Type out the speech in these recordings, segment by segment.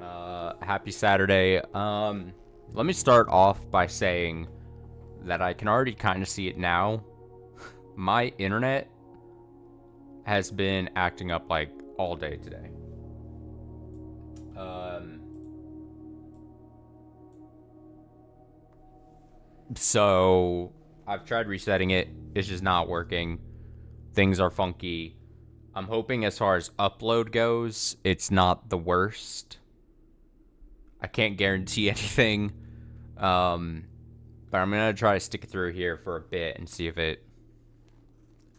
Happy Saturday. Let me start off by saying that I can already kind of see it now. My internet has been acting up like all day today. Um, so I've tried resetting it. It's just not working. Things are funky. I'm hoping as far as upload goes, it's not the worst. I can't guarantee anything. Um, but I'm gonna try to stick it through here for a bit and see if it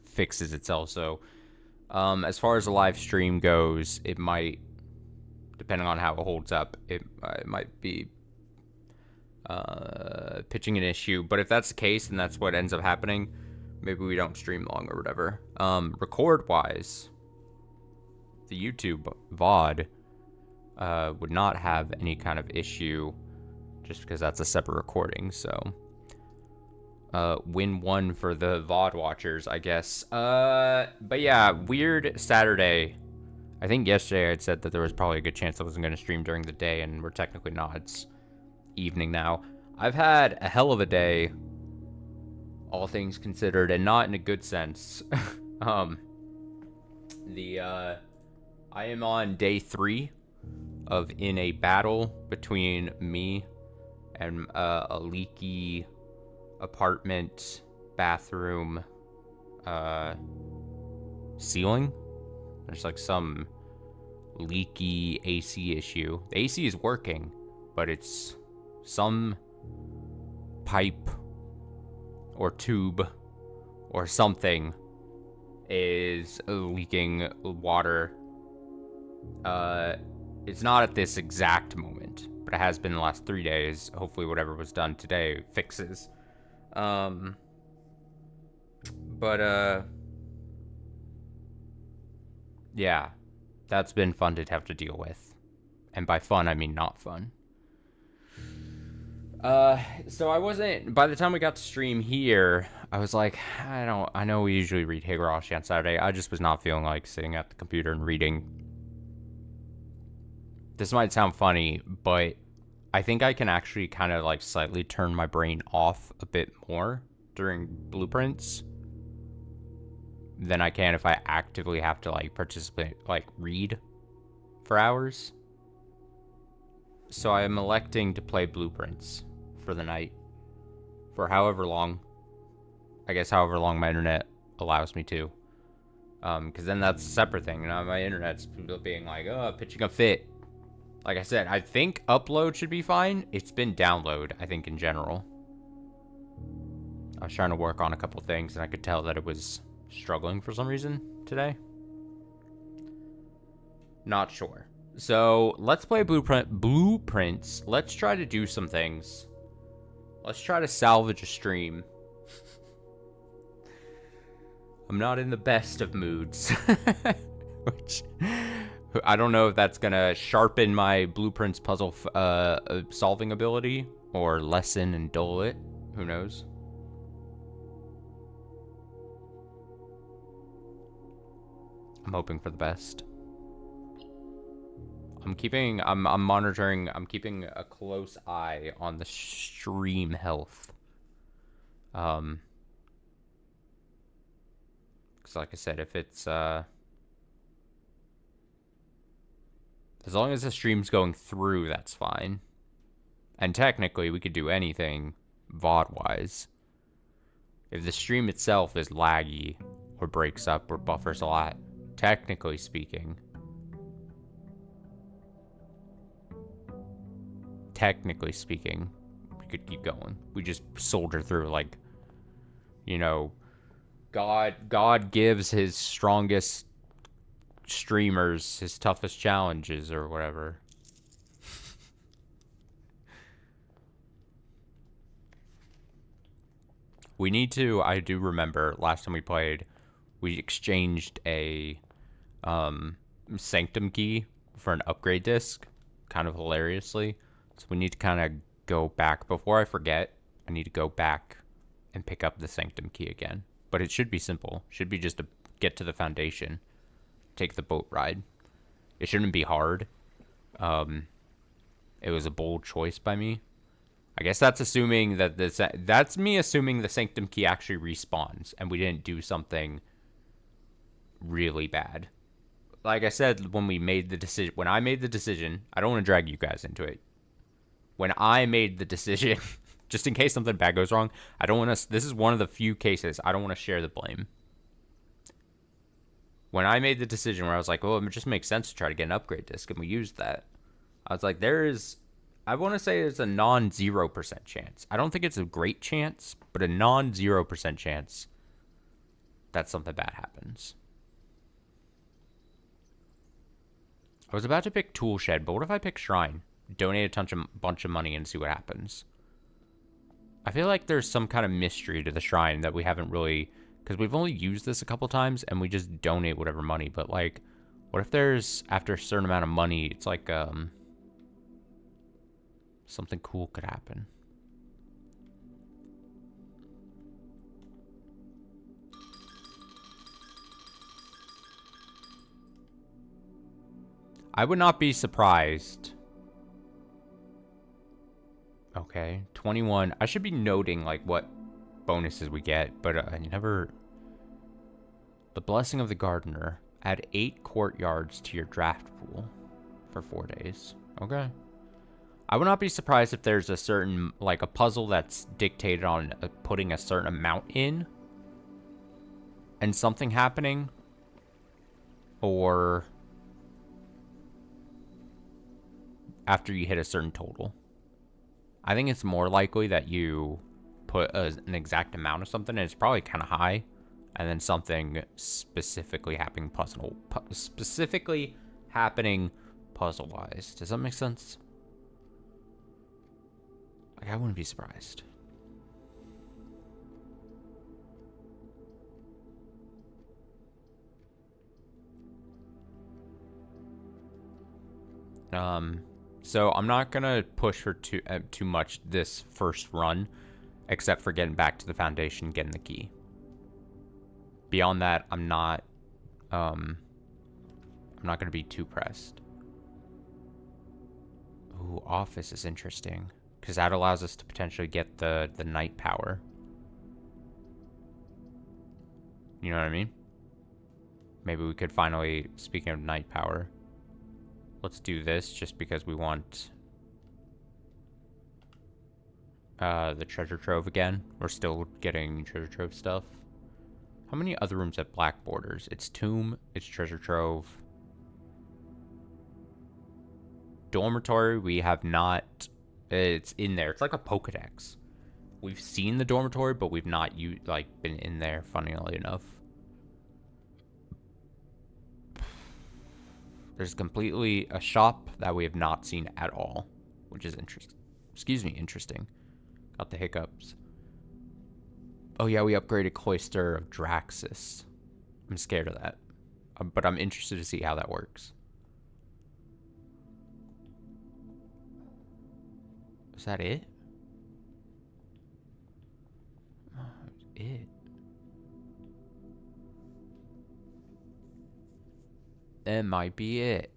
fixes itself. So, as far as the live stream goes, it might, depending on how it holds up, it might be pitching an issue. But if that's the case, and that's what ends up happening, maybe we don't stream long or whatever. Record wise, the YouTube VOD would not have any kind of issue, just because that's a separate recording. So win one for the VOD watchers, I guess. But yeah, weird Saturday. I think yesterday I'd said that there was probably a good chance I wasn't going to stream during the day, and we're technically not. It's evening now. I've had a hell of a day, all things considered, and not in a good sense. um, I am on day 3 of in a battle between me and a leaky apartment bathroom ceiling. There's like some leaky AC issue. The AC is working, but it's some pipe or tube or something is leaking water. It's not at this exact moment, but it has been the last 3 days. Hopefully whatever was done today fixes. Yeah, that's been fun to have to deal with. And by fun, I mean not fun. So I wasn't, by the time we got to stream here, I was like, I know we usually read Higurashi on Saturday. I just was not feeling like sitting at the computer and reading. This might sound funny, but I think I can actually kind of like slightly turn my brain off a bit more during blueprints than I can if I actively have to like participate, like read for hours. So I am electing to play blueprints for the night for however long. I guess however long my internet allows me to. Because then that's a separate thing. You know, my internet's being like, oh, pitching a fit. Like I said, I think upload should be fine. It's been download, I think, in general. I was trying to work on a couple things, and I could tell that it was struggling for some reason today. Not sure. So, let's play blueprints. Let's try to do some things. Let's try to salvage a stream. I'm not in the best of moods. Which, I don't know if that's gonna sharpen my blueprints puzzle solving ability or lessen and dull it. Who knows? I'm hoping for the best. I'm monitoring, I'm keeping a close eye on the stream health. Because like I said, if it's, as long as the stream's going through, that's fine. And technically, we could do anything VOD-wise. If the stream itself is laggy, or breaks up, or buffers a lot, technically speaking, we could keep going. We just soldier through, like, you know, God gives his strongest streamers his toughest challenges or whatever. We need to, I do remember last time we played, we exchanged a Sanctum key for an upgrade disc, kind of hilariously. So we need to kind of go back. Before I forget, I need to go back and pick up the Sanctum key again. But it should be simple. It should be just to get to the foundation, take the boat ride. It shouldn't be hard. It was a bold choice by me. I guess that's assuming that that's me assuming the Sanctum key actually respawns and we didn't do something really bad. Like I said, when we made the decision, when I made the decision, I don't want to drag you guys into it. When I made the decision, just in case something bad goes wrong, I don't want to. This is one of the few cases I don't want to share the blame. When I made the decision where I was like, oh, it just makes sense to try to get an upgrade disc, and we used that, I was like, I want to say there's a non 0% chance. I don't think it's a great chance, but a non 0% chance that something bad happens. I was about to pick Tool Shed, but what if I pick Shrine? Donate a bunch of money and see what happens. I feel like there's some kind of mystery to the Shrine that we haven't really... Because we've only used this a couple times, and we just donate whatever money. But, like, what if there's, after a certain amount of money, it's like, something cool could happen. I would not be surprised. Okay, 21. I should be noting, like, what bonuses we get, but I never... The Blessing of the Gardener. Add 8 courtyards to your draft pool for 4 days. Okay. I would not be surprised if there's a certain, like, a puzzle that's dictated on putting a certain amount in and something happening, or after you hit a certain total. I think it's more likely that you put an exact amount of something, and it's probably kind of high, and then something specifically happening puzzle-wise. Does that make sense? Like, I wouldn't be surprised. So I'm not gonna push for too much this first run, except for getting back to the foundation, getting the key. Beyond that, I'm not gonna be too pressed. Ooh, office is interesting, because that allows us to potentially get the night power. You know what I mean? Maybe we could finally, speaking of night power, let's do this just because we want the treasure trove again. We're still getting treasure trove stuff. How many other rooms have black borders? It's tomb, it's treasure trove. Dormitory, we have not. It's in there. It's like a Pokedex. We've seen the dormitory, but we've not been in there, funnily enough. There's completely a shop that we have not seen at all, which is interesting. Excuse me, interesting. Got the hiccups. Oh yeah, we upgraded Cloister of Draxus. I'm scared of that, but I'm interested to see how that works. Is that it? Oh, it. That might be it.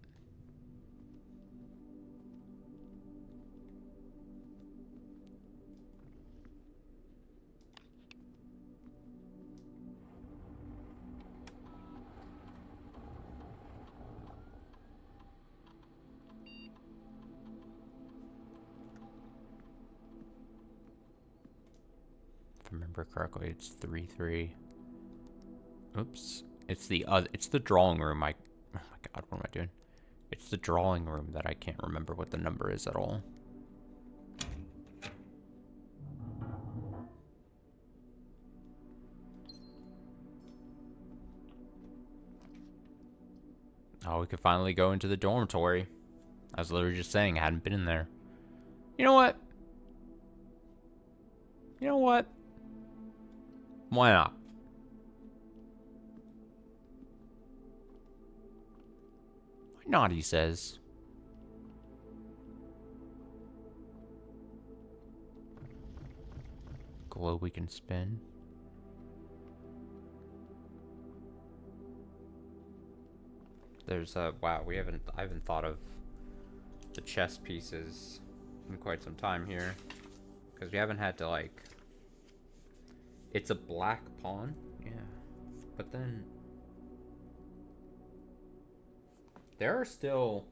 If I remember correctly, it's 3-3. Oops. It's the drawing room. Oh my god, what am I doing? It's the drawing room that I can't remember what the number is at all. Oh, we could finally go into the dormitory. I was literally just saying I hadn't been in there. You know what? You know what? Why not? Why not, he says. Globe we can spin. There's wow, I haven't thought of the chess pieces in quite some time here. Because we haven't had to, like... It's a black pawn? Yeah. But then... There are still...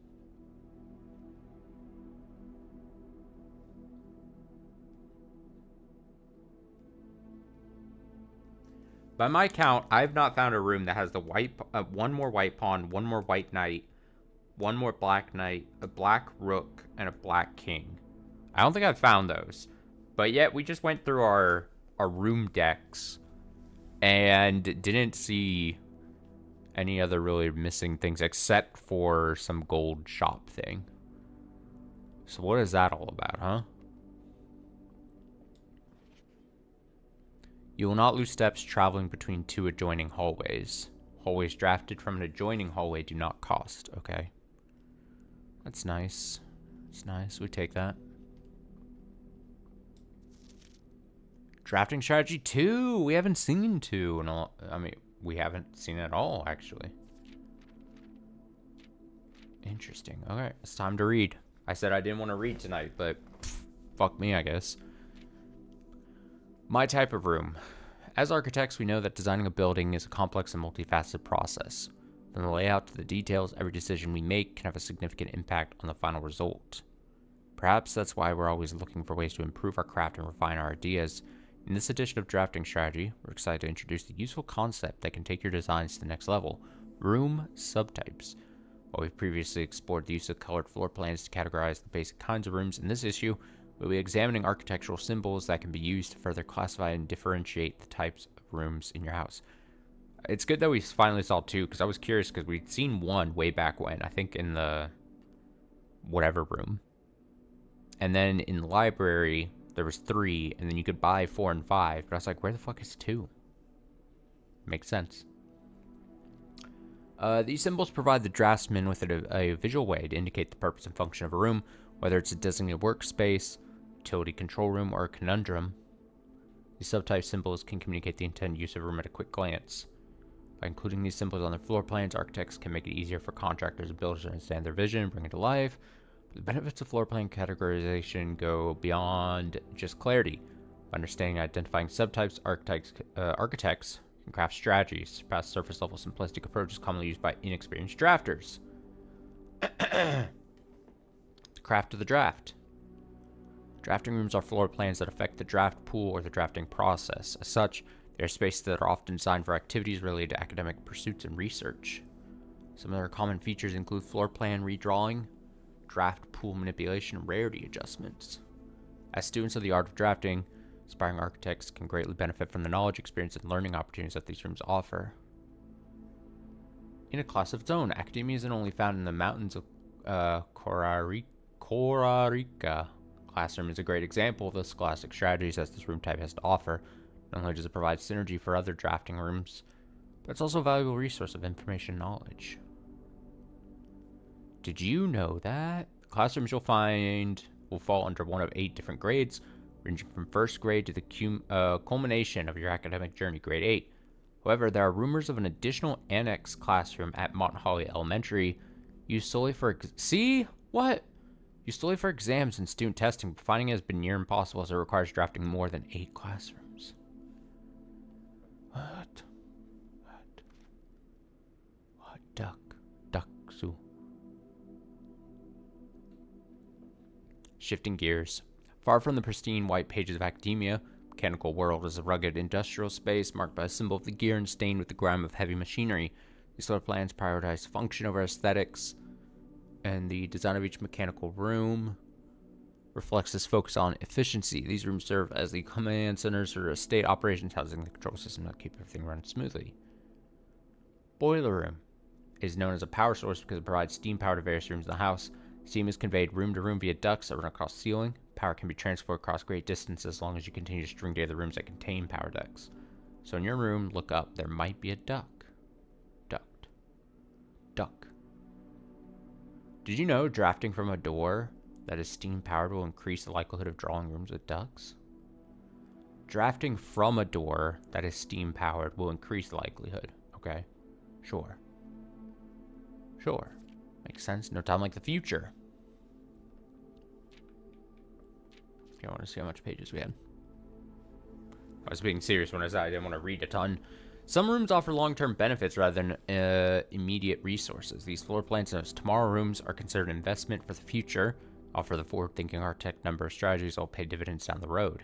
By my count, I've not found a room that has the white, one more white pawn, one more white knight, one more black knight, a black rook, and a black king. I don't think I've found those. But yet, we just went through our room decks and didn't see any other really missing things except for some gold shop thing. So what is that all about, huh? You will not lose steps traveling between two adjoining hallways. Hallways drafted from an adjoining hallway do not cost. Okay. That's nice. It's nice. We take that. Drafting strategy 2. We haven't seen 2 in a, I mean, we haven't seen it at all, actually. Interesting. Okay, it's time to read. I said I didn't want to read tonight, but fuck me, I guess. My type of room. As architects, we know that designing a building is a complex and multifaceted process. From the layout to the details, every decision we make can have a significant impact on the final result. Perhaps that's why we're always looking for ways to improve our craft and refine our ideas. In this edition of Drafting Strategy, we're excited to introduce the useful concept that can take your designs to the next level: room subtypes. While we've previously explored the use of colored floor plans to categorize the basic kinds of rooms, in this issue, we'll be examining architectural symbols that can be used to further classify and differentiate the types of rooms in your house. It's good that we finally saw 2, because I was curious, because we'd seen 1 way back when, I think in the whatever room. And then in the library, there was 3, and then you could buy 4 and 5, but I was like, where the fuck is 2? Makes sense. These symbols provide the draftsman with a visual way to indicate the purpose and function of a room, whether it's a designated workspace, utility control room, or a conundrum. These subtype symbols can communicate the intended use of a room at a quick glance. By including these symbols on their floor plans, architects can make it easier for contractors and builders to understand their vision and bring it to life. But the benefits of floor plan categorization go beyond just clarity. By understanding and identifying subtypes, architects can craft strategies, surpass surface-level simplistic approaches commonly used by inexperienced drafters. The craft of the draft. Drafting rooms are floor plans that affect the draft pool or the drafting process. As such, they are spaces that are often designed for activities related to academic pursuits and research. Some of their common features include floor plan redrawing, draft pool manipulation, and rarity adjustments. As students of the art of drafting, aspiring architects can greatly benefit from the knowledge, experience, and learning opportunities that these rooms offer. In a class of its own, academia isn't only found in the mountains of Costa Rica. Classroom is a great example of the scholastic strategies that this room type has to offer. Not only does it provide synergy for other drafting rooms, but it's also a valuable resource of information and knowledge. Did you know that classrooms you'll find will fall under one of 8 different grades, ranging from first grade to the culmination of your academic journey, grade 8. However, there are rumors of an additional annex classroom at Mount Holly Elementary used solely for used solely for exams and student testing, but finding it has been near impossible as it requires drafting more than 8 classrooms. What? Ducksu. Shifting gears. Far from the pristine white pages of academia, Mechanical World is a rugged industrial space marked by a symbol of the gear and stained with the grime of heavy machinery. These floor plans prioritize function over aesthetics, and the design of each mechanical room reflects this focus on efficiency. These rooms serve as the command centers for estate operations, housing the control system that keep everything running smoothly. Boiler room is known as a power source because it provides steam power to various rooms in the house. Steam is conveyed room to room via ducts that run across the ceiling. Power can be transported across great distances as long as you continue to string together rooms that contain power ducts. So in your room, look up. There might be a duct. Duck. Did you know drafting from a door that is steam powered will increase the likelihood of drawing rooms with ducts? Drafting from a door that is steam powered will increase the likelihood. Okay. Sure. Makes sense. No time like the future. I want to see how much pages we had. I was being serious when I said I didn't want to read a ton. Some rooms offer long-term benefits rather than immediate resources. These floor plans and tomorrow rooms are considered investment for the future, offer the forward-thinking architect number of strategies that will pay dividends down the road.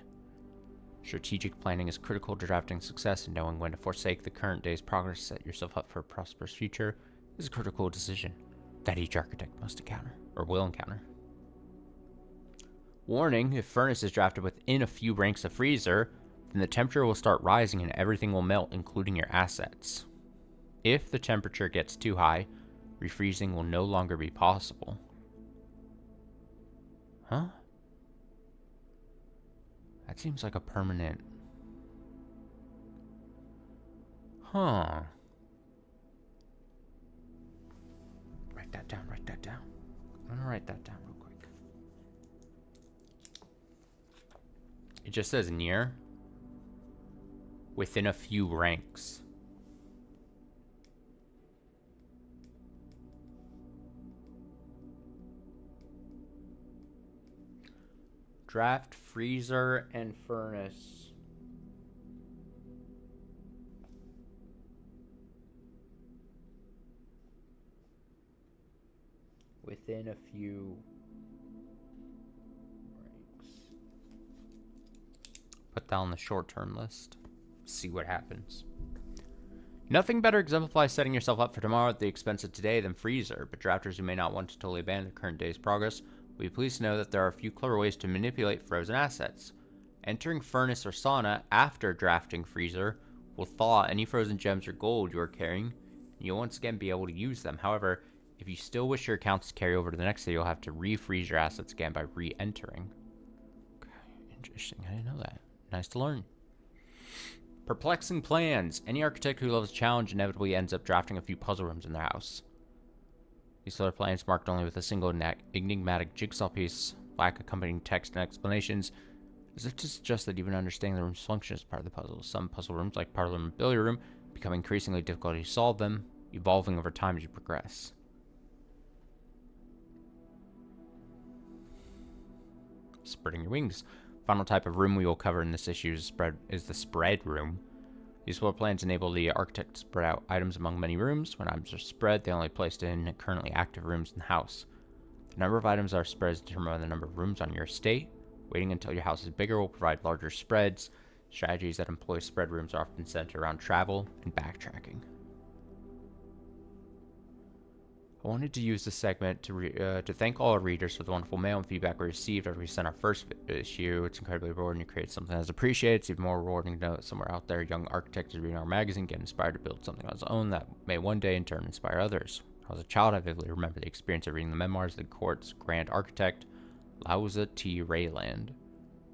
Strategic planning is critical to drafting success, and knowing when to forsake the current day's progress to set yourself up for a prosperous future is a critical decision that each architect must encounter, or will encounter. Warning, if furnace is drafted within a few ranks of freezer, then the temperature will start rising and everything will melt, including your assets. If the temperature gets too high, refreezing will no longer be possible. Huh? That seems like a permanent... Huh. Write that down, write that down. I'm gonna write that down real quick. It just says near. Within a few ranks. Draft, freezer, and furnace. Within a few ranks. Put that on the short-term list. See what happens. Nothing better exemplifies setting yourself up for tomorrow at the expense of today than freezer, but drafters who may not want to totally abandon the current day's progress will be pleased to know that there are a few clever ways to manipulate frozen assets. Entering furnace or sauna after drafting freezer will thaw any frozen gems or gold you are carrying, and you'll once again be able to use them. However, if you still wish your accounts to carry over to the next day, you'll have to refreeze your assets again by re-entering. Okay, interesting. I didn't know that. Nice to learn. Perplexing plans. Any architect who loves a challenge inevitably ends up drafting a few puzzle rooms in their house. These floor plans, marked only with a single enigmatic jigsaw piece, lack accompanying text and explanations, as if to suggest that even understanding the room's function is part of the puzzle. Some puzzle rooms, like Parlor and Billiard Room, become increasingly difficult to solve them, evolving over time as you progress. Spreading your wings. Final type of room we will cover in this issue is the spread room. These floor plans enable the architect to spread out items among many rooms. When items are spread, they are only placed in currently active rooms in the house. The number of items that are spread is determined by the number of rooms on your estate. Waiting until your house is bigger will provide larger spreads. Strategies that employ spread rooms are often centered around travel and backtracking. I wanted to use this segment to thank all our readers for the wonderful mail and feedback we received after we sent our first issue. It's incredibly rewarding to create something that's appreciated. It's even more rewarding to know that somewhere out there, a young architect is reading our magazine, getting inspired to build something on his own that may one day in turn inspire others. When I was a child, I vividly remember the experience of reading the memoirs of the court's grand architect, Lauza T. Rayland.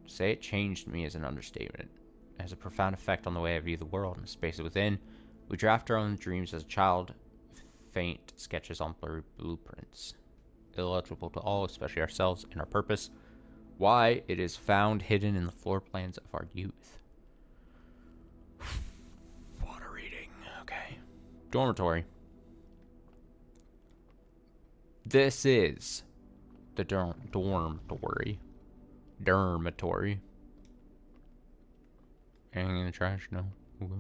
To say it changed me is an understatement. It has a profound effect on the way I view the world and the spaces within. We draft our own dreams as a child, faint sketches on blurry blueprints, illegible to all, especially ourselves and our purpose. Why it is found hidden in the floor plans of our youth. Water reading. Okay. Dormitory. This is the dormitory. Dormitory. Anything in the trash? No. Okay.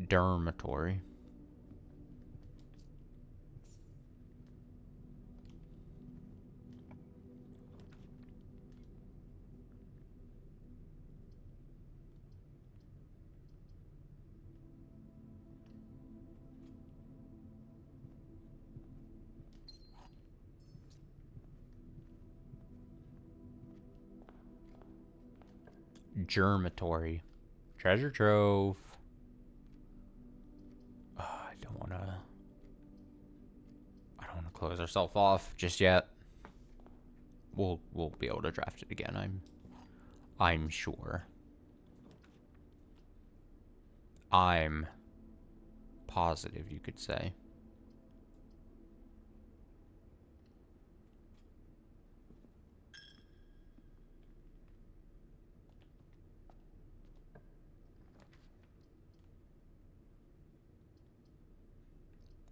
Dormitory. Germatory. Treasure trove. I don't want to close ourselves off just yet. We'll be able to draft it again. I'm sure. I'm positive, you could say.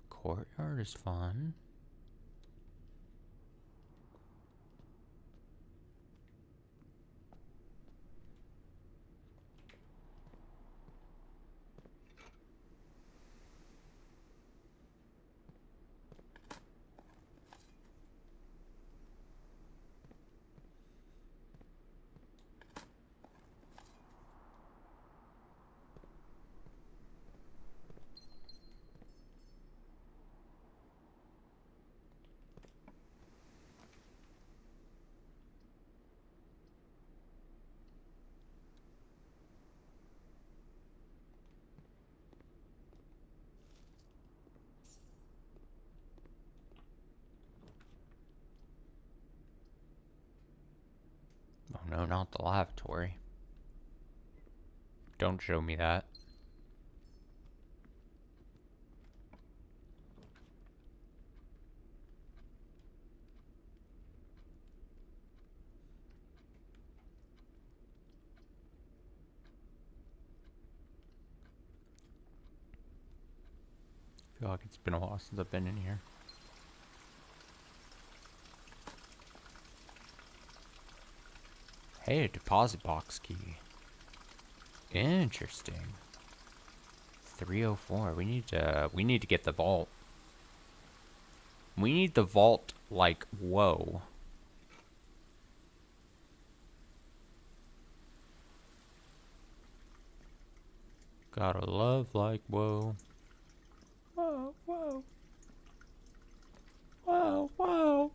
Courtyard is fun. Oh no, not the lavatory. Don't show me that. I feel like it's been a while since I've been in here. Hey, a deposit box key. Interesting. 304. We need to get the vault. We need the vault like whoa. Gotta love like whoa. Whoa, whoa. Whoa, whoa.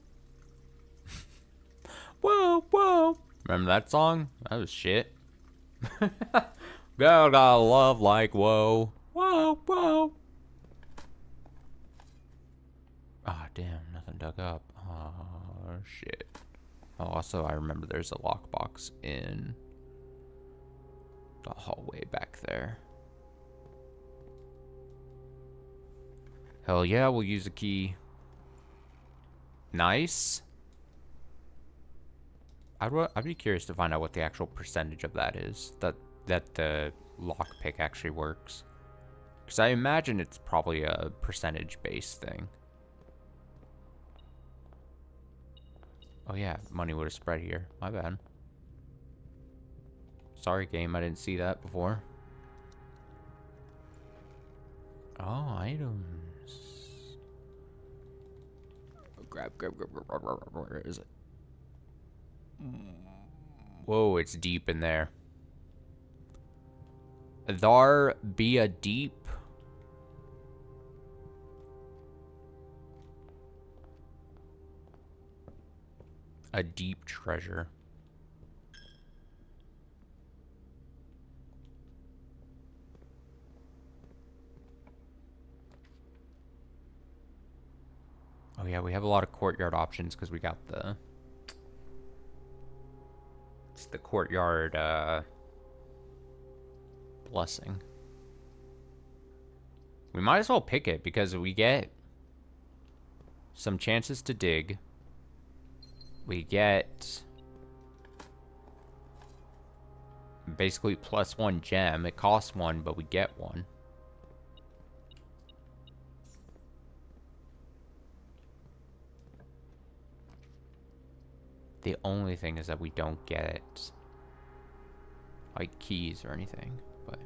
Whoa, whoa. Remember that song? That was shit. Gotta love like whoa. Whoa, whoa. Ah, damn, nothing dug up. Oh, shit. Oh, also, I remember there's a lockbox in the hallway back there. Hell yeah, we'll use a key. Nice. I'd be curious to find out what the actual percentage of that is. That the lockpick actually works. Because I imagine it's probably a percentage-based thing. Oh yeah, money would have spread here. My bad. Sorry, game, I didn't see that before. Oh, items. Grab. Where is it? Whoa, it's deep in there. Thar be a deep. A deep treasure. Oh yeah, we have a lot of courtyard options because we got the... It's the courtyard, blessing. We might as well pick it because we get some chances to dig. We get basically +1 gem. It costs 1, but we get 1. The only thing is that we don't get like keys or anything, but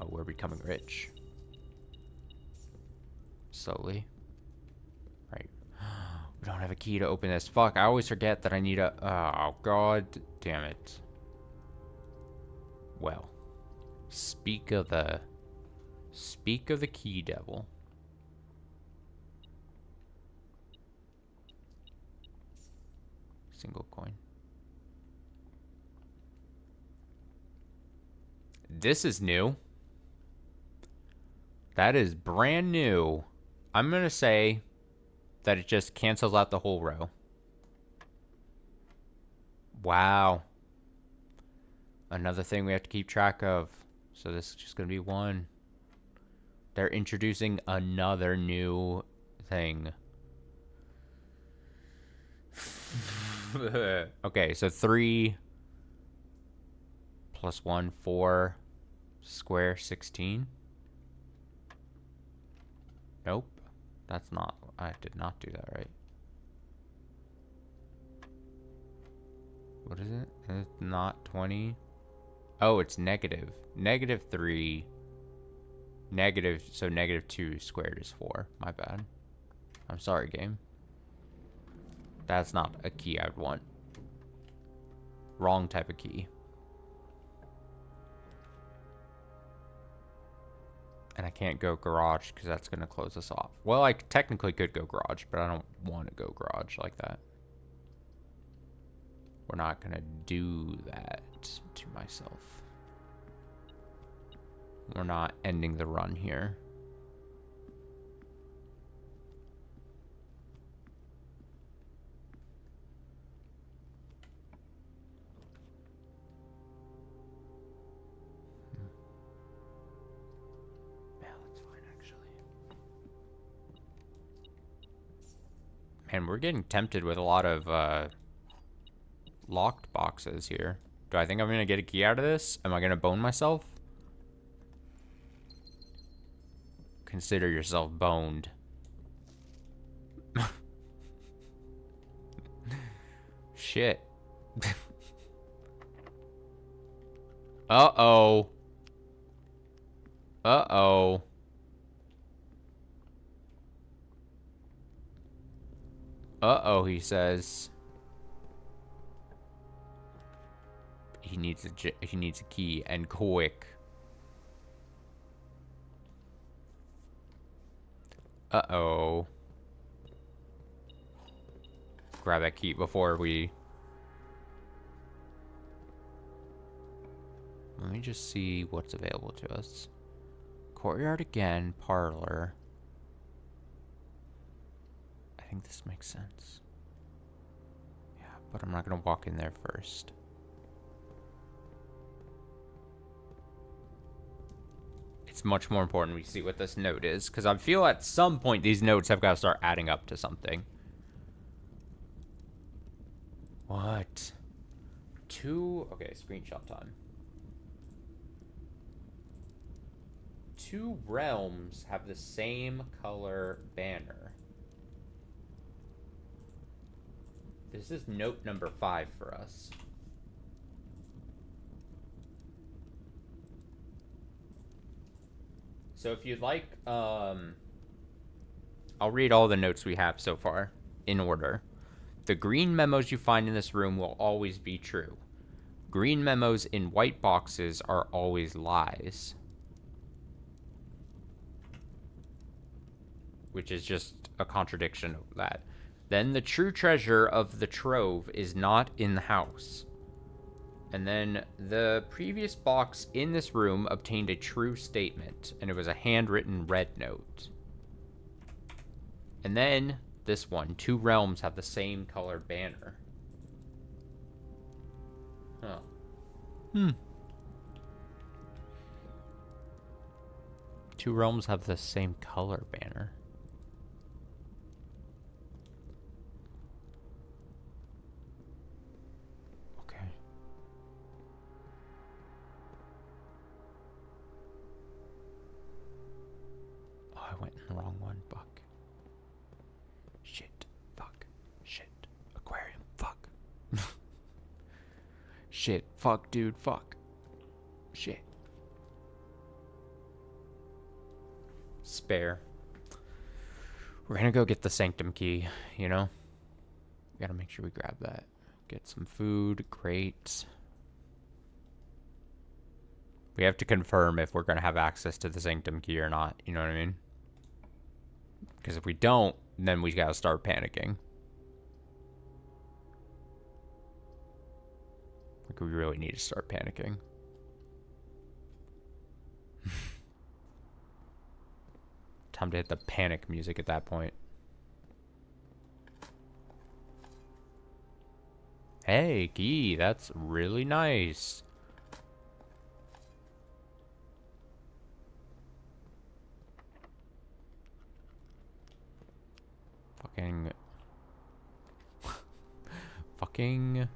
oh, we're becoming rich slowly. Right. We don't have a key to open this. Fuck, I always forget that I need a... Oh, god damn it. Well, speak of the key devil. Single coin. This is new. That is brand new. I'm gonna say that it just cancels out the whole row. Wow. Another thing we have to keep track of. So this is just gonna be 1. They're introducing another new thing. Okay, so 3 + 1, 4, square 16. Nope. That's not... I did not do that right. What is it? It's not 20. Oh, it's negative. -3. Negative... So -2 squared is 4. My bad. I'm sorry, game. That's not a key I'd want. Wrong type of key. And I can't go garage because that's going to close us off. Well, I technically could go garage, but I don't want to go garage like that. We're not going to do that to myself. We're not ending the run here. Man, we're getting tempted with a lot of locked boxes here. Do I think I'm gonna get a key out of this? Am I gonna bone myself? Consider yourself boned. Shit. Uh-oh. Uh-oh. Uh-oh, he says. He needs a key, and quick. Uh-oh. Grab that key before we... Let me just see what's available to us. Courtyard again, parlor. I think this makes sense. Yeah, but I'm not gonna walk in there first. It's much more important we see what this note is, because I feel at some point these notes have got to start adding up to something. What? Okay, screenshot time. 2 realms have the same color banner. This is note number 5 for us. So if you'd like, I'll read all the notes we have so far in order. The green memos you find in this room will always be true. Green memos in white boxes are always lies. Which is just a contradiction of that. Then the true treasure of the trove is not in the house. And then the previous box in this room obtained a true statement, and it was a handwritten red note. And then this one, 2 realms have the same color banner. Huh. 2 realms have the same color banner. I went in the wrong one. Fuck. Shit. Fuck. Shit. Aquarium. Fuck. Shit. Fuck, dude. Fuck. Shit. Spare. We're gonna go get the sanctum key, you know? We gotta make sure we grab that. Get some food. Great. We have to confirm if we're gonna have access to the sanctum key or not. You know what I mean? Because if we don't, then we gotta start panicking. Like, we really need to start panicking. Time to hit the panic music at that point. Hey, key, that's really nice. Fucking...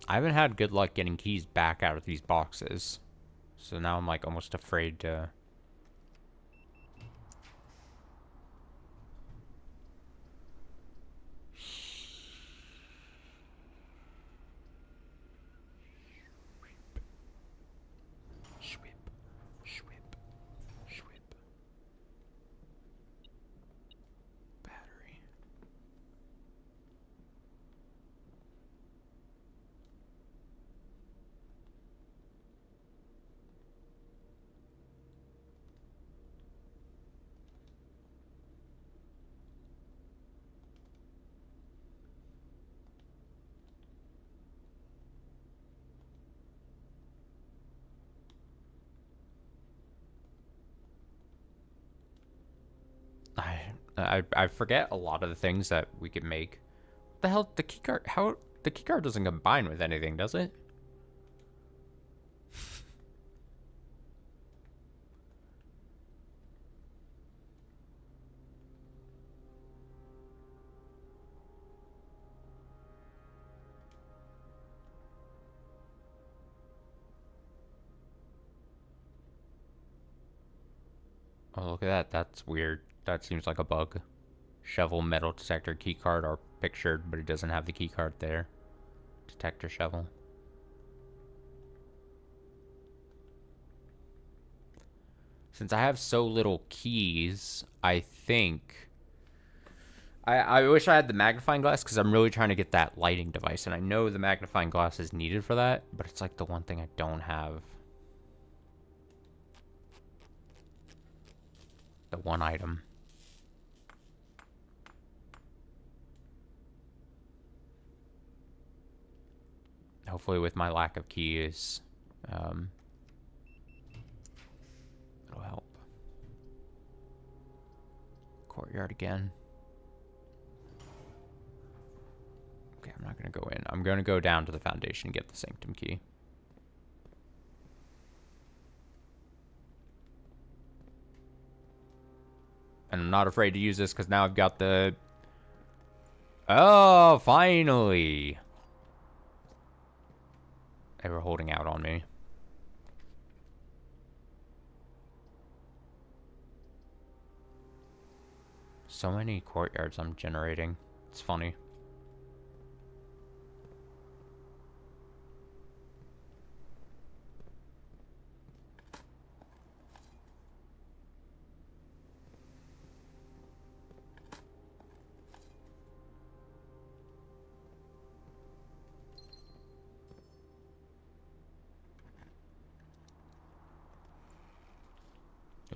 I haven't had good luck getting keys back out of these boxes. So now I'm like almost afraid to... I forget a lot of the things that we can make. What the hell? The keycard... How... The keycard doesn't combine with anything, does it? Oh, look at that. That's weird. That seems like a bug. Shovel, metal detector, keycard are pictured, but it doesn't have the keycard there. Detector, shovel. Since I have so little keys, I think... I wish I had the magnifying glass, because I'm really trying to get that lighting device, and I know the magnifying glass is needed for that, but it's like the one thing I don't have. The one item. Hopefully with my lack of keys, it'll help. Courtyard again. Okay, I'm not going to go in. I'm going to go down to the foundation and get the sanctum key. And I'm not afraid to use this because now I've got the... Oh, finally! They were holding out on me. So many courtyards I'm generating. It's funny.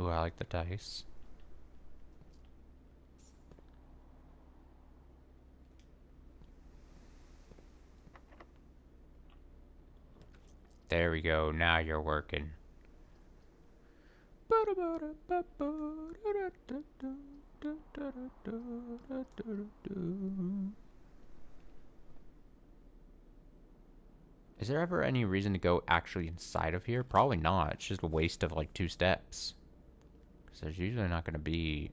Ooh, I like the dice. There we go. Now you're working. Is there ever any reason to go actually inside of here? Probably not. It's just a waste of like 2 steps. Because there's usually not going to be...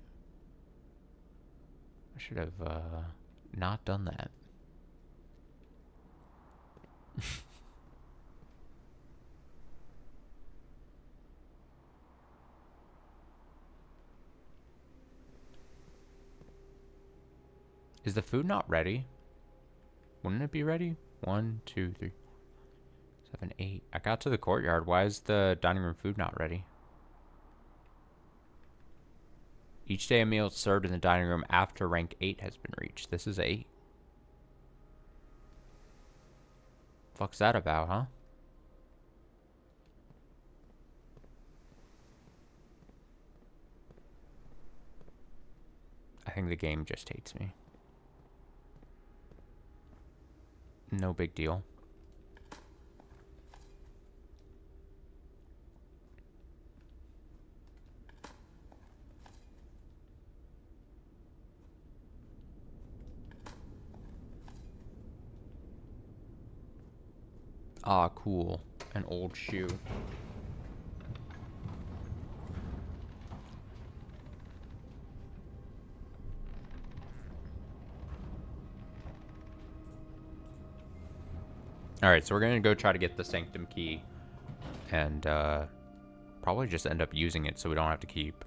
I should have not done that. Is the food not ready? Wouldn't it be ready? 1, 2, 3, 7, 8. I got to the courtyard. Why is the dining room food not ready? Each day a meal is served in the dining room after rank 8 has been reached. This is 8. Fuck's that about, huh? I think the game just hates me. No big deal. Ah, cool. An old shoe. Alright, so we're gonna go try to get the sanctum key. And, probably just end up using it so we don't have to keep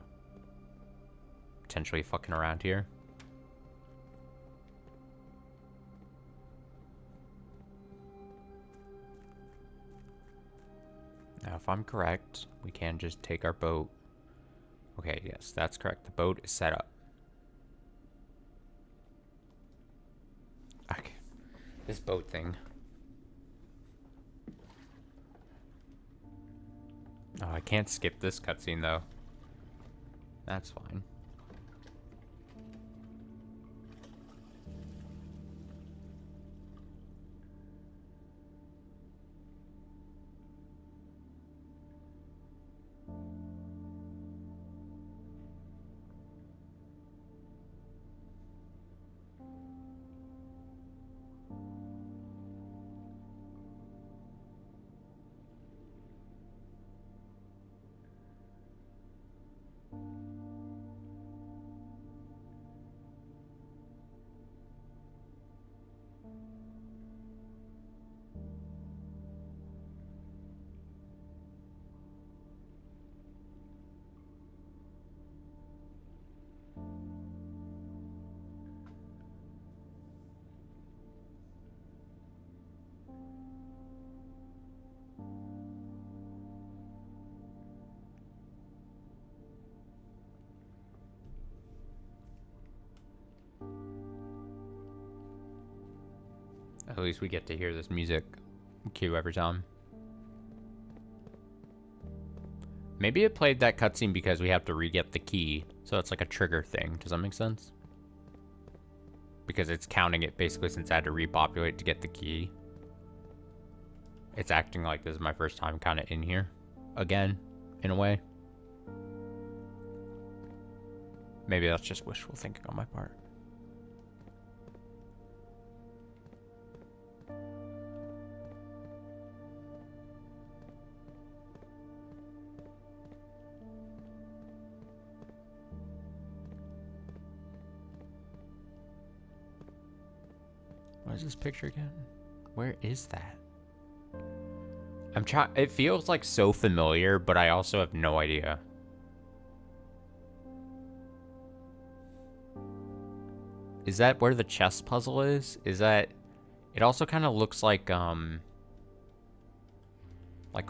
potentially fucking around here. Now, if I'm correct, we can just take our boat. Okay, yes, that's correct. The boat is set up. Okay. This boat thing. Oh, I can't skip this cutscene, though. That's fine. At least we get to hear this music cue every time. Maybe it played that cutscene because we have to re-get the key. So it's like a trigger thing. Does that make sense? Because it's counting it basically since I had to repopulate to get the key. It's acting like this is my first time kind of in here. Again, in a way. Maybe that's just wishful thinking on my part. What is this picture again? Where is that? I'm trying. It feels like so familiar, but I also have no idea. Is that where the chess puzzle is? Is that... It also kind of looks like a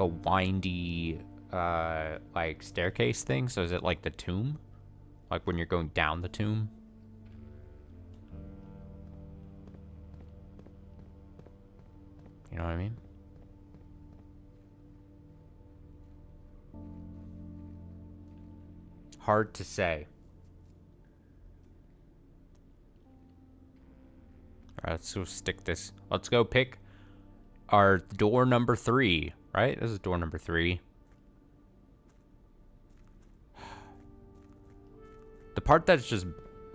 windy, like, staircase thing. So is it like the tomb? Like when you're going down the tomb? You know what I mean? Hard to say. Alright, let's go stick this. Let's go pick our door number 3, right? This is door number 3. The part that's just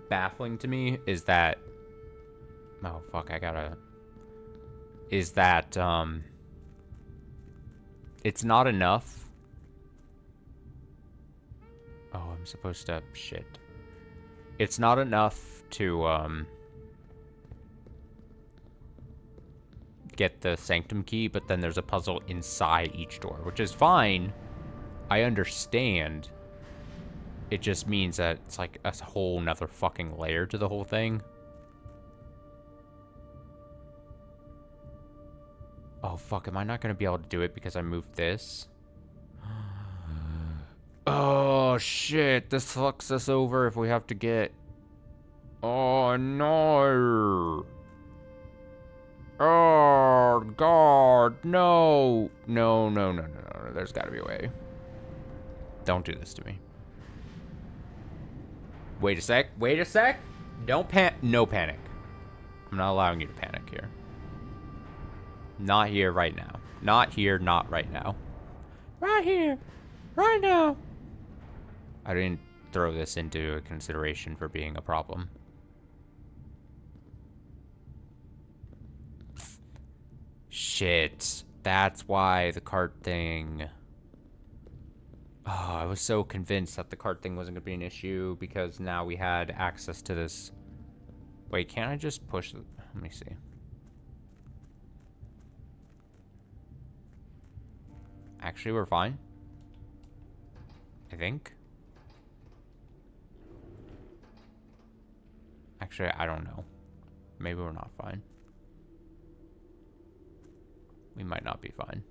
baffling to me is that... Oh, fuck, I gotta... Is that, it's not enough. Oh, I'm supposed to... Shit. It's not enough to, get the sanctum key, but then there's a puzzle inside each door, which is fine. I understand. It just means that it's like a whole nother fucking layer to the whole thing. Oh, fuck. Am I not going to be able to do it because I moved this? Oh, shit. This fucks us over if we have to get... Oh, no. Oh, God. No. No, no, no, no, no. There's got to be a way. Don't do this to me. Wait a sec. Wait a sec. Don't no panic. I'm not allowing you to panic here. Not here right now. Not here, not right now. Right here. Right now. I didn't throw this into a consideration for being a problem. Shit. That's why the cart thing... Oh, I was so convinced that the cart thing wasn't going to be an issue because now we had access to this... Wait, can't I just push... Let me see. Actually, we're fine. I think. Actually, I don't know. Maybe we're not fine. We might not be fine.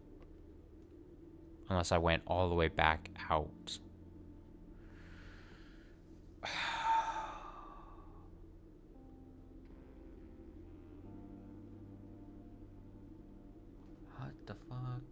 Unless I went all the way back out. What the fuck?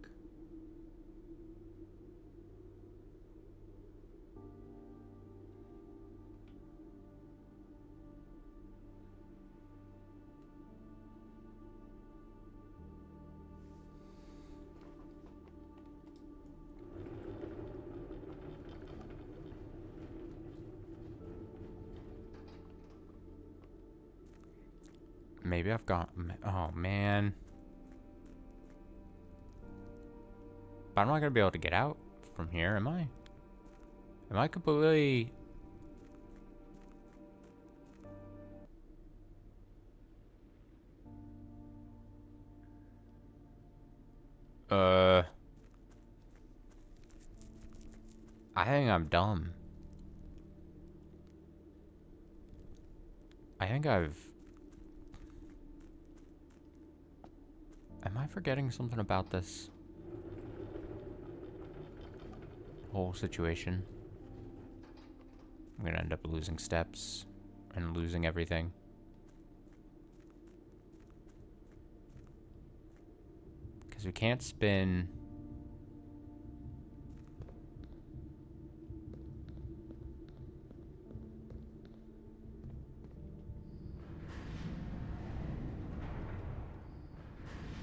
Maybe I've got... Oh, man. But I'm not going to be able to get out from here, am I? Am I completely... I think I'm dumb. I think I've... Am I forgetting something about this whole situation? I'm gonna end up losing steps and losing everything. Because we can't spin...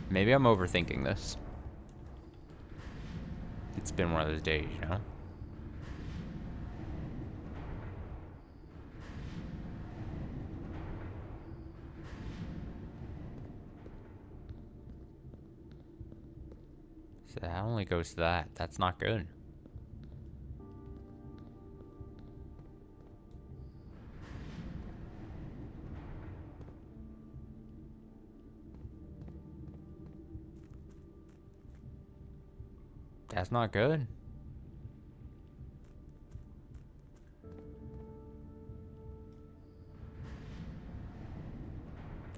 Maybe I'm overthinking this. It's been one of those days, you know? So that only goes to that. That's not good. That's not good.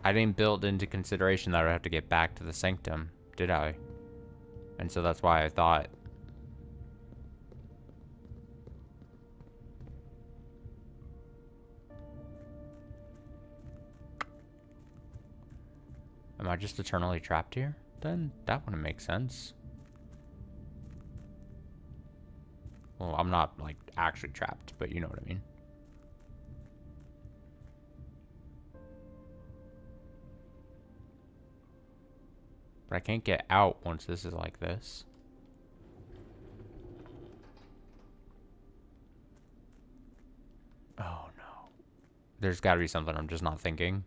I didn't build into consideration that I'd have to get back to the sanctum, did I? And so that's why I thought... Am I just eternally trapped here? Then that wouldn't make sense. Well, I'm not, like, actually trapped, but you know what I mean. But I can't get out once this is like this. Oh, no. There's gotta be something I'm just not thinking.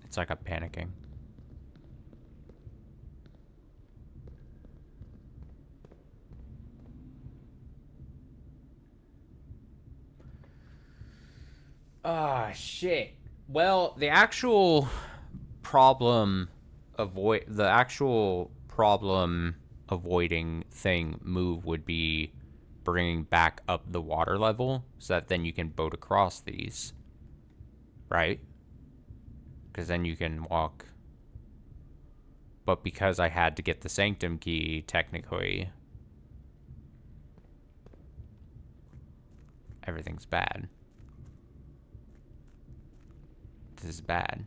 It's like I'm panicking. Ah, shit. Well, the actual problem avoiding thing move would be bringing back up the water level so that then you can boat across these, right? Because then you can walk. But because I had to get the sanctum key, technically, everything's bad. This is bad.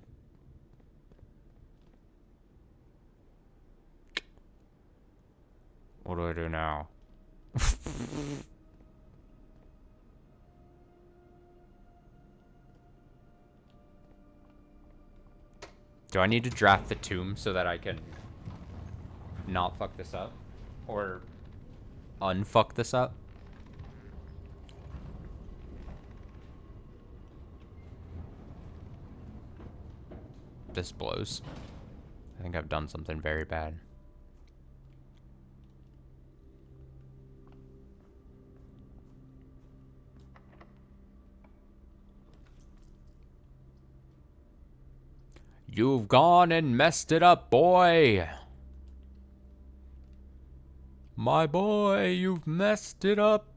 What do I do now? Do I need to draft the tomb so that I can not fuck this up? Or unfuck this up? This blows. I think I've done something very bad. You've gone and messed it up, boy. My boy, you've messed it up.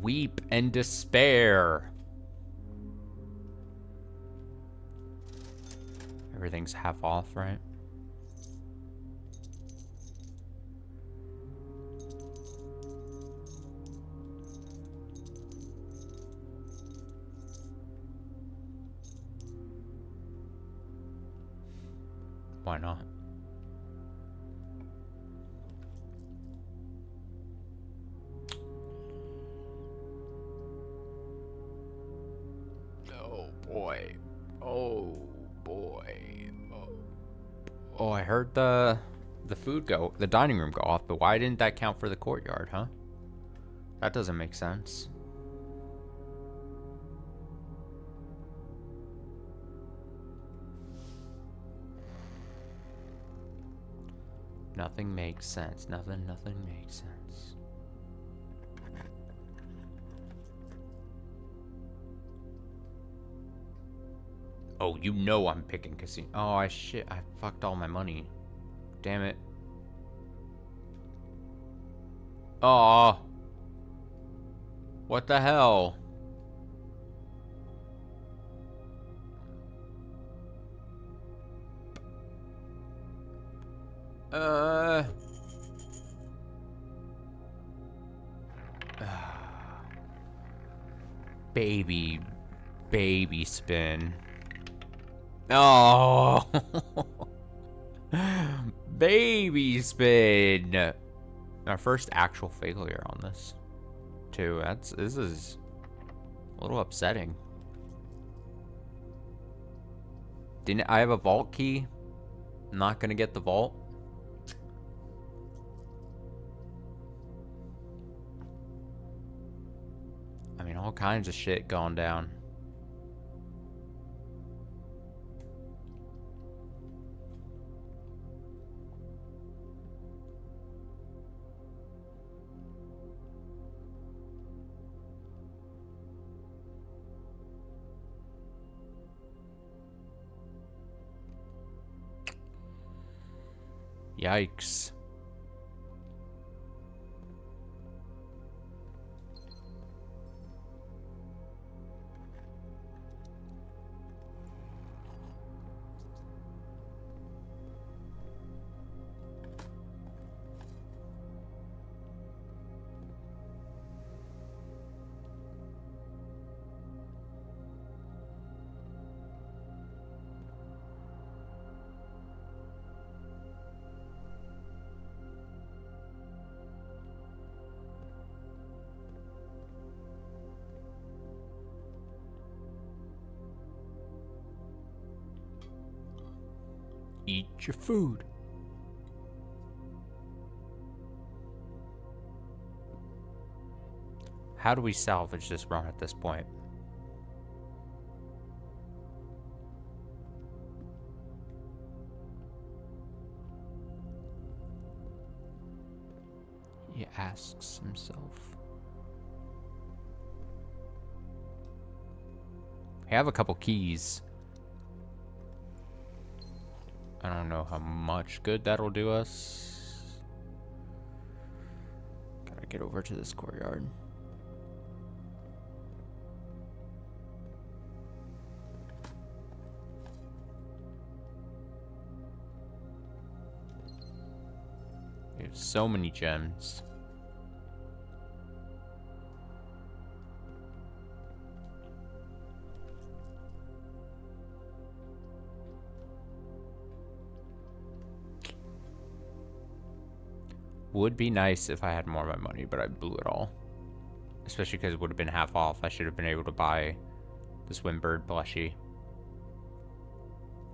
Weep and despair. Everything's half off, right? Why not? Oh boy. Oh boy. Oh, I heard the food go, the dining room go off, but why didn't that count for the courtyard, huh? That doesn't make sense. Nothing makes sense. Nothing makes sense. Oh, you know I'm picking casino. Oh, I fucked all my money. Damn it. Oh. What the hell? Baby spin. Oh. Baby spin. Our first actual failure on this, too. This is a little upsetting. Didn't I have a vault key? Not gonna get the vault. I mean, all kinds of shit going down. Yikes. Eat your food. How do we salvage this run at this point? He asks himself. I have a couple keys. I don't know how much good that'll do us. Gotta get over to this courtyard. We have so many gems. Would be nice if I had more of my money, but I blew it all. Especially because it would have been half off. I should have been able to buy the Swimbird plushie. It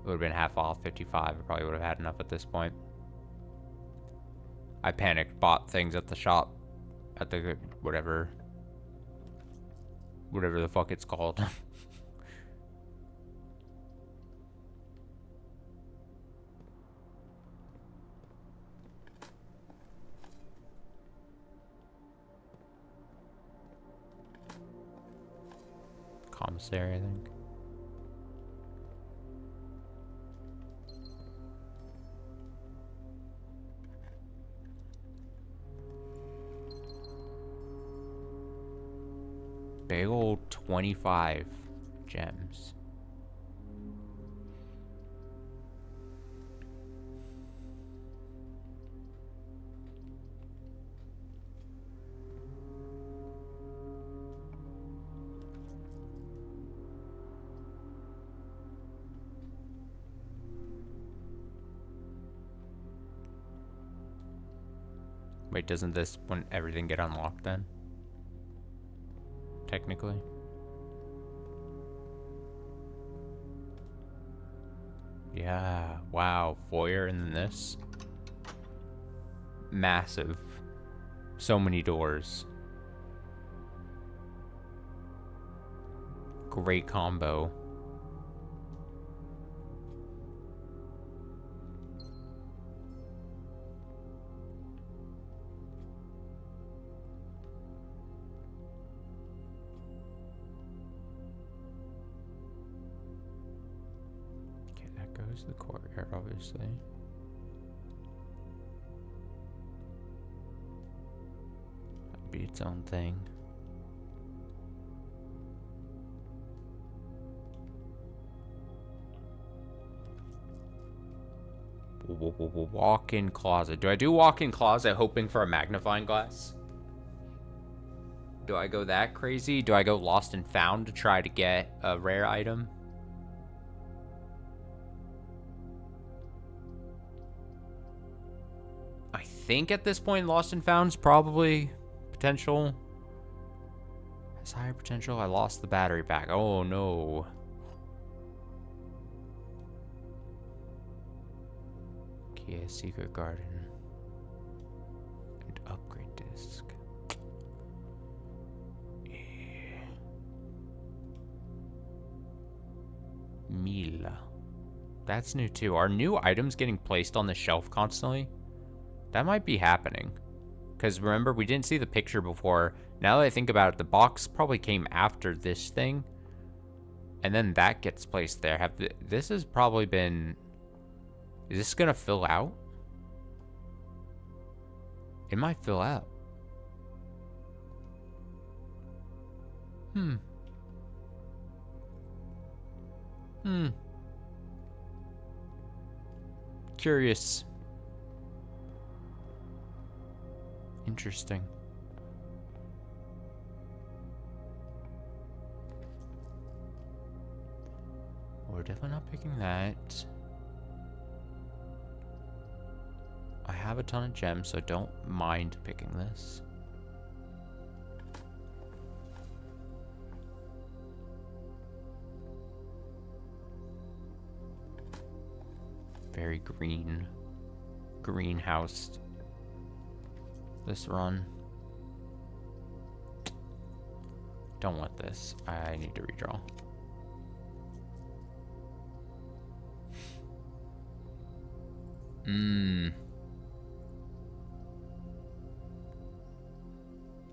would have been half off, 55. I probably would have had enough at this point. I panicked, bought things at the shop. At the whatever the fuck it's called. Commissary, I think. Big old 25 gems. Wait, doesn't this, when everything get unlocked then? Technically. Yeah, wow, foyer and then this. Massive. So many doors. Great combo. The courtyard, obviously. That'd be its own thing. Walk-in closet. Do I do walk-in closet hoping for a magnifying glass? Do I go that crazy? Do I go lost and found to try to get a rare item? I think at this point lost and found's probably potential. Has higher potential. I lost the battery pack. Oh no. Kia Secret Garden. And upgrade disc. Yeah. Mila. That's new too. Are new items getting placed on the shelf constantly? That might be happening. Because remember, we didn't see the picture before. Now that I think about it, the box probably came after this thing. And then that gets placed there. This has probably been... Is this going to fill out? It might fill out. Curious. Interesting. We're definitely not picking that. I have a ton of gems, so don't mind picking this. Very greenhouse. This run. Don't want this. I need to redraw.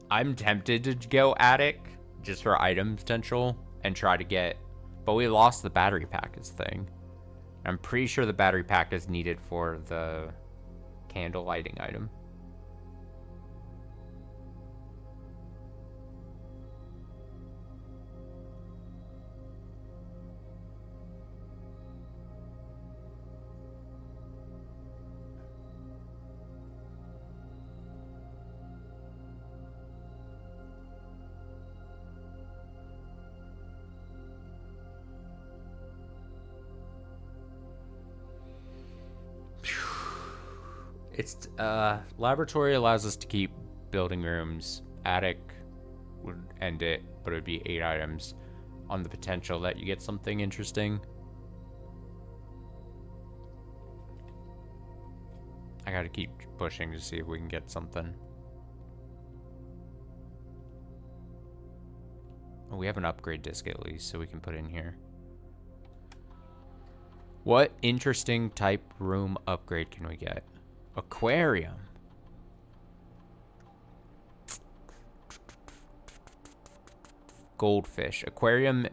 I'm tempted to go attic just for item potential and try to get, but we lost the battery pack is the thing. I'm pretty sure the battery pack is needed for the candle lighting item. It's laboratory allows us to keep building rooms. Attic would end it, but it would be 8 items on the potential that you get something interesting. I gotta keep pushing to see if we can get something. Oh, we have an upgrade disc at least, so we can put in here. What interesting type room upgrade can we get? Aquarium. Goldfish. Aquarium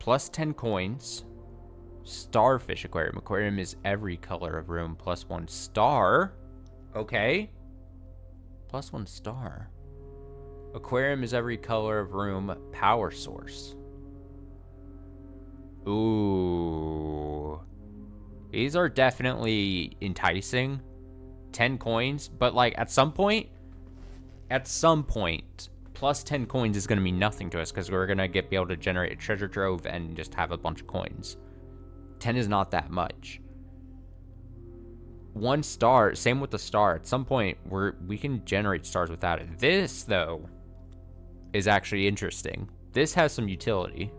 plus 10 coins. Starfish aquarium. Aquarium is every color of room plus 1 star. Okay. Plus 1 star. Aquarium is every color of room power source. Ooh. These are definitely enticing. 10 coins, but like at some point, plus 10 coins is going to mean nothing to us because we're going to be able to generate a treasure trove and just have a bunch of coins. 10 is not that much. 1 star, same with the star. At some point, we can generate stars without it. This, though, is actually interesting. This has some utility.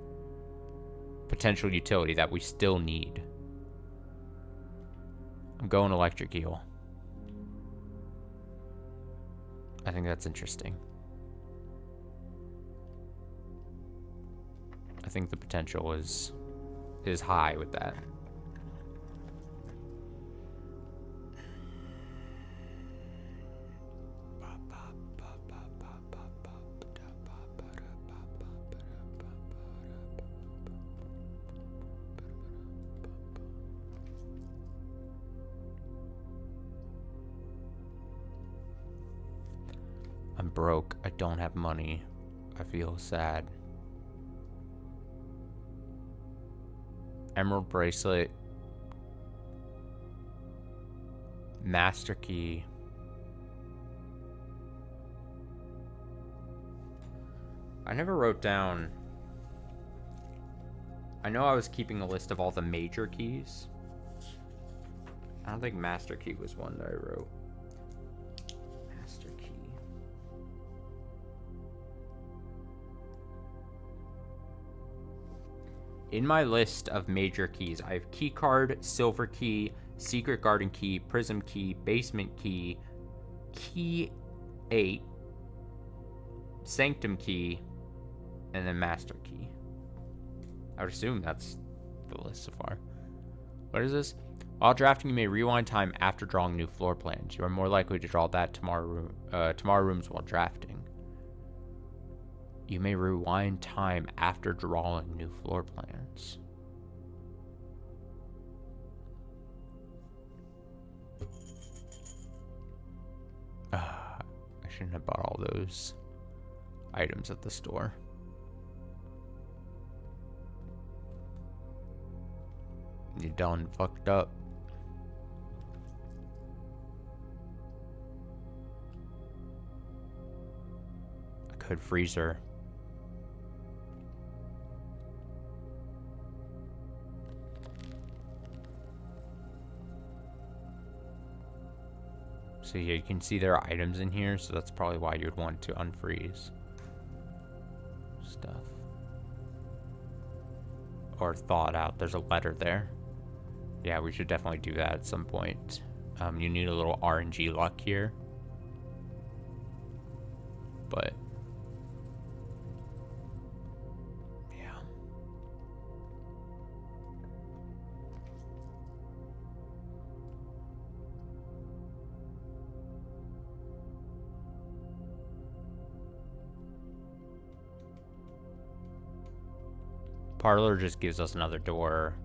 Potential utility that we still need. I'm going electric eel. I think that's interesting. I think the potential is high with that. I'm broke. I don't have money. I feel sad. Emerald bracelet. Master key. I never wrote down... I know I was keeping a list of all the major keys. I don't think master key was one that I wrote. Master key. In my list of major keys, I have key card, silver key, secret garden key, prism key, basement key, key 8, sanctum key, and then master key. I would assume that's the list so far. What is this? While drafting, you may rewind time after drawing new floor plans. You are more likely to draw that tomorrow rooms while drafting. You may rewind time after drawing new floor plans. I shouldn't have bought all those items at the store. You done fucked up. I could freezer. So yeah, you can see there are items in here, so that's probably why you'd want to unfreeze stuff. Or thaw it out. There's a letter there. Yeah, we should definitely do that at some point. You need a little RNG luck here. But yeah. Parlor just gives us another door.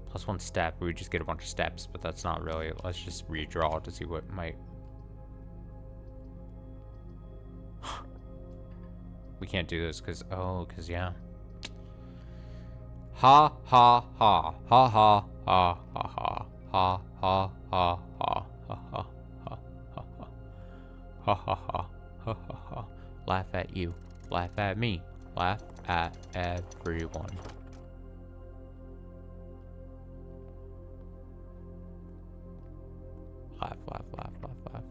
Plus 1 step. We just get a bunch of steps, but that's not really... Let's just redraw to see what might... We can't do this because... Oh, because, yeah. Ha, ha, ha. Ha, ha, ha, ha, ha. Ha, ha, ha, ha. Ha, ha, ha, ha, ha. Ha, ha, ha. Ha, ha, ha. Laugh at you. Laugh at me. Laugh at everyone. Laugh, laugh, laugh, laugh, laugh.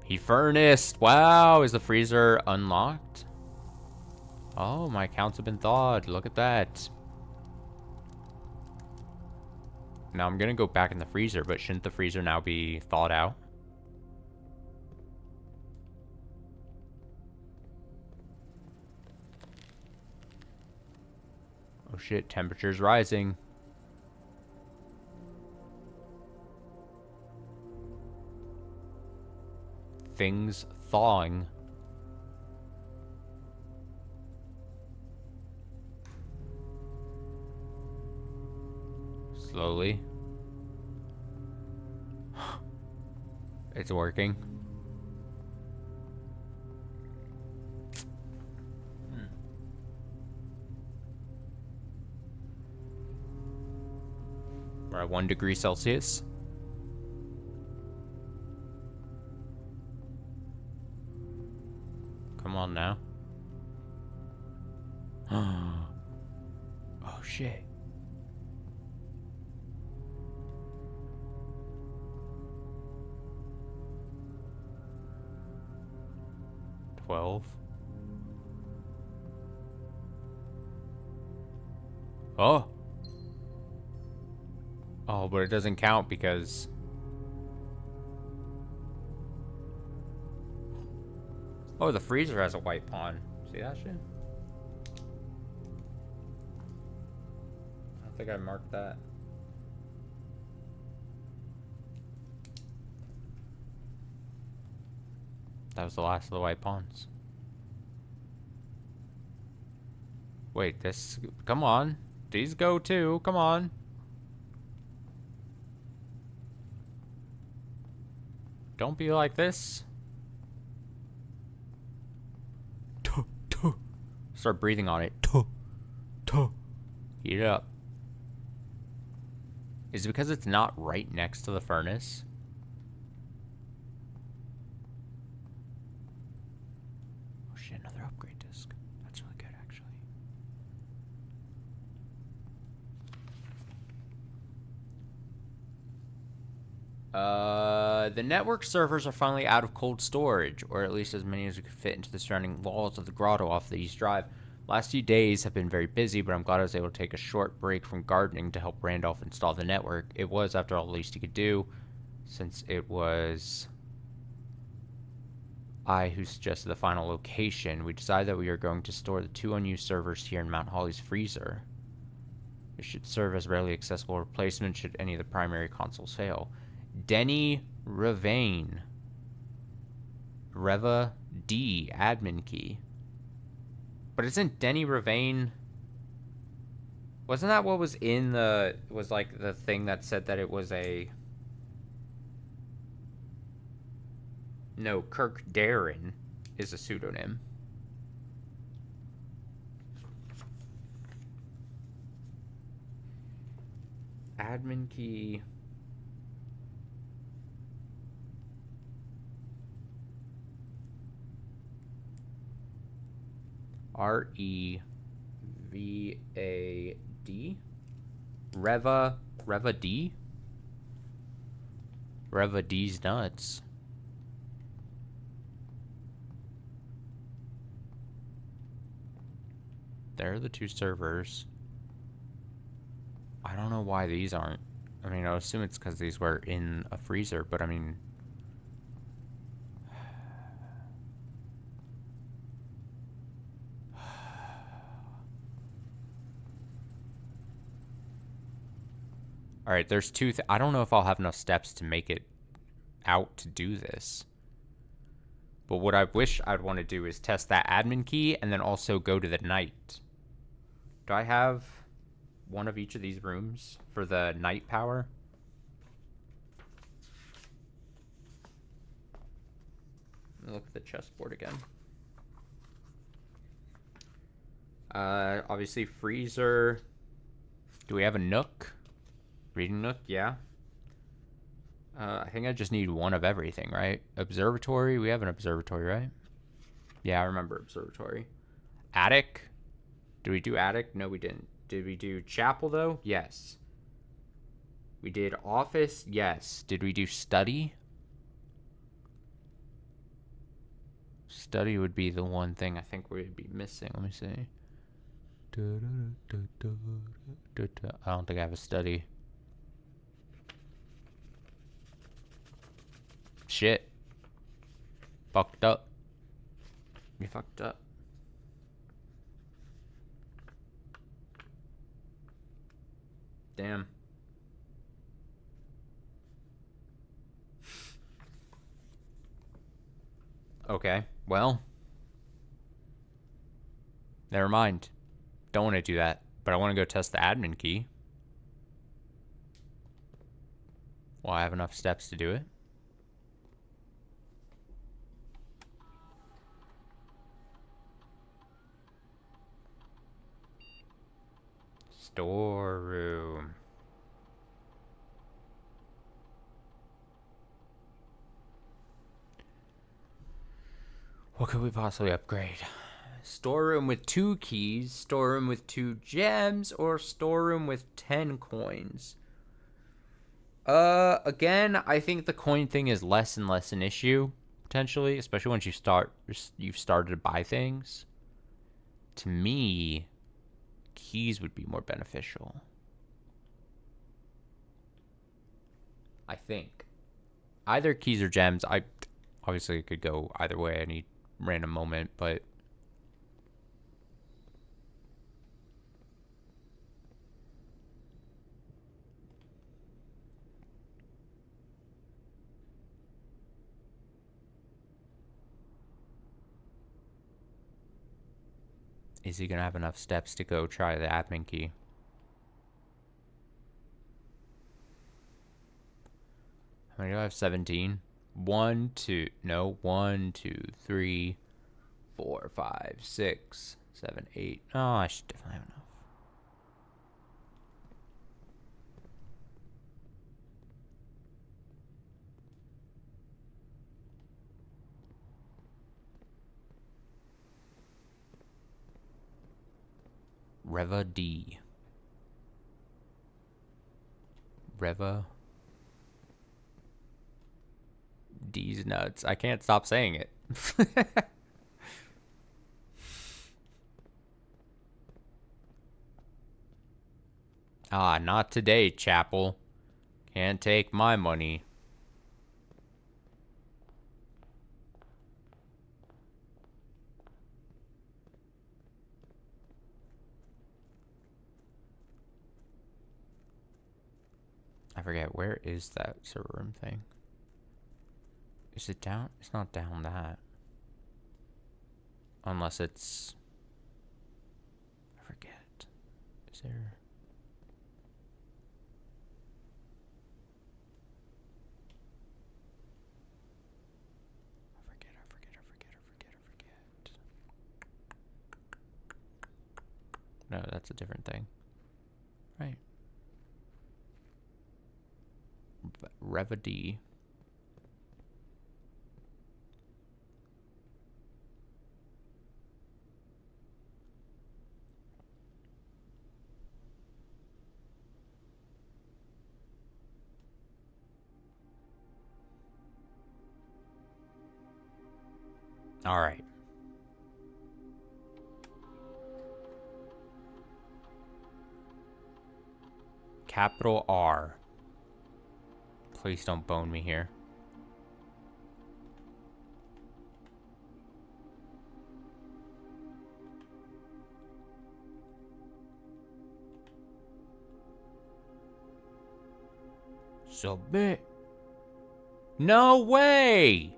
He furnace. Wow, is the freezer unlocked? Oh, my accounts have been thawed. Look at that. Now I'm gonna go back in the freezer, but shouldn't the freezer now be thawed out? Oh shit, temperature's rising. Things thawing. Slowly. It's working. We're at 1 degree Celsius. Come on now. Oh shit. Oh, but it doesn't count because oh, the freezer has a white pawn. See that shit? I don't think I marked that. That was the last of the white pawns. Wait, this... Come on. These go too. Come on. Don't be like this. Start breathing on it. Tuh. Tuh. Heat it up. Is it because it's not right next to the furnace? Oh shit, another upgrade disc. That's really good, actually. The network servers are finally out of cold storage, or at least as many as we could fit into the surrounding walls of the grotto off the east drive. Last few days have been very busy, but I'm glad I was able to take a short break from gardening to help Randolph install the network. It was, after all, the least he could do, since it was I who suggested the final location. We decided that we are going to store the 2 unused servers here in Mount Holly's freezer. It should serve as a readily accessible replacement should any of the primary consoles fail. Denny Ravane. Reva D. Admin key. But isn't Denny Ravane... Wasn't that what was in the... Was like the thing that said that it was a... No, Kirk Darren is a pseudonym. Admin key... R-E-V-A-D? Reva D? Reva D's nuts. There are the 2 servers. I don't know why these aren't. I mean, I assume it's because these were in a freezer, but I mean... Alright, there's 2... I don't know if I'll have enough steps to make it out to do this. But what I wish I'd want to do is test that admin key and then also go to the night. Do I have one of each of these rooms for the night power? Let me look at the chessboard again. Obviously freezer. Do we have a nook? Reading nook, yeah. I think I just need one of everything, right? Observatory, we have an observatory, right? Yeah, I remember observatory. Attic? Did we do attic? No, we didn't. Did we do chapel, though? Yes. We did office? Yes. Did we do study? Study would be the one thing I think we'd be missing. Let me see. I don't think I have a study. Shit. Fucked up. You fucked up. Damn. Okay, well. Never mind. Don't want to do that, but I want to go test the admin key. Will I have enough steps to do it? Storeroom. What could we possibly upgrade? Storeroom with 2 keys, storeroom with 2 gems, or storeroom with 10 coins? Again, I think the coin thing is less and less an issue, potentially, especially once you've started to buy things. To me, keys would be more beneficial. I think. Either keys or gems. I obviously could go either way any random moment, but is he gonna have enough steps to go try the admin key? How many do I have? 17. 1, 2, 3, 4, 5, 6, 7, 8. Oh, I should definitely have enough. Reva D. Reva D's nuts. I can't stop saying it. Ah, not today, Chapel. Can't take my money. I forget, where is that server room thing? Is it down? It's not down that. Unless it's... I forget. Is there... No, that's a different thing. Right. Revady. All right. Capital R. Please don't bone me here. Submit. No way!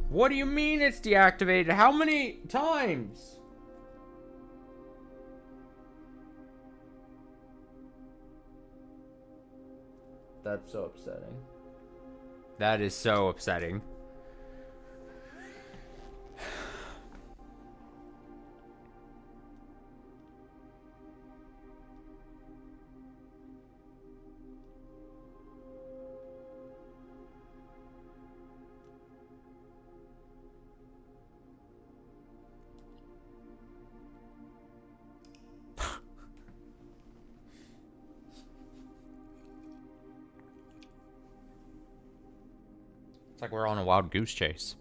What do you mean it's deactivated? How many times? That's so upsetting. That is so upsetting. It's like we're on a wild goose chase.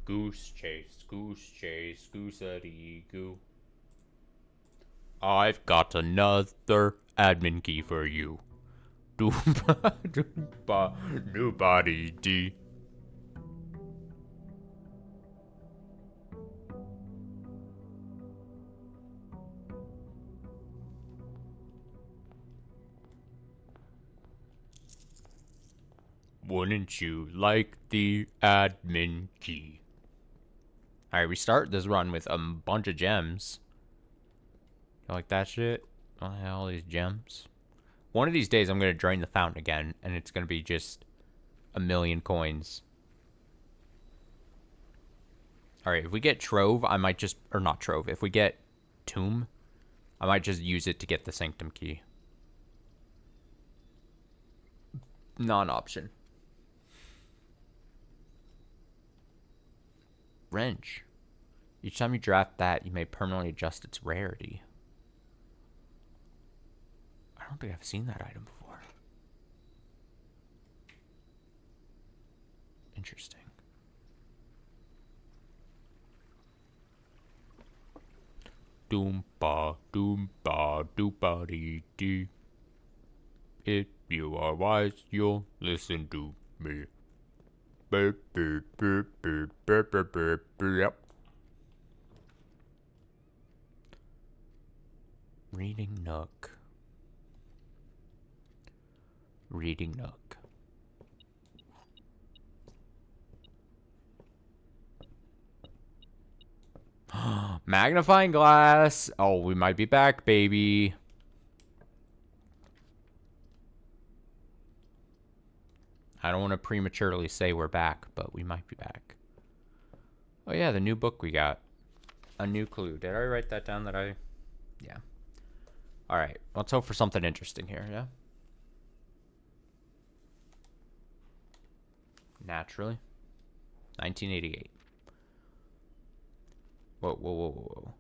Goose chase, goose-a-dee goo. I've got another admin key for you. Doomba, doomba, nobody dee. Wouldn't you like the admin key? Alright, we start this run with a bunch of gems. You like that shit? All these gems. One of these days I'm going to drain the fountain again, and it's going to be just a million coins. Alright, if we get Trove, I might just... Or not Trove. If we get Tomb, I might just use it to get the Sanctum key. Non-option. Wrench. Each time you draft that, you may permanently adjust its rarity. I don't think I've seen that item before. Interesting. Doomba, doomba, doopa dee. If you are wise, you'll listen to me. Yep. Reading Nook. Reading Nook. Magnifying glass. Oh, we might be back, baby. I don't want to prematurely say we're back, but we might be back. Oh yeah, the new book we got. A new clue. Did I write that down Yeah. Alright, let's hope for something interesting here, yeah? Naturally. 1988. Whoa, whoa, whoa, whoa.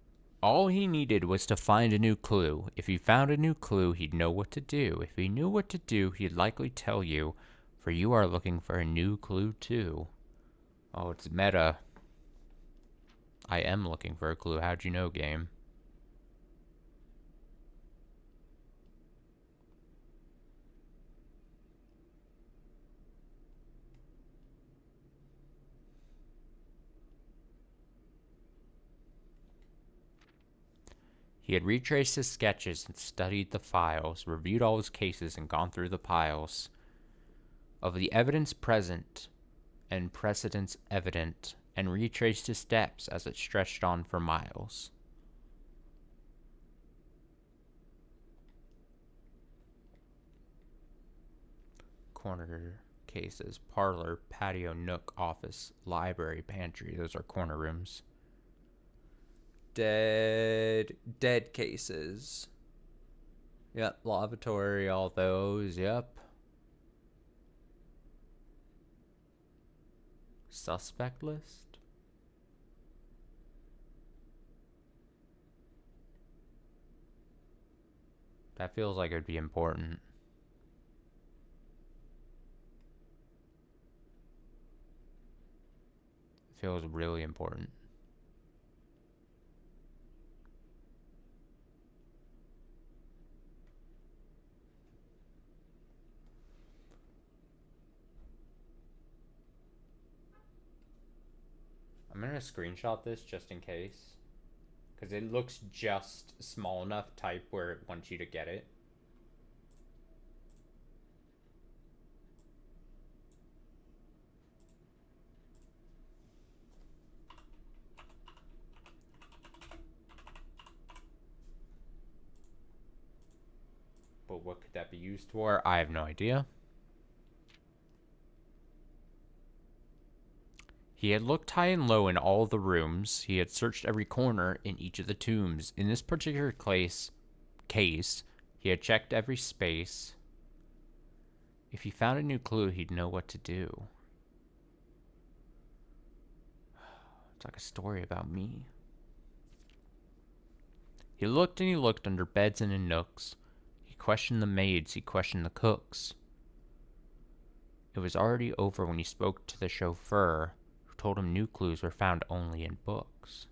All he needed was to find a new clue. If he found a new clue, he'd know what to do. If he knew what to do, he'd likely tell you, for you are looking for a new clue too. Oh, it's meta. I am looking for a clue. How'd you know, game? He had retraced his sketches and studied the files, reviewed all his cases, and gone through the piles of the evidence present and precedents evident, and retraced his steps as it stretched on for miles. Corner cases, parlor, patio, nook, office, library, pantry. Those are corner rooms. Dead cases. Yep, lavatory, all those, yep. Suspect list? That feels like it would be important. It feels really important. I'm gonna screenshot this just in case, because it looks just small enough type where it wants you to get it. But what could that be used for? I have no idea. He had looked high and low in all the rooms. He had searched every corner in each of the tombs. In this particular case, he had checked every space. If he found a new clue, he'd know what to do. It's like a story about me. He looked and he looked under beds and in nooks. He questioned the maids. He questioned the cooks. It was already over when he spoke to the chauffeur, who told him new clues were found only in books.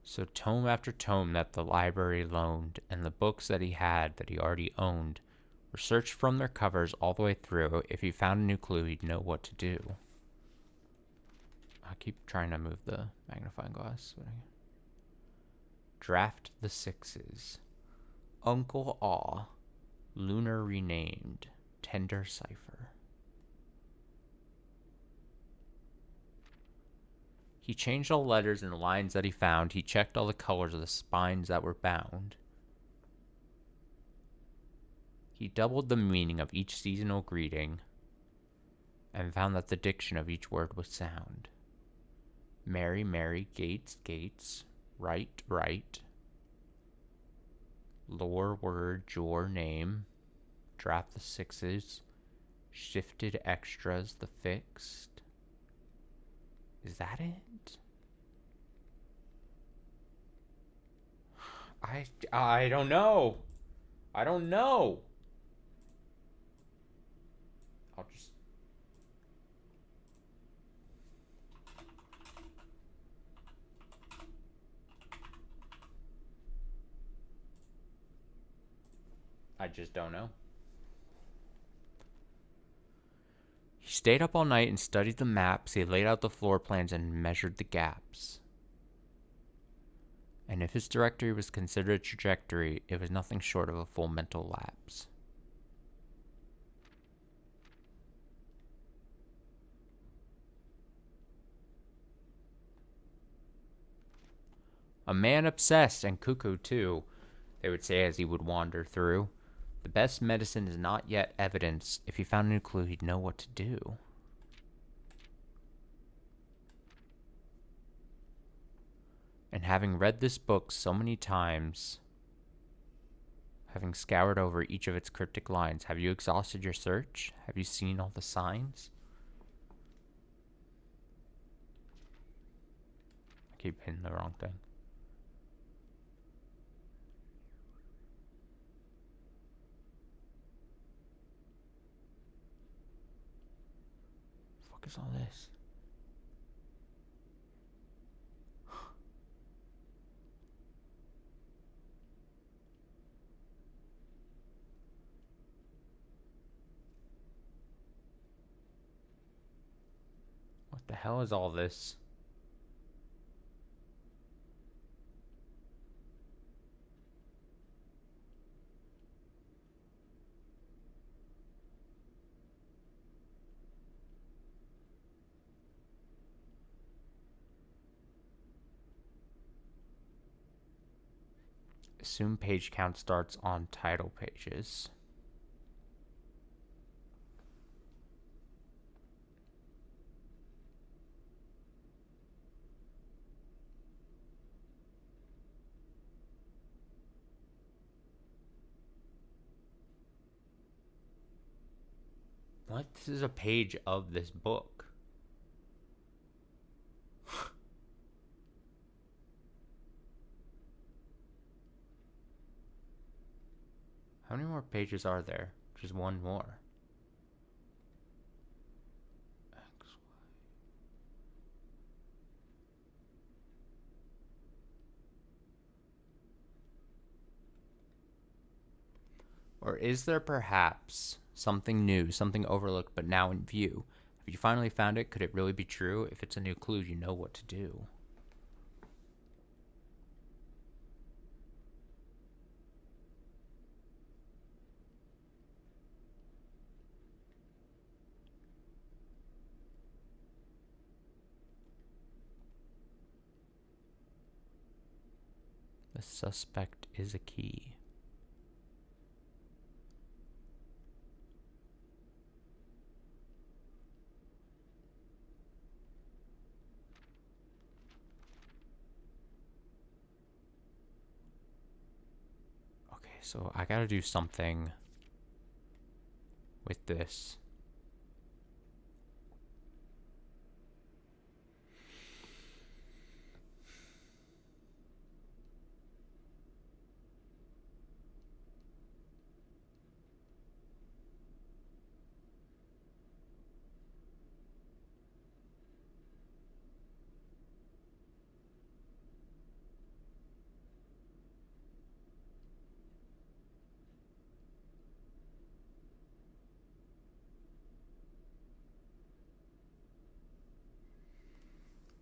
So tome after tome that the library loaned, and the books that he had that he already owned, were searched from their covers all the way through. If he found a new clue, he'd know what to do. I keep trying to move the magnifying glass. Draft the Sixes. Uncle Aw. Lunar renamed. Tender cipher. He changed all letters and lines that he found. He checked all the colors of the spines that were bound. He doubled the meaning of each seasonal greeting and found that the diction of each word was sound. Mary, Mary, Gates, Gates, right, right. Lore, word, your name. Draft the Sixes. Shifted extras, the fixed. Is that it? I don't know. I don't know. I'll just... I just don't know. He stayed up all night and studied the maps. He laid out the floor plans and measured the gaps. And if his directory was considered a trajectory, it was nothing short of a full mental lapse. A man obsessed and cuckoo too. they would say as he would wander through. The best medicine is not yet evidence. If he found a new clue, he'd know what to do. And having read this book so many times, having scoured over each of its cryptic lines, have you exhausted your search? Have you seen all the signs? I keep hitting the wrong thing. What the fuck is all this? What the hell is all this? Assume page count starts on title pages. What? This is a page of this book. How many more pages are there? Just one more. Or is there perhaps something new, something overlooked but now in view? If you finally found it, could it really be true? If it's a new clue, you know what to do. The suspect is a key. Okay, so I gotta do something with this.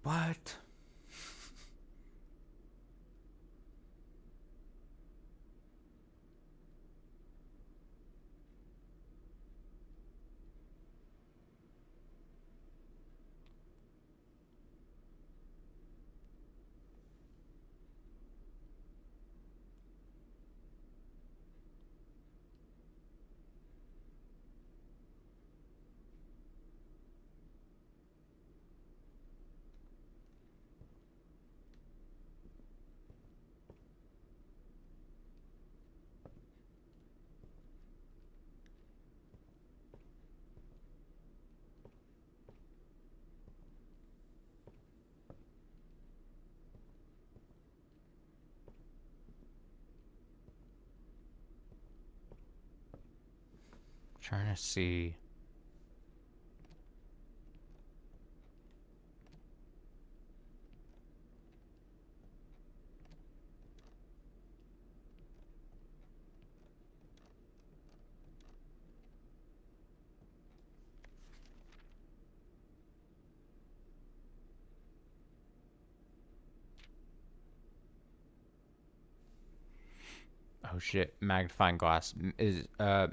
What? Trying to see. Oh shit, magnifying glass is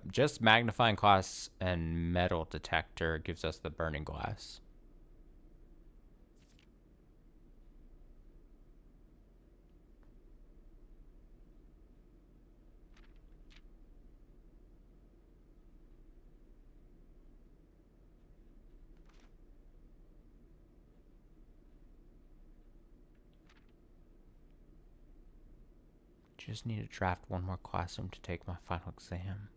just magnifying glass and metal detector gives us the burning glass. just need to draft one more classroom to take my final exam.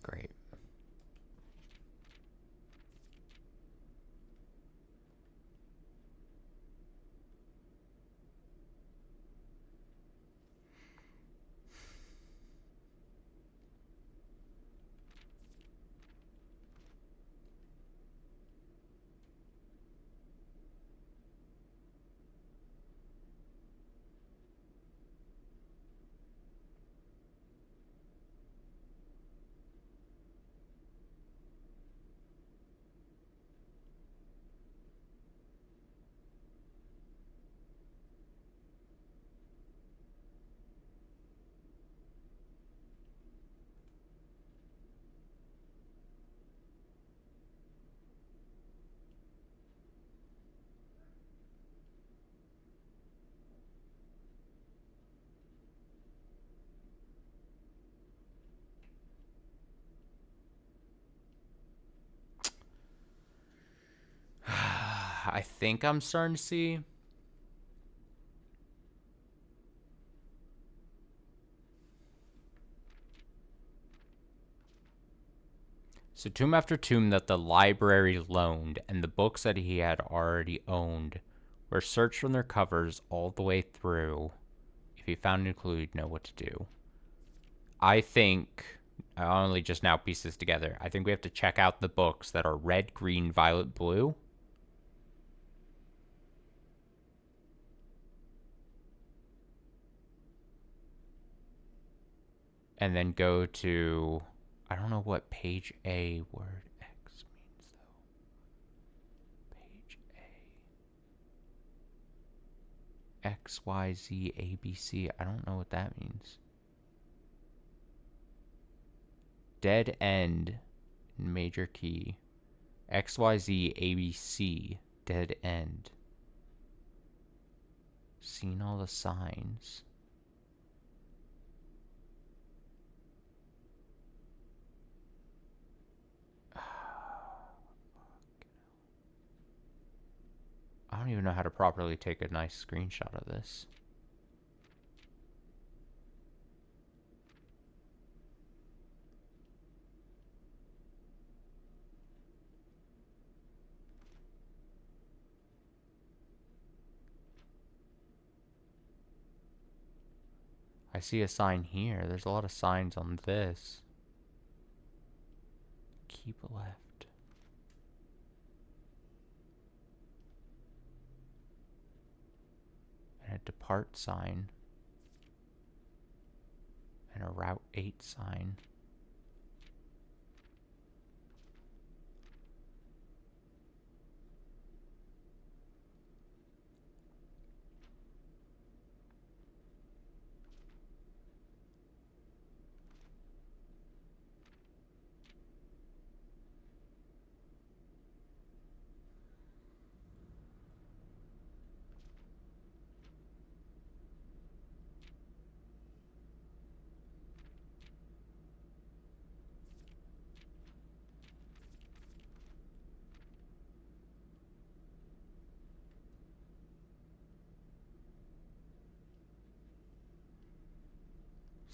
Great. I think I'm starting to see. So tomb after tomb that the library loaned, and the books that he had already owned, were searched from their covers all the way through. If he found a new clue, he'd know what to do. I think I only just now piece this together. I think we have to check out the books that are red, green, violet, blue. And then go to, I don't know what page A word X means though. Page A. X, Y, Z, A, B, C. I don't know what that means. Dead end, major key. X, Y, Z, A, B, C. Dead end. Seen all the signs. I don't even know how to properly take a nice screenshot of this. I see a sign here. There's a lot of signs on this. Keep left. And a depart sign. And a Route 8 sign.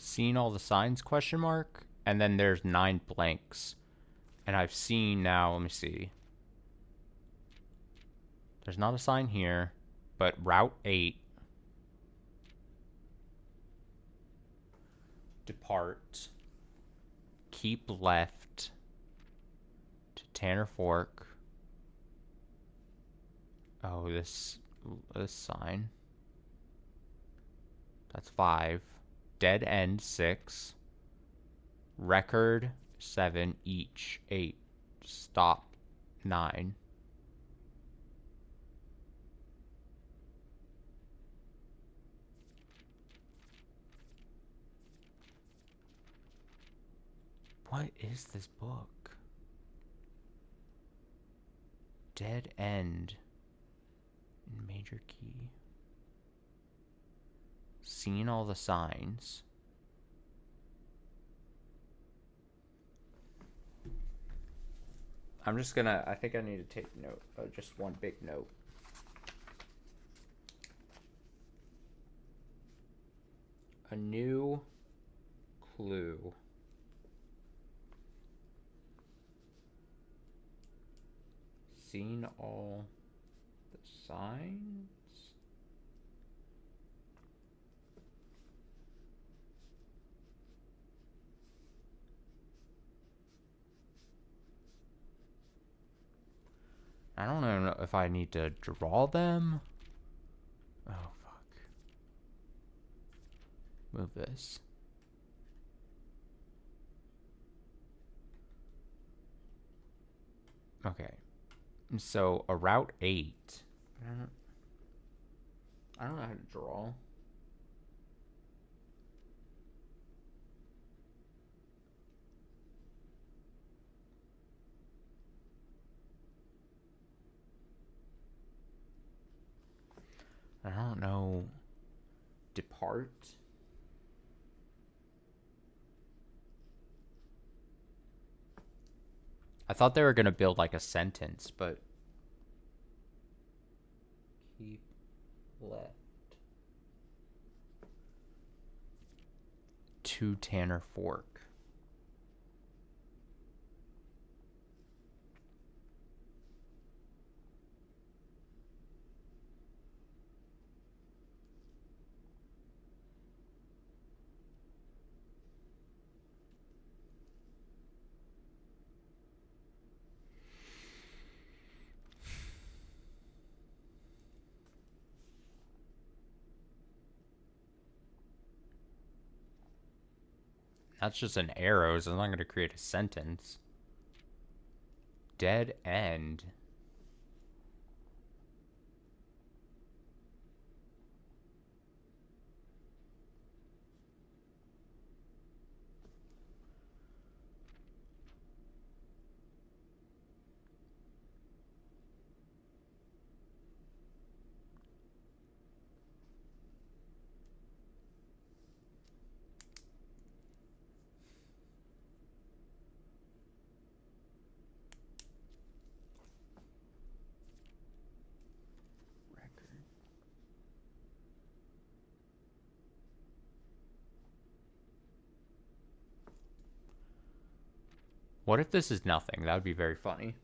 Seen all the signs, question mark? And then there's 9 blanks. And I've seen now, let me see. There's not a sign here, but Route 8. Depart. Keep left to Tanner Fork. Oh, this sign. That's 5. Dead end 6. Record 7 each, 8 stop, 9. What is this book? Dead end in major key. Seen all the signs. I'm just gonna, I think I need to take note, just one big note. A new clue. Seen all the signs? I don't know if I need to draw them. Oh, fuck. Move this. Okay. So, a Route 8. I don't know how to draw. I don't know. Depart. I thought they were gonna build like a sentence, but keep left to Tanner Fork. That's just an arrow, so I'm not going to create a sentence. Dead end. What if this is nothing? That would be very funny.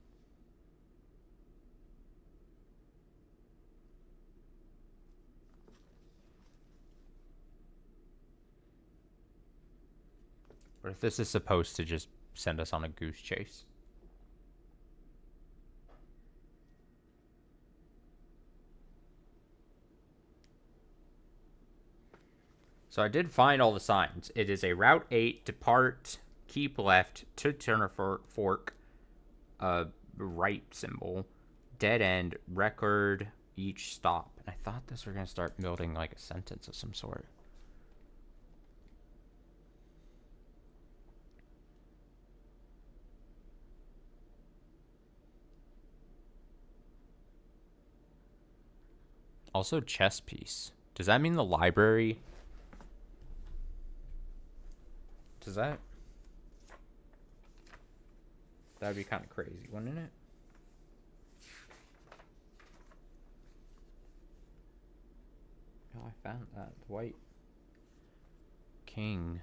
What if this is supposed to just send us on a goose chase? So I did find all the signs. It is a Route 8, depart, keep left, to Turner Fork, right symbol, dead end, record, each stop. And I thought this were going to start building like a sentence of some sort. Also, chess piece. Does that mean the library? Does that? That would be kind of crazy, wouldn't it? Oh, I found that. The white king.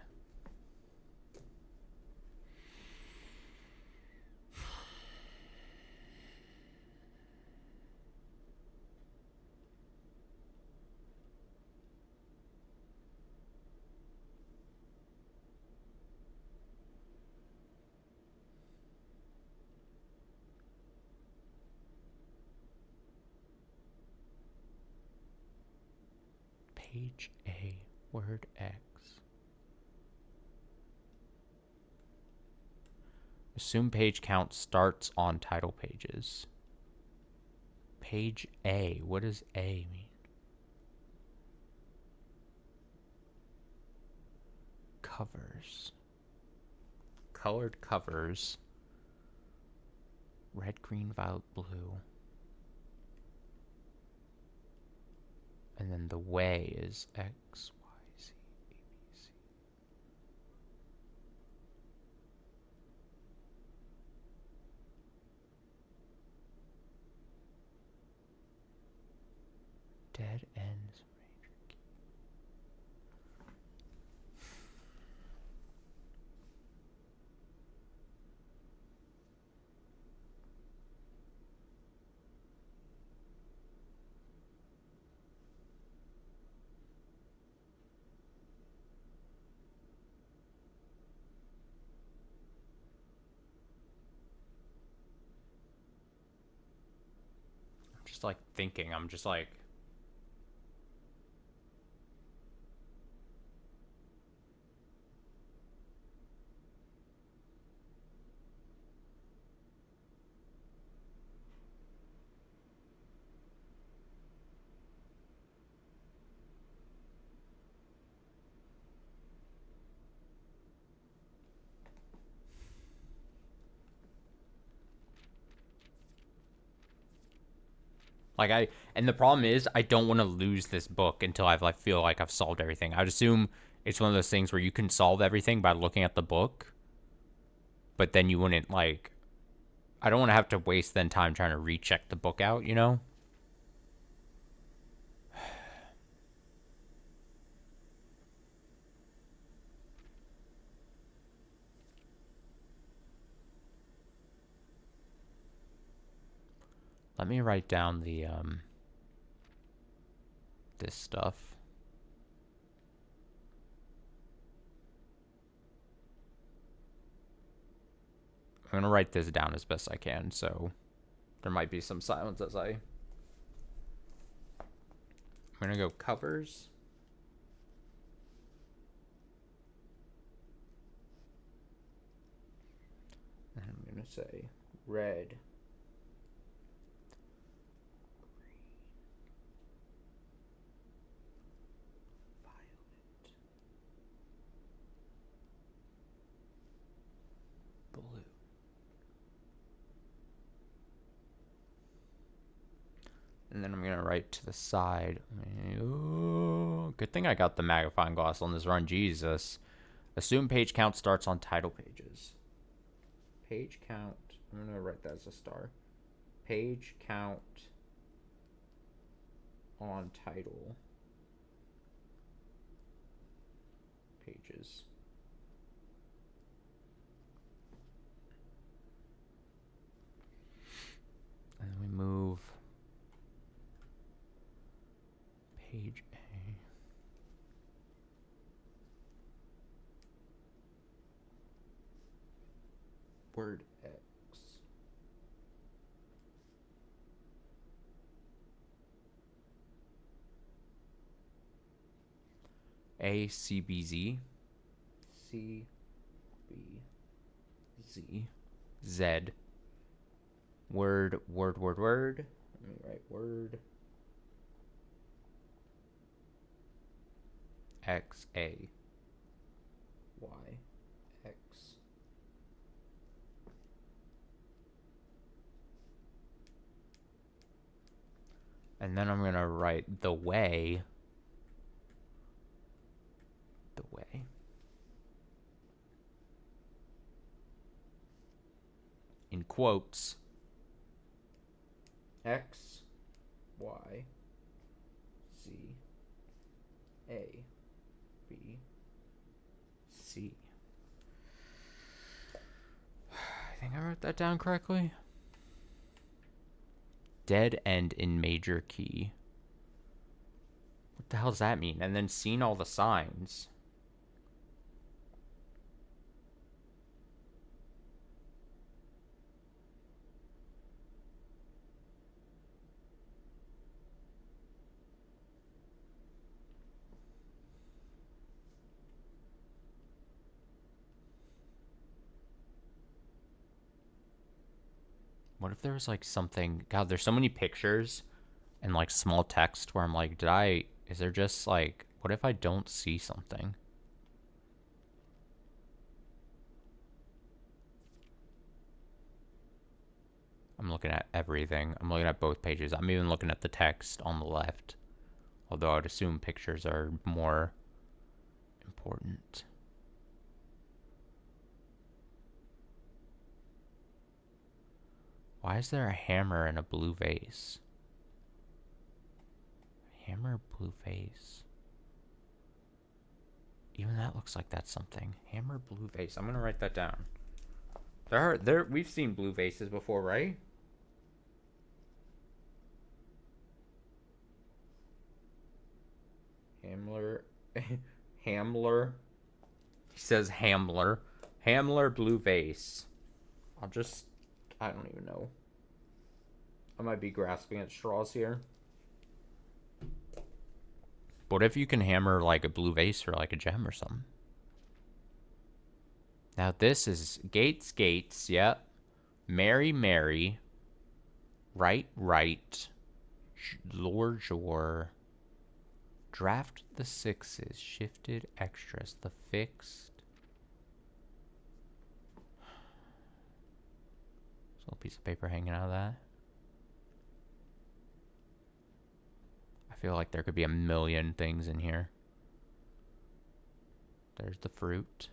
Page A, word X. Assume page count starts on title pages. Page A. What does A mean? Covers. Colored covers. Red, green, violet, blue. And then the way is X, Y, Z, A, B, C. Dead ends. Just like thinking, I'm just like, and the problem is, I don't want to lose this book until I like feel like I've solved everything. I'd assume it's one of those things where you can solve everything by looking at the book, but then you wouldn't like. I don't want to have to waste then time trying to recheck the book out, you know? Let me write down the this stuff. I'm gonna write this down as best I can, so there might be some silence as I'm gonna go covers. And I'm gonna say red. And then I'm going to write to the side. Ooh, good thing I got the magnifying glass on this run. Jesus. Assume page count starts on title pages. Page count. I'm going to write that as a star. Page count on title pages. And then we move page A. Word X. A C B Z. C B Z. Z. Word. Let me write word. X A Y X. And then I'm going to write the way. The way. In quotes. X Y Z A B C. I think I wrote that down correctly. Dead end in major key. What the hell does that mean? And then seen all the signs. What if there was like something? God, there's so many pictures and like small text where I'm like, is there just like, what if I don't see something? I'm looking at everything. I'm looking at both pages. I'm even looking at the text on the left. Although I would assume pictures are more important. Why is there a hammer in a blue vase? Hammer, blue vase. Even that looks like that's something. Hammer, blue vase. I'm gonna write that down. We've seen blue vases before, right? Hamler. Hamler. He says Hamler. Hamler blue vase. I don't even know. I might be grasping at straws here. What if you can hammer like a blue vase or like a gem or something? Now this is Gates, yep. Mary. Right. Jor. Draft the sixes. Shifted extras. The fixed. There's a little piece of paper hanging out of that. I feel like there could be a million things in here. There's the fruit.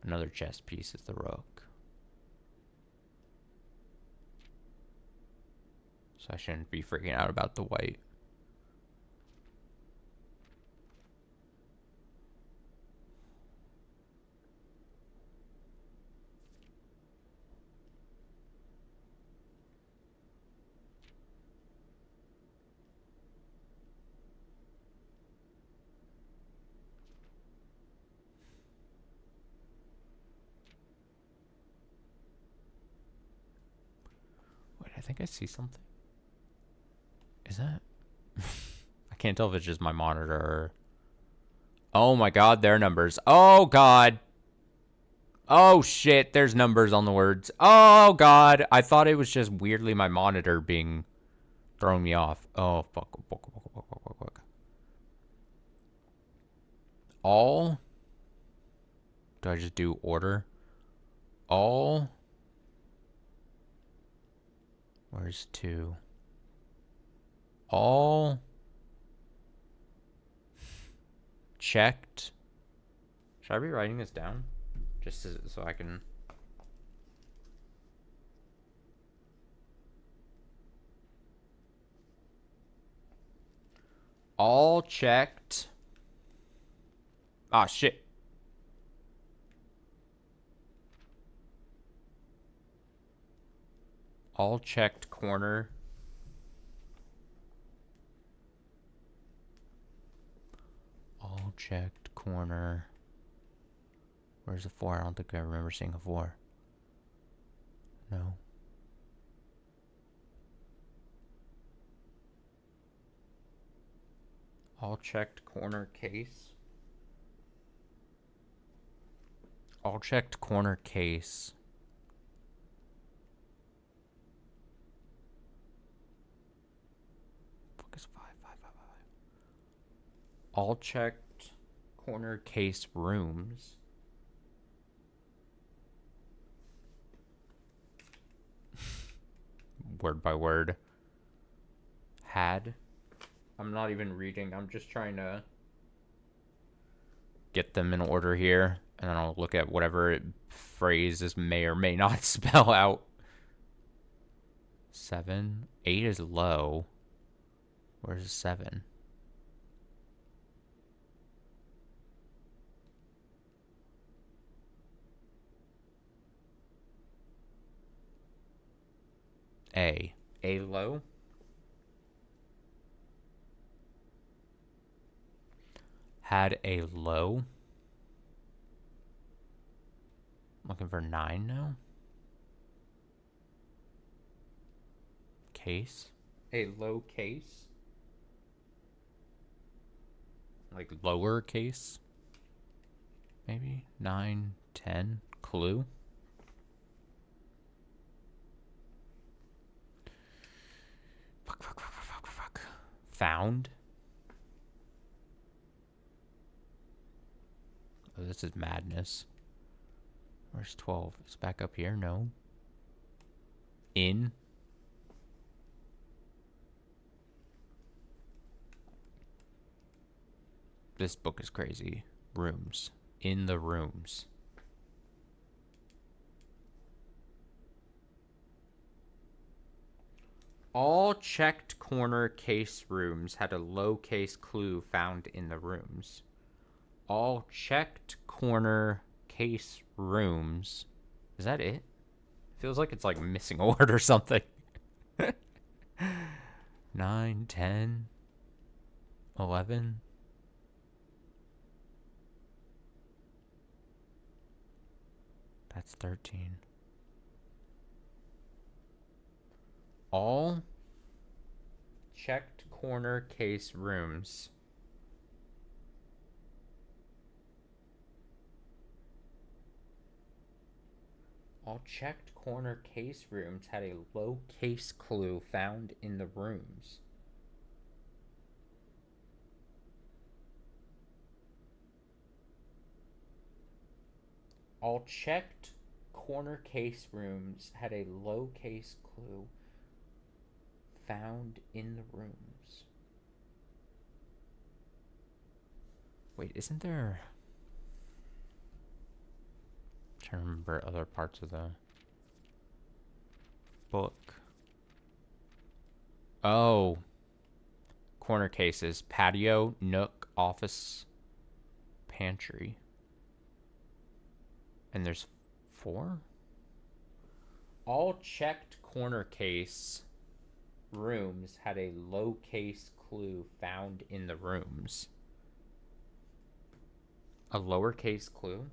Another chess piece is the rook. So I shouldn't be freaking out about the white. Wait, I think I see something. Is that? I can't tell if it's just my monitor or... Oh my god, there are numbers. Oh god. Oh shit, there's numbers on the words. Oh god, I thought it was just weirdly my monitor being throwing me off. Oh fuck. All. Do I just do order? All. Where's 2? All checked. Should I be writing this down? Just so I can... All checked. Ah, shit. All checked corner. All checked corner. Where's the 4? I don't think I remember seeing a 4. No. All checked corner case. All checked corner case. Fuck is 5. All checked corner case rooms. Word by word. Had. I'm not even reading. I'm just trying to get them in order here. And then I'll look at whatever phrases may or may not spell out. 7. 8 is low. Where's 7? A. A low? Had a low? Looking for 9 now? Case? A low case? like lowercase, maybe 9, 10 clue. Fuck. Found. Oh, this is madness. Where's 12? It's back up here. No. In. This book is crazy. Rooms. In the rooms. All checked corner case rooms had a low case clue found in the rooms. All checked corner case rooms. Is that it? Feels like it's like missing a word or something. 9, 10, 11. That's 13. All checked corner case rooms. All checked corner case rooms had a low case clue found in the rooms. All checked corner case rooms had a low case clue found in the rooms. Wait, isn't there... I'm trying to remember other parts of the book. Oh. Corner cases. Patio, nook, office, pantry. And there's 4? All checked corner case rooms had a low case clue found in the rooms. A lowercase clue?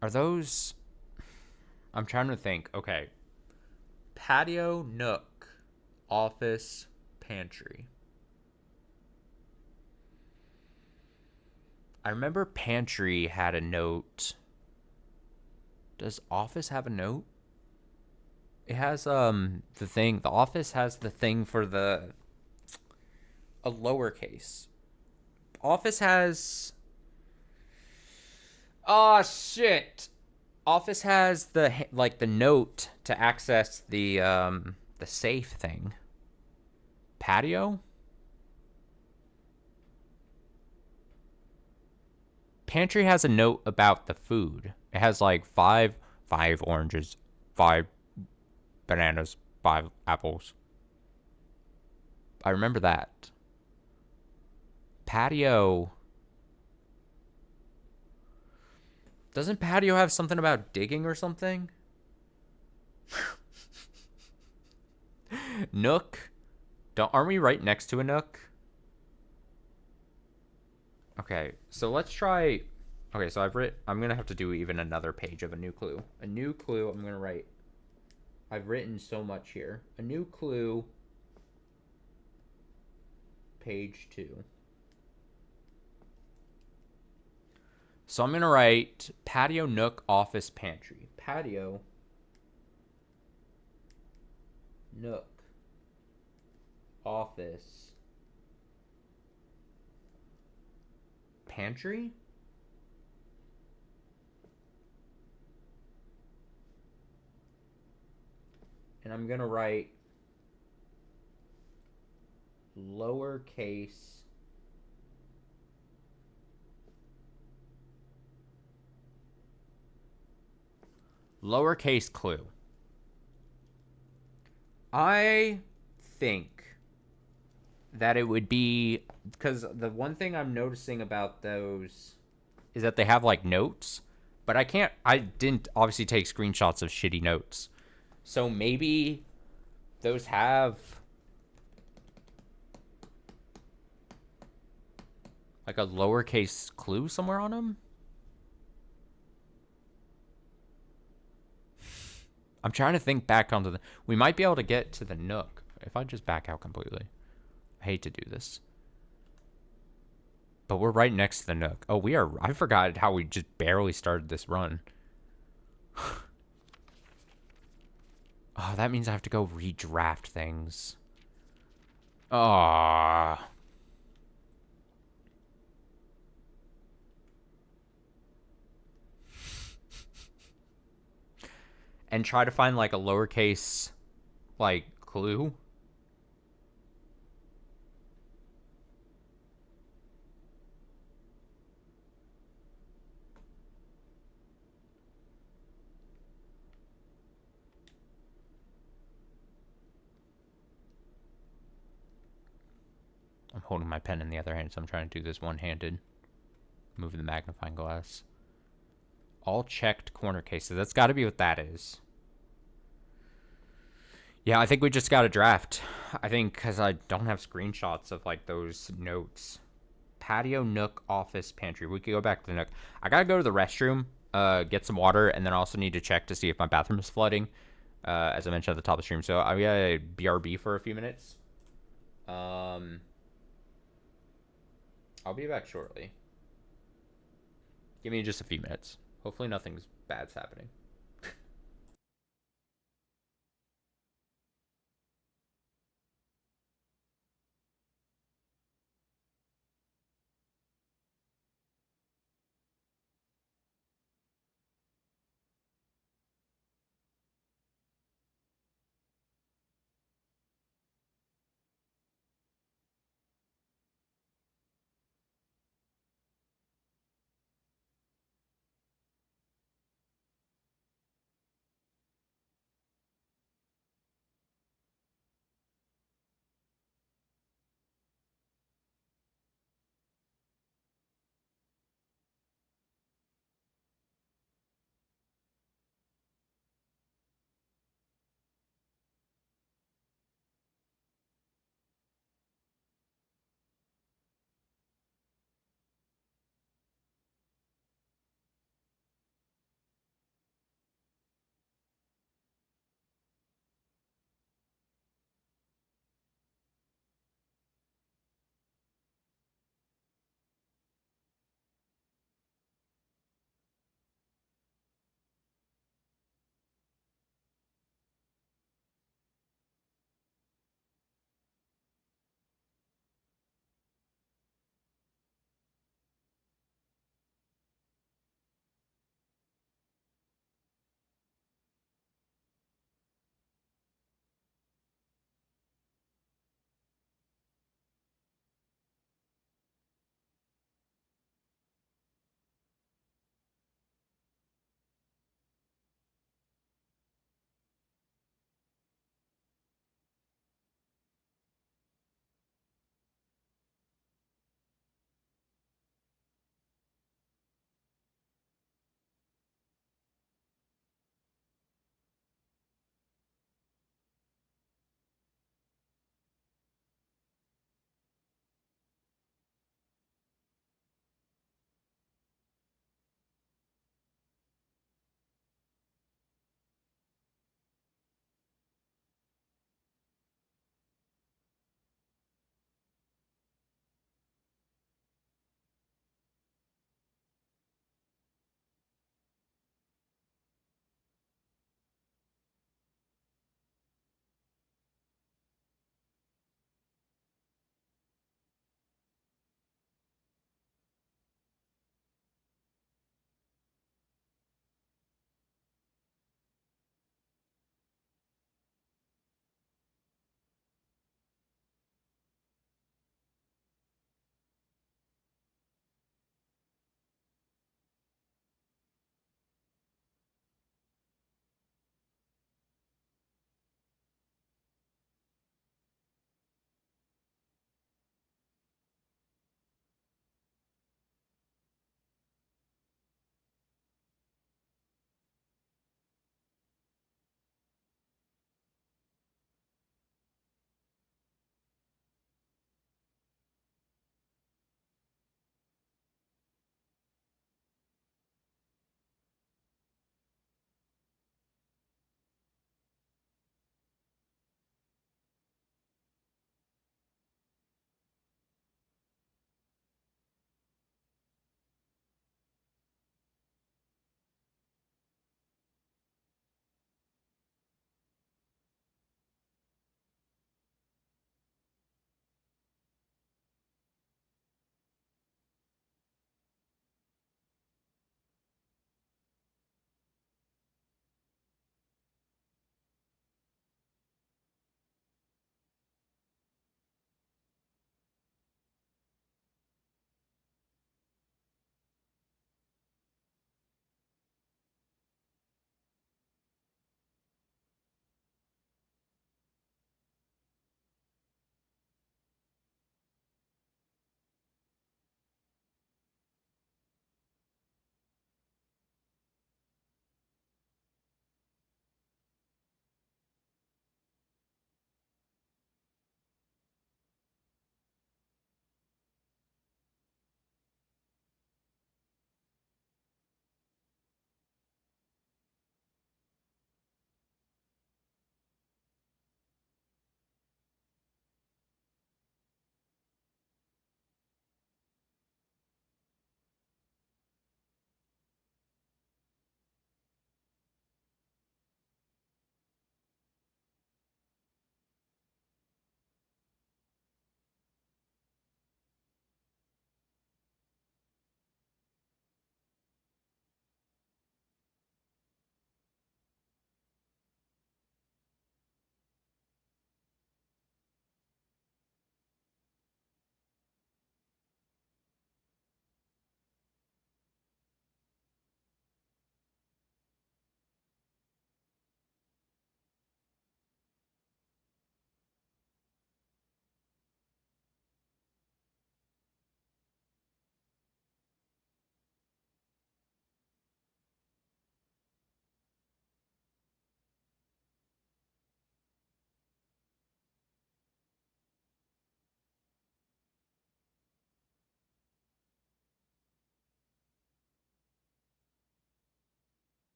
Are those... I'm trying to think. Okay. Patio, nook, office, pantry. I remember pantry had a note. Does office have a note? It has the thing. The office has the thing for a lowercase. Office has... Oh shit. Office has the note to access the safe thing. Patio? Pantry has a note about the food. It has like 5 oranges, 5 bananas, 5 apples. I remember that. Patio. Doesn't patio have something about digging or something? Nook. Aren't we right next to a nook? Okay, so let's try... Okay, so I'm going to have to do even another page of a new clue. A new clue, I'm going to write... I've written so much here. A new clue... Page 2. So I'm going to write patio, nook, office, pantry. Patio, nook, office, pantry? And I'm going to write lowercase clue. I think that it would be... Because the one thing I'm noticing about those is that they have, like, notes. But I didn't obviously take screenshots of shitty notes. So maybe those have... Like a lowercase clue somewhere on them? I'm trying to think back onto the... We might be able to get to the Nook if I just back out completely. I hate to do this. But we're right next to the Nook. Oh, we are... I forgot how we just barely started this run. Oh, that means I have to go redraft things. Ah. And try to find like a lowercase like clue. I'm holding my pen in the other hand, so I'm trying to do this one-handed. Moving the magnifying glass. All checked corner cases. That's got to be what that is. Yeah, I think we just got a draft. I think because I don't have screenshots of like those notes. Patio, nook, office, pantry. We could go back to the nook. I gotta go to the restroom, get some water, and then I also need to check to see if my bathroom is flooding. As I mentioned at the top of the stream, so I'm gonna BRB for a few minutes. Um, I'll be back shortly. Give me just a few minutes. Hopefully nothing's bad's happening.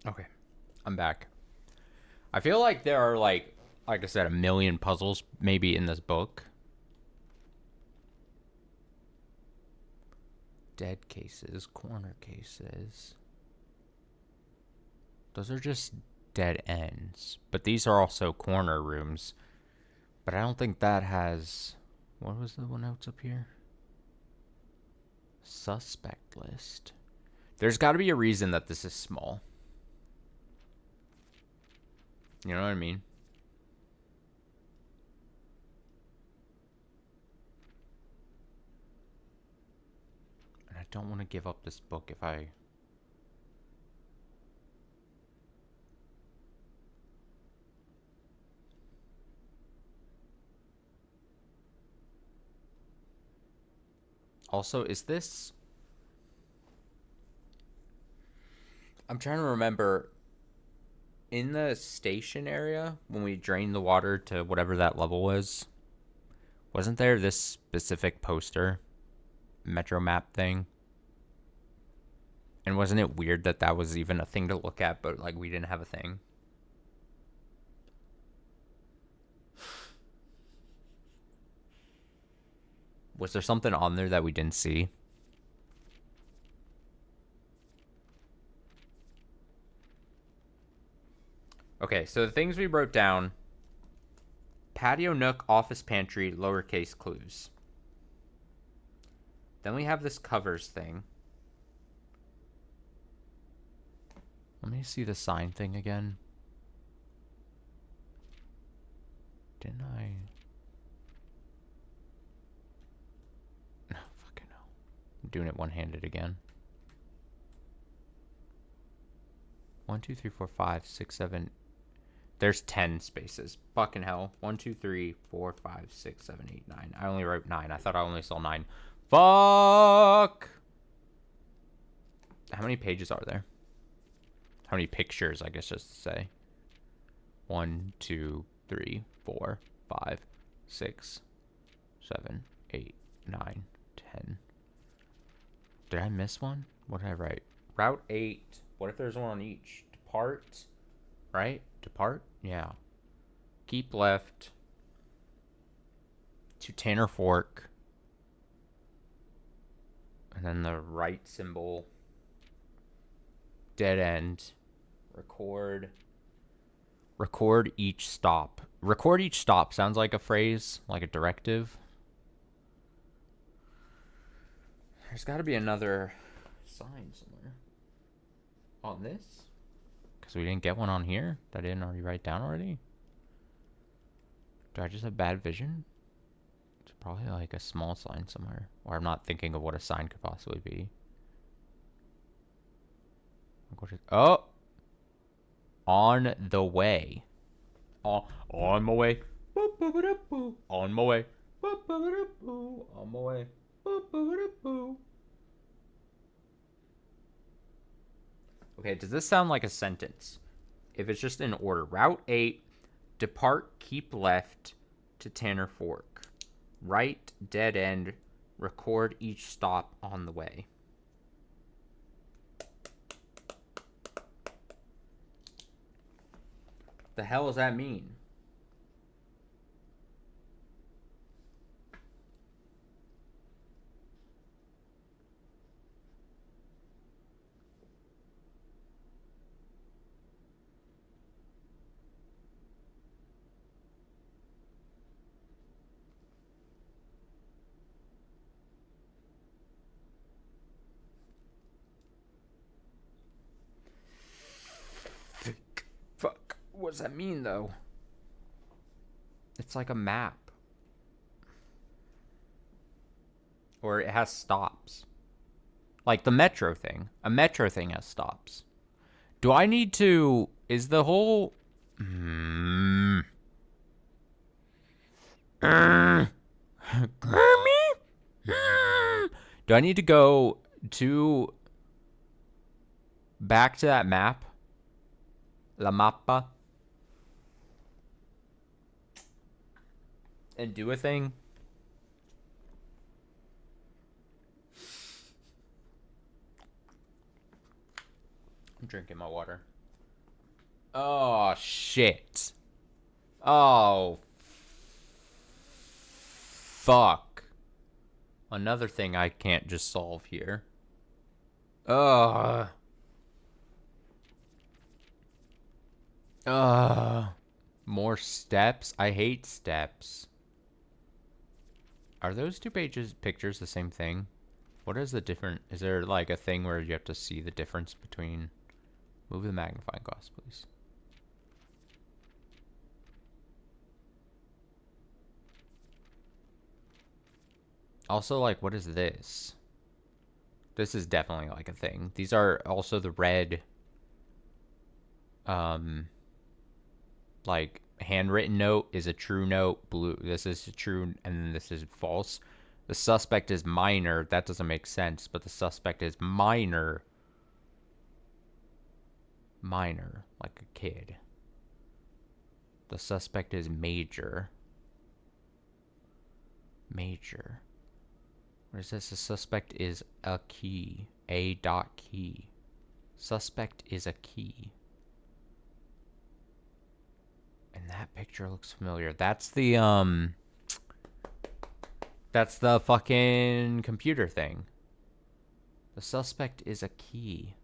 Okay, I'm back. I feel like there are like I said, a million puzzles maybe in this book. Dead cases, corner cases. Those are just dead ends. But these are also corner rooms. But I don't think that has... What was the one else up here? Suspect list. There's got to be a reason that this is small. You know what I mean? And I don't want to give up this book if I... Also, is this... I'm trying to remember... In the station area, when we drained the water to whatever that level was, wasn't there this specific poster? Metro map thing? And wasn't it weird that that was even a thing to look at, but like we didn't have a thing? Was there something on there that we didn't see? Okay, so the things we wrote down: patio nook, office pantry, lowercase clues. Then we have this covers thing. Let me see the sign thing again. Didn't I? No, fucking no. I'm doing it one-handed again. 1, 2, 3, 4, 5, 6, 7. There's 10 spaces. Fucking hell. 1, 2, 3, 4, 5, 6, 7, 8, 9. I only wrote 9. I thought I only saw 9. Fuck! How many pages are there? How many pictures, I guess, just to say. 1, 2, 3, 4, 5, 6, 7, 8, 9, 10. Did I miss one? What did I write? Route 8. What if there's one on each? Depart. Right? Depart? Yeah. Keep left. To Tanner Fork. And then the right symbol. Dead end. Record. Record each stop. Record each stop sounds like a phrase, like a directive. There's got to be another sign somewhere. On this? Because we didn't get one on here? That I didn't already write down already? Do I just have bad vision? It's probably like a small sign somewhere. Or I'm not thinking of what a sign could possibly be. Oh! On the way. On my way. On my way. On my way. Okay, does this sound like a sentence? If it's just in order. Route 8, depart, keep left to Tanner Fork. Right, dead end, record each stop on the way. The hell does that mean? Fuck. What does that mean, though? It's like a map. Or it has stops. Like the metro thing. A metro thing has stops. Do I need to... Is the whole... Do I need to go to... Back to that map? La mappa? And do a thing? I'm drinking my water. Oh, shit. Oh, fuck. Another thing I can't just solve here. Ugh. Ugh. More steps? I hate steps. Are those two pictures the same thing? What is the different? Is there like a thing where you have to see the difference between? Move the magnifying glass, please. Also, like, what is this? This is definitely like a thing. These are also the red, like handwritten note is a true note. Blue, this is true, and then this is false. The suspect is minor. That doesn't make sense, but the suspect is minor. Minor, like a kid. The suspect is major. Major. What is this? The suspect is a key. A dot key. Suspect is a key. And that picture looks familiar. That's the fucking computer thing. The suspect is a key.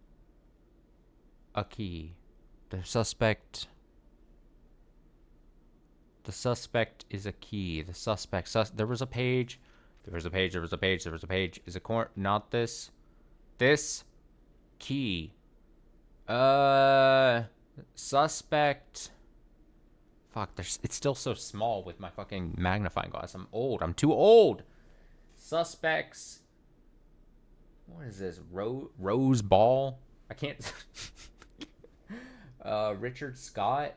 A key. The suspect is a key. The suspect there was a page. There was a page. Is it not this? This key. Suspect. Fuck, it's still so small with my fucking magnifying glass. I'm old. I'm too old. Suspects. What is this? Rose Ball? I can't. Richard Scott.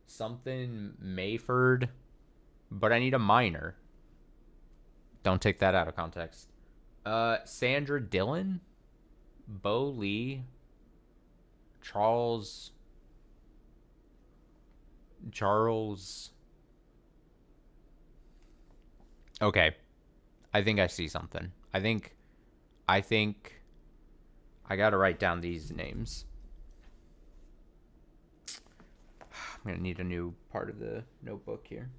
Something Mayford. But I need a minor. Don't take that out of context. Sandra Dillon. Bo Lee. Charles. Okay. I think I see something. I think I gotta write down these names. I'm gonna need a new part of the notebook here.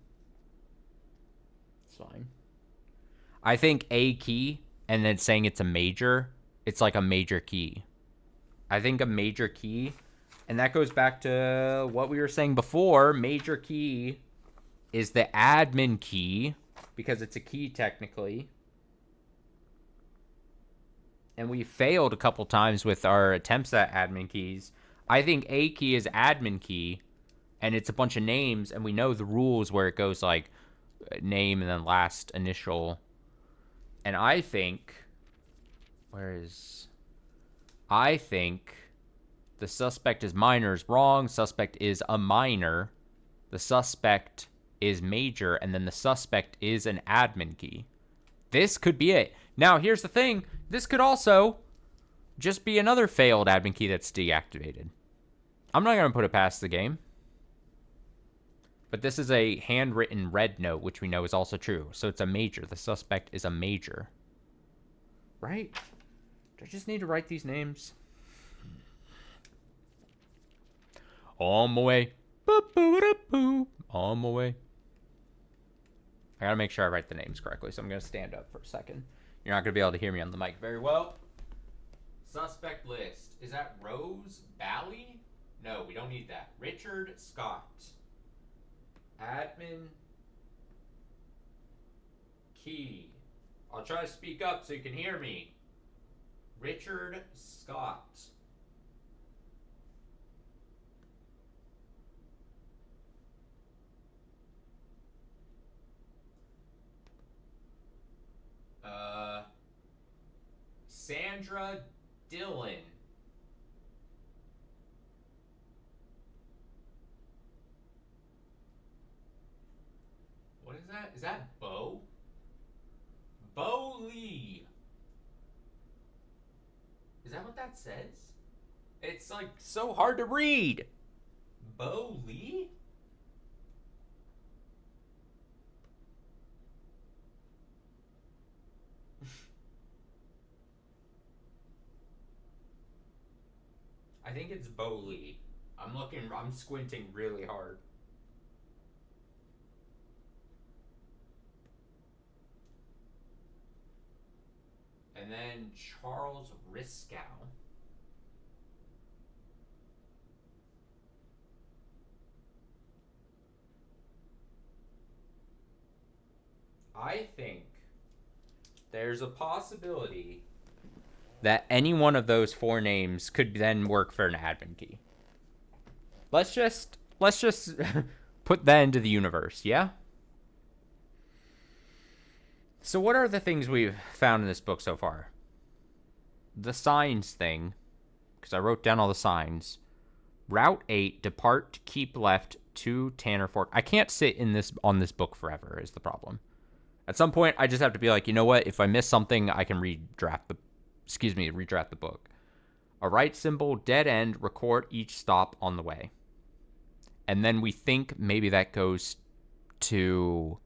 It's fine. I think a key and then saying it's a major, it's like a major key. I think a major key, and that goes back to what we were saying before. Major key is the admin key because it's a key technically. And we failed a couple times with our attempts at admin keys. I think a key is admin key, and it's a bunch of names, and we know the rules where it goes like name and then last initial. And I think the suspect is minor is wrong. Suspect is a minor. The suspect is major, and then the suspect is an admin key. This could be it. Now, here's the thing. This could also just be another failed admin key that's deactivated. I'm not going to put it past the game. But this is a handwritten red note, which we know is also true. So it's a major. The suspect is a major. Right? Do I just need to write these names? On my way. On my way. I gotta make sure I write the names correctly, so I'm gonna stand up for a second. You're not gonna be able to hear me on the mic very well. Suspect list. Is that Rose Bally? No, we don't need that. Richard Scott. Admin key. I'll try to speak up so you can hear me. Richard Scott. Sandra Dillon. What is that? Is that Bo? Bo Lee. Is that what that says? It's like so hard to read. Bo Lee? I think it's Bo Lee. I'm squinting really hard. And then Charles Riscow. I think there's a possibility that any one of those four names could then work for an admin key. Let's just put that into the universe, yeah? So what are the things we've found in this book so far? The signs thing, because I wrote down all the signs. Route 8, depart, keep left to Tanner Ford. I can't sit in this on this book forever is the problem. At some point, I just have to be like, you know what? If I miss something, I can redraft the book. A right symbol, dead end, record each stop on the way. And then we think maybe that goes to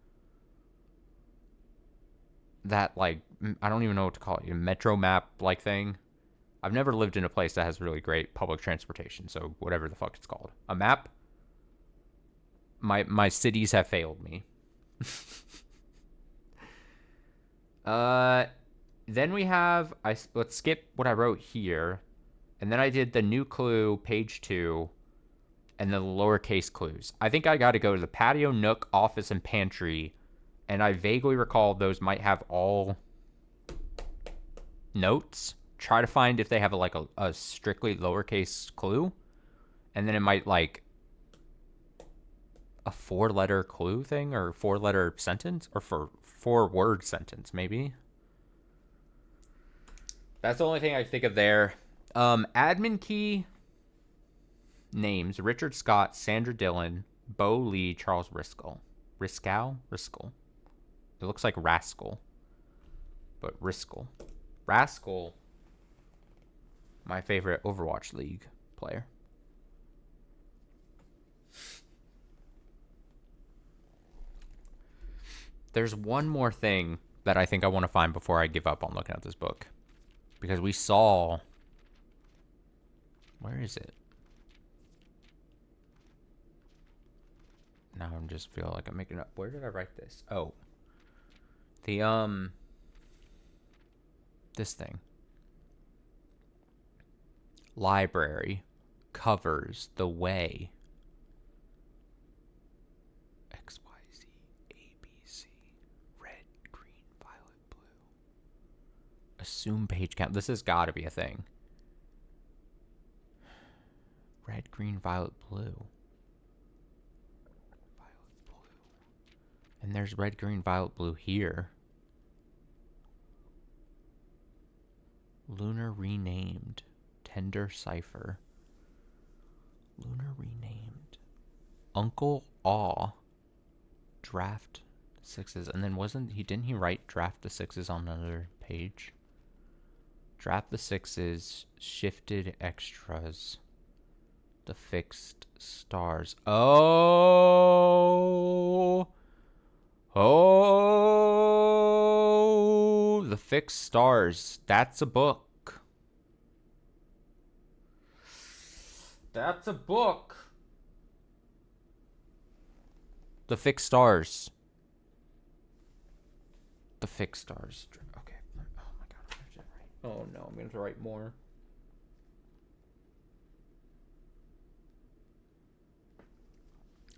that, like, I don't even know what to call it, a metro map like thing. I've never lived in a place that has really great public transportation, so whatever the fuck it's called. A map? My cities have failed me. Then we have let's skip what I wrote here, and then I did the new clue, page 2, and the lowercase clues. I think I got to go to the patio, nook, office, and pantry, and I vaguely recall those might have all notes. Try to find if they have a strictly lowercase clue, and then it might like a 4-letter clue thing or 4-letter sentence or for 4-word sentence maybe. That's the only thing I think of there. Admin key names: Richard Scott, Sandra Dillon, Bo Lee, Charles Riskel. Riskel. It looks like Rascal, but Riskel. Rascal, my favorite Overwatch League player. There's one more thing that I think I want to find before I give up on looking at this book. Because we saw... Where is it? Now I'm just feel like I'm making up. Where did I write this? Oh. This thing. Library. Covers. The way. X, Y, Z, A, B, C. Red, green, violet, blue. Assume page count. This has got to be a thing. Red, green, violet, blue. Violet, blue. And there's red, green, violet, blue here. Lunar renamed. Tender cipher. Lunar renamed. Uncle Aw. Draft 6s. And then didn't he write draft the 6s on another page? Draft the 6s. Shifted extras. The fixed stars. Oh. The fixed stars. That's a book. That's a book. The fixed stars. The fixed stars. Okay. Oh my god. I have to write. Oh no, I'm going to write more.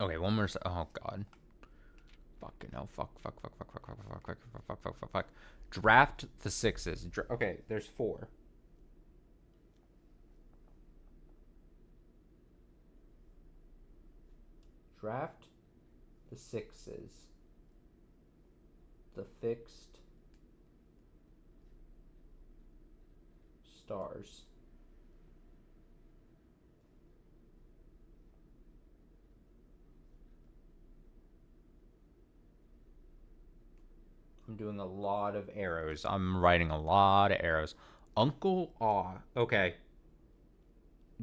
Okay, one more. Oh god. Fucking no. Fuck. Draft the 6s. Okay, there's 4. Draft the 6s. The fixed stars. I'm doing a lot of arrows. I'm writing a lot of arrows. Uncle Aw. Okay.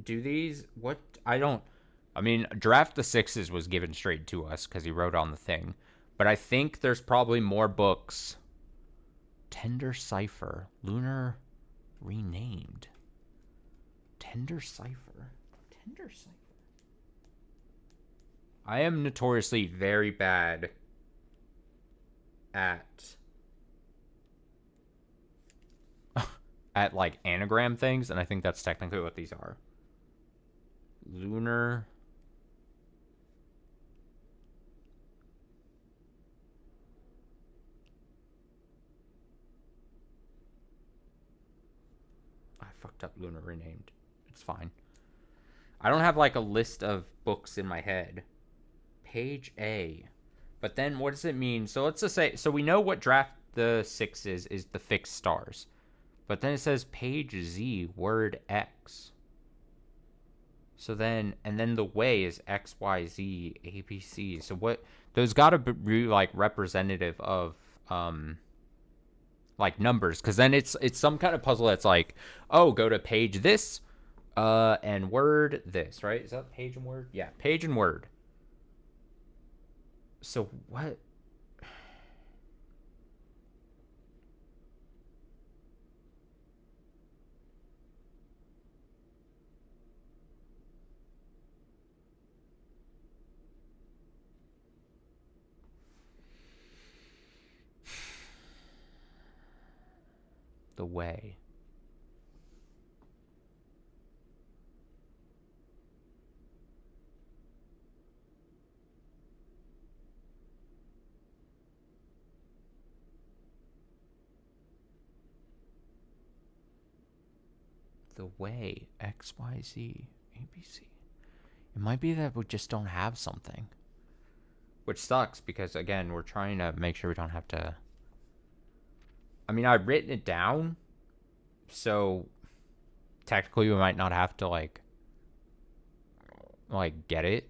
Do these... What? I don't... I mean, Draft the 6s was given straight to us because he wrote on the thing. But I think there's probably more books. Tender Cipher. Lunar renamed. Tender cipher. Tender cipher. I am notoriously very bad at at like anagram things, and I think that's technically what these are. Lunar. I fucked up lunar renamed. It's fine. I don't have like a list of books in my head. Page A. But then what does it mean? So let's just say, so we know what draft the 6 is the fixed stars. But then it says page Z, word X. So then, and then the way is X, Y, Z, A, B, C. So what, those gotta be like representative of, like numbers. Cause then it's some kind of puzzle that's like, oh, go to page this, and word this, right? Is that page and word? Yeah, page and word. So what? The way. The way. X, Y, Z, A, B, C. It might be that we just don't have something. Which sucks because, again, we're trying to make sure we don't have to. I mean, I've written it down. So technically we might not have to like get it.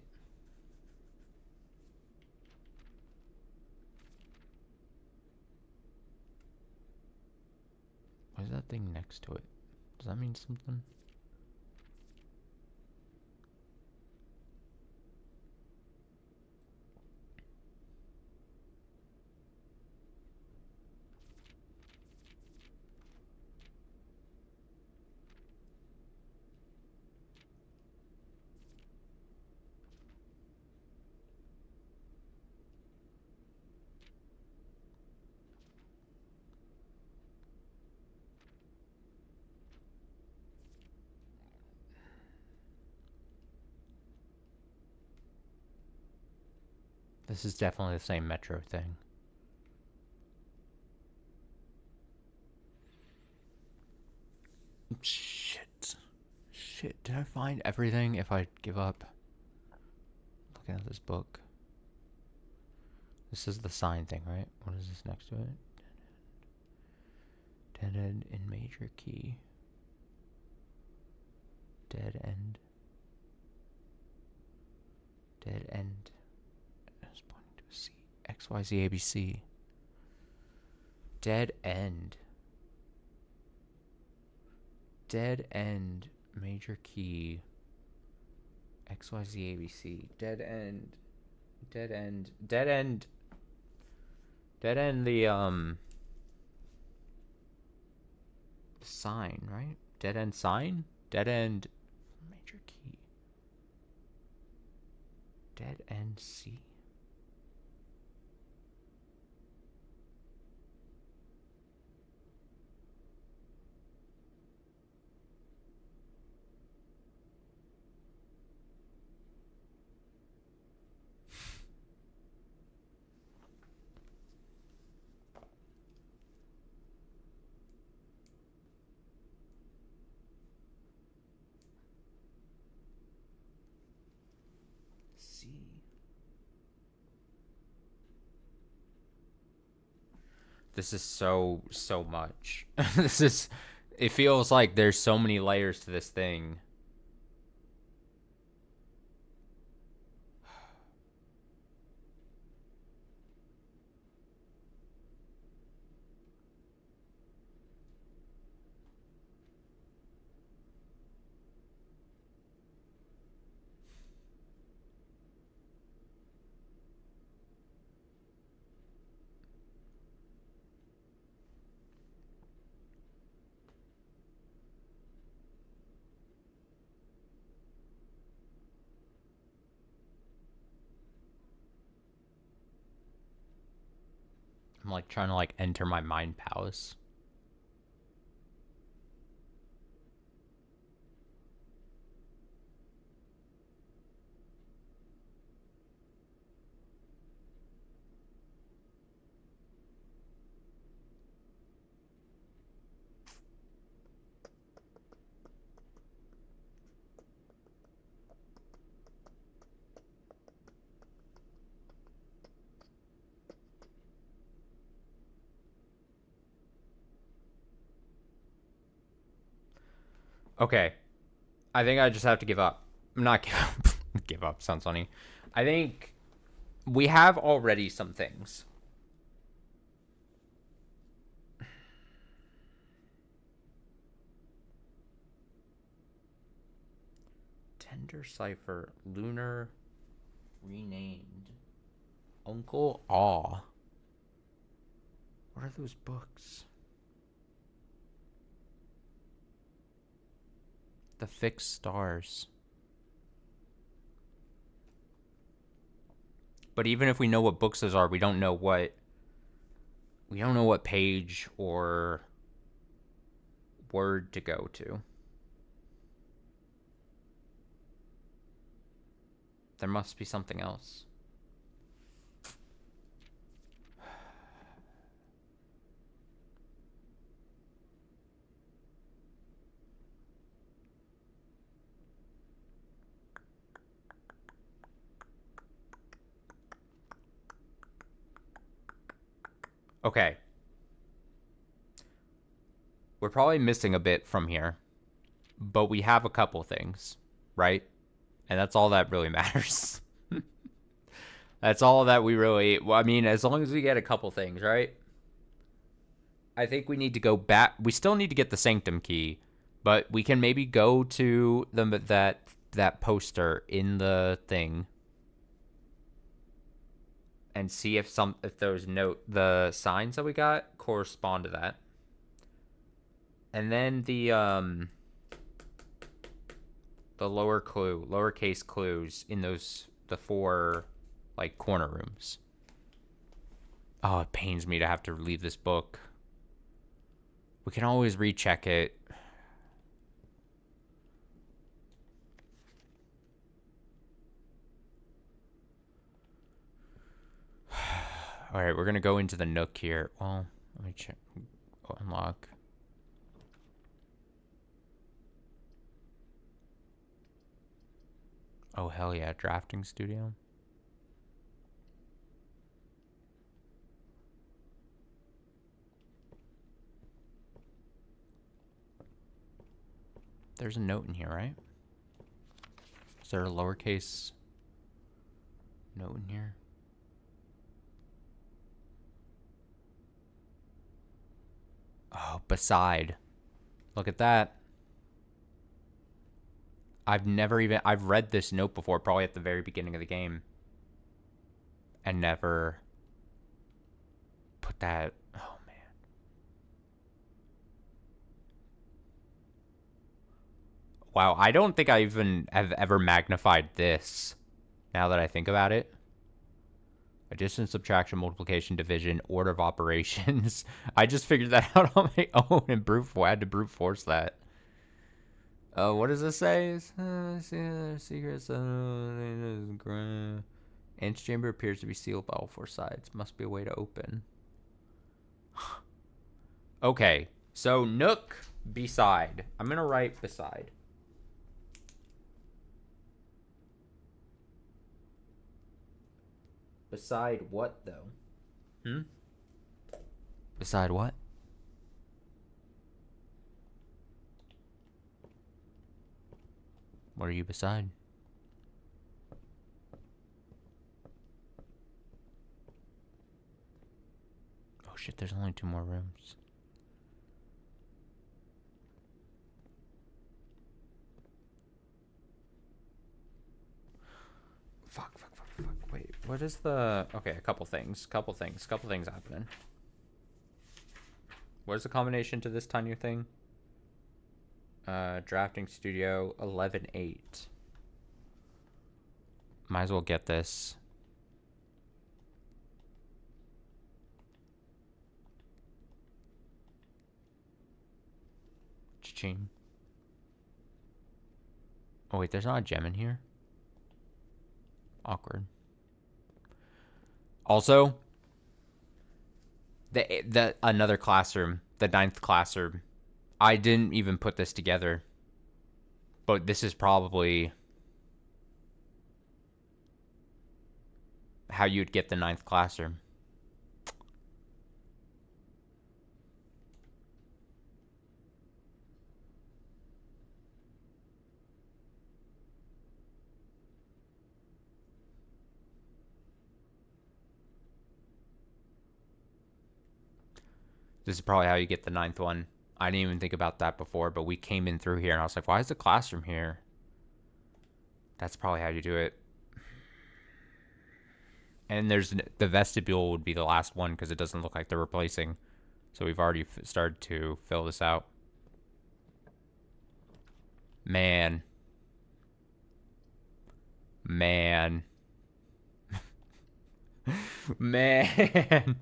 What is that thing next to it? Does that mean something? This is definitely the same metro thing. Shit. Shit. Did I find everything if I give up? Looking at this book. This is the sign thing, right? What is this next to it? Dead end in major key. Dead end. Dead end. I was pointing to a C. X, Y, Z, A, B, C. Dead end. Dead end. Major key. X, Y, Z, A, B, C. Dead end. Dead end. Dead end. Dead end the, sign, right? Dead end sign? Dead end major key. Dead end C. C. This is so much. This is, it feels like there's so many layers to this thing. like trying to like enter my mind palace. Okay. I think I just have to give up. Not give up. Give up sounds funny. I think we have already some things. Tender Cipher. Lunar. Renamed. Uncle Aw. What are those books? The Fixed Stars. But even if we know what books those are, we don't know what page or word to go to. There must be something else. Okay. We're probably missing a bit from here, but we have a couple things, right? And that's all that really matters. That's all that we really... Well, I mean, as long as we get a couple things, right? I think we need to go back. We still need to get the Sanctum key, but we can maybe go to that poster in the thing and see if those the signs that we got correspond to that. And then the lowercase clues in the 4 like corner rooms. Oh, it pains me to have to leave this book. We can always recheck it. All right, we're gonna go into the Nook here. Well, let me check. Oh, unlock. Oh, hell yeah, drafting studio. There's a note in here, right? Is there a lowercase note in here? Oh, beside. Look at that. I've read this note before, probably at the very beginning of the game. And never put that. Oh, man. Wow, I don't think I even have ever magnified this, now that I think about it. Addition, subtraction, multiplication, division, order of operations. I just figured that out on my own and I had to brute force that. What does this say? Secrets. Antechamber appears to be sealed by all 4 sides. Must be a way to open. Okay, so Nook, beside. I'm gonna write beside. Beside what, though? Beside what? What are you beside? Oh shit, there's only 2 more rooms. Fuck. Wait, what is the... Okay, a couple things happening. What is the combination to this tiny thing? Drafting studio 11-8. Might as well get this. Cha-ching. Oh, wait, there's not a gem in here? Awkward. Also, the another classroom, the 9th classroom. I didn't even put this together, but this is probably how you'd get the 9th classroom. This is probably how you get the 9th one. I didn't even think about that before, but we came in through here and I was like, why is the classroom here? That's probably how you do it. And there's the vestibule would be the last one because it doesn't look like they're replacing. So we've already started to fill this out. Man. Man. Man. Man.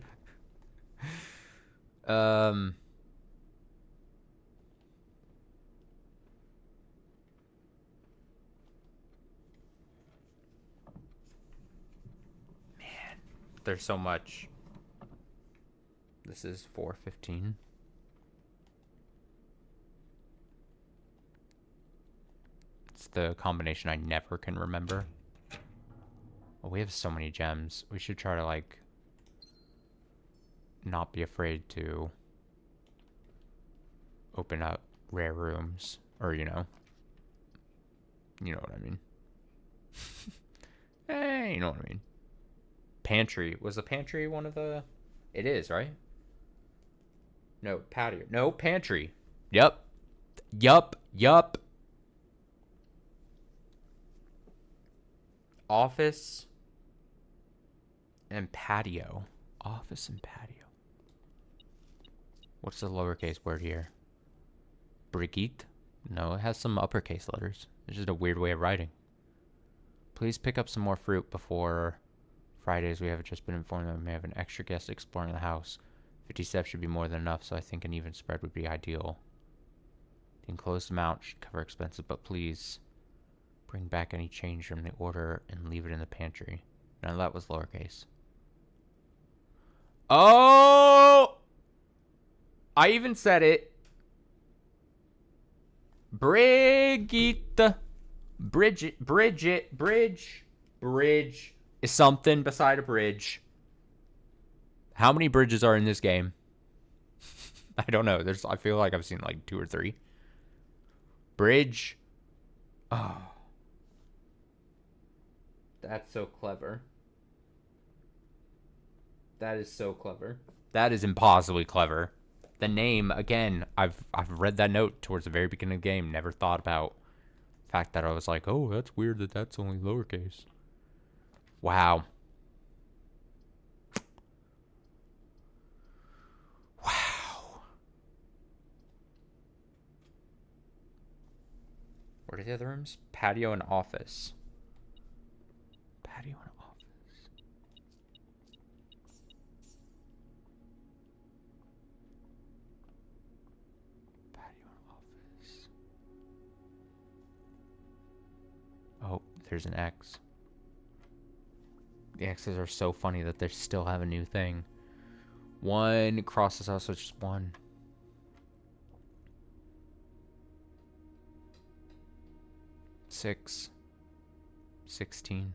There's so much. This is 4:15. It's the combination I never can remember. Oh, we have so many gems. We should try to, like, not be afraid to open up rare rooms. Or, you know. You know what I mean. You know what I mean. Pantry. Was the pantry one of the... It is, right? No, patio. No, pantry. Yup. Office and patio. Office and patio. What's the lowercase word here? Brigitte? No, it has some uppercase letters. It's just a weird way of writing. Please pick up some more fruit before Fridays. We have just been informed that we may have an extra guest exploring the house. 50 steps should be more than enough, so I think an even spread would be ideal. The enclosed amount should cover expenses, but please bring back any change from the order and leave it in the pantry. None of that was lowercase. Oh! I even said it. Brigitte. Bridget. Bridge is something beside a bridge. How many bridges are in this game? I don't know. I feel like I've seen like 2 or 3. Bridge. Oh. That's so clever. That is so clever. That is impossibly clever. The name, again, I've read that note towards the very beginning of the game. Never thought about the fact that I was like, oh, that's weird that that's only lowercase. Wow. Wow. What are the other rooms? Patio and office. Patio and office. Patio and office. Oh, there's an X. The X's are so funny that they still have a new thing. One crosses out, so it's just one. Six. 16.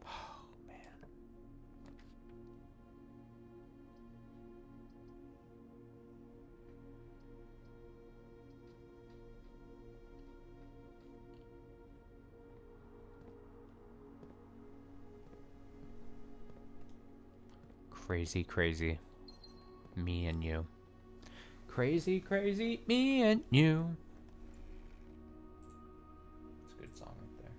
Oh, man. Crazy, crazy. Me and you. Crazy, crazy, me and you. It's a good song right there.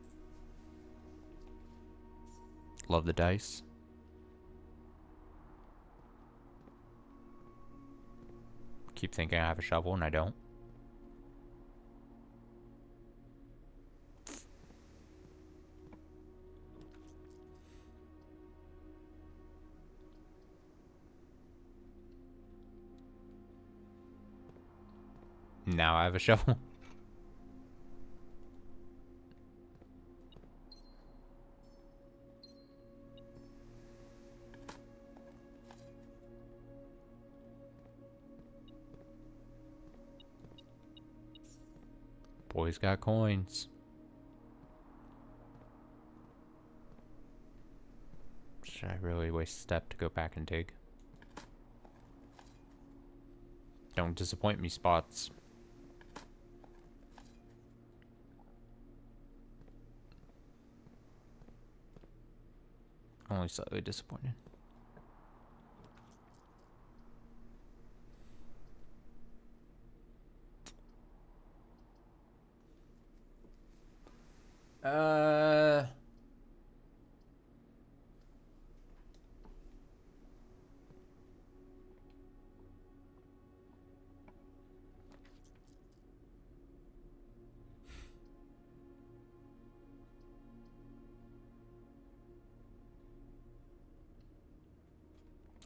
Love the dice. Keep thinking I have a shovel and I don't. Now I have a shovel. Boys got coins. Should I really waste a step to go back and dig? Don't disappoint me, Spots. Only slightly disappointed.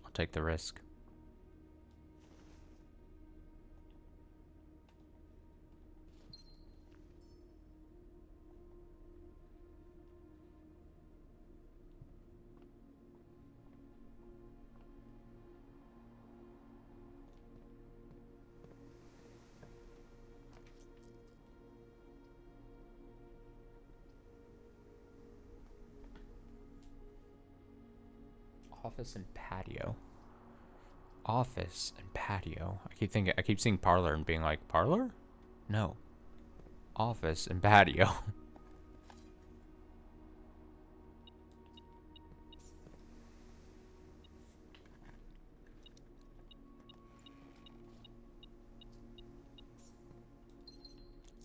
I'll take the risk. Office and patio. Office and patio. I keep seeing parlor and being like, parlor? No. Office and patio.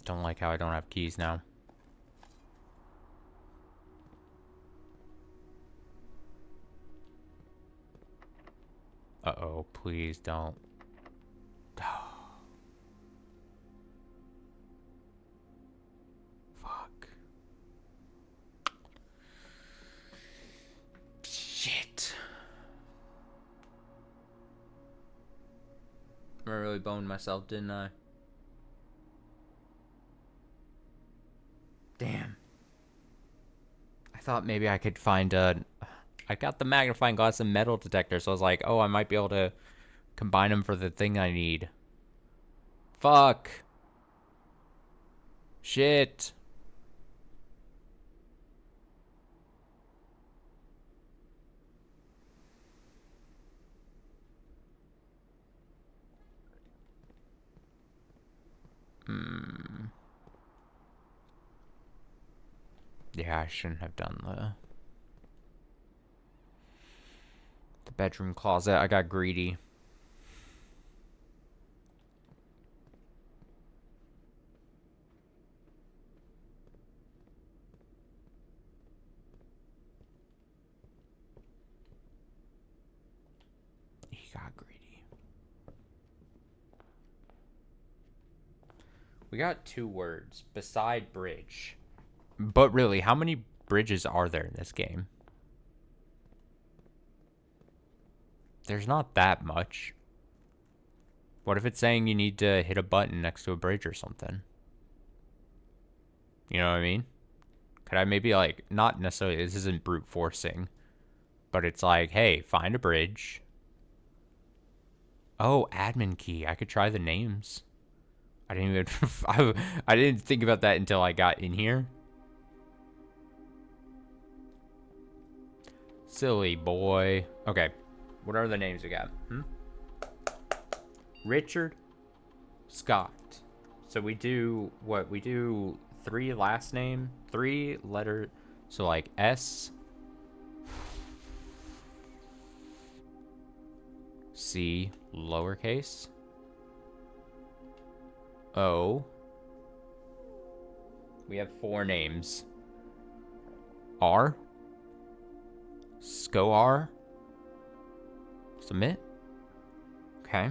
Don't like how I don't have keys now. Uh-oh, please don't. Fuck. Shit. I really boned myself, didn't I? Damn. I thought maybe I could find a... I got the magnifying glass and metal detector, so I was like, oh, I might be able to combine them for the thing I need. Fuck. Shit. Yeah, I shouldn't have done the bedroom closet. I got greedy. He got greedy. We got 2 words beside bridge. But really, how many bridges are there in this game? There's not that much. What if it's saying you need to hit a button next to a bridge or something? You know what I mean? Could I maybe, like, not necessarily, this isn't brute forcing, but it's like, hey, find a bridge. Oh, admin key. I could try the names. I didn't even, I didn't think about that until I got in here. Silly boy. Okay. What are the names we got? Richard, Scott. So we do what? We do 3 last name, 3 letter. So like S, C, lowercase, O. We have 4 names. R. Scoar. Submit. Okay.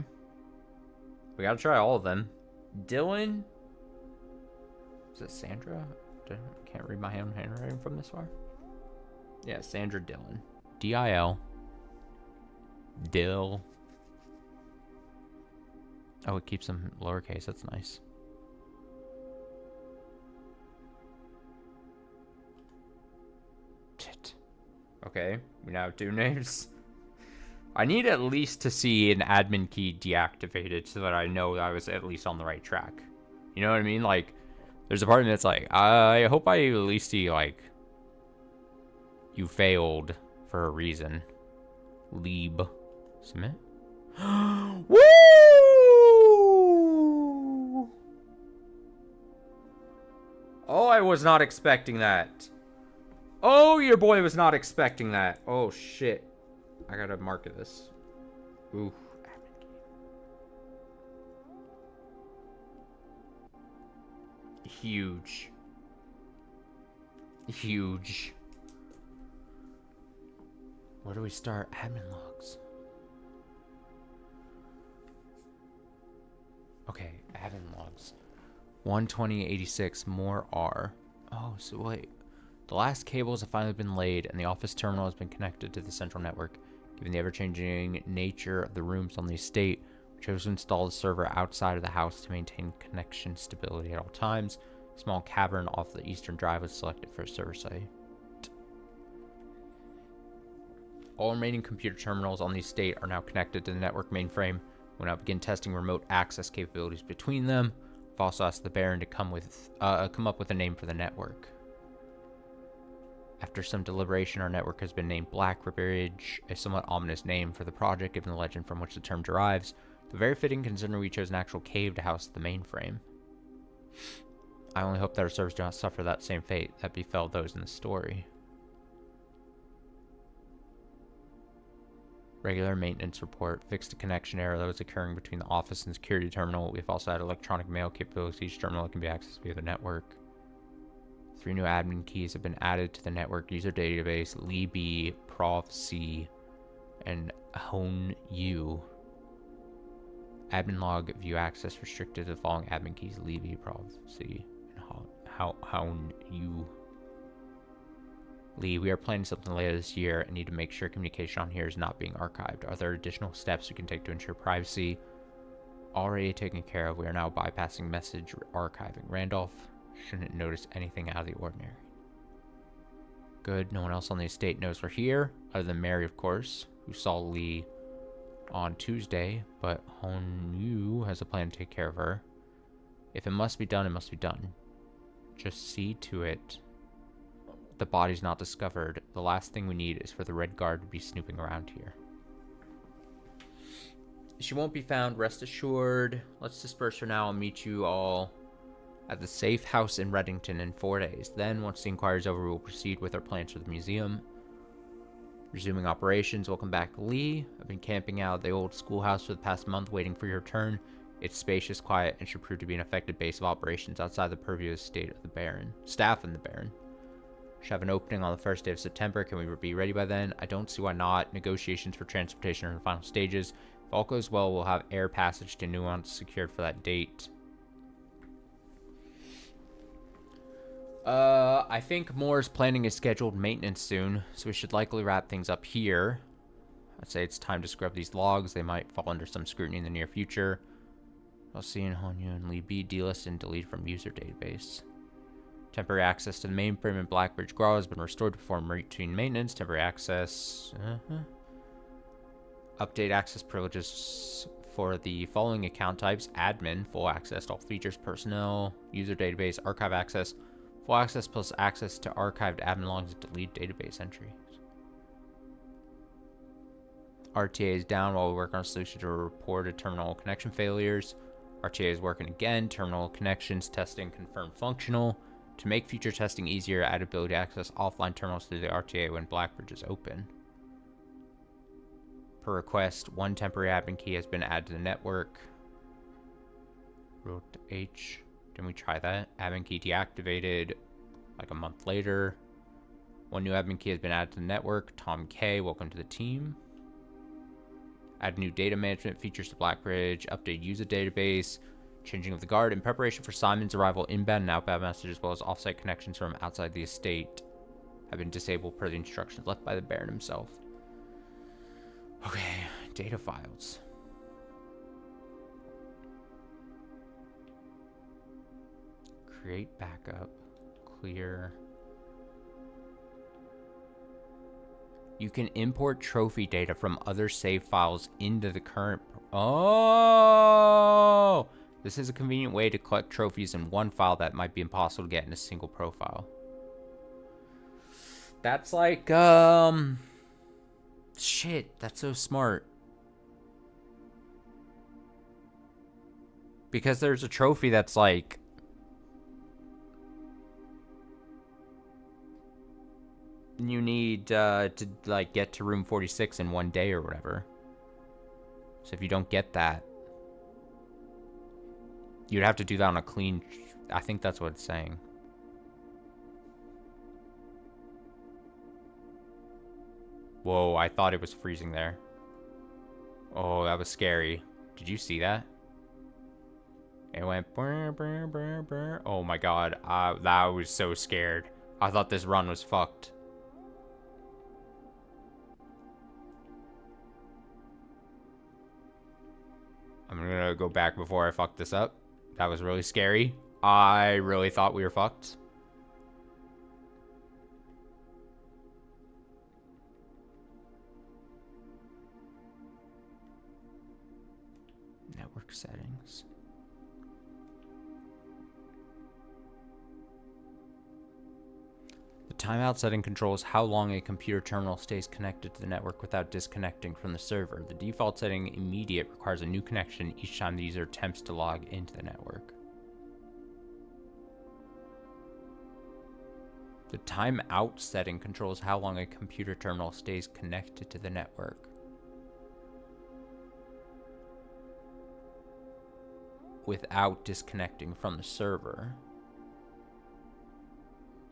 We gotta try all of them. Dylan. Is it Sandra? Can't read my handwriting from this far. Yeah, Sandra Dillon. D-I-L. Dill. Oh, it keeps them lowercase. That's nice. Shit. Okay, we now have 2 names. I need at least to see an admin key deactivated so that I know that I was at least on the right track. You know what I mean? Like, there's a part of me that's like, I hope I at least see, like, you failed for a reason. Leeb. Submit. Woo! Oh, I was not expecting that. Oh, your boy was not expecting that. Oh, shit. I gotta market this. Ooh. Huge. Huge. Where do we start? Admin logs. Okay, admin logs. 12086, more R. Oh, so wait. The last cables have finally been laid, and the office terminal has been connected to the central network. Given the ever-changing nature of the rooms on the estate, we chose to install the server outside of the house to maintain connection stability at all times. A small cavern off the eastern drive was selected for a server site. All remaining computer terminals on the estate are now connected to the network mainframe. We'll now begin testing remote access capabilities between them. We've also asked the Baron to come up with a name for the network. After some deliberation, our network has been named Blackbridge, a somewhat ominous name for the project given the legend from which the term derives, though very fitting considering we chose an actual cave to house the mainframe. I only hope that our servers do not suffer that same fate that befell those in the story. Regular maintenance report. Fixed a connection error that was occurring between the office and security terminal. We've also had electronic mail capabilities. Each terminal can be accessed via the network. 3 new admin keys have been added to the network user database. Lee B, Prof C, and Hone U. Admin log view access restricted to the following admin keys: Lee B, Prof C, and Hone U. Lee, we are planning something later this year and need to make sure communication on here is not being archived. Are there additional steps we can take to ensure privacy? Already taken care of. We are now bypassing message archiving. Randolph shouldn't notice anything out of the ordinary. Good. No one else on the estate knows we're here, other than Mary, of course, who saw Lee on Tuesday, but Honu has a plan to take care of her. If it must be done, it must be done. Just see to it the body's not discovered. The last thing we need is for the Red Guard to be snooping around here. She won't be found, rest assured. Let's disperse for now. I'll meet you all at the safe house in Reddington in 4 days. Then, once the inquiry is over, we will proceed with our plans for the museum. Resuming operations, welcome back, Lee. I've been camping out at the old schoolhouse for the past month, waiting for your return. It's spacious, quiet, and should prove to be an effective base of operations outside the purview of the state of the Baron. Staff and the Baron. Should have an opening on the first day of September. Can we be ready by then? I don't see why not. Negotiations for transportation are in the final stages. If all goes well, we'll have air passage to Nuance secured for that date. I think Moore's planning his scheduled maintenance soon, so we should likely wrap things up here. I'd say it's time to scrub these logs. They might fall under some scrutiny in the near future. I'll see in Honyu and Lee B. delist and delete from user database. Temporary access to the mainframe in Blackbridge Grow has been restored to perform routine maintenance. Temporary access. Update access privileges for the following account types: admin, full access to all features, personnel, user database, archive access, full access plus access to archived admin logs, delete database entries. RTA is down while we work on a solution to reported terminal connection failures. RTA is working again. Terminal connections testing confirmed functional. To make future testing easier, add ability to access offline terminals through the RTA when Blackbridge is open. Per request, 1 temporary admin key has been added to the network. Wrote H. Didn't we try that? Admin key deactivated like a month later. 1 new admin key has been added to the network. Tom K, welcome to the team. Add new data management features to Blackbridge. Update user database. Changing of the guard. In preparation for Simon's arrival, inbound and outbound messages as well as offsite connections from outside the estate have been disabled per the instructions left by the Baron himself. Okay, data files. Create backup. Clear. You can import trophy data from other save files into the current... Oh! This is a convenient way to collect trophies in one file that might be impossible to get in a single profile. That's like, shit, that's so smart. Because there's a trophy that's like... You need to like get to room 46 in one day or whatever. So if you don't get that, you'd have to do that on a clean... I think that's what it's saying. Whoa, I thought it was freezing there. Oh, that was scary. Did you see that? It went... Brr, brr, brr, brr. Oh my god, that was so scared. I thought this run was fucked. I'm gonna go back before I fuck this up. That was really scary. I really thought we were fucked. Network settings. The timeout setting controls how long a computer terminal stays connected to the network without disconnecting from the server. The default setting, immediate, requires a new connection each time the user attempts to log into the network. The timeout setting controls how long a computer terminal stays connected to the network without disconnecting from the server.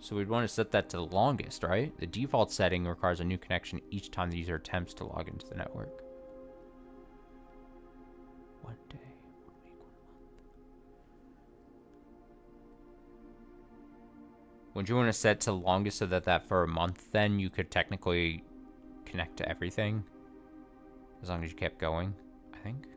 So we'd want to set that to the longest, right? The default setting requires a new connection each time the user attempts to log into the network. 1 day, 1 week, 1 month. Would you want to set to longest so that for a month then you could technically connect to everything? As long as you kept going, I think.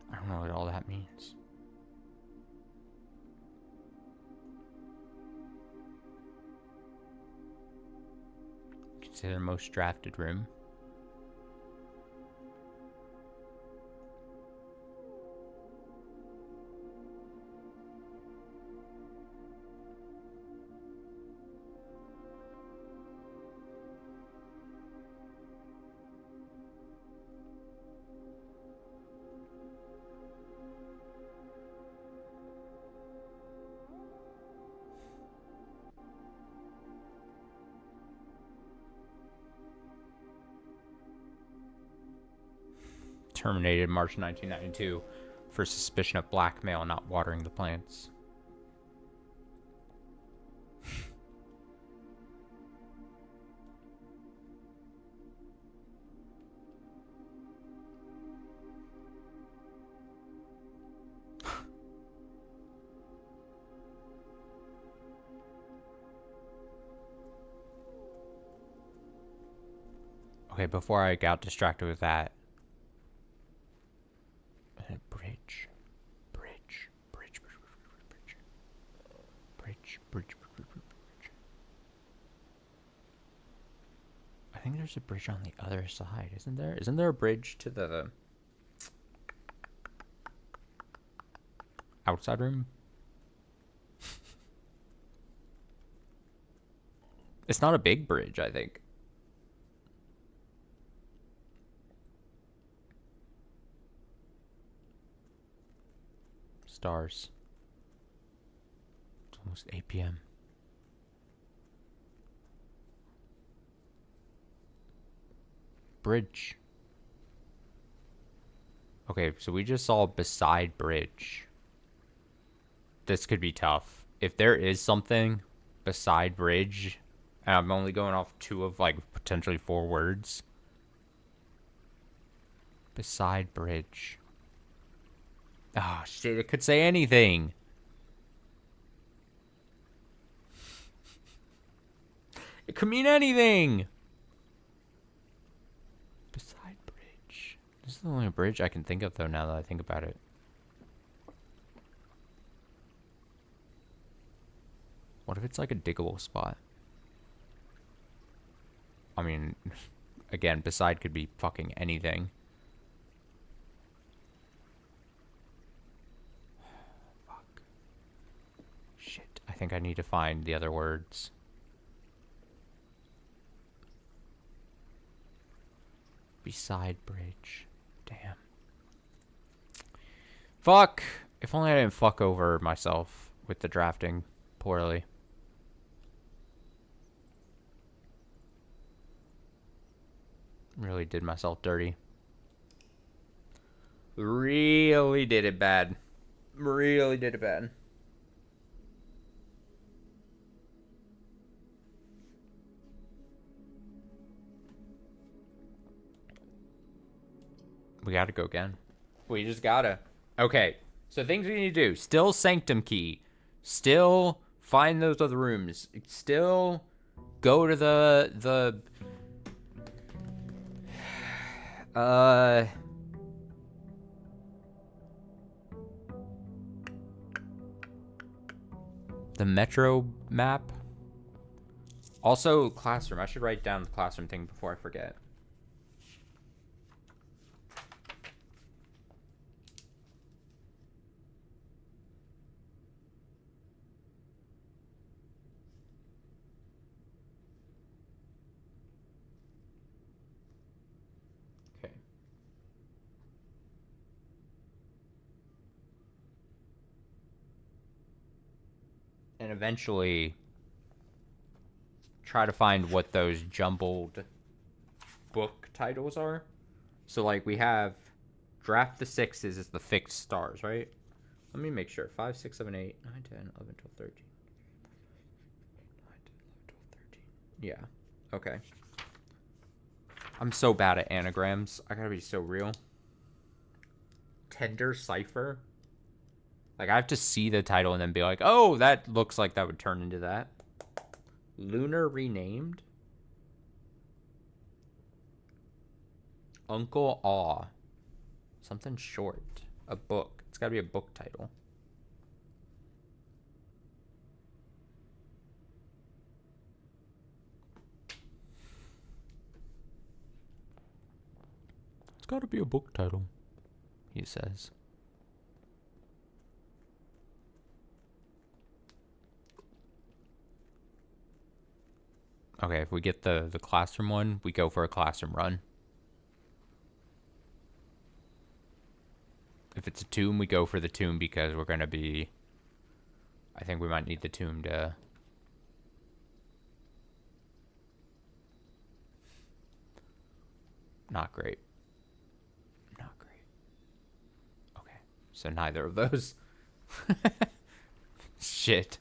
I don't know what all that means. Consider most drafted room. Terminated March 1992 for suspicion of blackmail and not watering the plants. Okay, before I got distracted with that. Bridge. I think there's a bridge on the other side, isn't there? Isn't there a bridge to the outside room? It's not a big bridge, I think. Stars. It's almost 8 p.m. bridge? Okay, so we just saw beside bridge. This could be tough. If there is something beside bridge, and I'm only going off 2 of like potentially 4 words. Beside bridge. Oh shit, it could say anything. It could mean anything. Beside bridge. This is the only bridge I can think of though now that I think about it. What if it's like a diggable spot? I mean, again, beside could be fucking anything. Fuck. Shit, I think I need to find the other words. Beside bridge. Damn. Fuck! If only I didn't fuck over myself with the drafting poorly. Really did myself dirty. Really did it bad. Really did it bad. We gotta go again. We just gotta. Okay, so things we need to do. Still Sanctum Key. Still find those other rooms. Still go to the metro map. Also, classroom. I should write down the classroom thing before I forget. Okay. And eventually try to find what those jumbled book titles are. So like we have Draft the Sixes is the fixed stars, right? Let me make sure. 5, 6, 7, 8, 9, 10, 11, 12, 13. 9, 10, 11, 12, 13. Yeah. Okay. I'm so bad at anagrams. I gotta be so real. Tender Cipher. Like I have to see the title and then be like, oh, that looks like that would turn into that. Lunar Renamed. Uncle Aw. Something short. A book. It's gotta be a book title. It's gotta be a book title, he says. Okay, if we get the classroom one, we go for a classroom run. If it's a tomb, we go for the tomb because we're going to be... I think we might need the tomb to... Not great. Not great. Okay, so neither of those. Shit.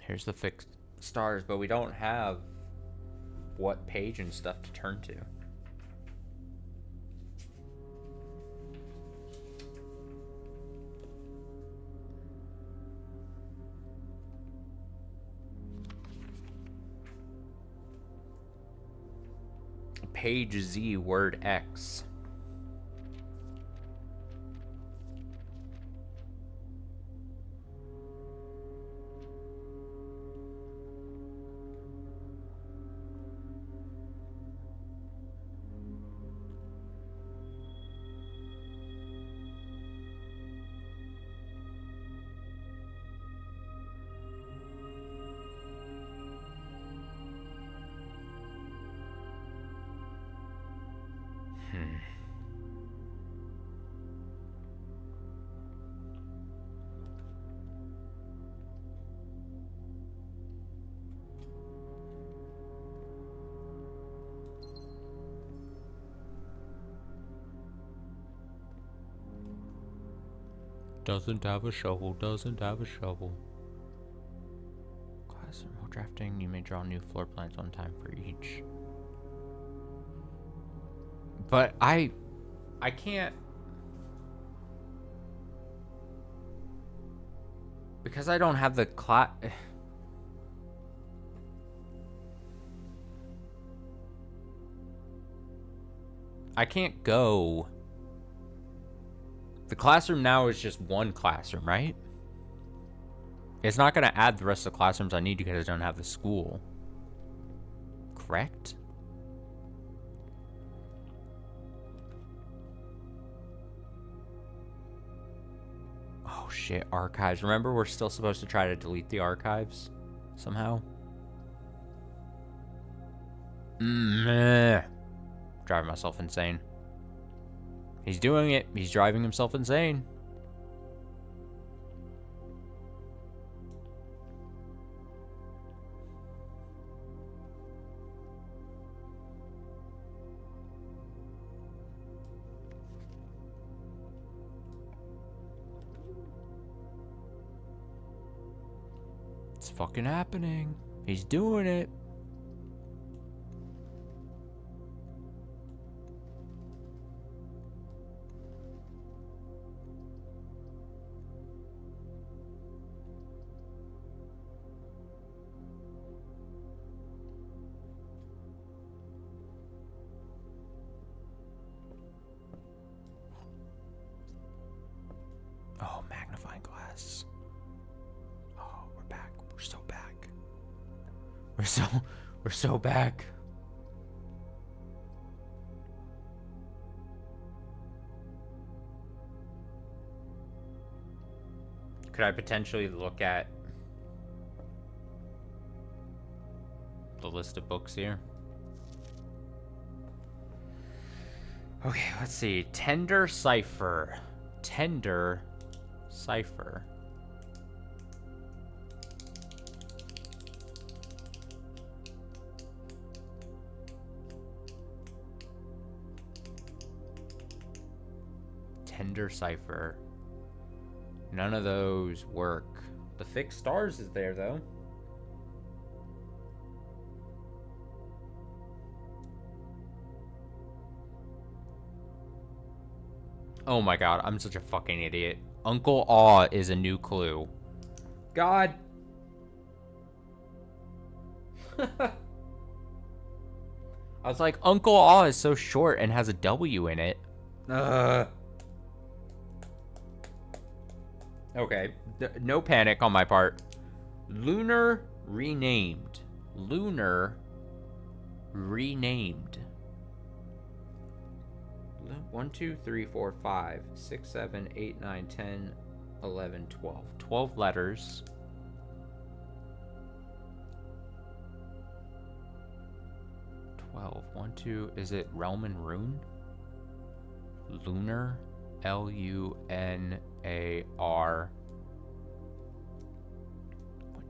Here's the fixed stars, but we don't have what page and stuff to turn to. Page Z, word X. Doesn't have a shovel, doesn't have a shovel. Classroom while drafting, you may draw new floor plans one time for each. But I can't, because I don't have the class. I can't go. The classroom now is just one classroom, right? It's not going to add the rest of the classrooms I need because I don't have the school. Correct? Oh shit, archives. Remember, we're still supposed to try to delete the archives somehow? Driving myself insane. He's doing it. He's driving himself insane. It's fucking happening. He's doing it. Oh, magnifying glass. Oh, we're back. We're so back. We're so back. Could I potentially look at the list of books here? Okay, let's see. Tender Cipher. Tender Cipher. Tender Cipher. None of those work. The Fixed Stars is there, though. Oh my god, I'm such a fucking idiot. Uncle Aw is a new clue. God. I was like, Uncle Aw is so short and has a W in it. Okay, no panic on my part. Lunar renamed. Lunar renamed. 1, 2, 3, 4, 5, 6, 7, 8, 9, 10, 11, 12. 12 letters. One, two. Is it Realm and Rune? Lunar. Lunar. 1,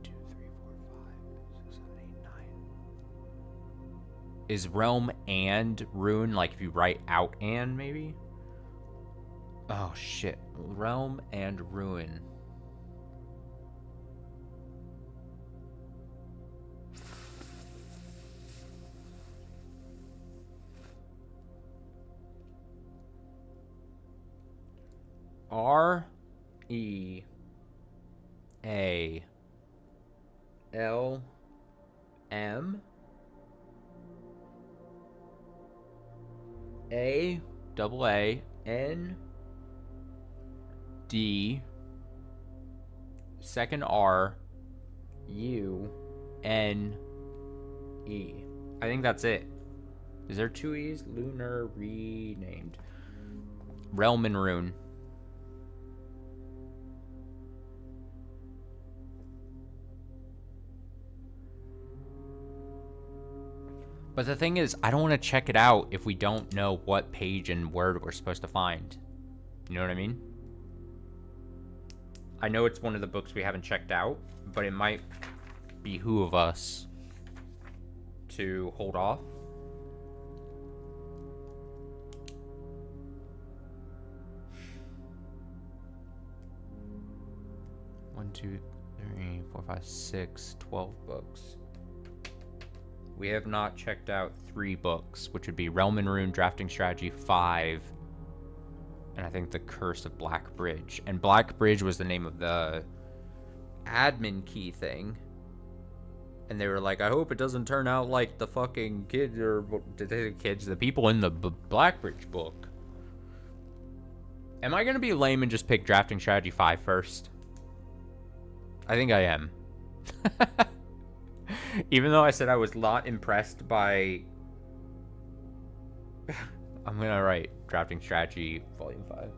2, 3, 4, 5, 6, 7, 8, 9. Is Realm and Rune, like if you write out and maybe? Oh shit. Realm and Ruin. REALM AAAND second RUNE. I think that's it. Is there 2 E's? Lunar renamed. Realm and Rune. But the thing is, I don't want to check it out if we don't know what page and word we're supposed to find. You know what I mean? I know it's one of the books we haven't checked out, but it might behoove us to hold off. 1, 2, 3, 4, 5, 6, 12 books. We have not checked out 3 books, which would be Realm and Rune, Drafting Strategy 5, and I think The Curse of Black Bridge. And Black Bridge was the name of the admin key thing. And they were like, I hope it doesn't turn out like the fucking kids, or the people in the Black Bridge book. Am I going to be lame and just pick Drafting Strategy 5 first? I think I am. Even though I said I was not impressed by... I'm going to write Drafting Strategy Volume 5.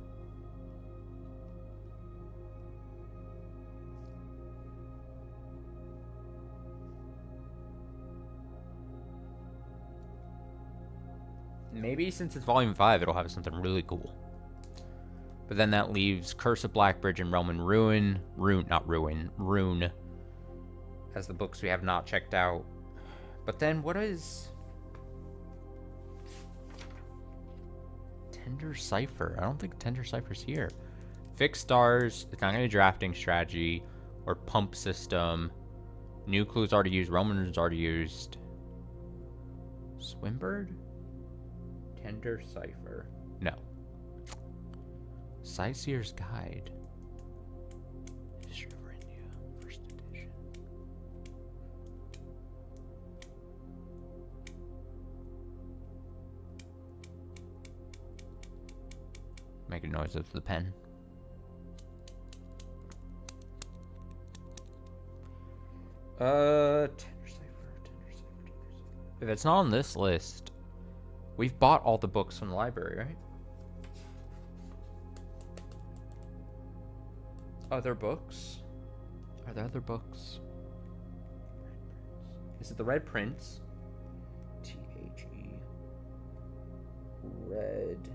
Maybe since it's Volume 5, it'll have something really cool. But then that leaves Curse of Blackbridge and Realm and Rune as the books we have not checked out. But then what is Tender Cipher? I don't think Tender Cipher's here. Fixed Stars, it's not going to be Drafting Strategy or Pump System. New Clue's already used, Realm and Rune's already used. Swimbird? Tender Cipher. No. Sightseer's Guide. History of India, first edition. Make a noise of the pen. Tender Cipher. If it's not on this list, we've bought all the books from the library, right? Other books? Are there other books? Is it the Red Prince? T-H-E. Red.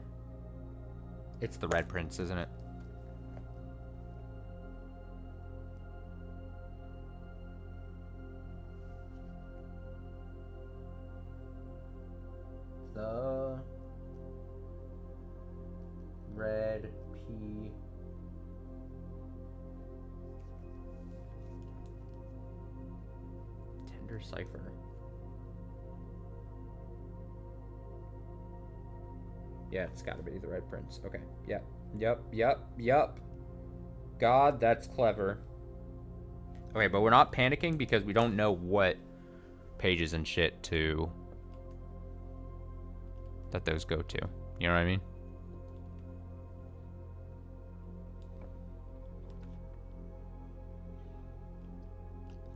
It's the Red Prince, isn't it? The Red P. Tender Cipher. Yeah, it's gotta be the Red Prince. Okay. Yep. God, that's clever. Okay, but we're not panicking because we don't know what pages and shit that those go to. You know what I mean?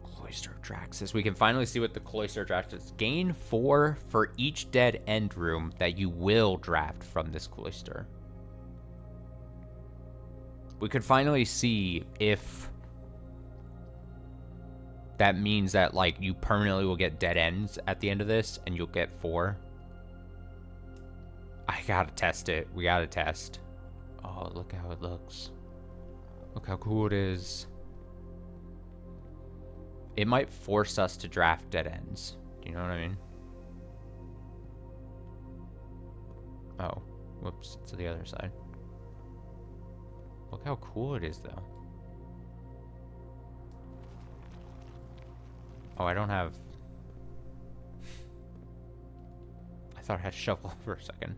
Cloister of Draxus. We can finally see what the Cloister of Draxus is. Gain 4 for each dead end room that you will draft from this cloister. We could finally see if that means that, like, you permanently will get dead ends at the end of this and you'll get 4. I gotta test it. We gotta test. Oh, look how it looks. Look how cool it is. It might force us to draft dead ends. Do you know what I mean? Oh, whoops, it's the other side. Look how cool it is, though. Oh, I don't have... I thought I had shuffle for a second.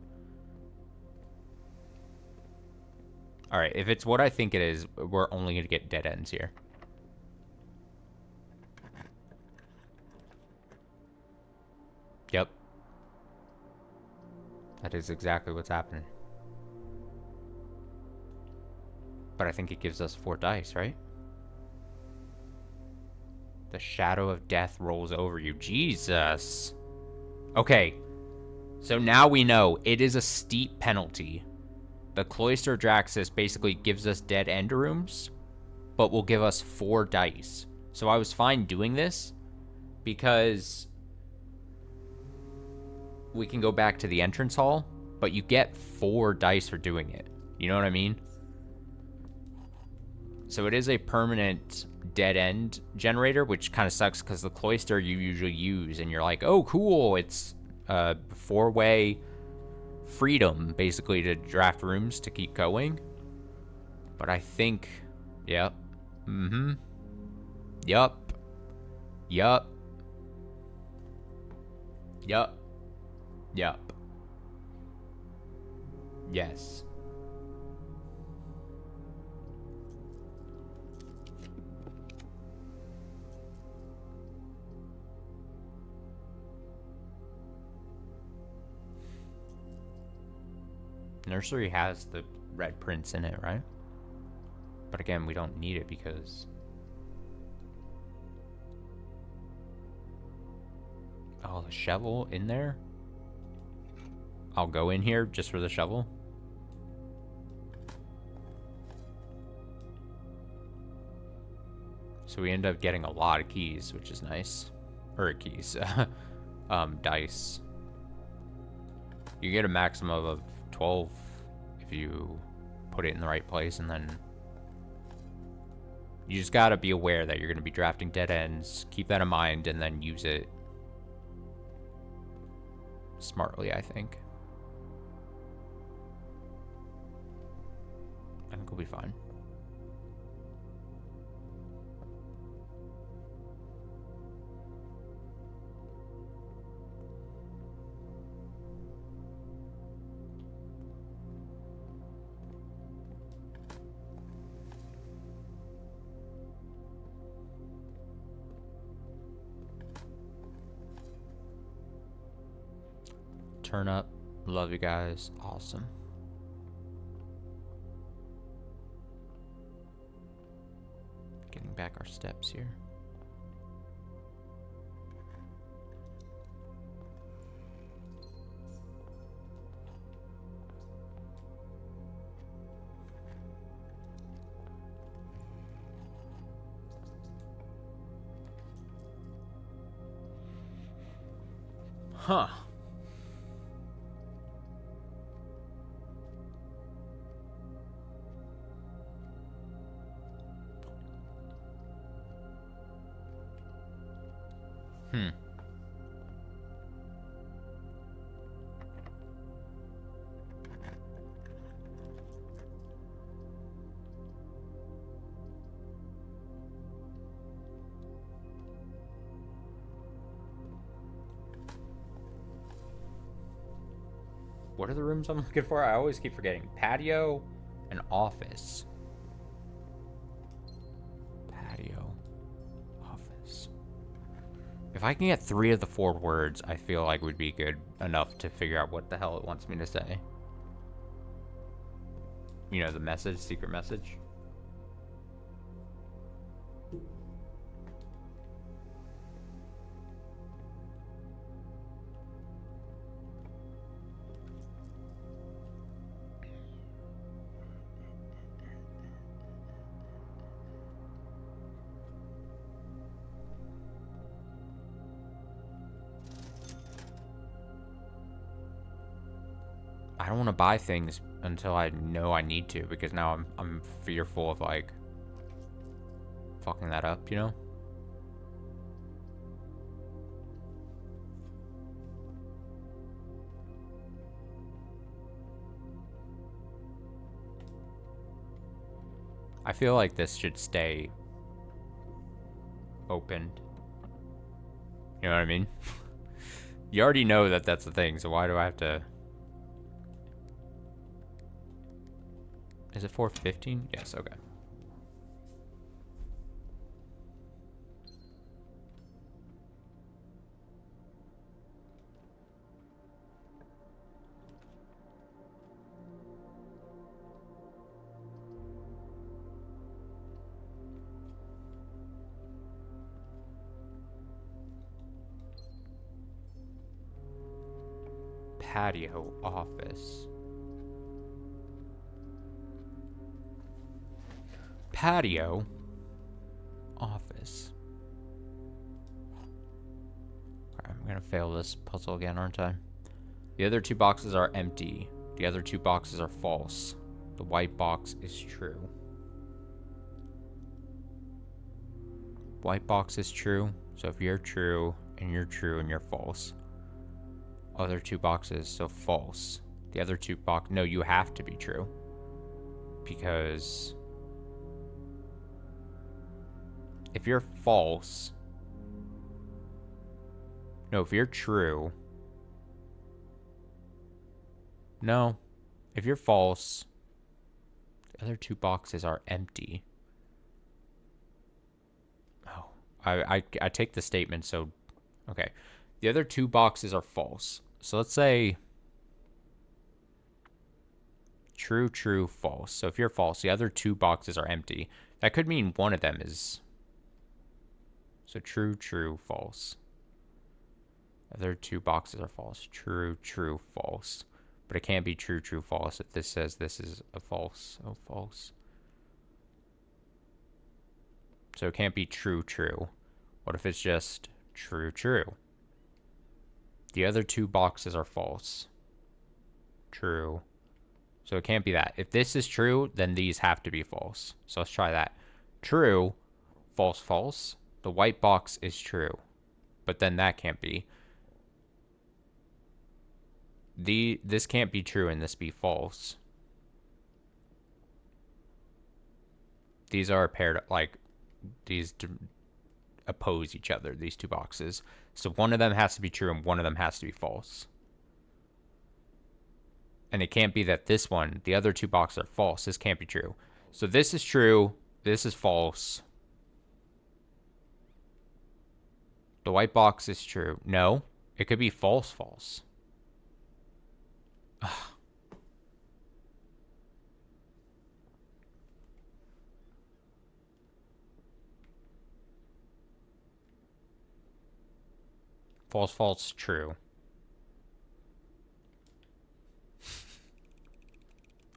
Alright, if it's what I think it is, we're only going to get dead ends here. Yep. That is exactly what's happening. But I think it gives us 4 dice, right? The shadow of death rolls over you. Jesus. Okay. So now we know it is a steep penalty. The Cloister of Draxus basically gives us dead end rooms, but will give us 4 dice. So I was fine doing this because we can go back to the entrance hall, but you get 4 dice for doing it. You know what I mean? So it is a permanent dead end generator, which kind of sucks because the cloister you usually use, and you're like, oh, cool, it's a 4-way freedom, basically, to draft rooms to keep going. But I think, yeah, Mm-hmm. Yup. Yup. Yup. Yup. Yes. Nursery has the red prints in it, right? But again, we don't need it because... Oh, the shovel in there? I'll go in here just for the shovel. So we end up getting a lot of keys, which is nice. Or keys. Dice. You get a maximum of 12 if you put it in the right place, and then you just gotta be aware that you're gonna be drafting dead ends. Keep that in mind, and then use it smartly, I think. I think we'll be fine. Turn up. Love you guys. Awesome. Getting back our steps here. Huh. What are the rooms I'm looking for? I always keep forgetting. Patio and office. Patio. Office. If I can get 3 of the 4 words, I feel like would be good enough to figure out what the hell it wants me to say. You know, the message, secret message. I don't want to buy things until I know I need to, because now I'm fearful of like fucking that up, you know? I feel like this should stay opened. You know what I mean? You already know that that's the thing, so why do I have to... Is it 4:15? Yes, okay. Patio office. Patio office. I'm gonna fail this puzzle again, aren't I? The other 2 boxes are empty. The other 2 boxes are false. The white box is true. White box is true. So if you're true and you're false. Other 2 boxes, so false. The other 2 box, no, you have to be true. Because If you're false... No, if you're true... No. If you're false... The other 2 boxes are empty. Oh. I take the statement, so... Okay. The other 2 boxes are false. So let's say... True, true, false. So if you're false, the other 2 boxes are empty. That could mean one of them is... So true, true, false. Other 2 boxes are false. True, true, false. But it can't be true, true, false if this says this is a false. Oh, false. So it can't be true, true. What if it's just true, true? The other 2 boxes are false. True. So it can't be that. If this is true, then these have to be false. So let's try that. True, false, false. The white box is true. But then that can't be. This can't be true and this be false. These are paired, like, these oppose each other, these 2 boxes. So one of them has to be true and one of them has to be false. And it can't be that this one, the other 2 boxes are false. This can't be true. So this is true. This is false. The white box is true. No, it could be false, false. Ugh. False, false, true.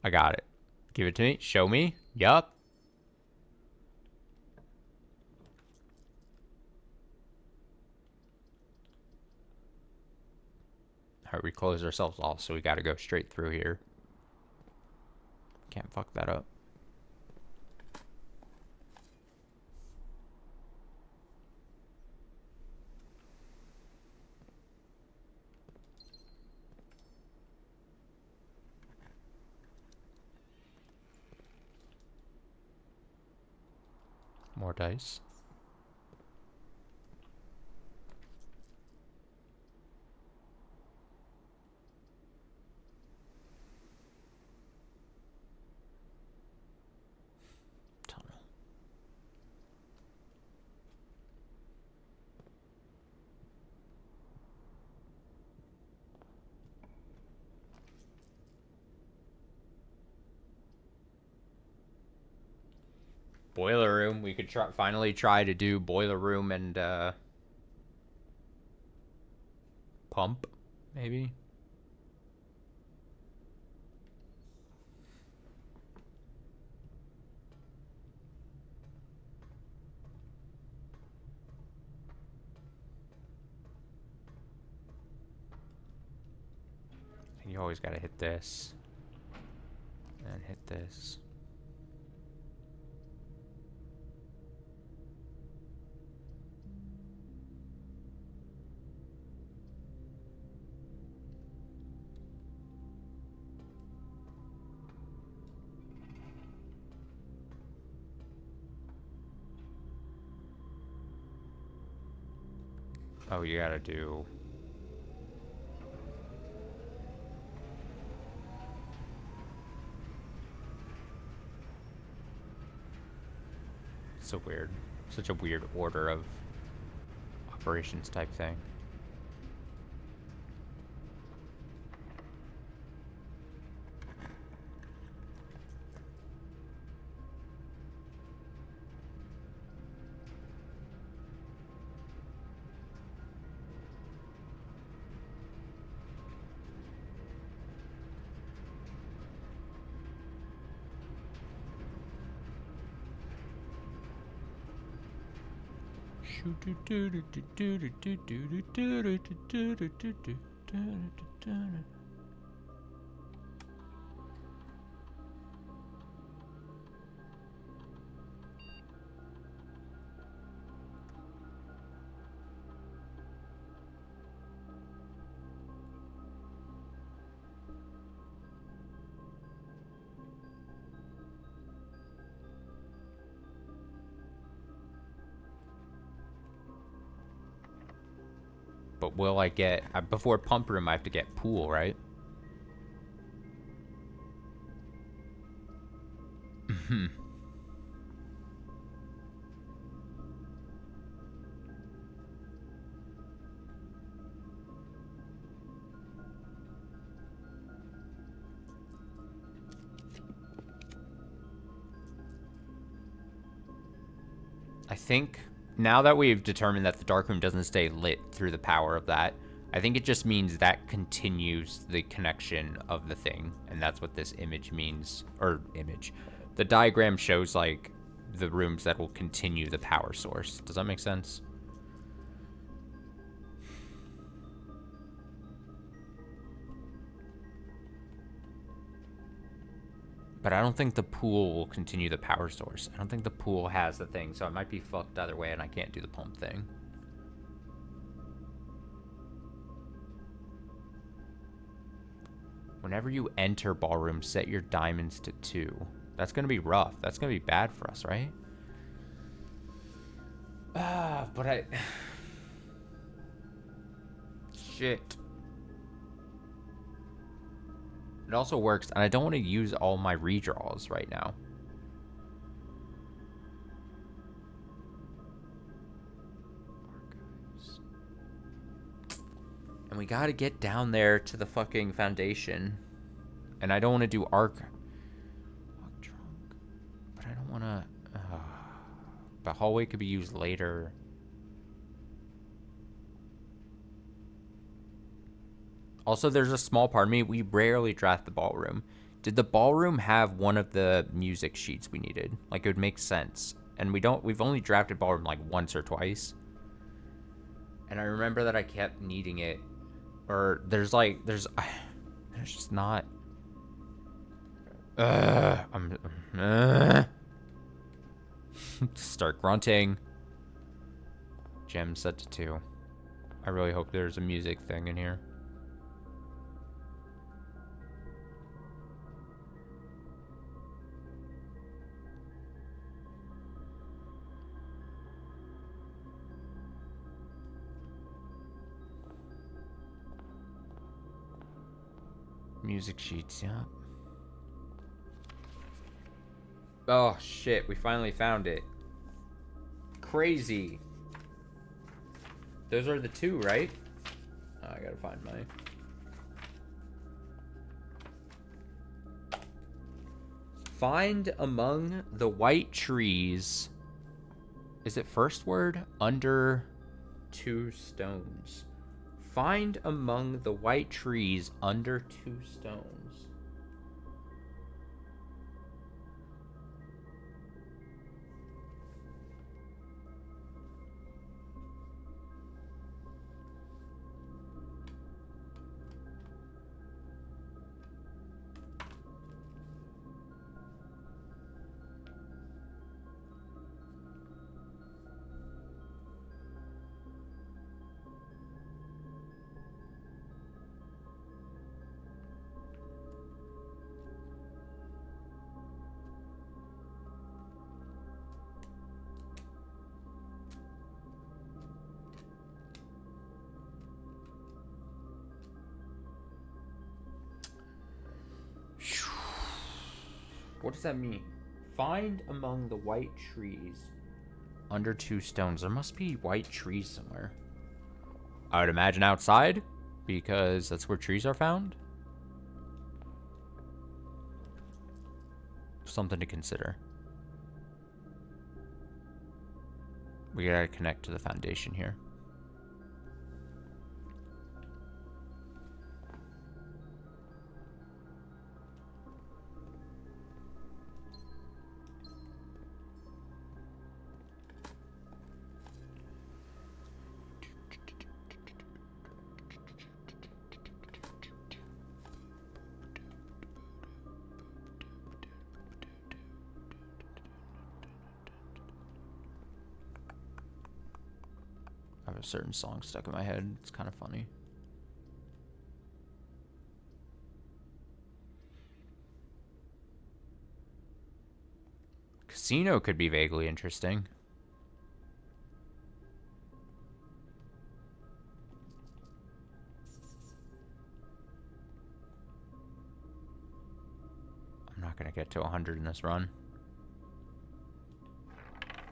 I got it. Give it to me. Show me. Yup. Alright, we close ourselves off, so we gotta go straight through here. Can't fuck that up. More dice. Tunnel. Boiler room. We could finally try to do boiler room and pump, maybe. You always gotta hit this. And hit this. Oh, you gotta do... So weird. Such a weird order of operations type thing. But will I get... before pump room, I have to get pool, right? I think now that we've determined that the darkroom doesn't stay lit through the power of that, I think it just means that continues the connection of the thing. And that's what this image means. Or image. The diagram shows, like, the rooms that will continue the power source. Does that make sense? But I don't think the pool will continue the power source. I don't think the pool has the thing, so it might be fucked either way, and I can't do the pump thing. Whenever you enter ballroom, set your diamonds to 2. That's gonna be rough. That's gonna be bad for us, right? But I... Shit. It also works, and I don't want to use all my redraws right now. Archives. And we gotta get down there to the fucking foundation. And I don't want to do arc trunk. But I don't want to... the hallway could be used later. Also, there's a small part of me, we rarely draft the ballroom. Did the ballroom have one of the music sheets we needed? Like, it would make sense. And we've only drafted ballroom like once or twice. And I remember that I kept needing it. Or there's just not. Start grunting. Gem set to 2. I really hope there's a music thing in here. Music sheets, yeah. Oh, shit. We finally found it. Crazy. Those are the 2, right? Oh, I gotta find my... Find among the white trees... Is it first word? Under 2 stones. Find among the white trees under 2 stones. What does that mean? Find among the white trees under 2 stones. There must be white trees somewhere. I would imagine outside, because that's where trees are found. Something to consider. We gotta connect to the foundation here. I have a certain song stuck in my head. It's kind of funny. Casino could be vaguely interesting. I'm not gonna get to 100 in this run.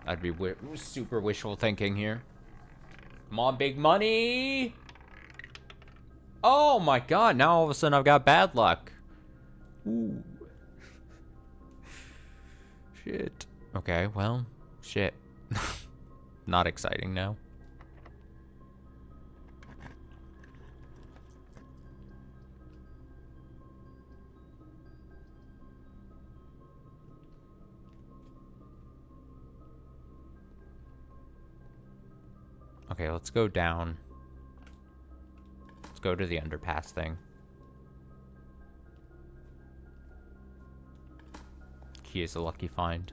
That'd be super wishful thinking here. Come on, big money! Oh my god, now all of a sudden I've got bad luck. Ooh. Shit. Okay, well, shit. Not exciting now. Okay, let's go down. Let's go to the underpass thing. Key is a lucky find.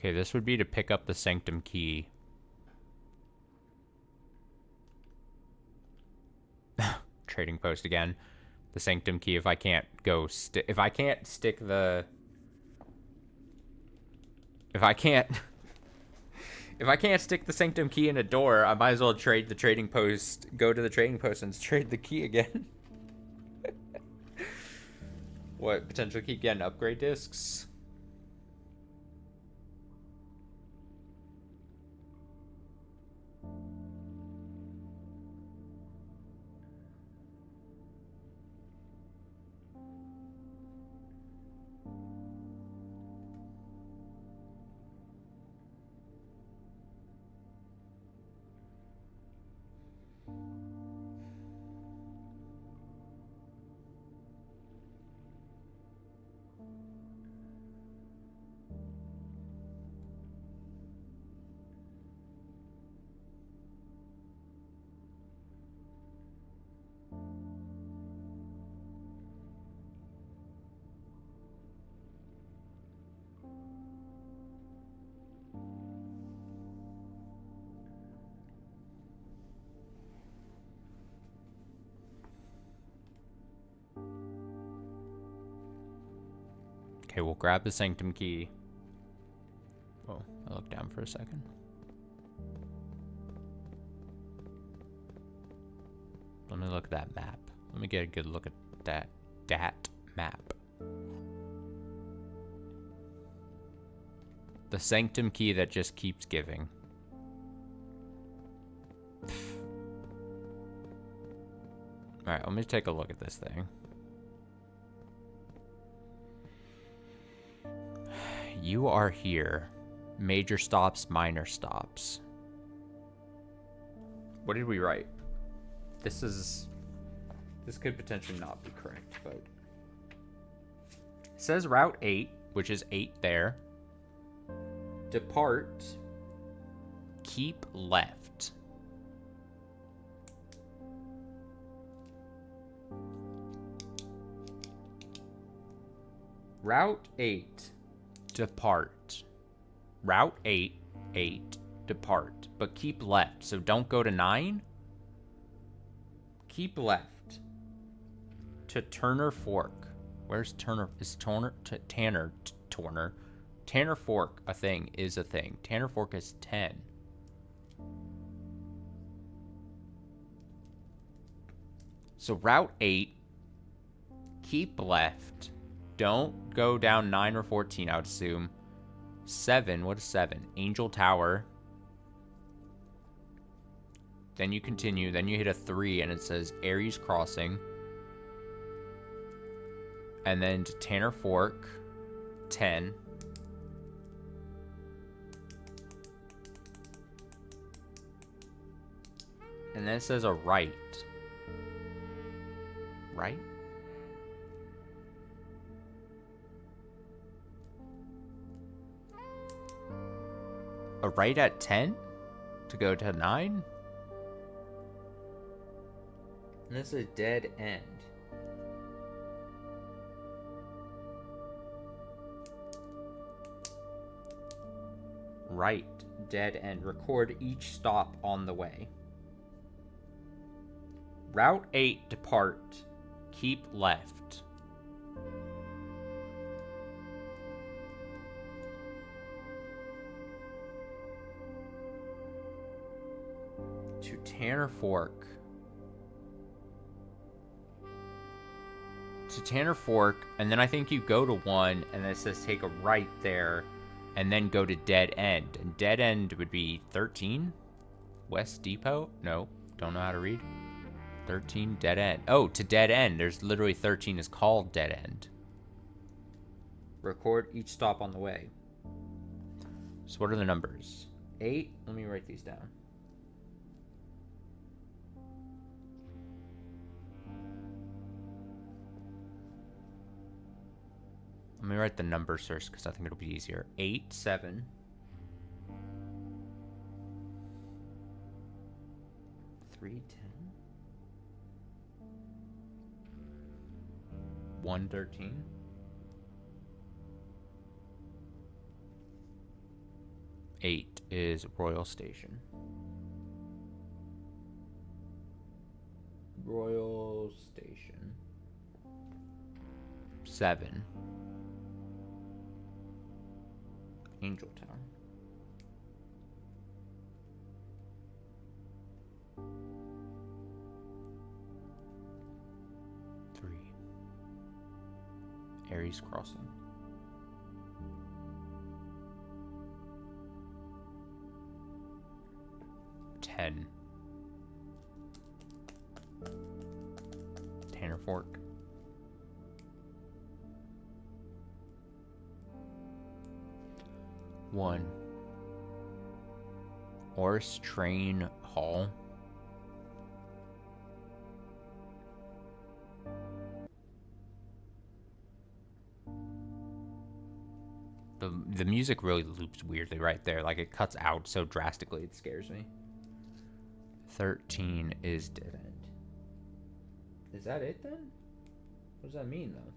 Okay, this would be to pick up the sanctum key. Trading post again. The sanctum key, if I can't go if I can't stick the if I can't if I can't stick the sanctum key in a door, I might as well trade the trading post, go to the trading post and trade the key again. What, potentially keep getting upgrade discs? Okay, we'll grab the sanctum key. Oh, I looked down for a second. Let me look at that map. Let me get a good look at that map. The sanctum key that just keeps giving. Alright, let me take a look at this thing. You are here. Major stops, minor stops. What did we write? This could potentially not be correct, but it says Route 8, which is 8 there. Depart. Keep left. Route 8. Depart. Route 8, 8, depart. But keep left, so don't go to 9. Keep left. To Turner Fork. Where's Turner? Is Tanner? Tanner Fork a thing? Is a thing. Tanner Fork is 10. So Route 8. Keep left. Don't go down 9 or 14, I would assume. 7, what is 7? Angel Tower. Then you continue, then you hit a 3 and it says Aries Crossing. And then to Tanner Fork, 10. And then it says a right. Right? a right at 10 to go to 9. And this is a dead end. Right, dead end. Record each stop on the way. Route 8, depart. Keep left. To Tanner Fork. To Tanner Fork, and then I think you go to 1, and then it says take a right there, and then go to dead end. And dead end would be 13? West Depot? No, don't know how to read. 13, dead end. Oh, to dead end. There's literally 13 is called dead end. Record each stop on the way. So what are the numbers? 8, let me write these down. Let me write the numbers first because I think it'll be easier. 8, 7. 3, 10. 1, 13. 8 is Royal Station. Royal Station. 7. Angeltown. 3. Aries Crossing. 10. Tanner Fork. 1. Orris Train Hall. 'The music really loops weirdly right there. Like, it cuts out so drastically, it scares me. 13 is dead end. Is that it then? What does that mean though?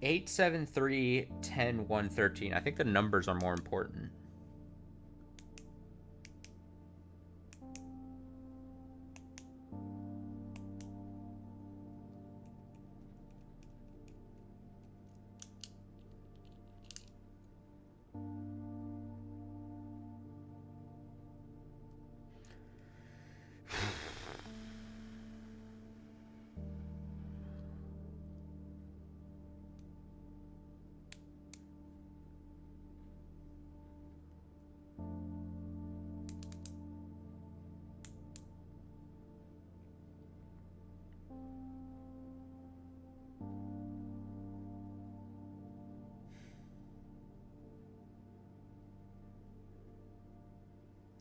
8, 7, 3, 10, 1, 13. I think the numbers are more important.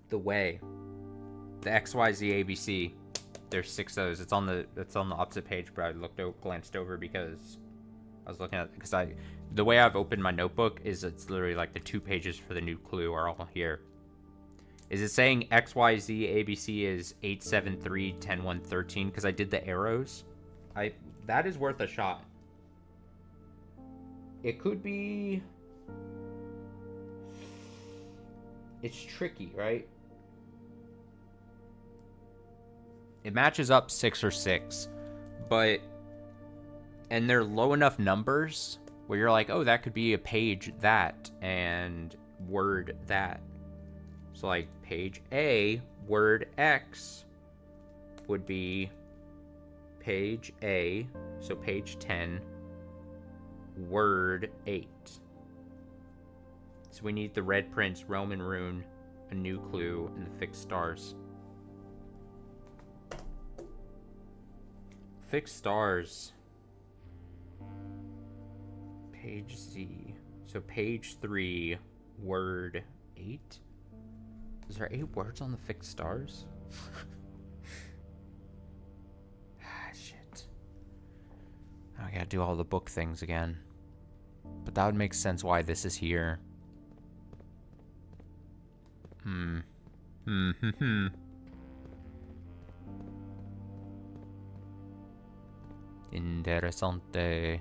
The way, the XYZ ABC. There's 6 of those. It's on the opposite page, but I glanced over because I was looking at the way I've opened my notebook is it's literally like the 2 pages for the new clue are all here. Is it saying XYZ ABC is 8, 7, 3, 10, 1, 13? Because I did the arrows. That is worth a shot. It could be. It's tricky, right? It matches up 6 or 6, and they're low enough numbers where you're like, oh, that could be a page that and word that. So like page A, word X would be page A, so page 10, word 8. So we need the red prince, Roman rune, a new clue, and the fixed stars. Fixed stars. Page Z. So page 3, word 8. Is there 8 words on the fixed stars? Shit. I gotta do all the book things again. But that would make sense why this is here. Hmm. Hmm. Hmm. Interessante.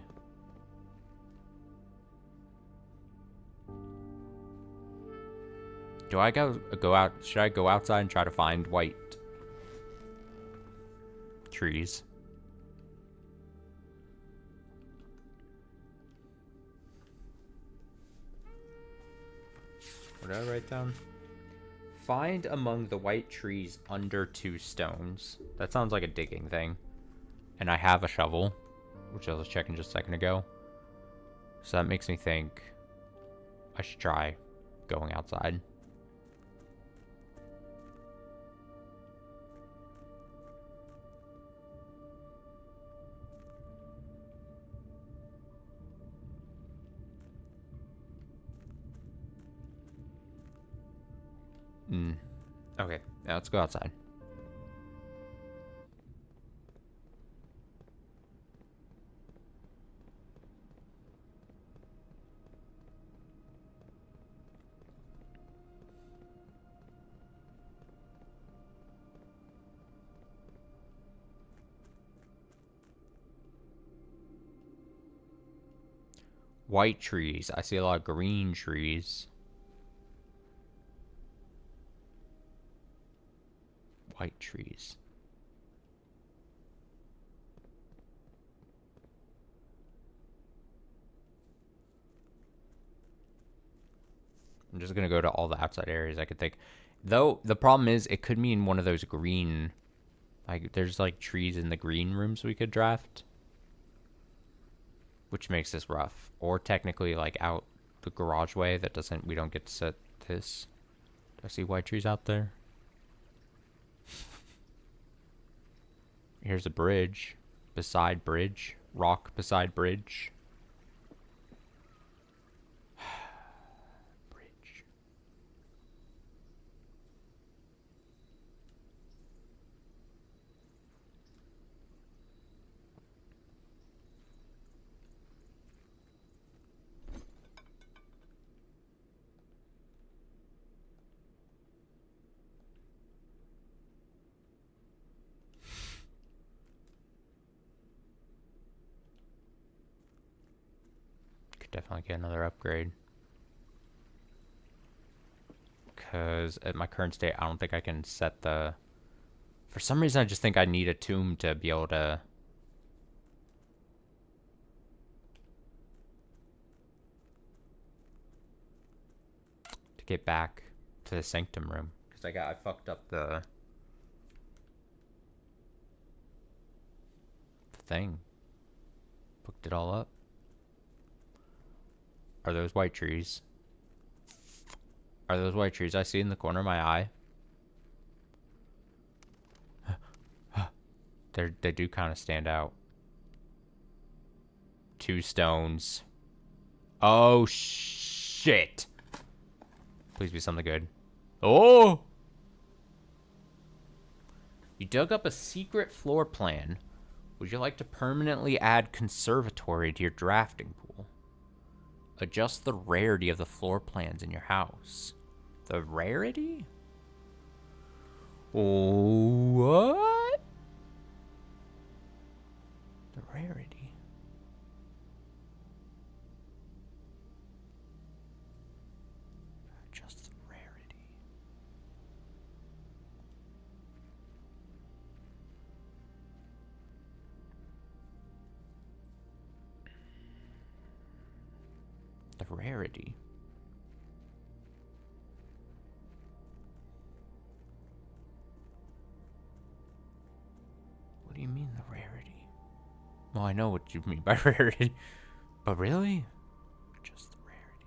Do I go out? Should I go outside and try to find white trees? What did I write down? Find among the white trees under 2 stones. That sounds like a digging thing. And I have a shovel, which I was checking just a second ago. So that makes me think I should try going outside. Okay, yeah, let's go outside. White trees. I see a lot of green trees. White trees. I'm just gonna go to all the outside areas I could think. Though, the problem is, it could mean one of those green... Like, there's, like, trees in the green rooms we could draft. Which makes this rough. Or technically, like, out the garage way that doesn't... We don't get to set this. Do I see white trees out there? Here's a bridge. Beside bridge. Rock beside bridge. Bridge. Could definitely get another upgrade. Because at my current state, I don't think I can set the... For some reason, I just think I need a tomb to be able to... To get back to the sanctum room. Because I fucked up the thing. Fucked it all up. Are those white trees? Are those white trees I see in the corner of my eye? They do kind of stand out. 2 stones. Oh, shit. Please be something good. Oh! You dug up a secret floor plan. Would you like to permanently add conservatory to your drafting pool? Adjust the rarity of the floor plans in your house. The rarity? What? The rarity. Adjust the rarity. The rarity. What do you mean the rarity? Well, I know what you mean by rarity. But really? Just the rarity.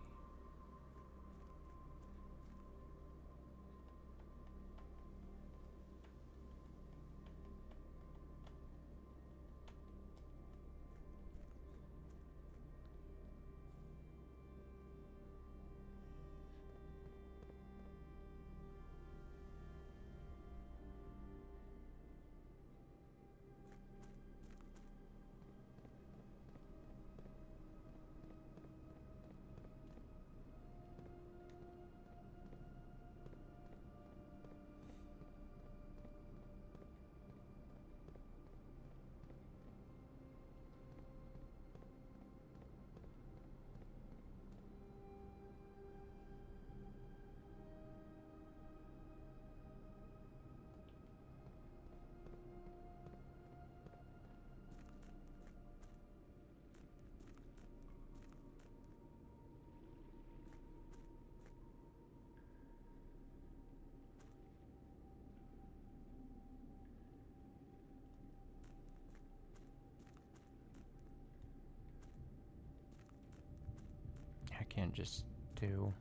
can't just do...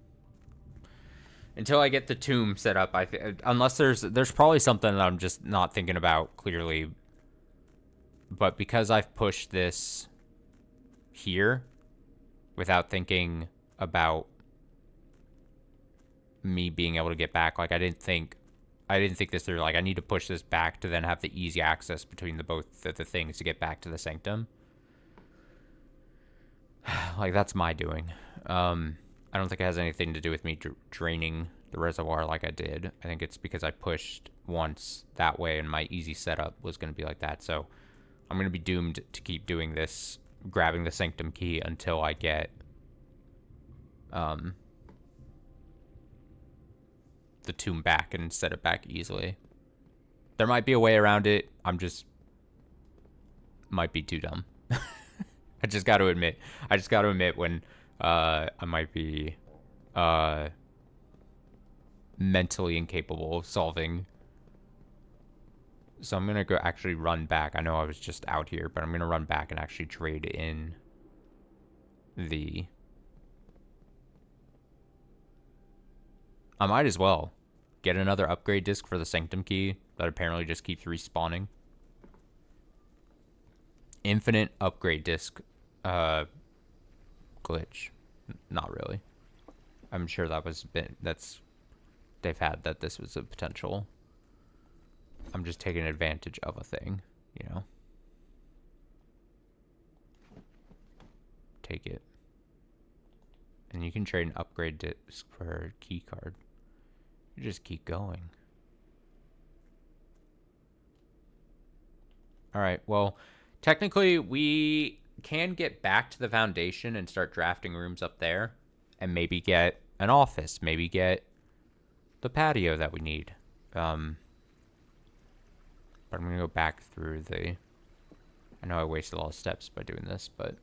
Until I get the tomb set up, unless there's probably something that I'm just not thinking about clearly. But because I've pushed this here without thinking about me being able to get back, like I didn't think this through. Like I need to push this back to then have the easy access between both the things to get back to the sanctum. Like that's my doing. I don't think it has anything to do with me draining the reservoir like I did. I think it's because I pushed once that way and my easy setup was going to be like that. So I'm going to be doomed to keep doing this, grabbing the sanctum key until I get the tomb back and set it back easily. There might be a way around it. Might be too dumb. I just got to admit when I might be mentally incapable of solving. So I'm going to go actually run back. I know I was just out here, but I'm going to run back and actually trade in the... I might as well get another upgrade disc for the sanctum key that apparently just keeps respawning. Infinite upgrade disc glitch. Not really. I'm sure they've had that this was a potential. I'm just taking advantage of a thing, you know. Take it. And you can trade an upgrade disc for a key card. You just keep going. Alright, well, technically we can get back to the foundation and start drafting rooms up there. And maybe get an office. Maybe get the patio that we need. But I'm going to go back through the... I know I wasted a lot of steps by doing this, but...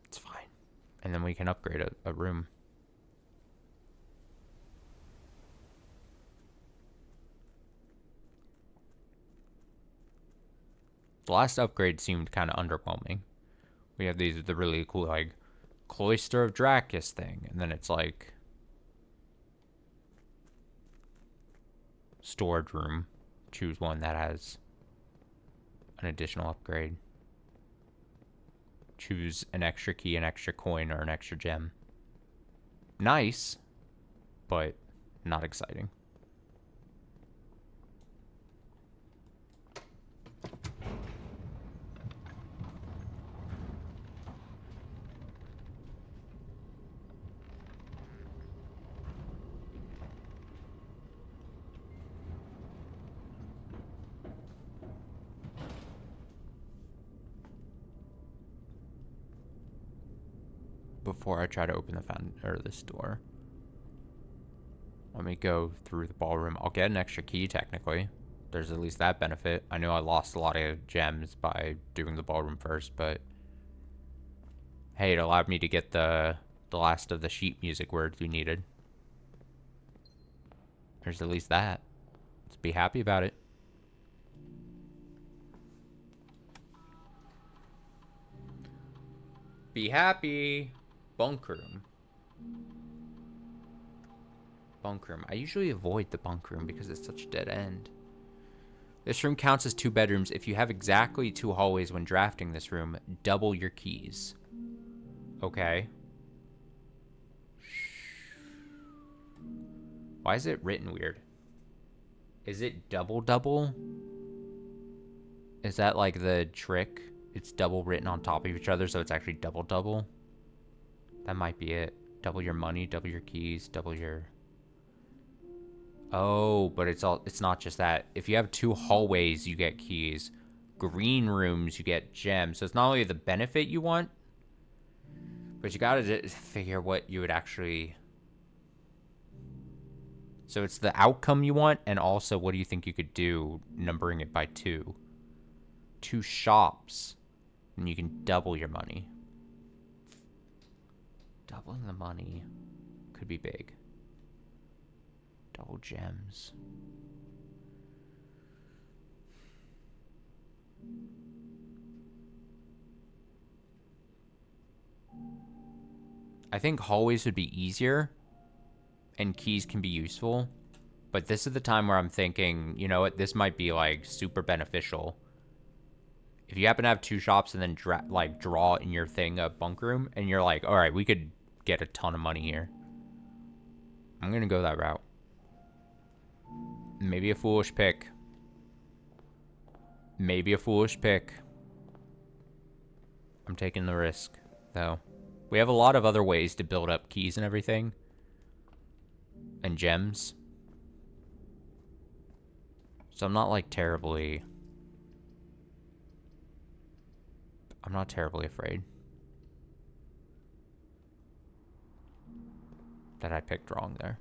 it's fine. And then we can upgrade a room. The last upgrade seemed kind of underwhelming. We have the really cool, like, Cloister of Dracus thing. And then it's like... storage room. Choose one that has an additional upgrade. Choose an extra key, an extra coin, or an extra gem. Nice, but not exciting. Before I try to open this door, let me go through the ballroom. I'll get an extra key technically. There's at least that benefit. I know I lost a lot of gems by doing the ballroom first, but hey, it allowed me to get the last of the sheet music words we needed. There's at least that. Let's be happy about it. Be happy. Bunk room. Bunk room. I usually avoid the bunk room because it's such a dead end. This room counts as 2 bedrooms. If you have exactly 2 hallways when drafting this room, double your keys. Okay. Why is it written weird? Is it double? Is that like the trick? It's double written on top of each other, so it's actually double. That might be it. Double your money, double your keys, double your... Oh, but it's not just that. If you have 2 hallways, you get keys. Green rooms, you get gems. So it's not only the benefit you want, but you gotta figure what you would actually... So it's the outcome you want, and also what do you think you could do numbering it by 2? 2 shops, and you can double your money. Doubling the money could be big. Double gems. I think hallways would be easier and keys can be useful. But this is the time where I'm thinking, you know what, this might be like super beneficial. If you happen to have 2 shops and then draw in your thing a bunk room, and you're like, all right, we could get a ton of money here. I'm gonna go that route. Maybe a foolish pick. Maybe a foolish pick. I'm taking the risk, though. We have a lot of other ways to build up keys and everything. And gems. So I'm not like terribly... I'm not terribly afraid that I picked wrong there.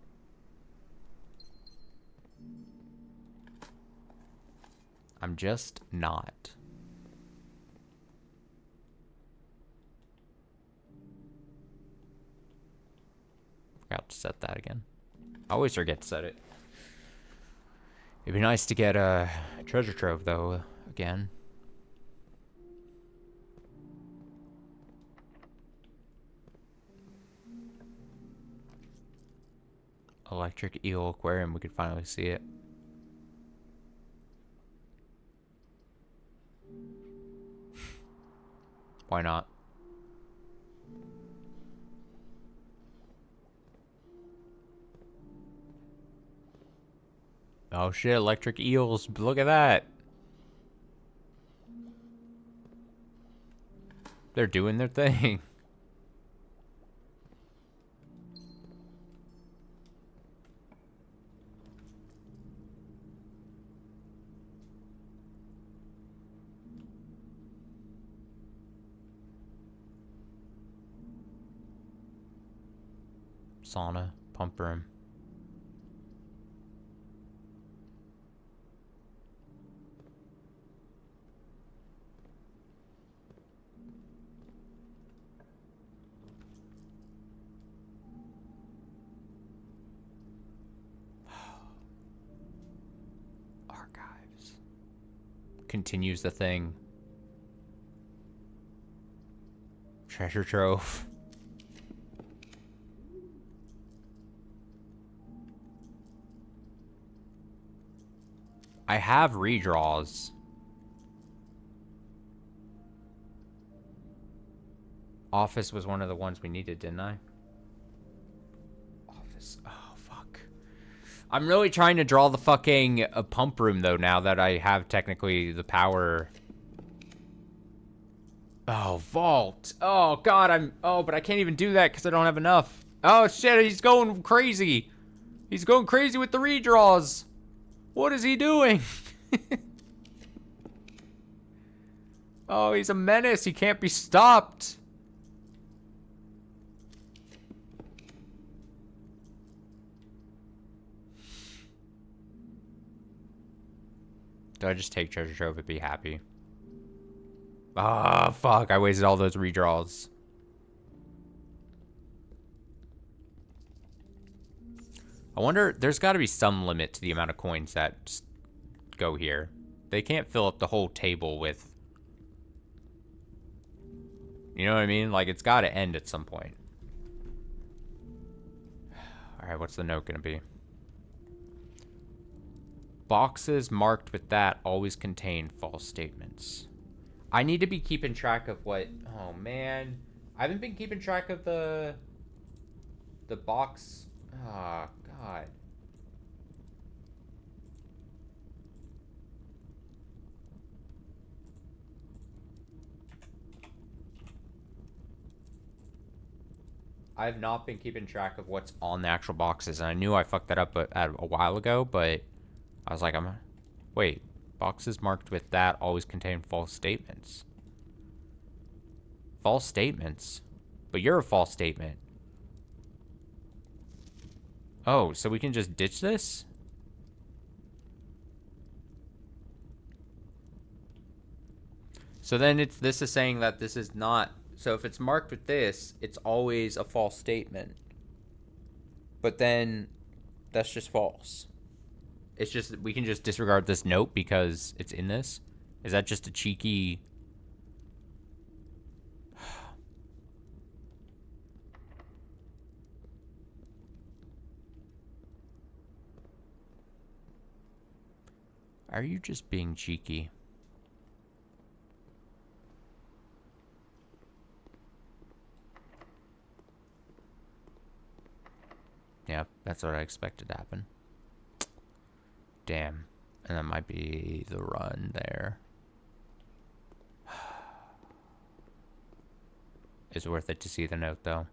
I'm just not. Forgot to set that again. I always forget to set it. It'd be nice to get a treasure trove, though, again. Electric eel aquarium, we could finally see it. Why not? Oh shit, electric eels. Look at that. They're doing their thing. Sauna, pump room. Archives. Continues the thing. Treasure trove. I have redraws. Office was one of the ones we needed, didn't I? Office. Oh, fuck. I'm really trying to draw the fucking pump room, though, now that I have technically the power. Oh, vault. Oh, God, Oh, but I can't even do that because I don't have enough. Oh, shit, he's going crazy. He's going crazy with the redraws. What is he doing? Oh, he's a menace. He can't be stopped. Do I just take treasure trove and be happy? Ah, fuck. I wasted all those redraws. I wonder, there's got to be some limit to the amount of coins that go here. They can't fill up the whole table with... You know what I mean? Like, it's got to end at some point. Alright, what's the note going to be? Boxes marked with that always contain false statements. I need to be keeping track of what... Oh, man. I haven't been keeping track of the box... Oh, God. I have not been keeping track of what's on the actual boxes, and I knew I fucked that up a while ago, but I was like, wait, boxes marked with that always contain false statements. False statements? But you're a false statement. Oh, so we can just ditch this? So then this is saying that this is not... So if it's marked with this, it's always a false statement. But then that's just false. It's just, we can just disregard this note because it's in this? Is that just a cheeky... are you just being cheeky? Yep, that's what I expected to happen. Damn. And that might be the run there. It's worth it to see the note, though.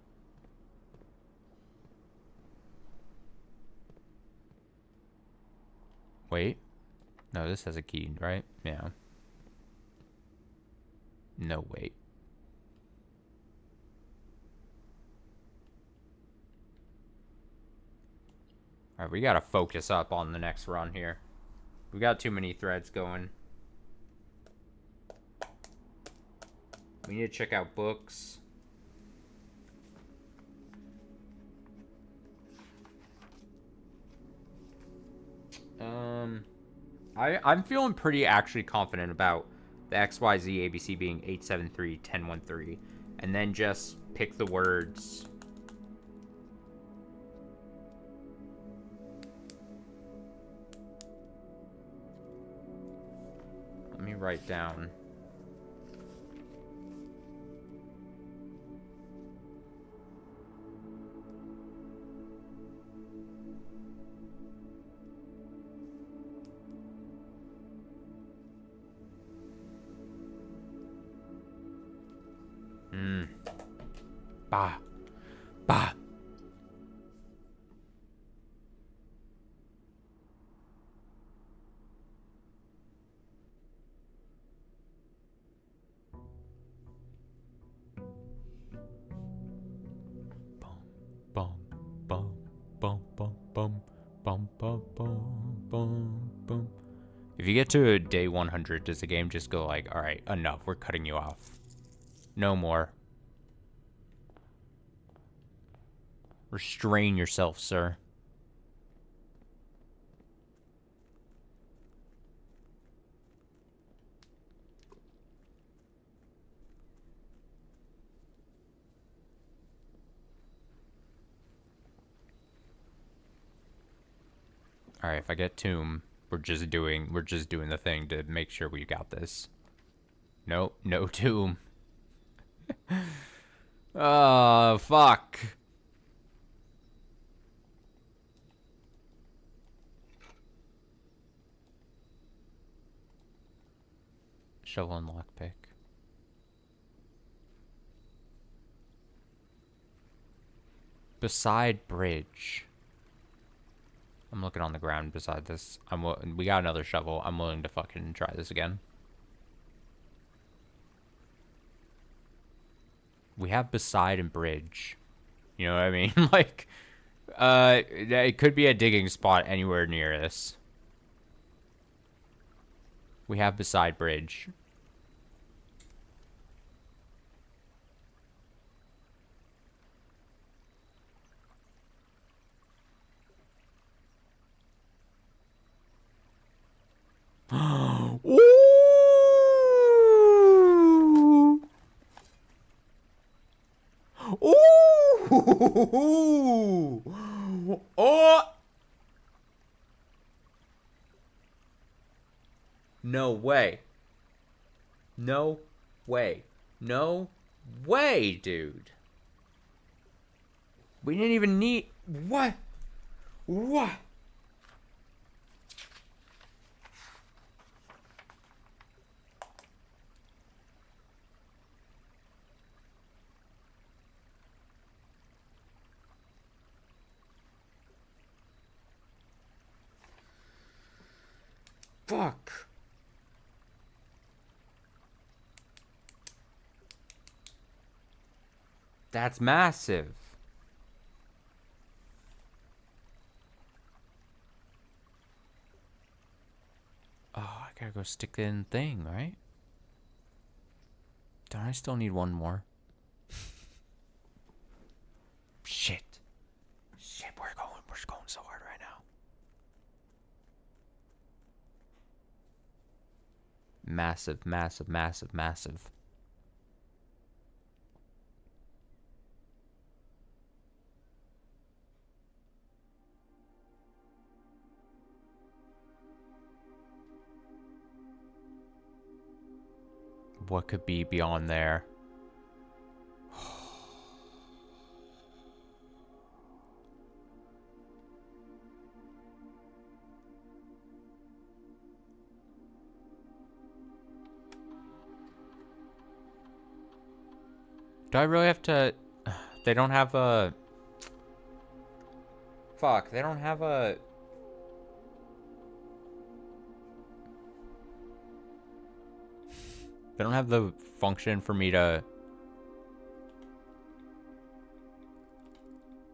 Wait. No, this has a key, right? Yeah. No, wait. Alright, we gotta focus up on the next run here. We got too many threads going. We need to check out books. I'm feeling pretty actually confident about the XYZ ABC being 873 1013, and then just pick the words. Let me write down. Bah. Bah. Bum, bum, bum, bum, bum, bum, bum, bum, bum, bum. If you get to day 100, does the game just go like, all right, enough, we're cutting you off. No more. Restrain yourself, sir. All right, if I get tomb, we're just doing the thing to make sure we got this. Nope, no tomb. Oh, fuck. Shovel and lockpick. Beside bridge. I'm looking on the ground beside this. We got another shovel. I'm willing to fucking try this again. We have beside and bridge. You know what I mean? Like, it could be a digging spot anywhere near this. We have beside bridge. Ooh! Ooh! Oh! No way. No way. No way, dude. We didn't even need... What? What? Fuck. That's massive. Oh, I gotta go stick it in the thing, right? Don't I still need one more? Shit. Shit, we're going so hard right now. Massive, massive, massive, massive. What could be beyond there? Do I really have to... They don't have a... Fuck, they don't have a... They don't have the function for me to...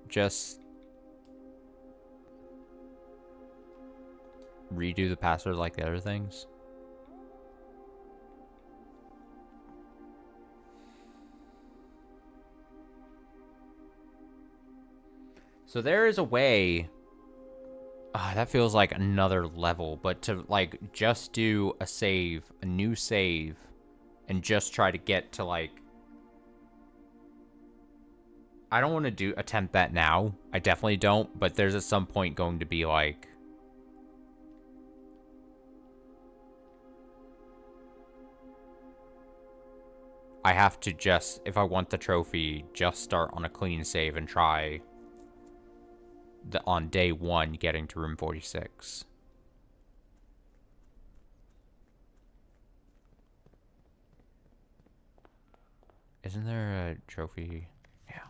just... redo the password like the other things. So there is a way... that feels like another level, but to, like, just do a save, a new save, and just try to get to, like... I don't want to attempt that now. I definitely don't, but there's at some point going to be, like... I have to just, if I want the trophy, just start on a clean save and try... on day 1 getting to room 46. Isn't there a trophy? Yeah.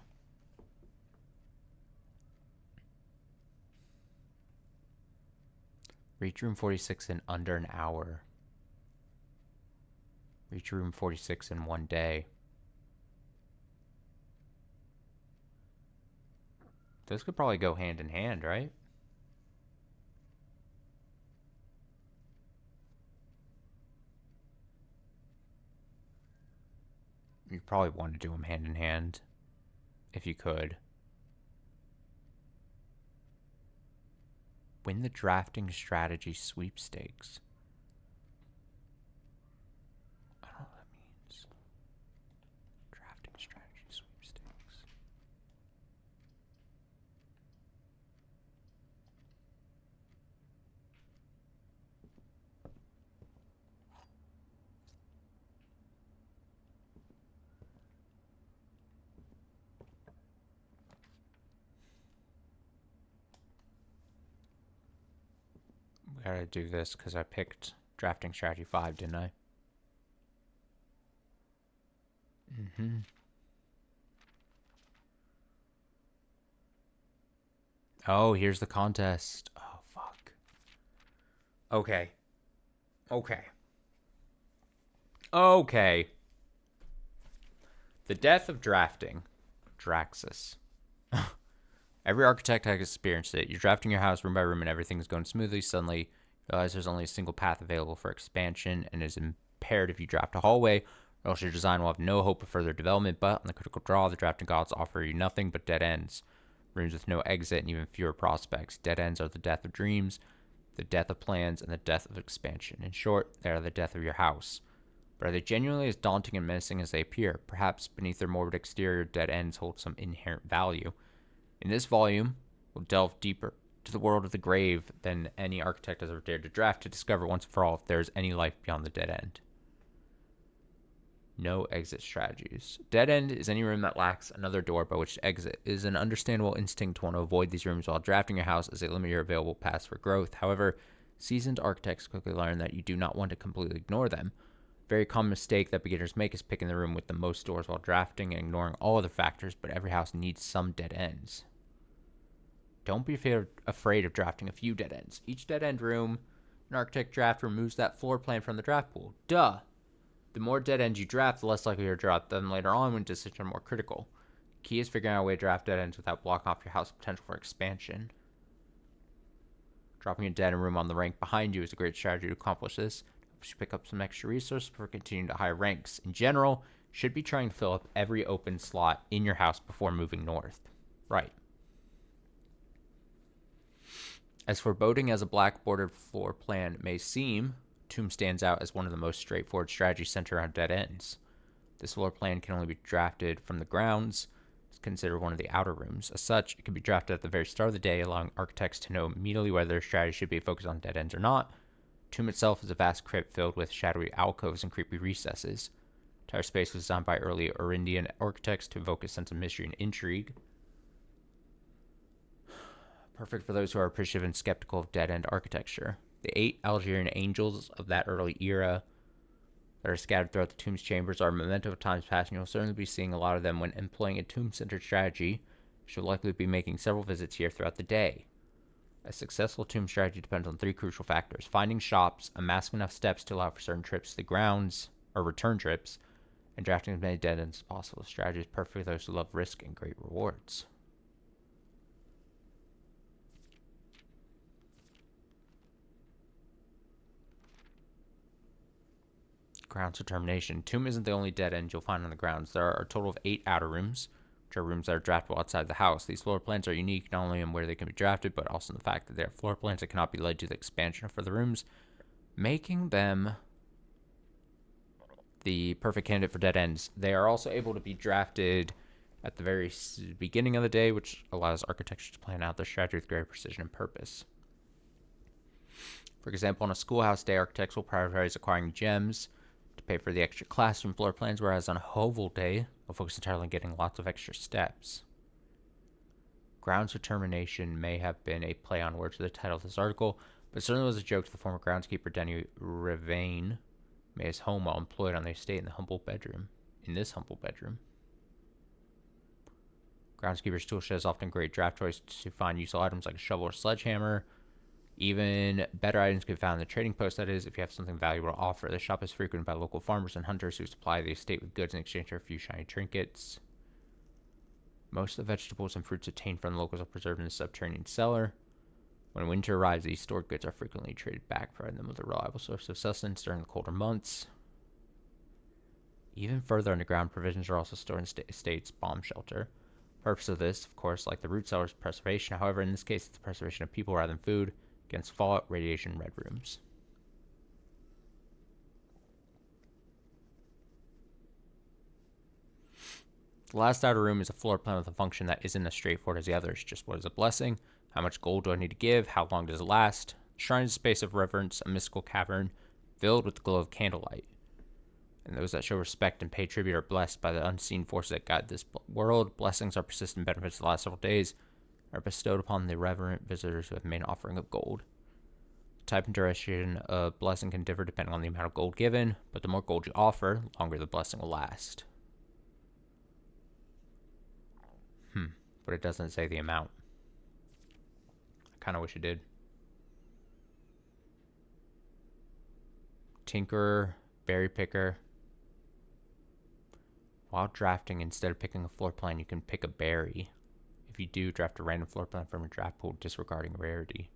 Reach room 46 in under an hour. Reach room 46 in 1 day. Those could probably go hand in hand, right? You'd probably want to do them hand in hand, if you could. Win the drafting strategy sweepstakes. I don't know what that means. Drafting strategy sweepstakes. We gotta do this because I picked drafting strategy 5, didn't I? Mm-hmm. Oh, here's the contest. Oh, fuck. Okay. Okay. Okay. The death of drafting. Draxus. Every architect has experienced it. You're drafting your house room by room and everything's going smoothly. Suddenly, you realize there's only a single path available for expansion and it is imperative you draft a hallway, or else your design will have no hope of further development. But on the critical draw, the drafting gods offer you nothing but dead ends. Rooms with no exit and even fewer prospects. Dead ends are the death of dreams, the death of plans, and the death of expansion. In short, they are the death of your house. But are they genuinely as daunting and menacing as they appear? Perhaps beneath their morbid exterior, dead ends hold some inherent value. In this volume, we'll delve deeper to the world of the grave than any architect has ever dared to draft to discover once and for all if there is any life beyond the dead end. No exit strategies. Dead end is any room that lacks another door by which to exit. It is an understandable instinct to want to avoid these rooms while drafting your house as they limit your available paths for growth. However, seasoned architects quickly learn that you do not want to completely ignore them. A very common mistake that beginners make is picking the room with the most doors while drafting and ignoring all other factors, but every house needs some dead ends. Don't be afraid of drafting a few dead ends. Each dead end room, an architect draft removes that floor plan from the draft pool. Duh! The more dead ends you draft, the less likely you're to draft them later on when decisions are more critical. Key is figuring out a way to draft dead ends without blocking off your house's potential for expansion. Dropping a dead end room on the rank behind you is a great strategy to accomplish this. Helps you pick up some extra resources before continuing to higher ranks. In general, you should be trying to fill up every open slot in your house before moving north. Right. As foreboding as a black-bordered floor plan may seem, Tomb stands out as one of the most straightforward strategies centered around dead ends. This floor plan can only be drafted from the grounds. It's considered one of the outer rooms. As such, it can be drafted at the very start of the day, allowing architects to know immediately whether their strategy should be focused on dead ends or not. Tomb itself is a vast crypt filled with shadowy alcoves and creepy recesses. Entire space was designed by early Orindian architects to evoke a sense of mystery and intrigue. Perfect for those who are appreciative and skeptical of dead-end architecture. The 8 Algerian angels of that early era that are scattered throughout the tomb's chambers are a memento of times past, and you'll certainly be seeing a lot of them when employing a tomb-centered strategy. You'll likely be making several visits here throughout the day. A successful tomb strategy depends on 3 crucial factors: finding shops, amassing enough steps to allow for certain trips to the grounds, or return trips, and drafting as many dead ends as possible. The strategy is perfect for those who love risk and great rewards. Grounds determination. Tomb isn't the only dead end you'll find on the grounds. There are a total of 8 outer rooms, which are rooms that are draftable outside the house. These floor plans are unique not only in where they can be drafted, but also in the fact that they are floor plans that cannot be led to the expansion for the rooms, making them the perfect candidate for dead ends. They are also able to be drafted at the very beginning of the day, which allows architects to plan out their strategy with greater precision and purpose. For example, on a schoolhouse day, architects will prioritize acquiring gems to pay for the extra classroom floor plans, whereas on a hovel day, they'll focus entirely on getting lots of extra steps. Grounds determination may have been a play on words with the title of this article, but certainly was a joke to the former groundskeeper Denny Ravain made his home while employed on the estate in this humble bedroom. Groundskeeper's tool shed is often a great draft choice to find useful items like a shovel or sledgehammer. Even better items can be found in the trading post, that is, if you have something valuable to offer. The shop is frequented by local farmers and hunters who supply the estate with goods in exchange for a few shiny trinkets. Most of the vegetables and fruits obtained from the locals are preserved in a subterranean cellar. When winter arrives, these stored goods are frequently traded back, providing them with a reliable source of sustenance during the colder months. Even further underground, provisions are also stored in the estate's bomb shelter. The purpose of this, of course, like the root cellar, is preservation. However, in this case, it's the preservation of people rather than food against fallout, radiation, and red rooms. The last outer room is a floor plan with a function that isn't as straightforward as the others. Just what is a blessing? How much gold do I need to give? How long does it last? The shrine is a space of reverence, a mystical cavern filled with the glow of candlelight. And those that show respect and pay tribute are blessed by the unseen forces that guide this world. Blessings are persistent benefits the last several days, are bestowed upon the reverent visitors who have made an offering of gold. The type and duration of blessing can differ depending on the amount of gold given, but the more gold you offer, the longer the blessing will last. But it doesn't say the amount. I kind of wish it did. Tinkerer, berry picker. While drafting, instead of picking a floor plan, you can pick a berry. If you do, draft a random floor plan from your draft pool, disregarding rarity.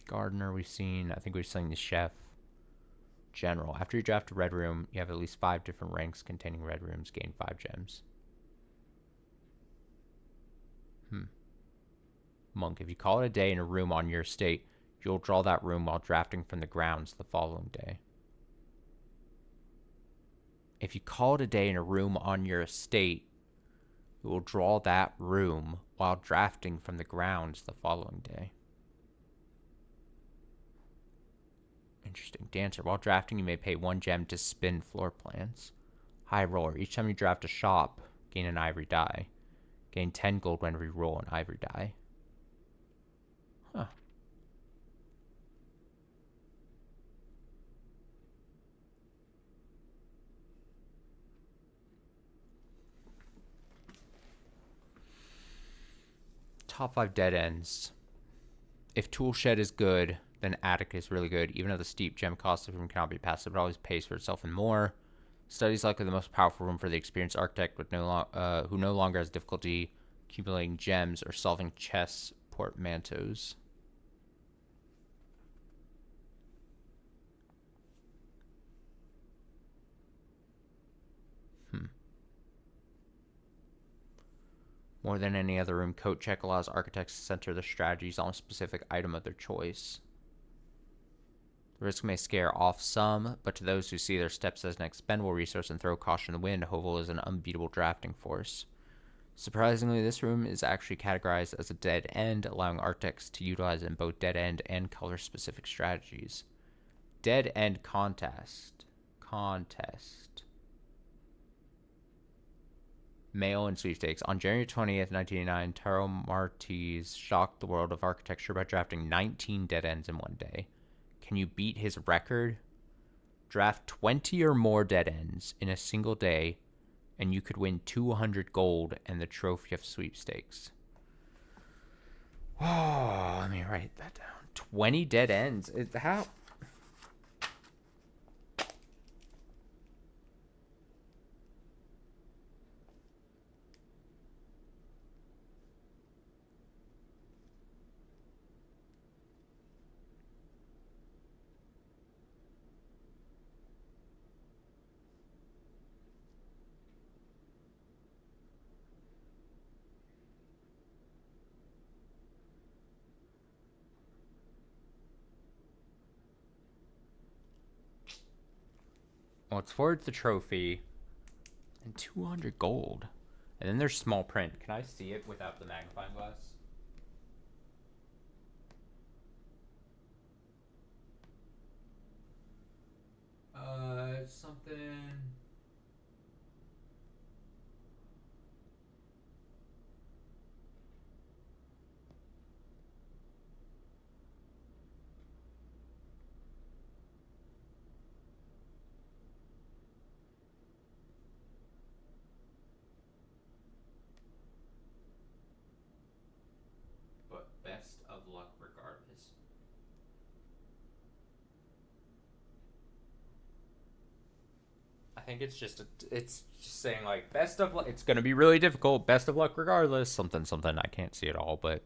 Gardener we've seen. I think we've seen the chef. General. After you draft a red room, you have at least 5 different ranks containing red rooms. Gain 5 gems. Monk. If you call it a day in a room on your estate, you'll draw that room while drafting from the grounds the following day. If you call it a day in a room on your estate, you will draw that room while drafting from the grounds the following day. Interesting. Dancer. While drafting, you may pay 1 gem to spin floor plans. High roller. Each time you draft a shop, gain an ivory die. Gain 10 gold whenever you roll an ivory die. Top 5 dead ends. If tool shed is good, then attic is really good. Even though the steep gem cost of room cannot be passive, it always pays for itself and more. Study is likely the most powerful room for the experienced architect who no longer has difficulty accumulating gems or solving chess portmanteaus. More than any other room, Coat Check allows architects to center their strategies on a specific item of their choice. The risk may scare off some, but to those who see their steps as an expendable resource and throw caution to the wind, Hovel is an unbeatable drafting force. Surprisingly, this room is actually categorized as a dead end, allowing architects to utilize it in both dead end and color specific strategies. Dead end contest. Mail and sweepstakes. On January 20th, 1989, Taro Martis shocked the world of architecture by drafting 19 dead ends in one day. Can you beat his record? Draft 20 or more dead ends in a single day, and you could win 200 gold and the trophy of sweepstakes. Oh, let me write that down. 20 dead ends. How? Well, it's forward the trophy and 200 gold. And then there's small print. Can I see it without the magnifying glass? Something. But best of luck regardless. I think it's just saying like best of luck. It's gonna be really difficult. Best of luck regardless. Something. I can't see it all, but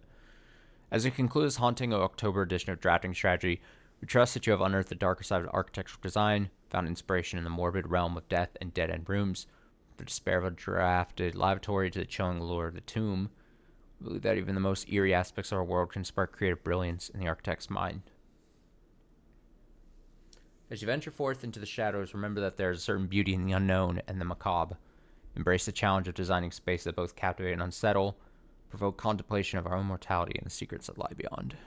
as we conclude this haunting October edition of Drafting Strategy, we trust that you have unearthed the darker side of architectural design, found inspiration in the morbid realm of death and dead-end rooms, from the despair of a drafted lavatory to the chilling lure of the tomb. We believe that even the most eerie aspects of our world can spark creative brilliance in the architect's mind. As you venture forth into the shadows, remember that there is a certain beauty in the unknown and the macabre. Embrace the challenge of designing space that both captivate and unsettle, provoke contemplation of our own mortality and the secrets that lie beyond.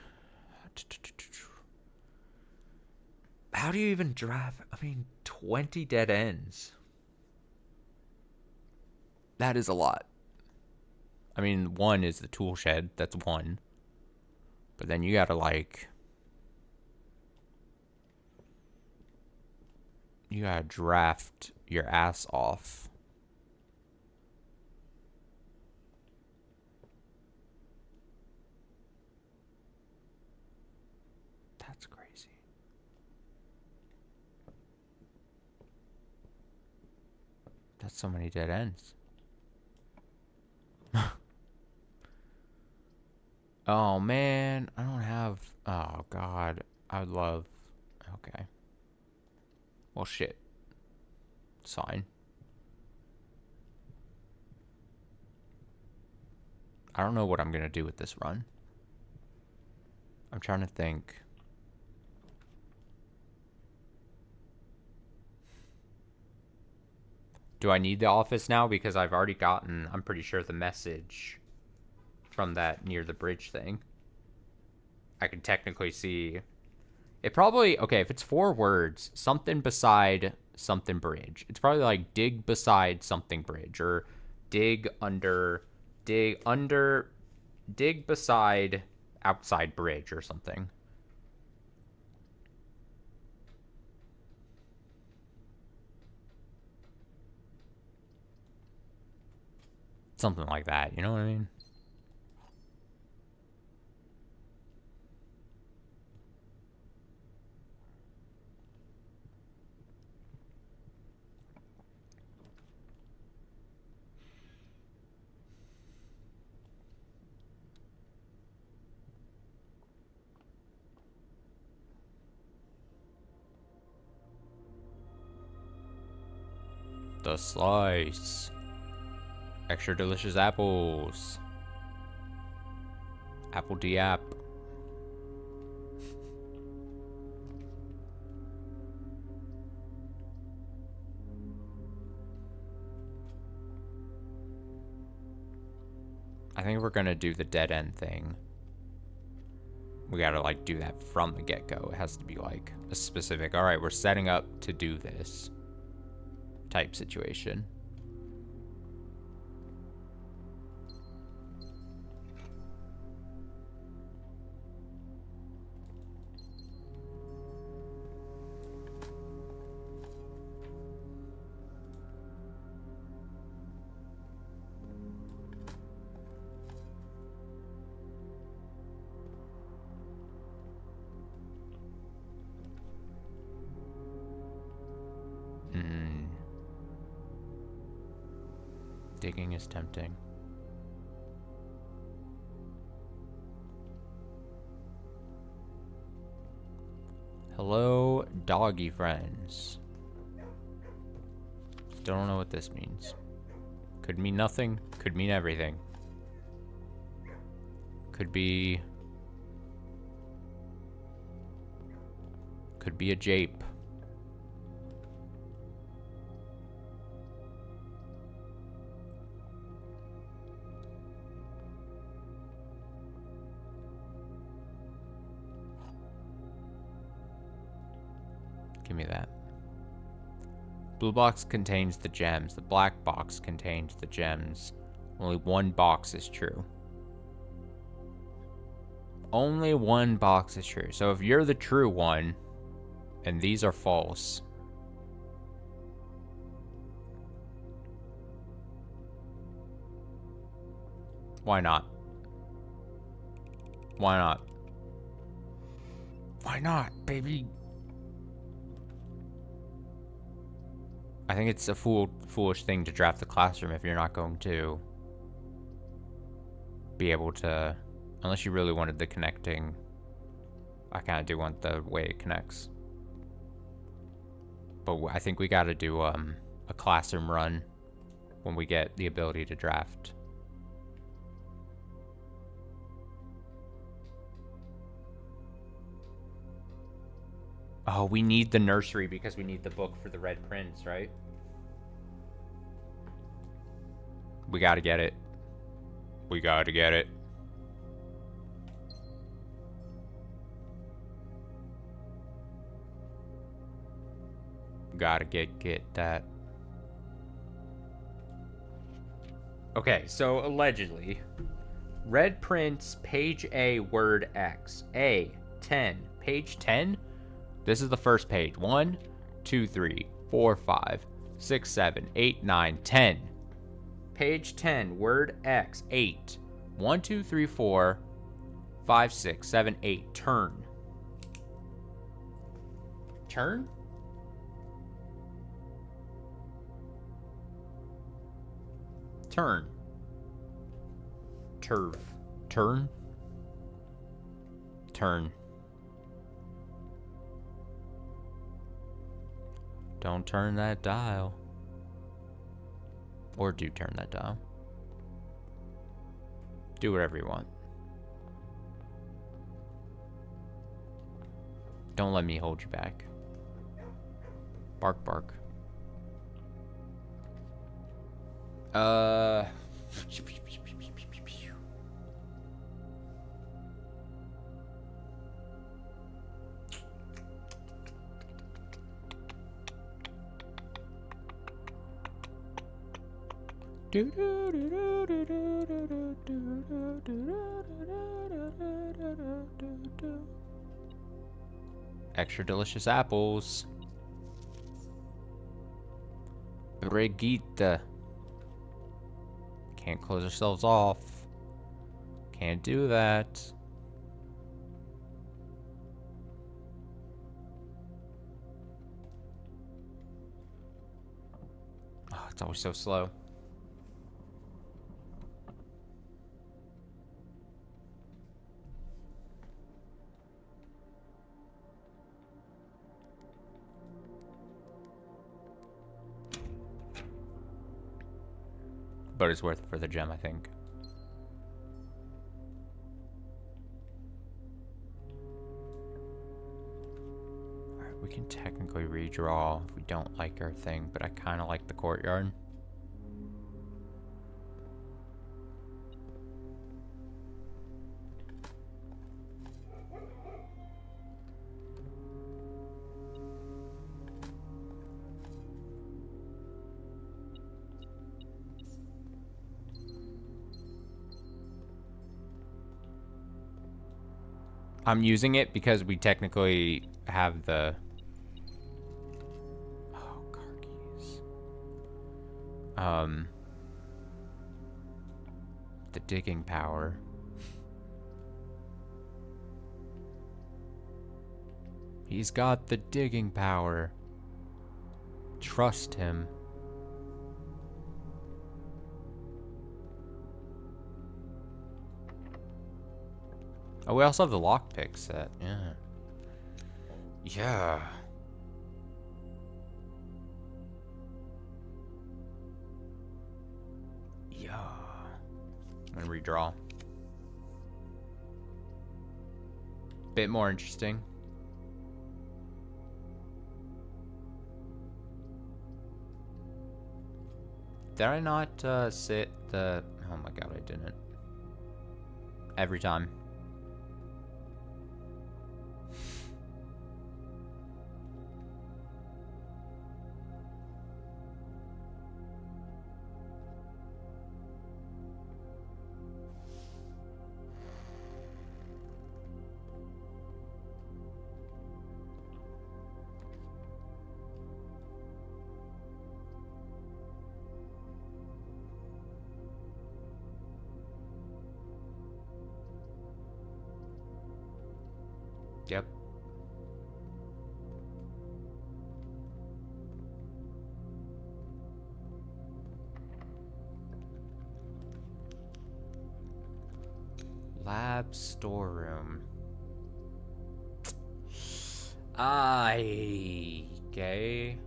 How do you even draft? 20 dead ends. That is a lot. One is the tool shed. That's one. But then you gotta, you gotta draft your ass off. That's crazy. That's so many dead ends. Oh, man. I don't have... Oh, God. I would love... Okay. Well, shit. It's fine. I don't know what I'm gonna do with this run. I'm trying to think. Do I need the office now? Because I've already gotten, I'm pretty sure, the message from that near the bridge thing. I can technically see... It probably... Okay, if it's 4 words, something beside something bridge. It's probably like dig beside something bridge. Or dig under... Dig beside outside bridge or something. Something like that, you know what I mean? The slice. Extra delicious apples. Apple Diap. I think we're gonna do the dead end thing. We gotta like do that from the get-go. It has to be like a specific, all right, we're setting up to do this type situation. Digging is tempting. Hello, doggy friends. Still don't know what this means. Could mean nothing, could mean everything. Could be a jape. Give me that. Blue box contains the gems. The black box contains the gems. Only one box is true. Only one box is true. So if you're the true one, and these are false, why not? Why not? Why not, baby? I think it's a foolish thing to draft the classroom if you're not going to be able to, unless you really wanted the connecting. I kind of do want the way it connects. But I think we got to do a classroom run when we get the ability to draft. Oh, we need the nursery because we need the book for the Red Prince, right? We gotta get it. We gotta get it. Gotta get that. Okay, so allegedly, Red Prince, page A, word X. A, 10. Page 10? This is the first page. 1, 2, 3, 4, 5, 6, 7, 8, 9, 10. Page 10, word X, 8. 1, 2, 3, 4, 5, 6, 7, 8. Turn. Turn? Turn. Turf. Turn. Turn. Don't turn that dial. Or do turn that dial. Do whatever you want. Don't let me hold you back. Bark, bark. Extra delicious apples. Brigitte. Can't close ourselves off. Can't do that. Oh, it's always so slow. But it's worth it for the gem, I think. Alright, we can technically redraw if we don't like our thing, but I kind of like the courtyard. I'm using it because we technically have the... Oh, car keys. The digging power. He's got the digging power. Trust him. Oh, we also have the lockpick set. Yeah. Yeah. Yeah. I'm gonna redraw. Bit more interesting. Did I not sit the... Oh my god, I didn't. Every time. Yep. Lab storeroom. Okay.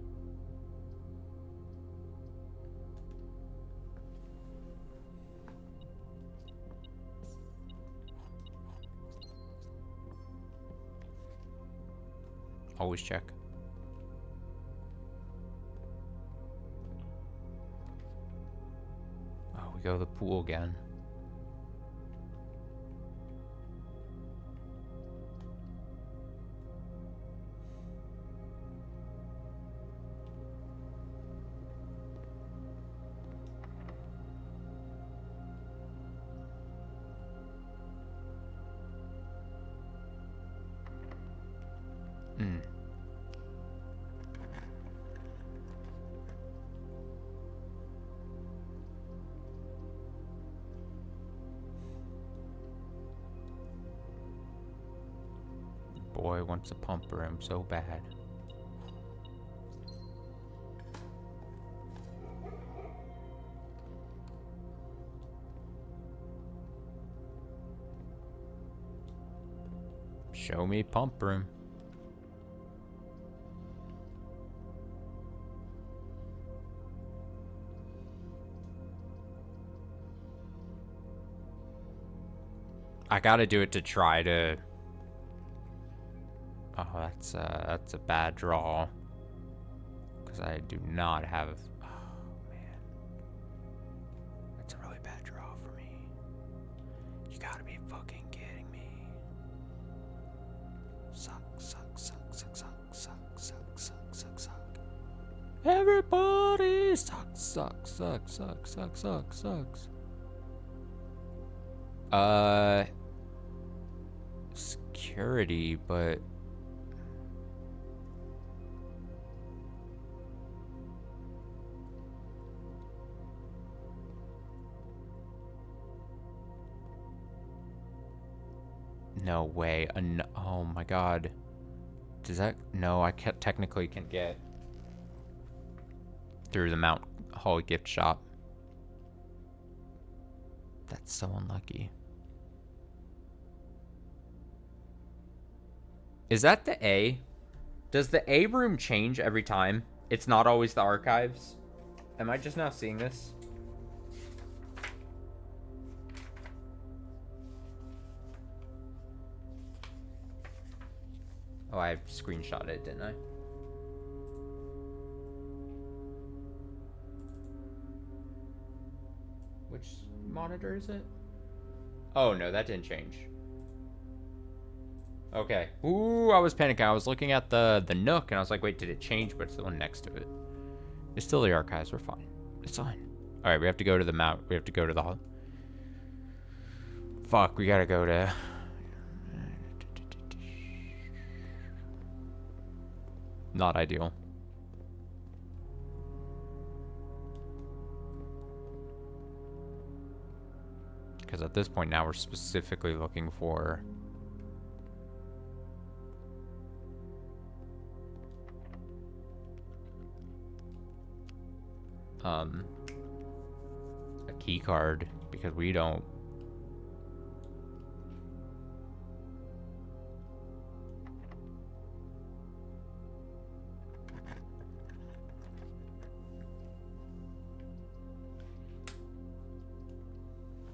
Always check. Oh, we go to the pool again. Boy wants a pump room so bad. Show me pump room. I gotta do it to try to... Oh, that's a bad draw. Because I do not have... Oh, man. That's a really bad draw for me. You gotta be fucking kidding me. Suck, suck, suck, suck, suck, suck, suck, suck, suck, suck. Everybody sucks, sucks, sucks, sucks, sucks, sucks, sucks. Security, but... No way. Oh my god. Does that... No, I can't, technically can get through the Mount Hall gift shop. That's so unlucky. Is that the A? Does the A room change every time? It's not always the archives? Am I just now seeing this? Oh, I screenshot it, didn't I? Which monitor is it? Oh, no, that didn't change. Okay. Ooh, I was panicking. I was looking at the Nook, and I was like, wait, did it change? But it's the one next to it. It's still the archives. We're fine. It's fine. All right, we have to go to the Mount. We have to go to the... Fuck, we gotta go to... Not ideal. Because at this point now we're specifically looking for a key card, because we don't.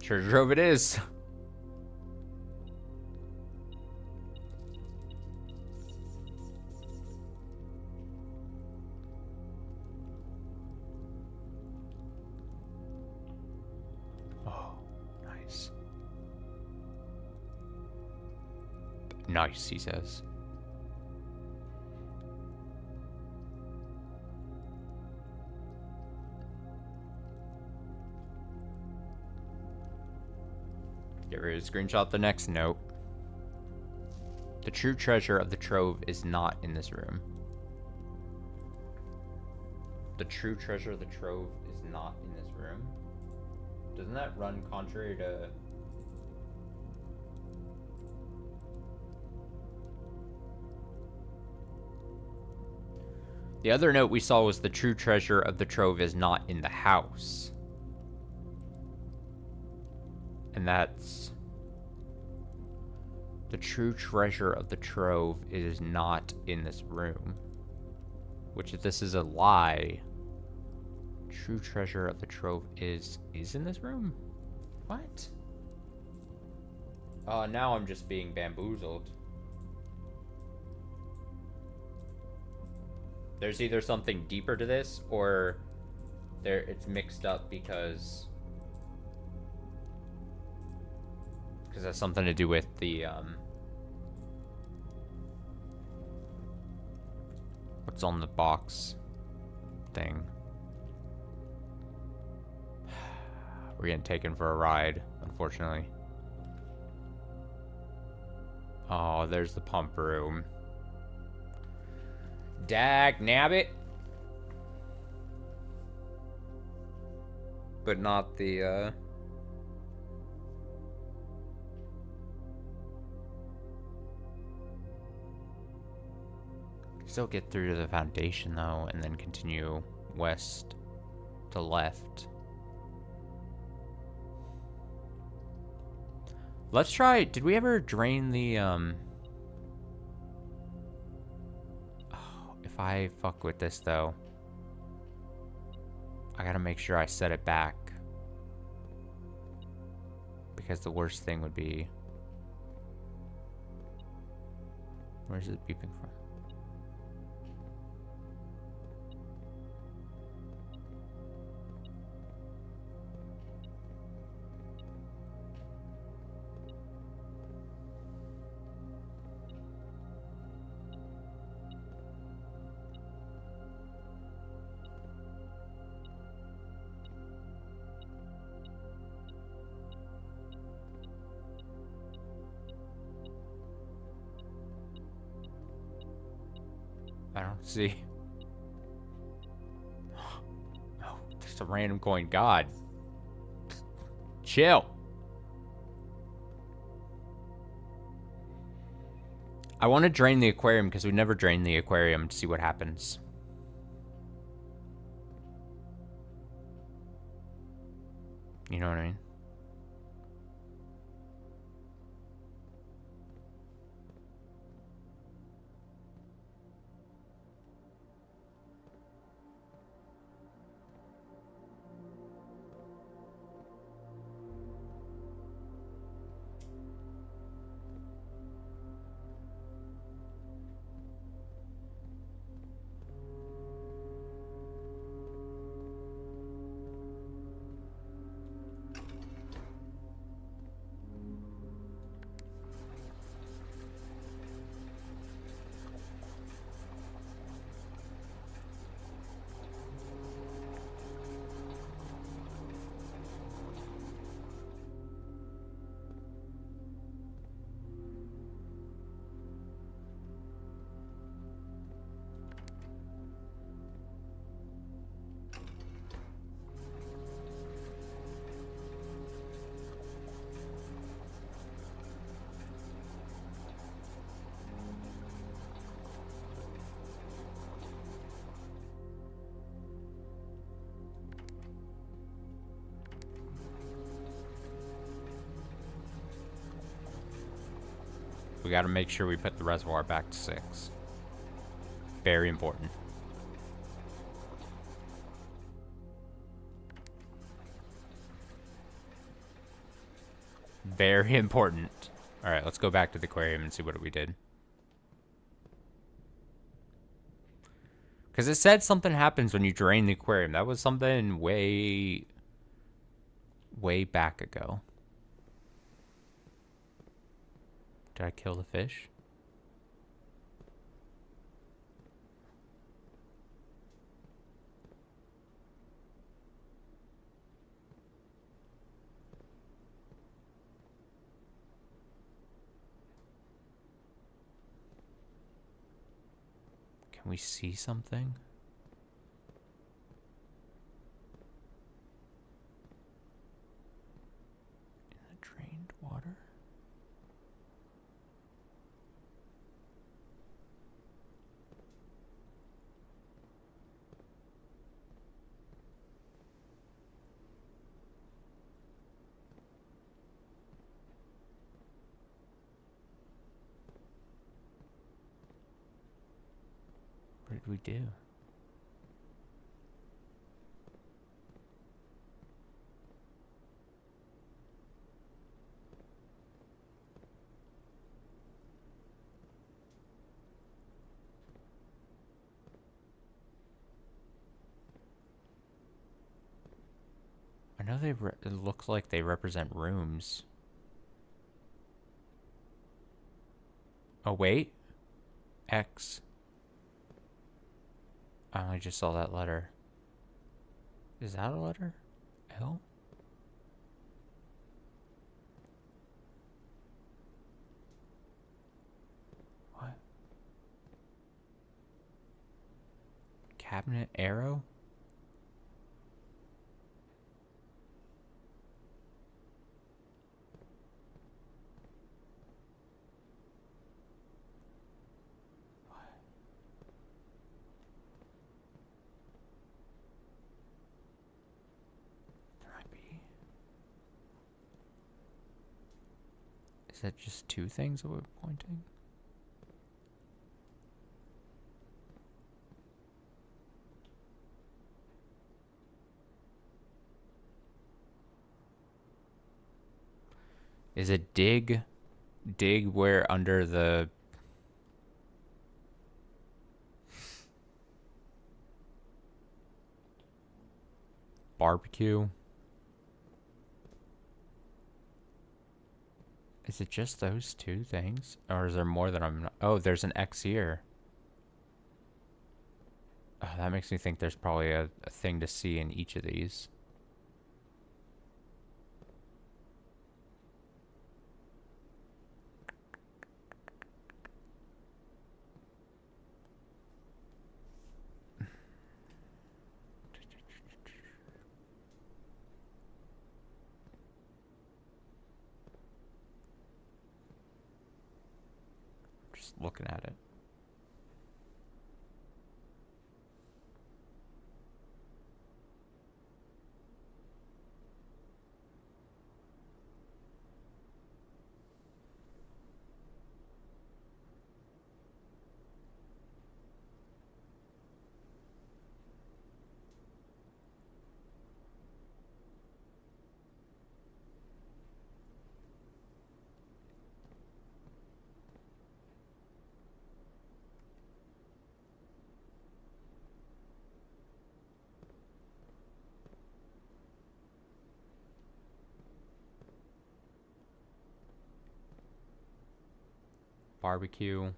Treasure trove it is. Oh, nice. Nice, he says. Get ready to screenshot the next note. The true treasure of the trove is not in this room. The true treasure of the trove is not in this room. Doesn't that run contrary to... The other note we saw was the true treasure of the trove is not in the house. And that's... The true treasure of the trove is not in this room. Which, if this is a lie, true treasure of the trove is in this room? What? Now I'm just being bamboozled. There's either something deeper to this, or it's mixed up because it has something to do with the what's on the box thing. We're getting taken for a ride, unfortunately. Oh, there's the pump room. Dag nabbit. But not the, Still get through to the foundation, though, and then continue west to left. Let's try... Did we ever drain the, Oh, if I fuck with this, though, I gotta make sure I set it back. Because the worst thing would be... Where's it beeping from? I don't see. Oh, just a random coin. God. Chill. I want to drain the aquarium because we never drained the aquarium to see what happens. You know what I mean? We gotta make sure we put the reservoir back to 6. Very important. Very important. Alright, let's go back to the aquarium and see what we did. Because it said something happens when you drain the aquarium. That was something way back ago. Did I kill the fish? Can we see something? In the drained water? What did we do? I know it looks like they represent rooms. Oh, wait. X. I just saw that letter. Is that a letter? L? What? Cabinet arrow? Is that just two things that we're pointing? Is it dig? Dig where under the... barbecue? Is it just those two things? Or is there more that I'm not... Oh, there's an X here. Oh, that makes me think there's probably a thing to see in each of these. Just looking at it. Barbecue.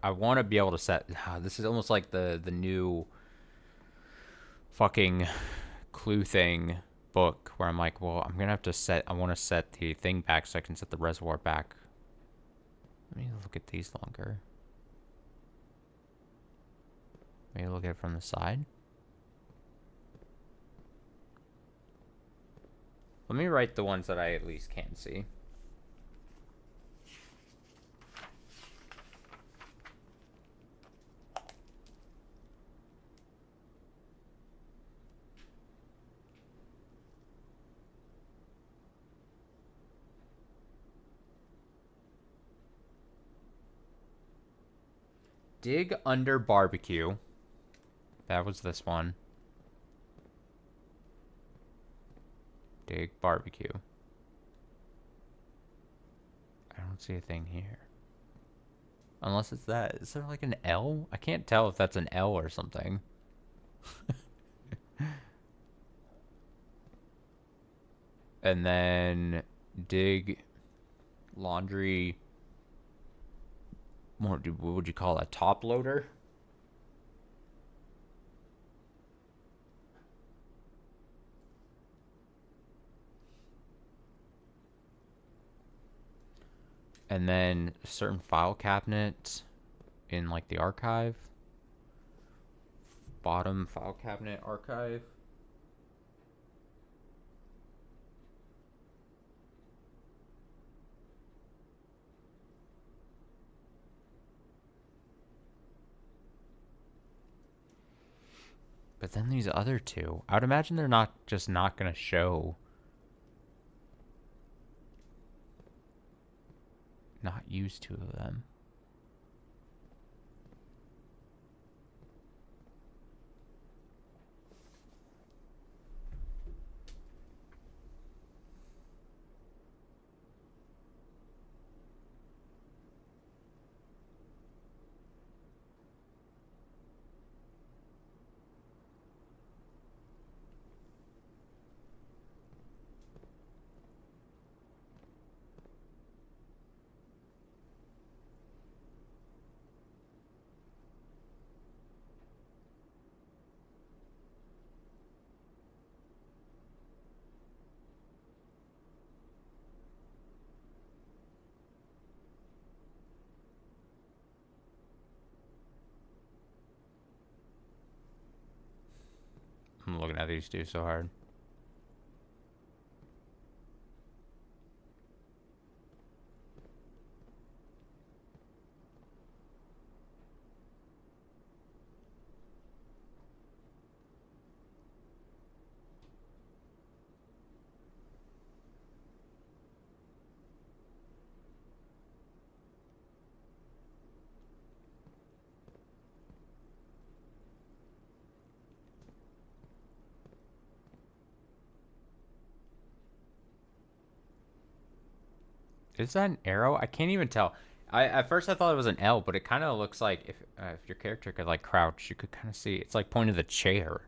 I want to be able to set... this is almost like the new fucking clue thing book where I'm like, well, I'm gonna have to set... I want to set the thing back so I can set the reservoir back. Let me look at these longer. Maybe look at it from the side. Let me write the ones that I at least can see. Dig under barbecue. That was this one. Dig barbecue. I don't see a thing here. Unless it's that. Is there like an L? I can't tell if that's an L or something. And then dig laundry. What would you call a top loader? And then a certain file cabinet in like the archive. Bottom file cabinet archive. But then these other two, I would imagine they're not going to show. Not use two of them. I'm looking at these two so hard. Is that an arrow? I can't even tell. At first I thought it was an L, but it kind of looks like if your character could like crouch, you could kind of see. It's like pointing to the chair.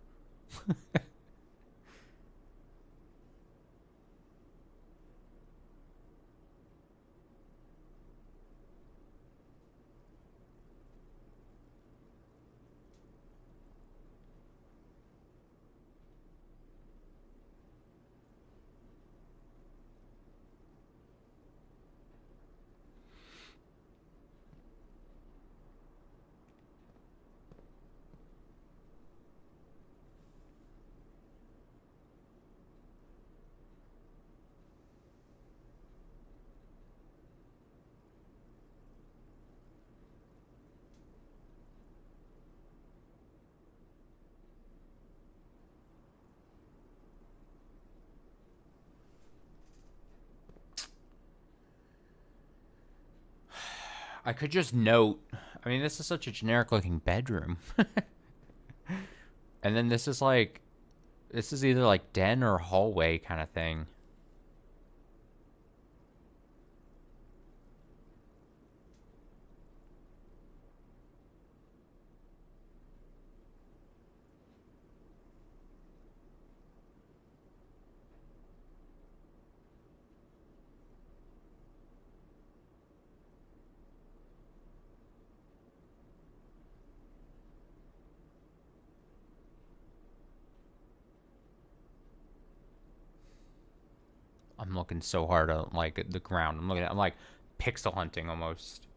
I could just note. I mean, this is such a generic looking bedroom. And then this is like, this is either like den or hallway kind of thing. I'm looking so hard at like the ground. I'm like pixel hunting almost.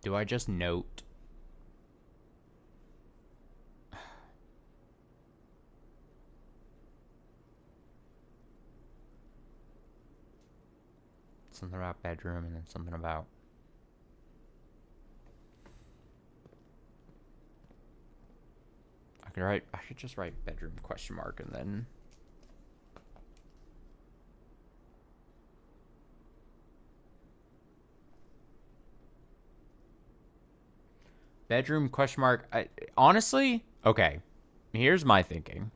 Do I just note? Something about bedroom and then something about... I should just write bedroom question mark and then... Bedroom question mark. Honestly, okay. Here's my thinking.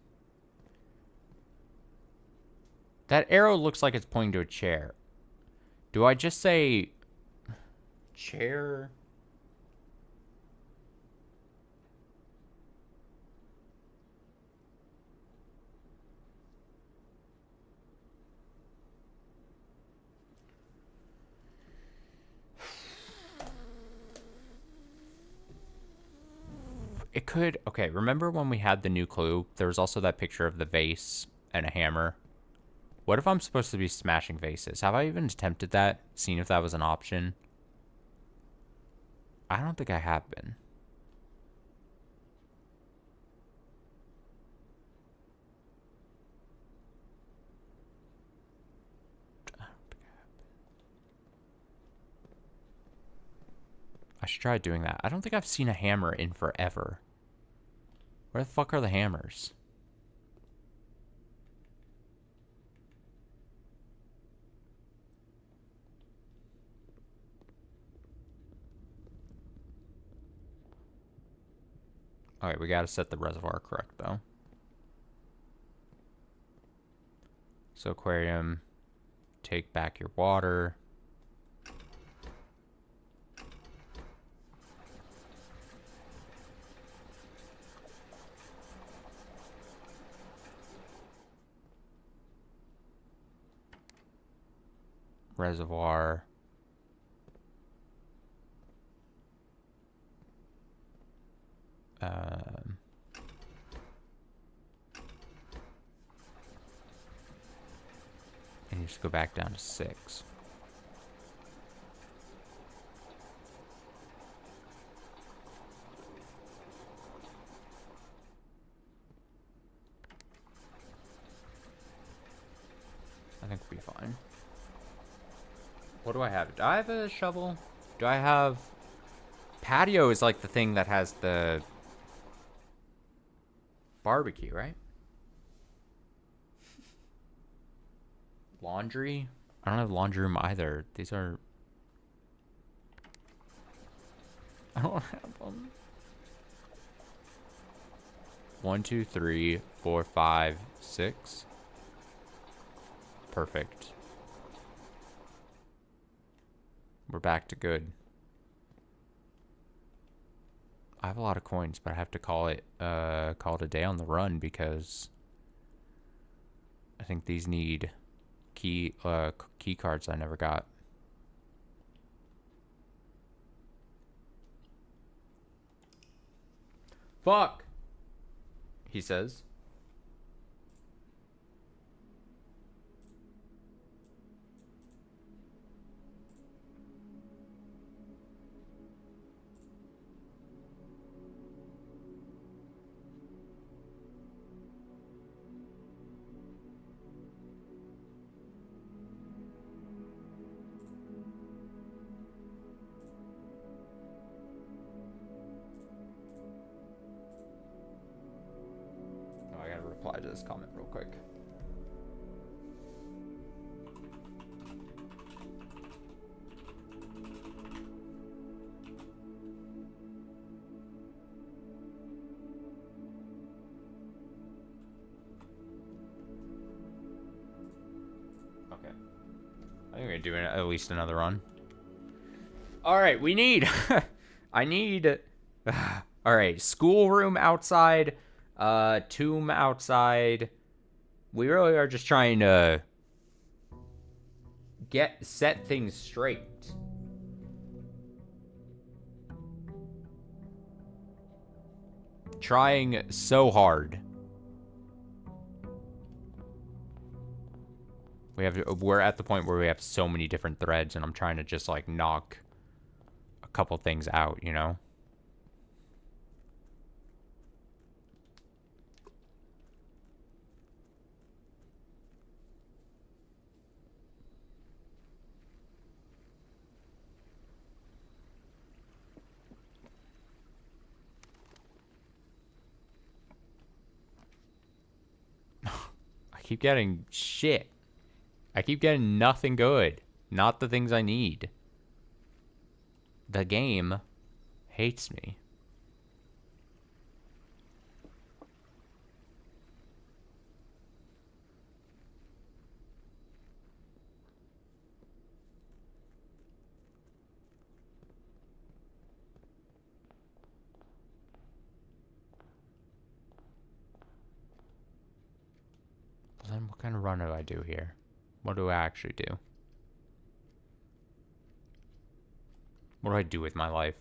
That arrow looks like it's pointing to a chair. Do I just say chair? It could... Okay, remember when we had the new clue? There was also that picture of the vase and a hammer. What if I'm supposed to be smashing vases? Have I even attempted that? Seen if that was an option? I don't think I have been. I should try doing that. I don't think I've seen a hammer in forever. Where the fuck are the hammers? Alright, we gotta set the reservoir correct, though. So, aquarium, take back your water. Reservoir. And you just go back down to 6. I think we'll be fine. What do I have? Do I have a shovel? Do I have... Patio is like the thing that has the... barbecue, right? Laundry? I don't have laundry room either. These are... I don't have them. 1, 2, 3, 4, 5, 6. Perfect. We're back to good. I have a lot of coins, but I have to call it a day on the run because I think these need key cards I never got. Fuck, he says. Reply to this comment real quick. Okay. I think we're gonna do at least another run. All right, we need... I need... All right, schoolroom outside... tomb outside. We really are just trying to set things straight. Trying so hard. We're at the point where we have so many different threads and I'm trying to just like knock a couple things out, you know? I keep getting shit. I keep getting nothing good. Not the things I need. The game hates me. Well, then what kind of run do I do here? What do I actually do? What do I do with my life?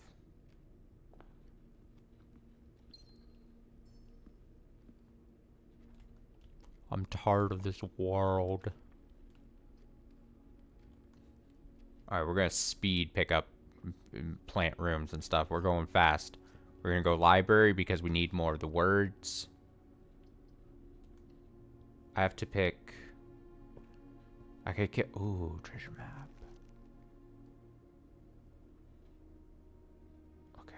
I'm tired of this world. Alright, we're gonna speed pick up plant rooms and stuff. We're going fast. We're gonna go library because we need more of the words. I have to pick... I could get... Ooh, treasure map. Okay.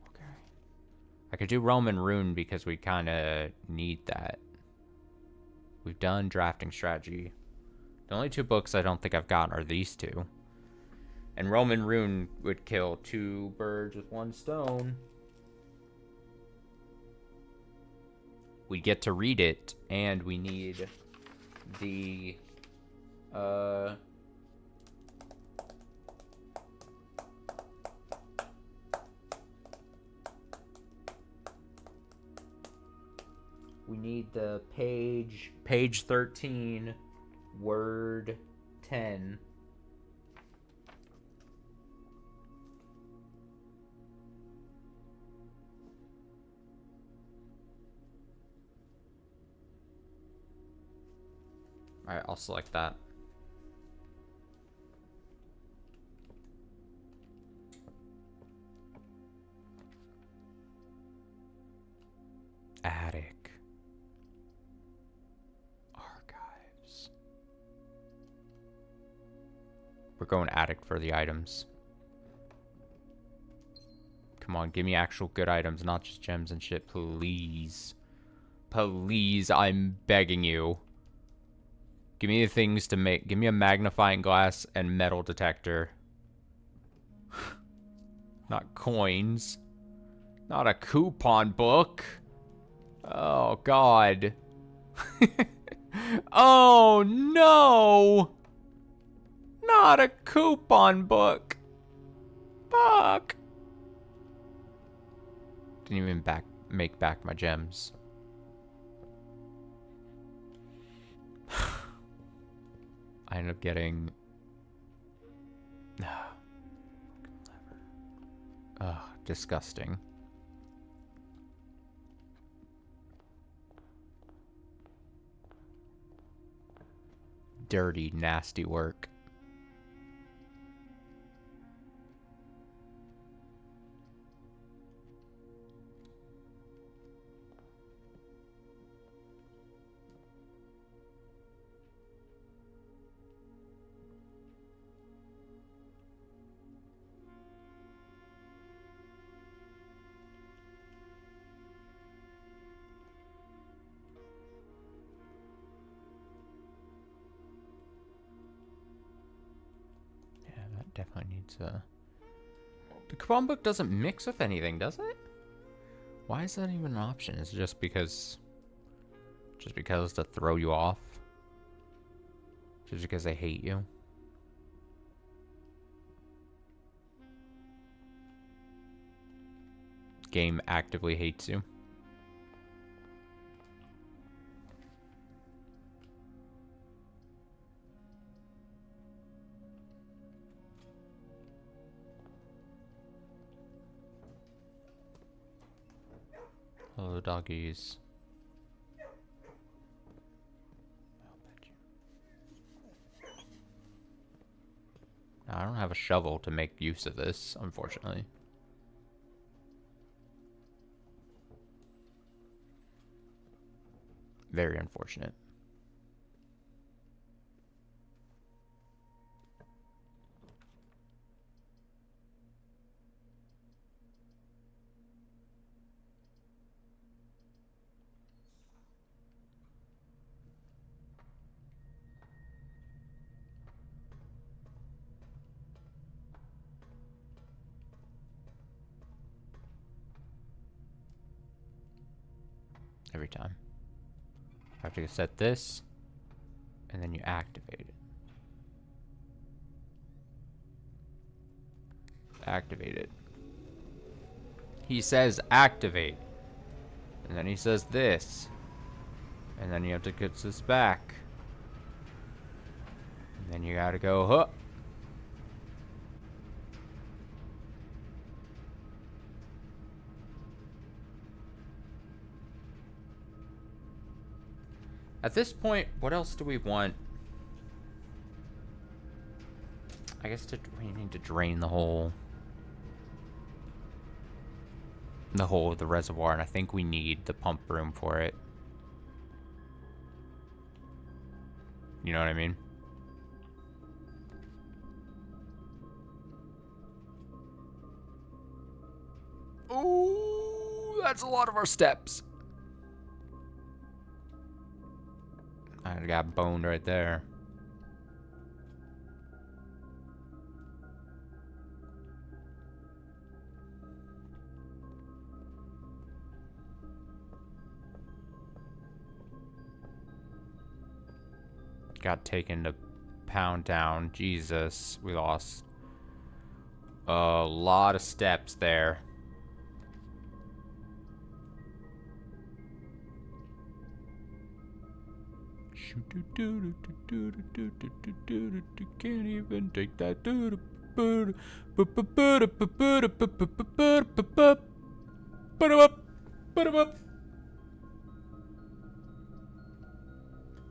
Okay. I could do Roman rune because we kind of need that. We've done drafting strategy. The only two books I don't think I've gotten are these two. And Roman rune would kill two birds with one stone. We get to read it, and we need the, we need the page 13, word 10. Alright, I'll select that. Attic. Archives. We're going attic for the items. Come on, give me actual good items, not just gems and shit, please. Please, I'm begging you. Give me the things to make. Give me a magnifying glass and metal detector. Not coins. Not a coupon book. Oh, God. Oh, no. Not a coupon book. Fuck. Didn't even make back my gems. I ended up getting... Ugh, disgusting. Dirty, nasty work. Definitely needs a... The coupon book doesn't mix with anything, does it? Why is that even an option? Is it just because to throw you off? Just because they hate you? Game actively hates you. Hello, doggies. I don't have a shovel to make use of this, unfortunately. Very unfortunate. Every time. I have to set this, and then you activate it. Activate it. He says activate. And then he says this. And then you have to get this back. And then you gotta go, huh. At this point, what else do we want? I guess we need to drain the whole of the reservoir, and I think we need the pump room for it. You know what I mean? Ooh, that's a lot of our steps. I got boned right there. Got taken to pound down. Jesus, we lost a lot of steps there. Can't even take that.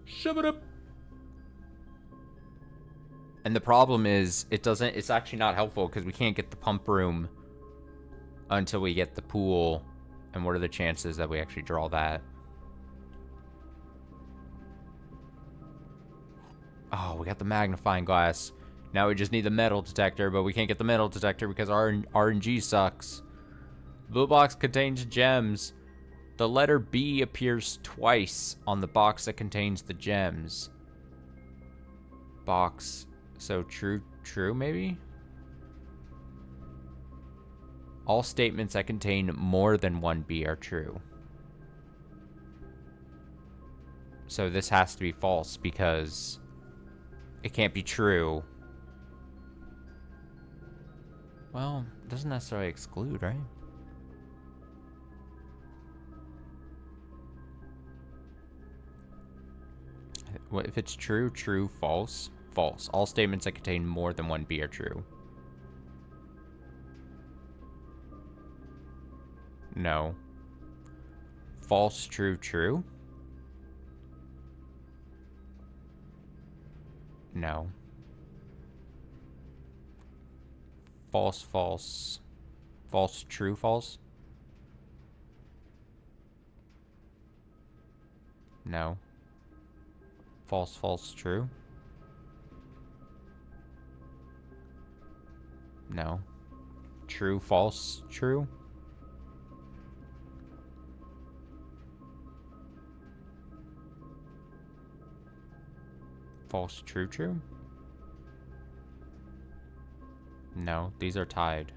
Shove it up. And the problem is, it's actually not helpful because we can't get the pump room until we get the pool. And what are the chances that we actually draw that? Oh, we got the magnifying glass. Now we just need the metal detector, but we can't get the metal detector because our RNG sucks. Blue box contains gems. The letter B appears twice on the box that contains the gems. Box. So true, maybe? All statements that contain more than one B are true. So this has to be false because it can't be true. Well, it doesn't necessarily exclude, right? What if it's true, false? False. All statements that contain more than one B are true. No. False, true? No. False. False, true, false? No. False, true? No. True, false, true? False, true? No, these are tied.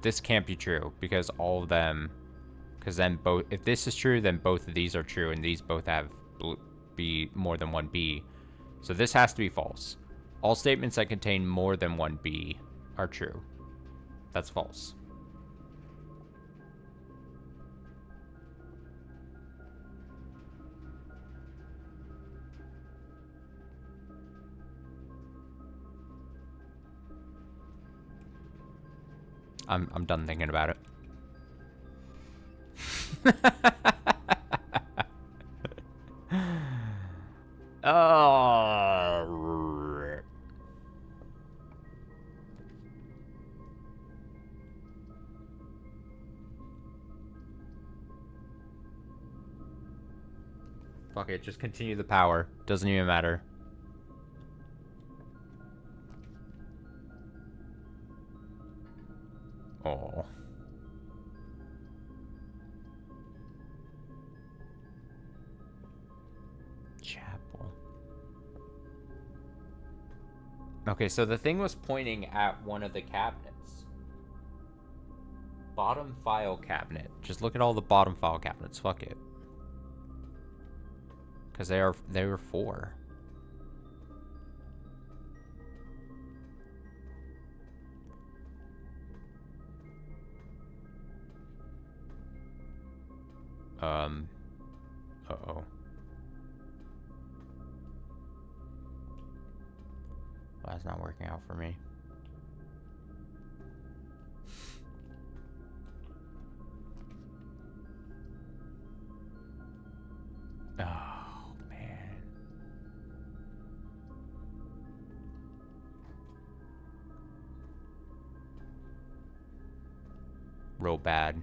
This can't be true because all of them, because then both, if this is true, then both of these are true and these both have B more than one B. So this has to be false. All statements that contain more than one B are true. That's false. I'm done thinking about it. Fuck it, just continue the power. Doesn't even matter. Oh. Chapel. Okay, so the thing was pointing at one of the cabinets. Bottom file cabinet. Just look at all the bottom file cabinets. Fuck it. Because they were 4. Uh-oh. Well, that's not working out for me. Oh, man. Real bad.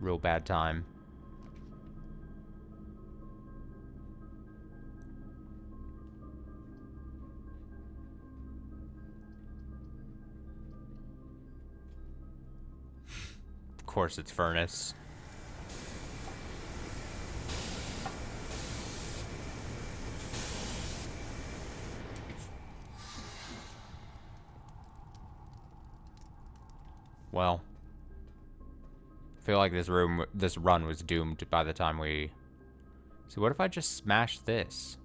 Real bad time. Of course it's furnace. Well, I feel like this run was doomed by the time we... See, what if I just smash this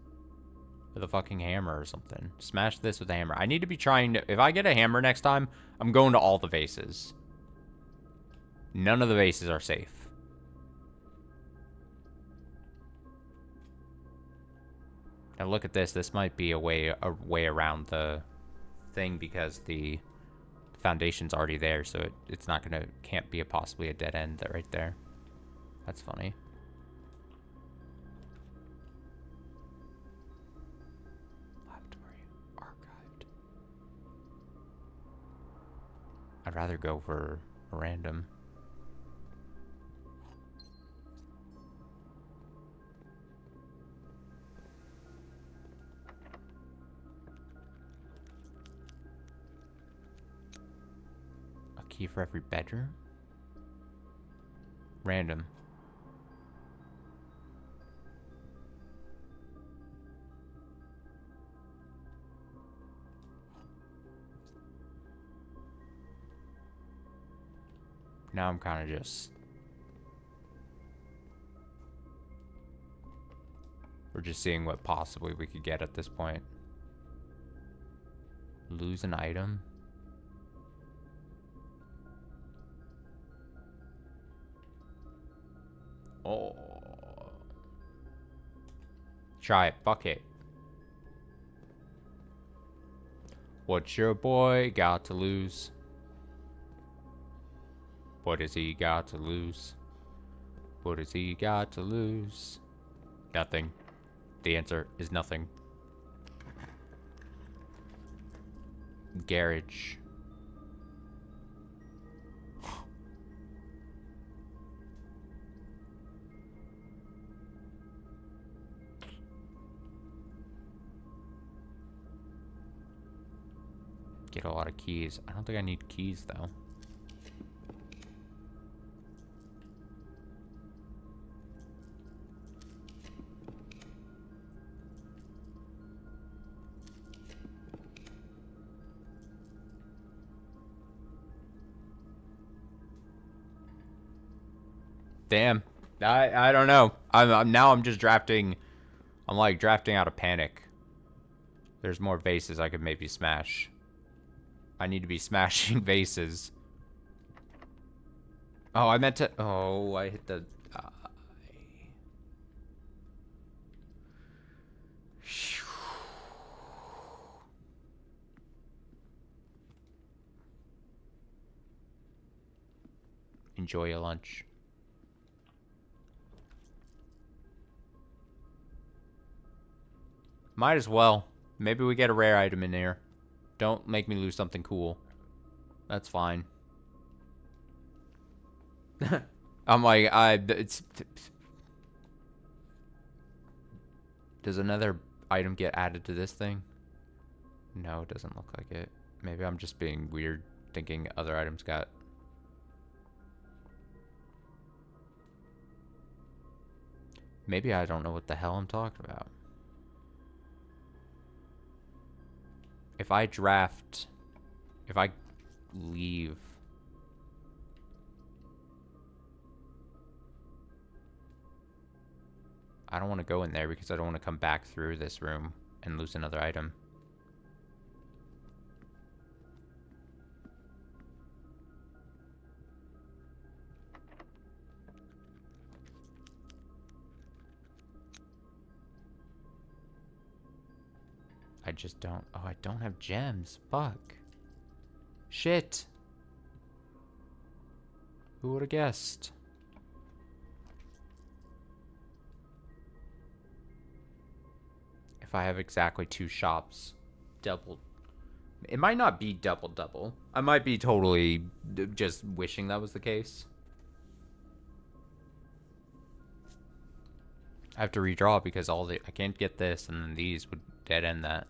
with a fucking hammer or something? Smash this with a hammer. I need to be trying to... If I get a hammer next time, I'm going to all the vases. None of the vases are safe. Now look at this. This might be a way around the thing because the foundation's already there, so it's not gonna... Can't be possibly a dead end right there. That's funny. I'd rather go for a random. A key for every bedroom? Random. Now I'm kind of just... We're just seeing what possibly we could get at this point. Lose an item? Oh. Try it. Fuck it. What's your boy got to lose? What has he got to lose? What has he got to lose? Nothing. The answer is nothing. Garage. Get a lot of keys. I don't think I need keys though. Damn. I don't know. I'm just drafting. I'm like drafting out of panic. There's more vases I could maybe smash. I need to be smashing vases. Oh, I meant to... Oh, I hit the... Enjoy your lunch. Might as well. Maybe we get a rare item in here. Don't make me lose something cool. That's fine. I'm like, it's... Does another item get added to this thing? No, it doesn't look like it. Maybe I'm just being weird thinking other items got... Maybe I don't know what the hell I'm talking about. If I draft... If I leave... I don't want to go in there because I don't want to come back through this room and lose another item. I just don't... Oh, I don't have gems. Fuck. Shit. Who would have guessed? If I have exactly 2 shops, double... It might not be double. I might be totally just wishing that was the case. I have to redraw because all the... I can't get this, and then these would dead end that.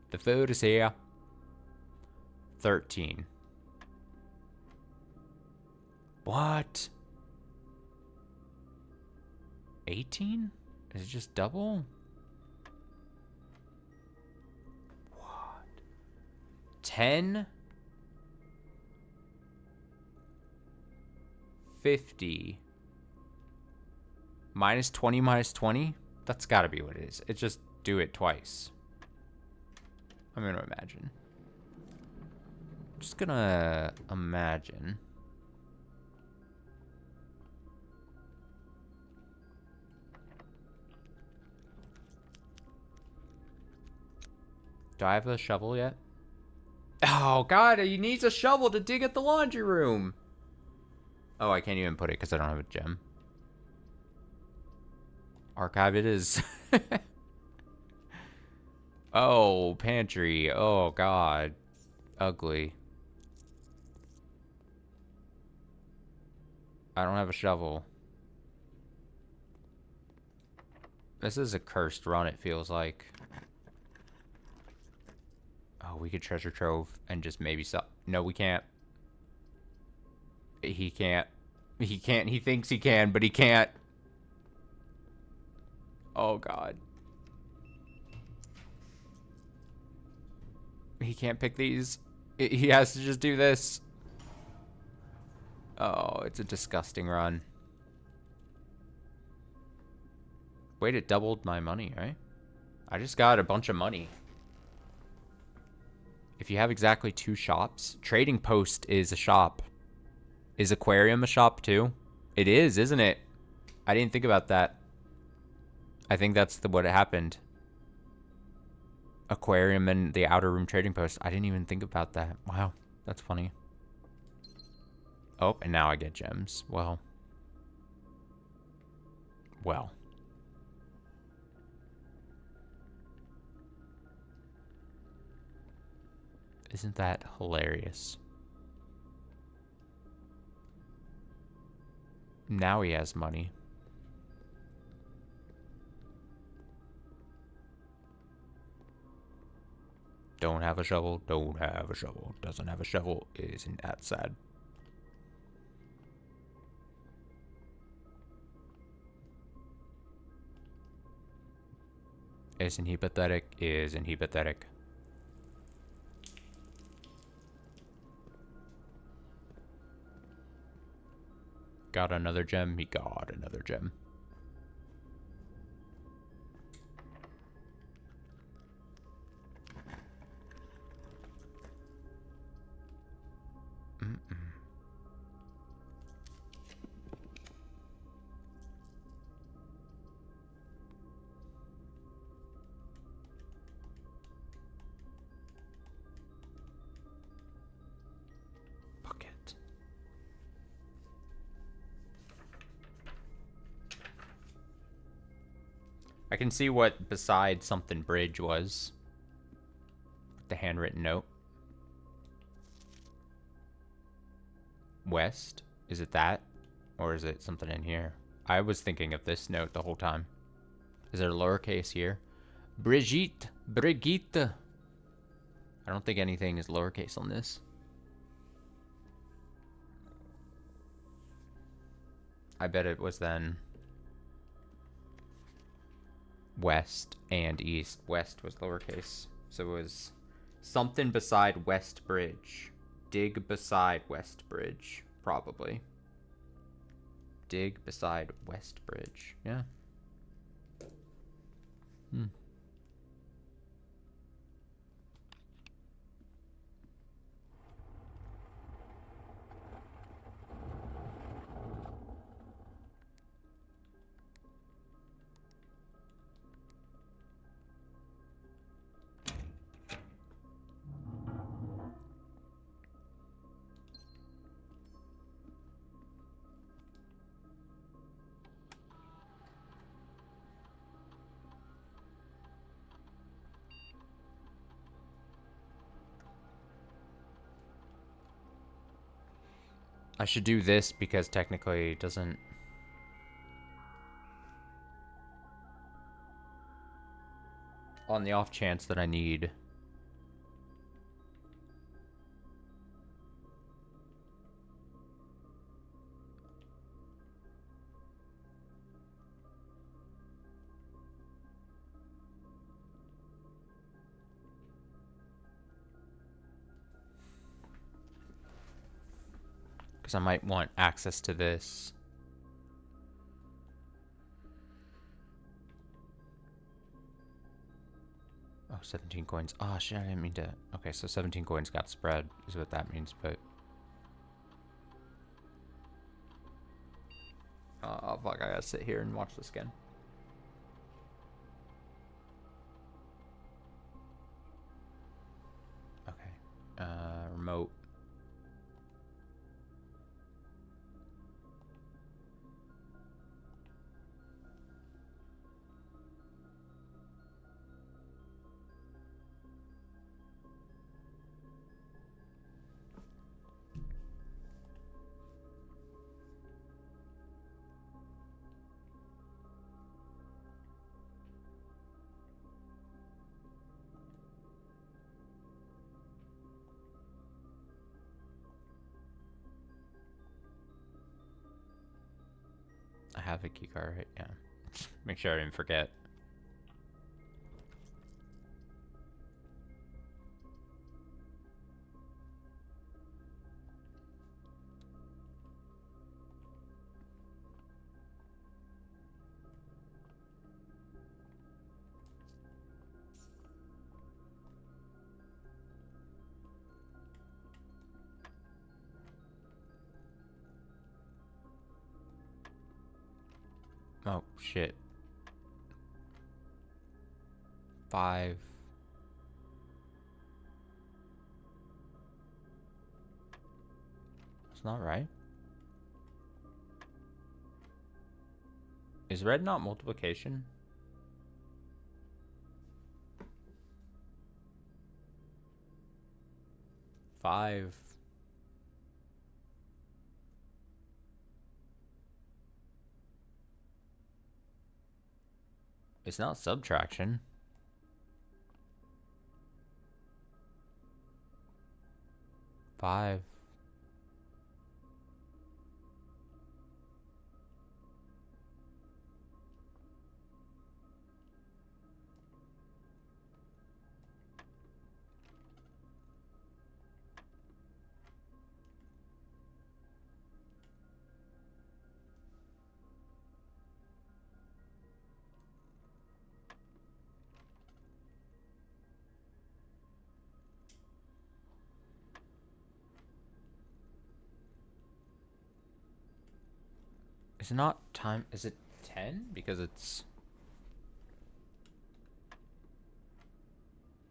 The food is here. 13. What? 18? Is it just double? What? 10? 50. Minus 20, minus 20? That's gotta be what it is. It just do it twice. I'm gonna imagine. Just gonna imagine. Do I have a shovel yet? Oh god, he needs a shovel to dig at the laundry room. Oh, I can't even put it because I don't have a gem. Archive it is. Oh, pantry. Oh god. Ugly. I don't have a shovel. This is a cursed run, it feels like. Oh, we could treasure trove and just maybe sell. No, we can't. He can't. He can't. He thinks he can, but he can't. Oh, God. He can't pick these. He has to just do this. Oh, it's a disgusting run. Wait, it doubled my money, right? I just got a bunch of money. If you have exactly 2 shops, Trading Post is a shop. Is Aquarium a shop too? It is, isn't it? I didn't think about that. I think that's what happened. Aquarium and the Outer Room Trading Post. I didn't even think about that. Wow, that's funny. Oh, and now I get gems. Well. Well. Isn't that hilarious? Now he has money. Don't have a shovel, don't have a shovel. Doesn't have a shovel, isn't that sad? Isn't he pathetic? Isn't he pathetic? Got another gem. He got another gem. Bucket. I can see what beside something bridge was. The handwritten note. West? Is it that? Or is it something in here? I was thinking of this note the whole time. Is there lowercase here? Brigitte. Brigitte. I don't think anything is lowercase on this. I bet it was then west and east. West was lowercase. So it was something beside West Bridge. Dig beside West Bridge, probably. Dig beside West Bridge. Yeah. I should do this because technically it doesn't... On the off chance that I need... Because I might want access to this. Oh, 17 coins. Oh, shit, I didn't mean to... Okay, so 17 coins got spread is what that means, but... Oh, fuck, I gotta sit here and watch this again. Okay. Remote. I have a key card, right? Yeah. Make sure I didn't forget. Oh, shit. 5. That's not right. Is red not multiplication? 5. It's not subtraction. 5. Is it not time? Is it 10? Because it's...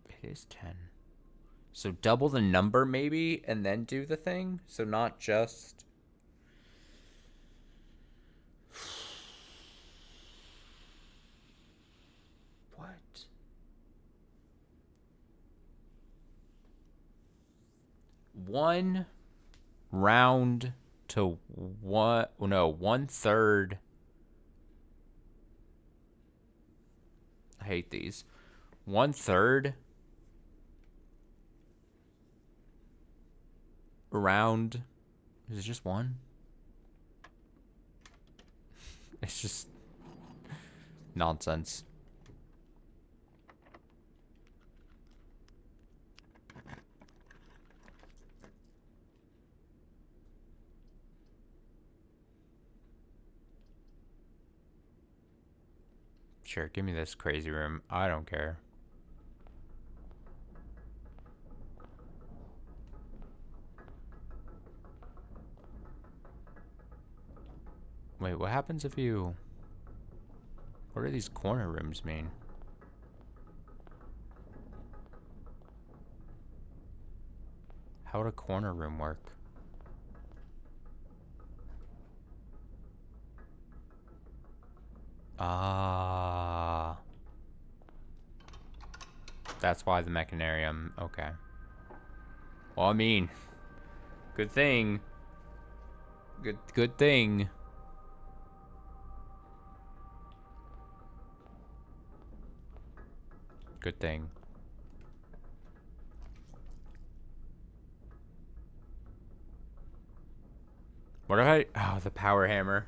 It is 10. So double the number maybe, and then do the thing? So not just... What? One round to one, no, 1/3. I hate these. 1/3 around. Is it just one? It's just nonsense. Sure, give me this crazy room. I don't care. Wait, what happens if you... What do these corner rooms mean? How would a corner room work? Ah. That's why the mechanarium. Okay. Well, I mean, good thing. Good thing. Good thing. What if I... Oh, the power hammer.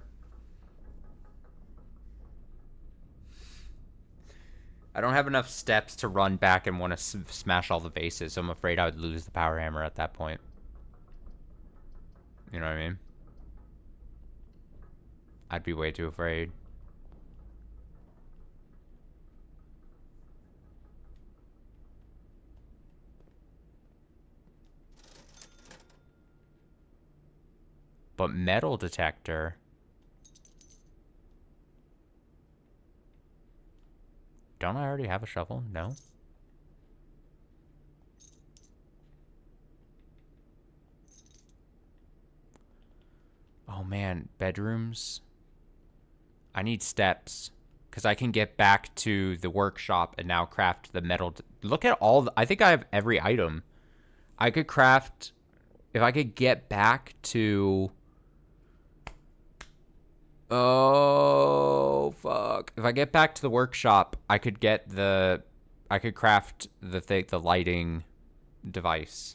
I don't have enough steps to run back and want to smash all the vases, so I'm afraid I would lose the power hammer at that point. You know what I mean? I'd be way too afraid. But metal detector... Don't I already have a shovel? No? Oh man, bedrooms. I need steps. Because I can get back to the workshop and now craft the metal. Look at all the... I think I have every item. I could craft... If I could get back to... Oh, fuck. If I get back to the workshop, I could get the... I could craft the lighting device.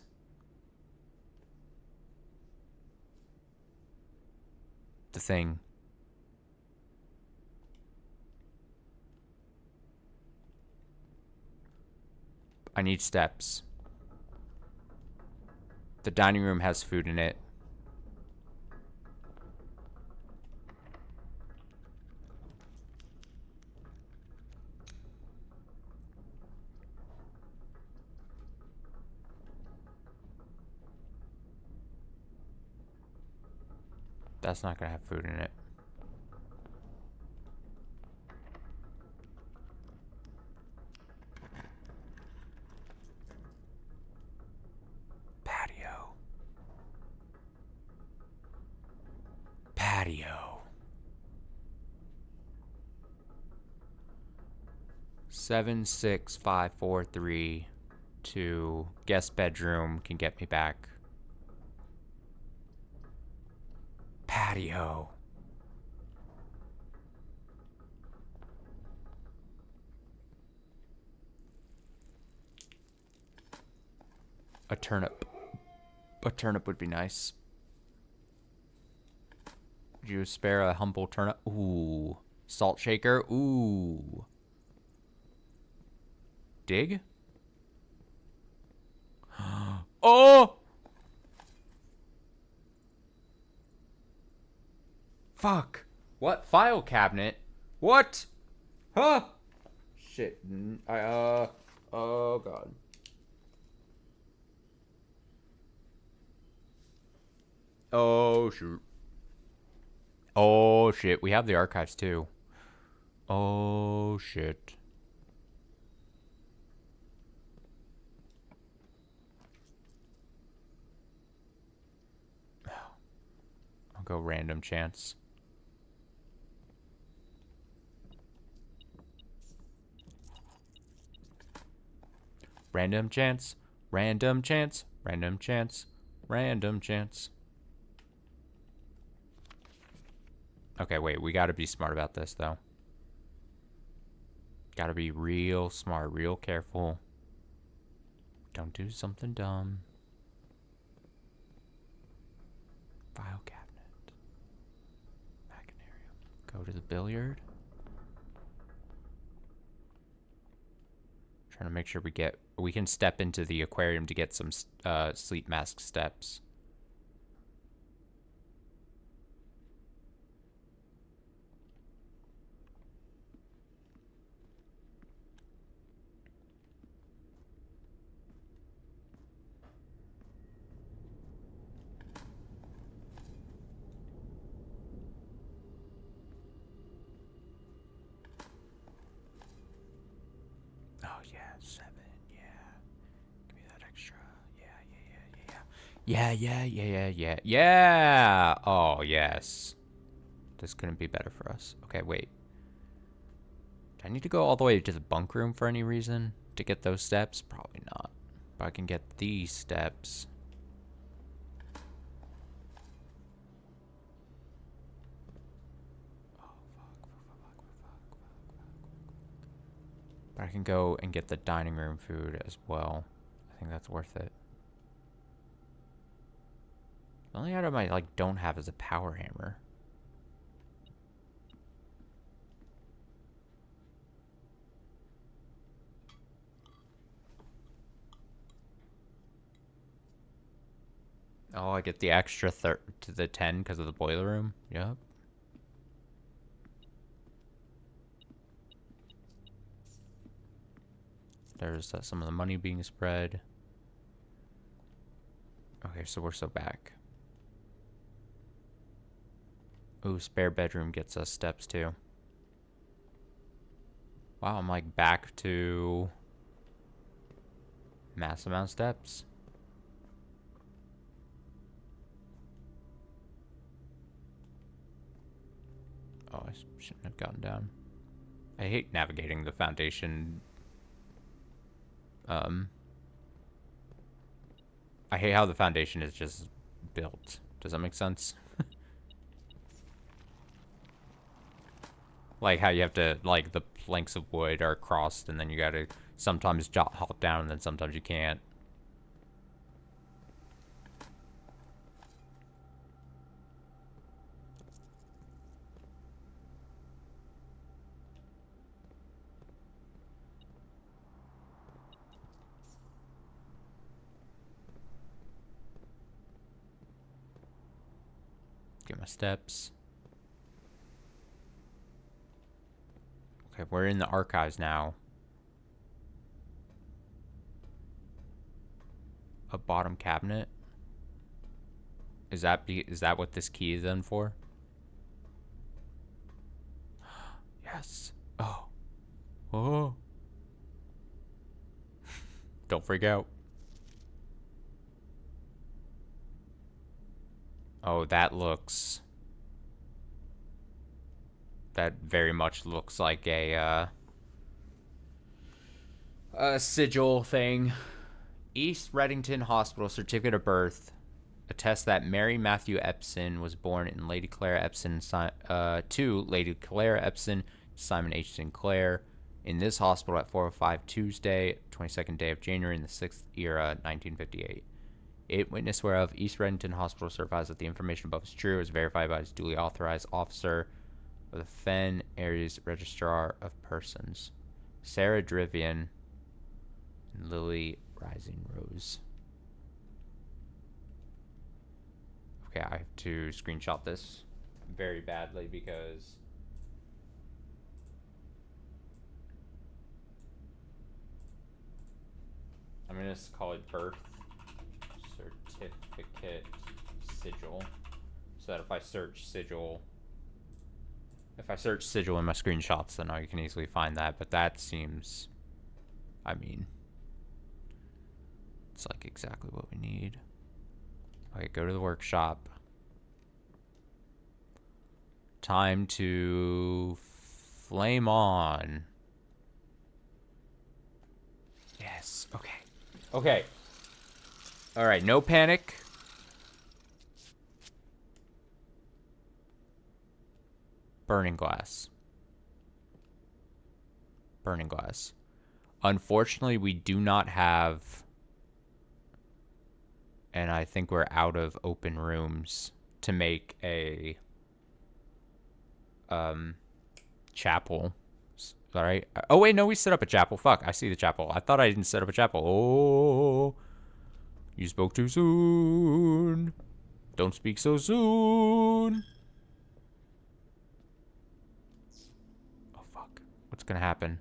The thing. I need steps. The dining room has food in it. That's not gonna have food in it. Patio. Patio. 7, 6, 5, 4, 3, 2. Guest bedroom can get me back. Patio. A turnip. A turnip would be nice. Would you spare a humble turnip? Ooh. Salt shaker? Ooh. Dig? Oh! Fuck. What? File cabinet? What? Huh? Shit. Oh god. Oh shoot. Oh shit. We have the archives too. Oh shit. I'll go random chance. Random chance. Random chance. Random chance. Random chance. Okay, wait. We gotta be smart about this, though. Gotta be real smart, real careful. Don't do something dumb. File cabinet. Machinarium. Go to the billiard. Trying to make sure we can step into the aquarium to get some sleep mask steps. Oh yeah, 7, yeah. Give me that extra. Yeah. Oh, yes. This couldn't be better for us. Okay, wait. Do I need to go all the way to the bunk room for any reason to get those steps? Probably not. But I can get these steps. But I can go and get the dining room food as well. I think that's worth it. The only item I don't have is a power hammer. Oh, I get the extra to the 10 because of the boiler room. Yep. There's some of the money being spread. Okay, so we're back. Ooh, spare bedroom gets us steps too. Wow, I'm back to mass amount of steps. Oh, I shouldn't have gotten down. I hate navigating the foundation. I hate how the foundation is just built. Does that make sense? Like how you have to, the planks of wood are crossed and then you gotta sometimes hop down and then sometimes you can't. Get my steps. Okay, we're in the archives now. A bottom cabinet. Is that what this key is then for? Yes. Oh. Oh. Don't freak out. Oh, that very much looks like a sigil thing. East Reddington Hospital certificate of birth attests that Mary Matthew Epson was born in Lady Clara Epson to Lady Clara Epson, Simon H. Sinclair, in this hospital at 4:05 Tuesday, 22nd day of January in the 6th era, 1958. It witness whereof East Reddington Hospital certifies that the information above is true, is verified by his duly authorized officer of the Fen Areas Registrar of Persons, Sarah Drivian and Lily Rising Rose. Okay, I have to screenshot this very badly because I'm going to call it birth certificate sigil, so that if I search sigil in my screenshots, then I can easily find that. But that seems, I mean, it's exactly what we need. Okay, go to the workshop. Time to flame on. Yes, okay. Okay. All right, no panic. Burning glass. Burning glass. Unfortunately, we do not have... And I think we're out of open rooms to make a... chapel. All right. Oh, wait, no, we set up a chapel. Fuck, I see the chapel. I thought I didn't set up a chapel. Oh, you spoke too soon. Don't speak so soon. Oh, fuck. What's gonna happen?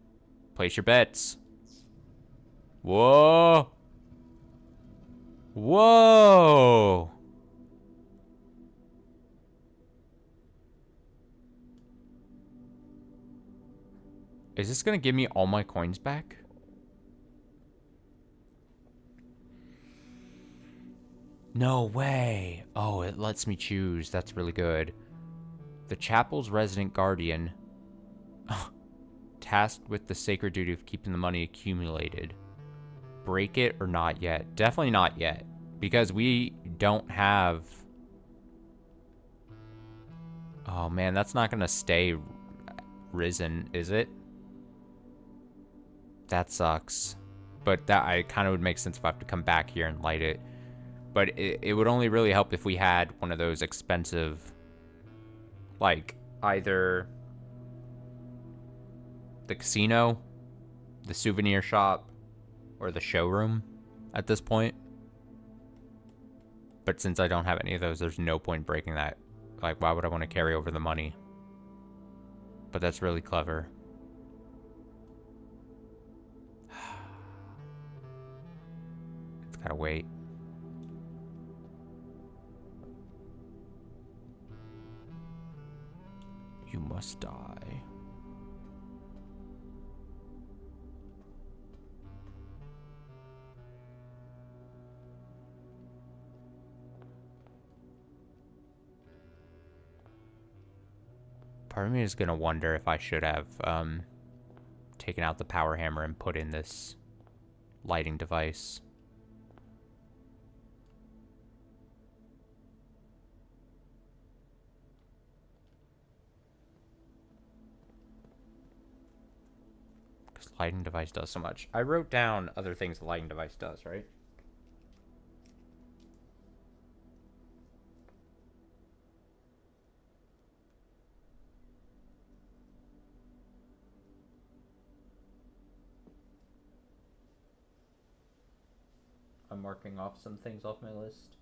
Place your bets. Whoa. Whoa. Is this gonna give me all my coins back? No way. Oh, it lets me choose. That's really good. The chapel's resident guardian, tasked with the sacred duty of keeping the money accumulated. Break it or not yet? Definitely not yet. Because we don't have... Oh man, that's not gonna stay risen, is it? That sucks. But that I kind of would make sense if I have to come back here and light it. But it would only really help if we had one of those expensive, like, either the casino, the souvenir shop, or the showroom at this point. But since I don't have any of those, there's no point breaking that. Like, why would I want to carry over the money? But that's really clever. It's gotta wait. You must die. Part of me is gonna wonder if I should have taken out the power hammer and put in this lighting device. Lighting device does so much. I wrote down other things the lighting device does, right? I'm marking off some things off my list.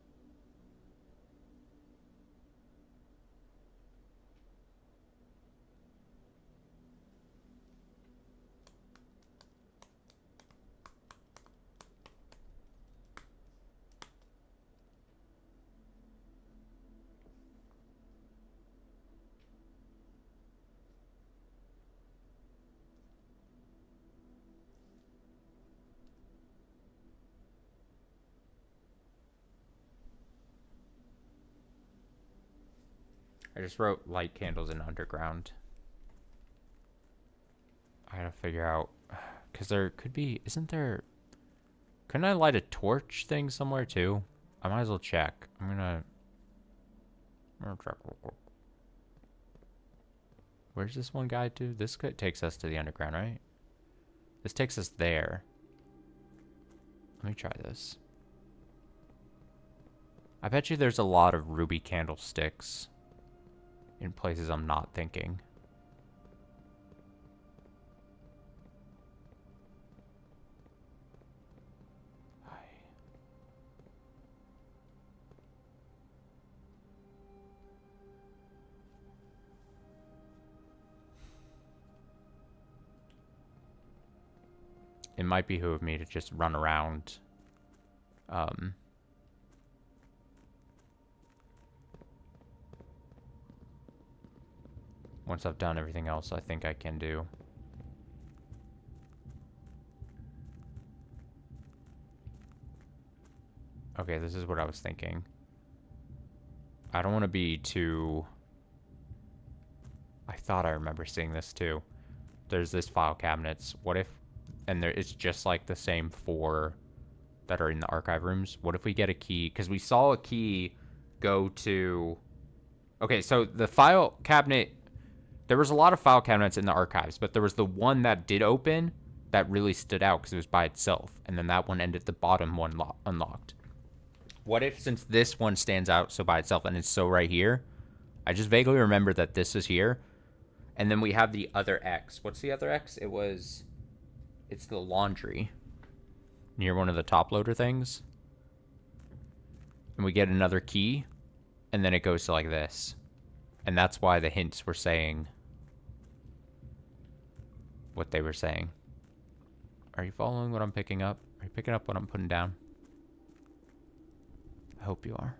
I just wrote light candles in underground. I gotta figure out, because there could be, isn't there, couldn't I light a torch thing somewhere too? I might as well check. I'm gonna check real quick. Where's this one guy to? This takes us to the underground, right? This takes us there. Let me try this. I bet you there's a lot of ruby candlesticks in places I'm not thinking. It might behoove me to just run around. Once I've done everything else I think I can do. Okay, this is what I was thinking. I don't want to be too... I thought I remember seeing this too. There's this file cabinets. What if... And there, it's just like the same 4 that are in the archive rooms. What if we get a key? Because we saw a key go to... Okay, so the file cabinet There was a lot of file cabinets in the archives, but there was the one that did open that really stood out because it was by itself. And then that one ended the bottom one unlocked. What if, since this one stands out so by itself and it's so right here, I just vaguely remember that this is here. And then we have the other X. What's the other X? It's the laundry. Near one of the top loader things. And we get another key. And then it goes to like this. And that's why the hints were saying what they were saying. Are you following what I'm picking up? Are you picking up what I'm putting down? I hope you are.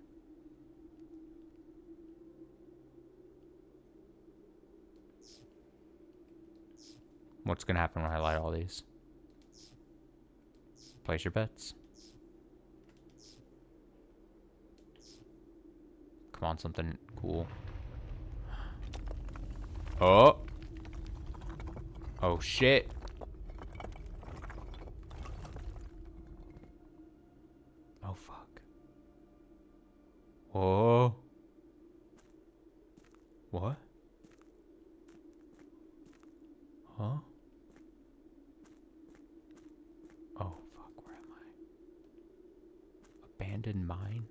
What's gonna happen when I light all these? Place your bets. Come on, something cool. Oh! Oh shit! Oh fuck. Oh. What? Huh? Oh fuck, where am I? Abandoned mine?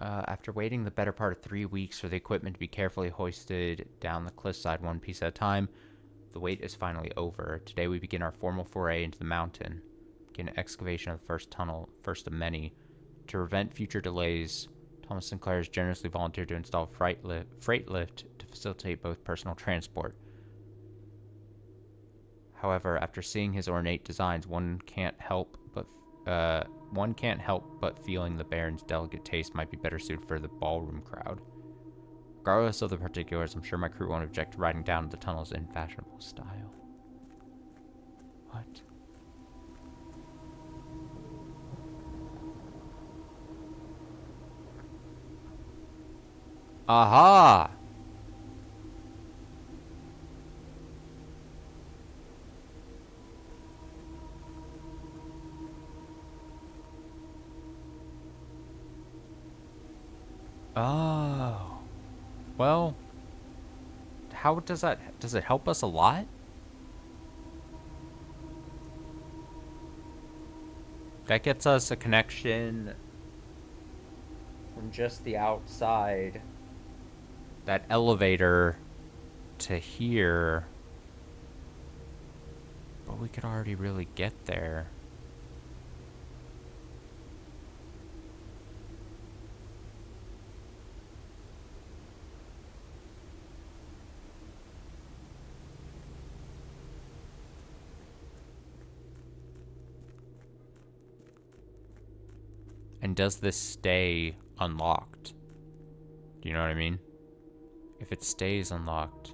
After waiting the better part of 3 weeks for the equipment to be carefully hoisted down the cliffside one piece at a time, the wait is finally over. Today we begin our formal foray into the mountain. Begin excavation of the first tunnel, first of many. To prevent future delays, Thomas Sinclair has generously volunteered to install a freight lift to facilitate both personal transport. However, after seeing his ornate designs, one can't help but feeling the Baron's delicate taste might be better suited for the ballroom crowd. Regardless of the particulars, I'm sure my crew won't object to riding down the tunnels in fashionable style. What? Aha! Oh. Well, how does it help us a lot? That gets us a connection from just the outside. That elevator to here. But we could already really get there. And does this stay unlocked? Do you know what I mean? If it stays unlocked.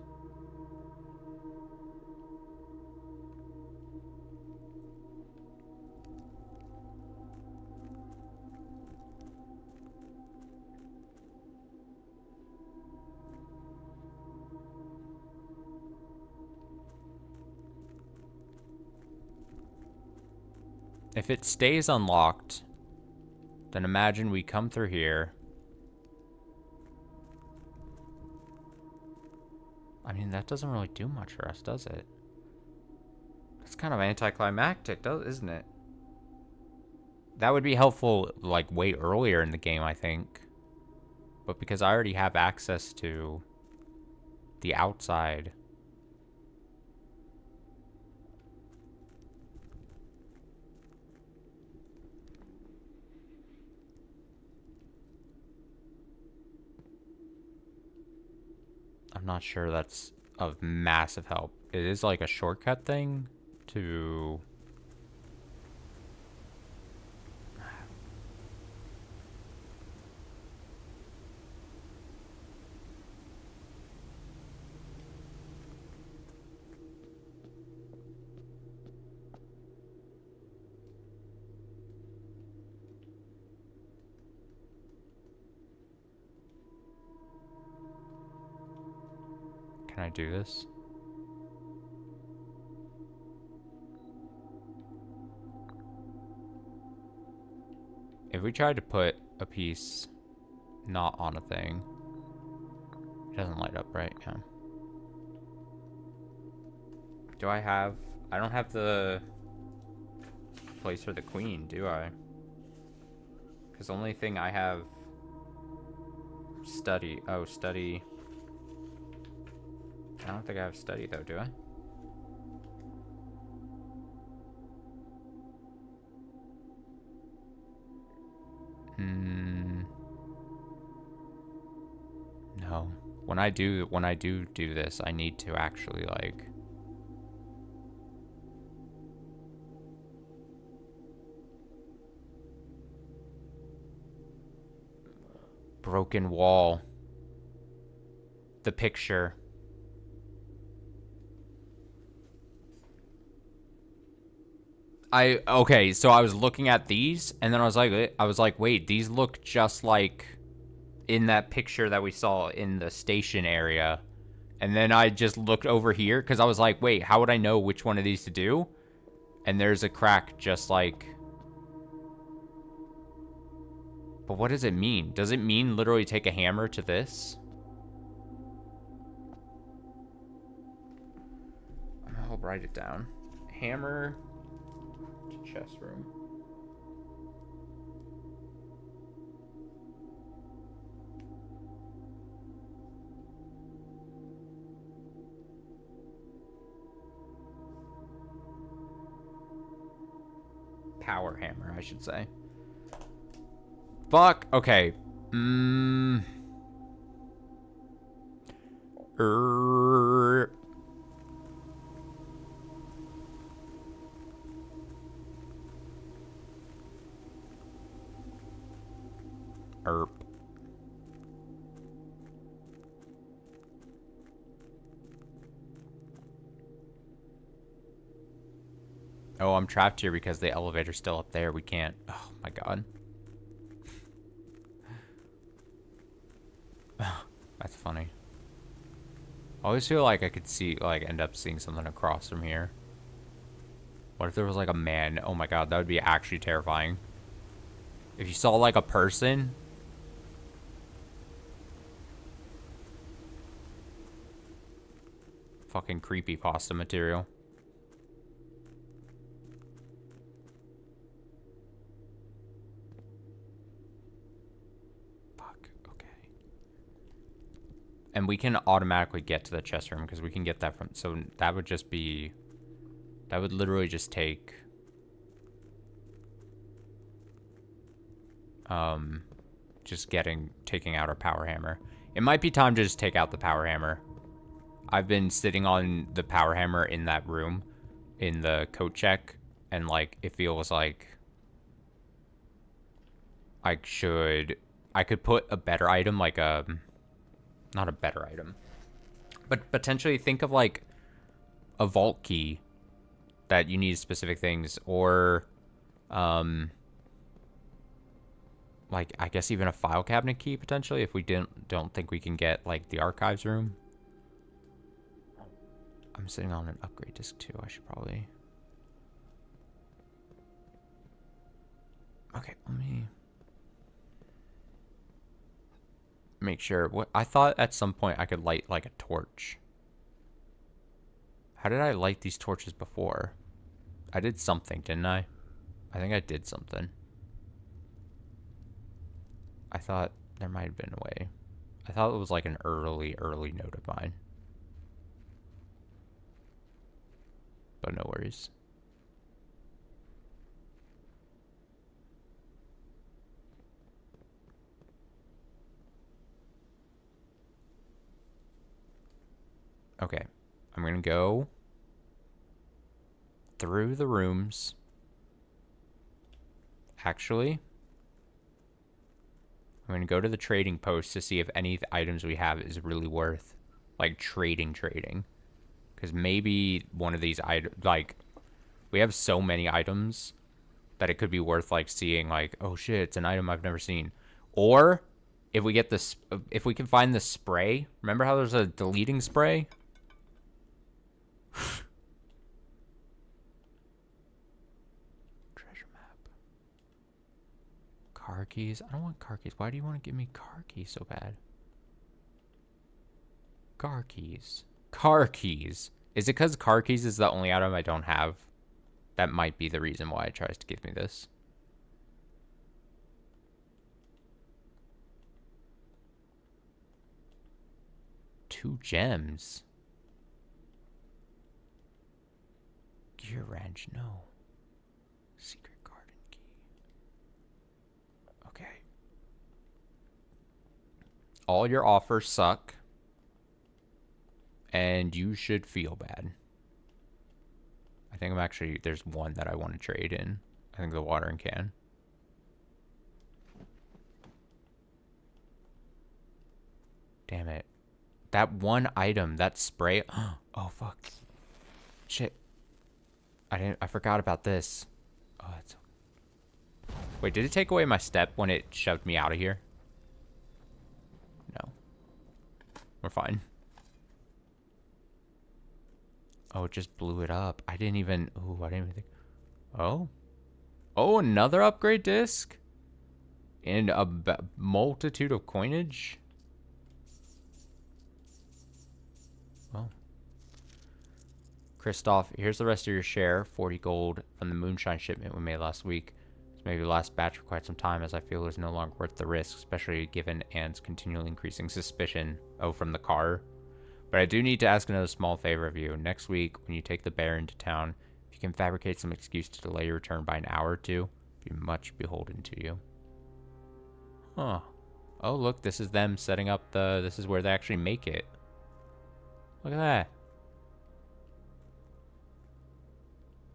If it stays unlocked, then imagine we come through here. I mean, that doesn't really do much for us, does it? It's kind of anticlimactic, isn't it? That would be helpful, like, way earlier in the game, I think. But because I already have access to the outside. I'm not sure that's of massive help. It is like a shortcut thing to... Can I do this? If we tried to put a piece not on a thing. It doesn't light up, right? Yeah. Do I have... I don't have the place for the queen, do I? Because the only thing I have... Study. Oh, study. I don't think I have study, though, do I? No. When I do this, I need to actually, like... Broken wall. The picture. Okay, so I was looking at these, and then I was like, wait, these look just like in that picture that we saw in the station area. And then I just looked over here, because I was like, wait, how would I know which one of these to do? And there's a crack just like... But what does it mean? Does it mean literally take a hammer to this? I'll write it down. Hammer to chest room. Power hammer, I should say. Fuck. Okay. Oh, I'm trapped here because the elevator's still up there. We can't. Oh my god. That's funny. I always feel like I could see, like, end up seeing something across from here. What if there was, like, a man? Oh my god, that would be actually terrifying. If you saw, like, a person. Fucking creepypasta material. And we can automatically get to the chest room because we can get that from... So that would just be... That would literally just take... Taking out our power hammer. It might be time to just take out the power hammer. I've been sitting on the power hammer in that room. In the coat check. And, like, it feels like... I could put a better item, like a... Not a better item. But potentially think of, like, a vault key that you need specific things. Or, like, I guess even a file cabinet key, potentially, if we don't think we can get, like, the archives room. I'm sitting on an upgrade disc, too. I should probably... Okay, let me... make sure. What I thought at some point I could light like a torch. How did I light these torches before? I did something, didn't I? I think I did something. I thought there might have been a way. I thought it was like an early note of mine. But no worries. Okay, I'm gonna go through the rooms. Actually, I'm gonna go to the trading post to see if any items we have is really worth, like, trading. Because maybe one of these items, like, we have so many items that it could be worth, like, seeing, like, oh shit, it's an item I've never seen. Or, if we get this, if we can find the spray, remember how there's a deleting spray? car keys? I don't want car keys. Why do you want to give me car keys so bad? Car keys. Car keys. Is it because car keys is the only item I don't have? That might be the reason why it tries to give me this. Two gems. Gear wrench, no. Secret garden key. Okay. All your offers suck. And you should feel bad. I think I'm actually, there's one that I want to trade in. I think the watering can. Damn it. That one item, that spray. Oh, fuck. Shit. I forgot about this. Oh, that's. Wait, did it take away my step when it shoved me out of here? No. We're fine. Oh, it just blew it up. I didn't even. Ooh, I didn't even think. Oh. Oh, another upgrade disc? And a multitude of coinage? Well. Christoph, here's the rest of your share. 40 gold from the moonshine shipment we made last week. This may be the last batch for quite some time, as I feel it is no longer worth the risk, especially given Anne's continually increasing suspicion. Oh, from the car. But I do need to ask another small favor of you. Next week, when you take the bear into town, if you can fabricate some excuse to delay your return by an hour or two, I'd be much beholden to you. Huh. Oh, look, this is them setting up the... This is where they actually make it. Look at that.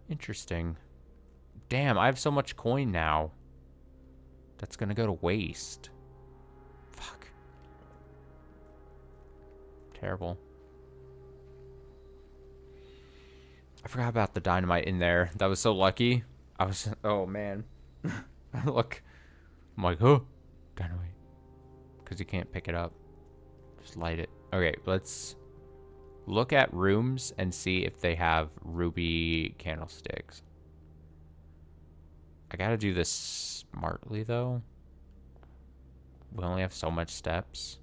Interesting. Damn, I have so much coin now. That's gonna go to waste. Fuck. Terrible. I forgot about the dynamite in there. That was so lucky. I was... Oh, man. Look. I'm like, oh, dynamite. Because you can't pick it up. Just light it. Okay, let's look at rooms and see if they have ruby candlesticks. I gotta do this smartly, though. We only have so much steps.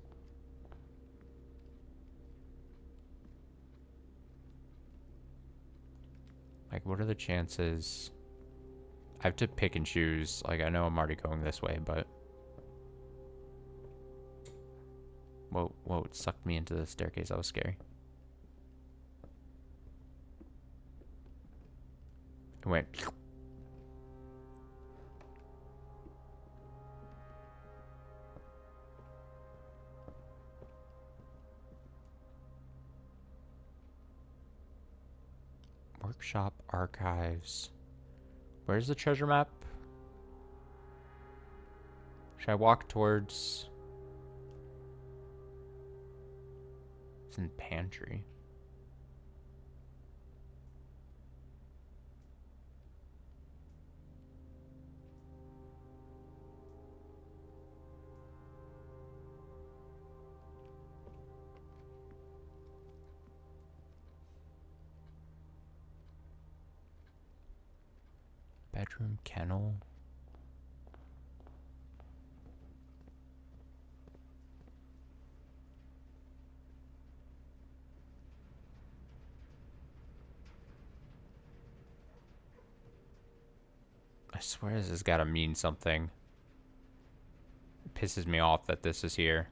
Like, what are the chances? I have to pick and choose. Like, I know I'm already going this way, but... Whoa, whoa, it sucked me into the staircase. That was scary. It went... Workshop archives. Where's the treasure map? Should I walk towards... It's in pantry. Bedroom kennel. I swear this has got to mean something. It pisses me off that this is here.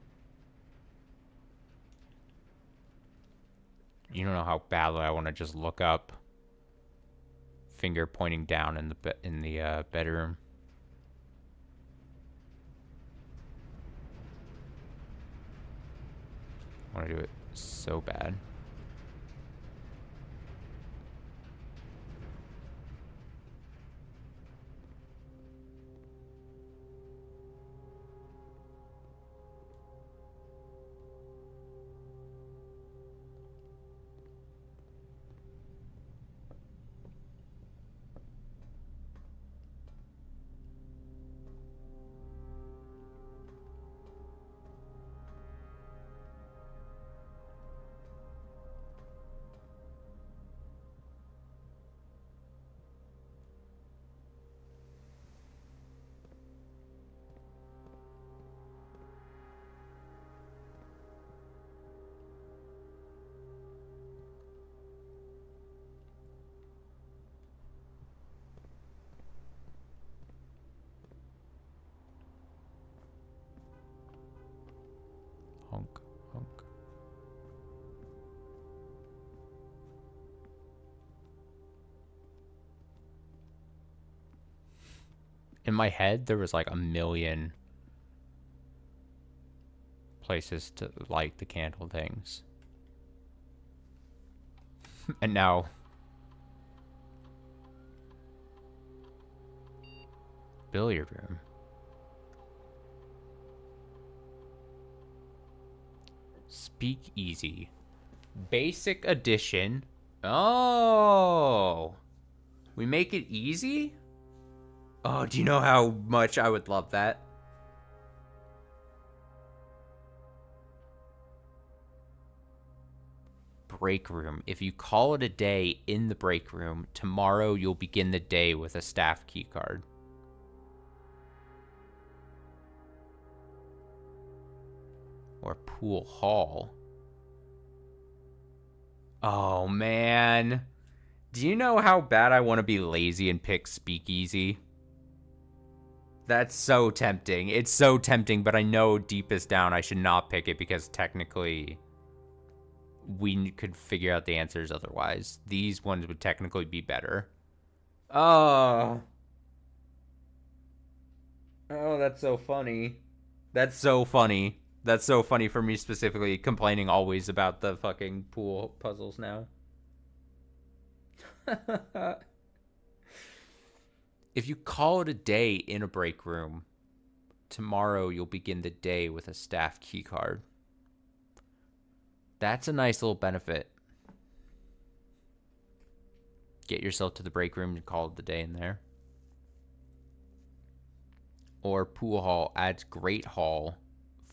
You don't know how badly I want to just look up. Finger pointing down in the bedroom. I want to do it so bad. In my head, there was like a million places to light the candle things. And now... billiard room. Speakeasy. Basic edition. Oh. We make it easy? Oh, do you know how much I would love that? Break room. If you call it a day in the break room, tomorrow you'll begin the day with a staff key card. Or pool hall. Oh, man. Do you know how bad I want to be lazy and pick speakeasy? That's so tempting. It's so tempting, but I know deepest down I should not pick it because technically we could figure out the answers otherwise. These ones would technically be better. Oh. Oh, that's so funny. That's so funny. That's so funny for me specifically, complaining always about the fucking pool puzzles now. If you call it a day in a break room, tomorrow you'll begin the day with a staff key card. That's a nice little benefit. Get yourself to the break room and call it the day in there. Or pool hall adds great hall,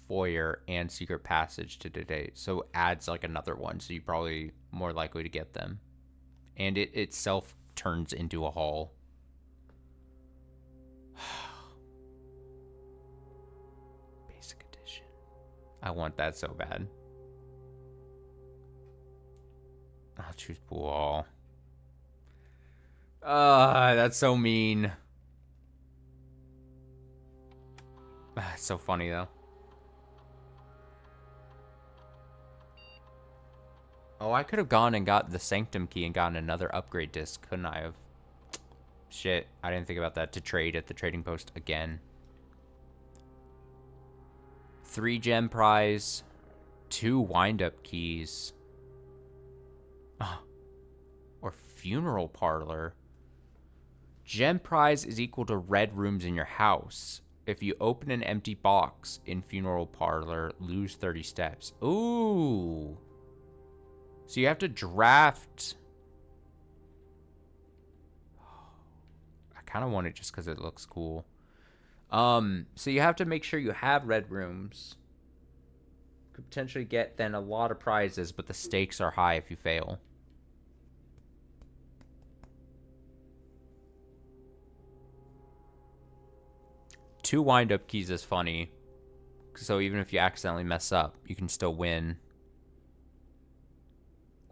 foyer, and secret passage to today. So adds like another one, so you're probably more likely to get them. And it itself turns into a hall. Basic edition. I want that so bad. I'll choose pool hall. That's so mean. It's so funny though. Oh, I could have gone and got the Sanctum key and gotten another upgrade disc, couldn't I have? Shit, I didn't think about that. To trade at the trading post again. 3 gem prize, 2 wind-up keys. Or funeral parlor. Gem prize is equal to red rooms in your house. If you open an empty box in funeral parlor, lose 30 steps. Ooh. So you have to draft. I kind of want it just because it looks cool. So you have to make sure you have red rooms. Could potentially get then a lot of prizes, but the stakes are high if you fail. Two wind-up keys is funny. So even if you accidentally mess up, you can still win.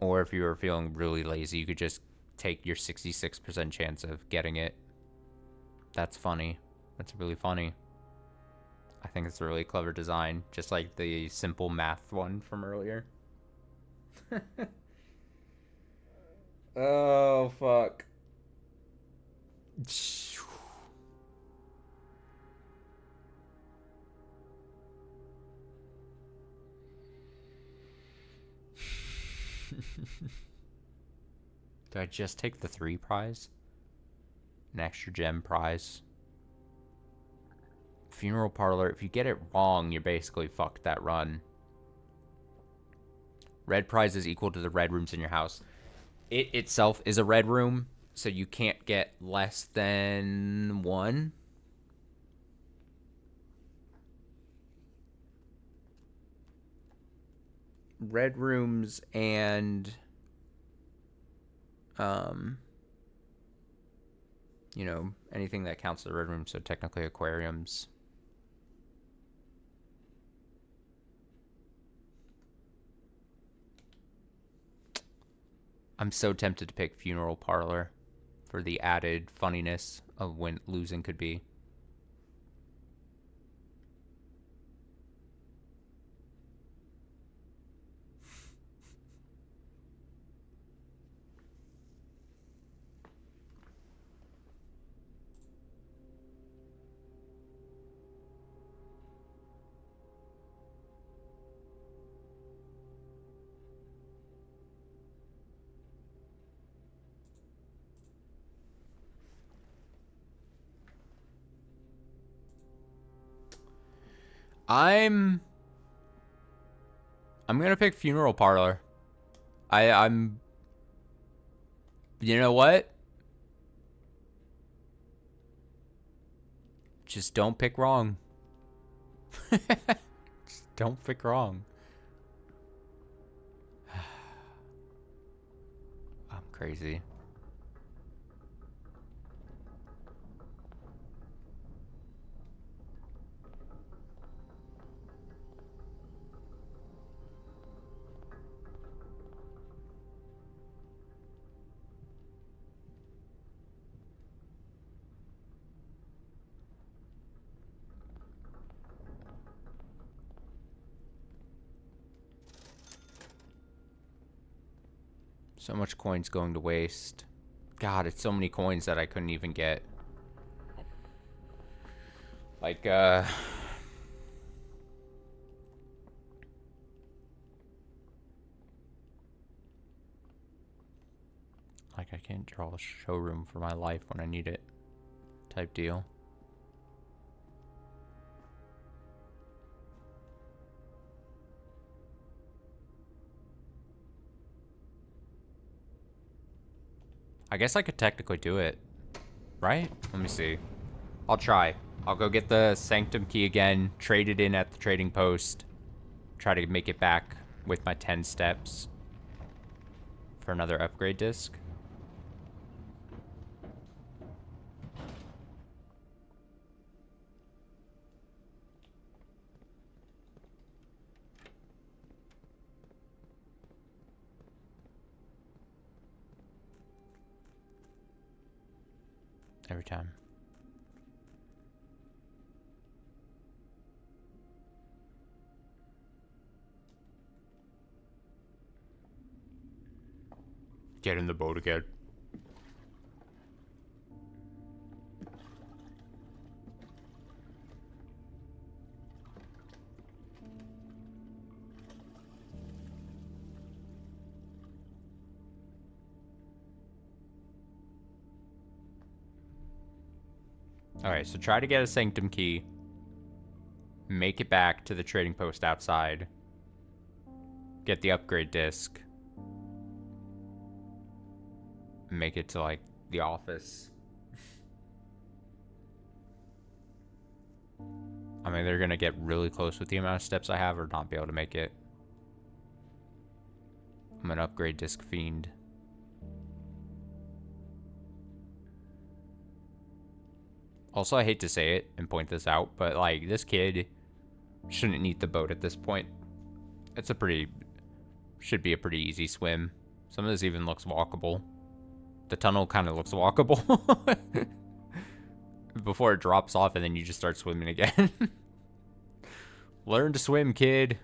Or if you were feeling really lazy, you could just take your 66% chance of getting it. That's funny. That's really funny. I think it's a really clever design, just like the simple math one from earlier. Oh, fuck. Did I just take the 3 prize? An extra gem prize. Funeral parlor. If you get it wrong, you're basically fucked that run. Red prize is equal to the red rooms in your house. It itself is a red room, so you can't get less than 1. Red rooms and you know, anything that counts as a red room, so technically aquariums. I'm so tempted to pick funeral parlor for the added funniness of when losing could be. I'm gonna pick Funeral Parlor. I'm... You know what? Just don't pick wrong. Just don't pick wrong. I'm crazy. So much coins going to waste. God, it's so many coins that I couldn't even get. Like, like I can't draw a showroom for my life when I need it. Type deal. I guess I could technically do it, right? Let me see. I'll try. I'll go get the Sanctum key again, trade it in at the trading post, try to make it back with my 10 steps for another upgrade disc. Every time. Get in the boat again. Alright, so try to get a Sanctum key. Make it back to the trading post outside. Get the upgrade disc. Make it to, like, the office. I'm either gonna get really close with the amount of steps I have or not be able to make it. I'm an upgrade disc fiend. Also, I hate to say it and point this out, but, like, this kid shouldn't need the boat at this point. It's a pretty... should be a pretty easy swim. Some of this even looks walkable. The tunnel kind of looks walkable. Before it drops off and then you just start swimming again. Learn to swim, kid.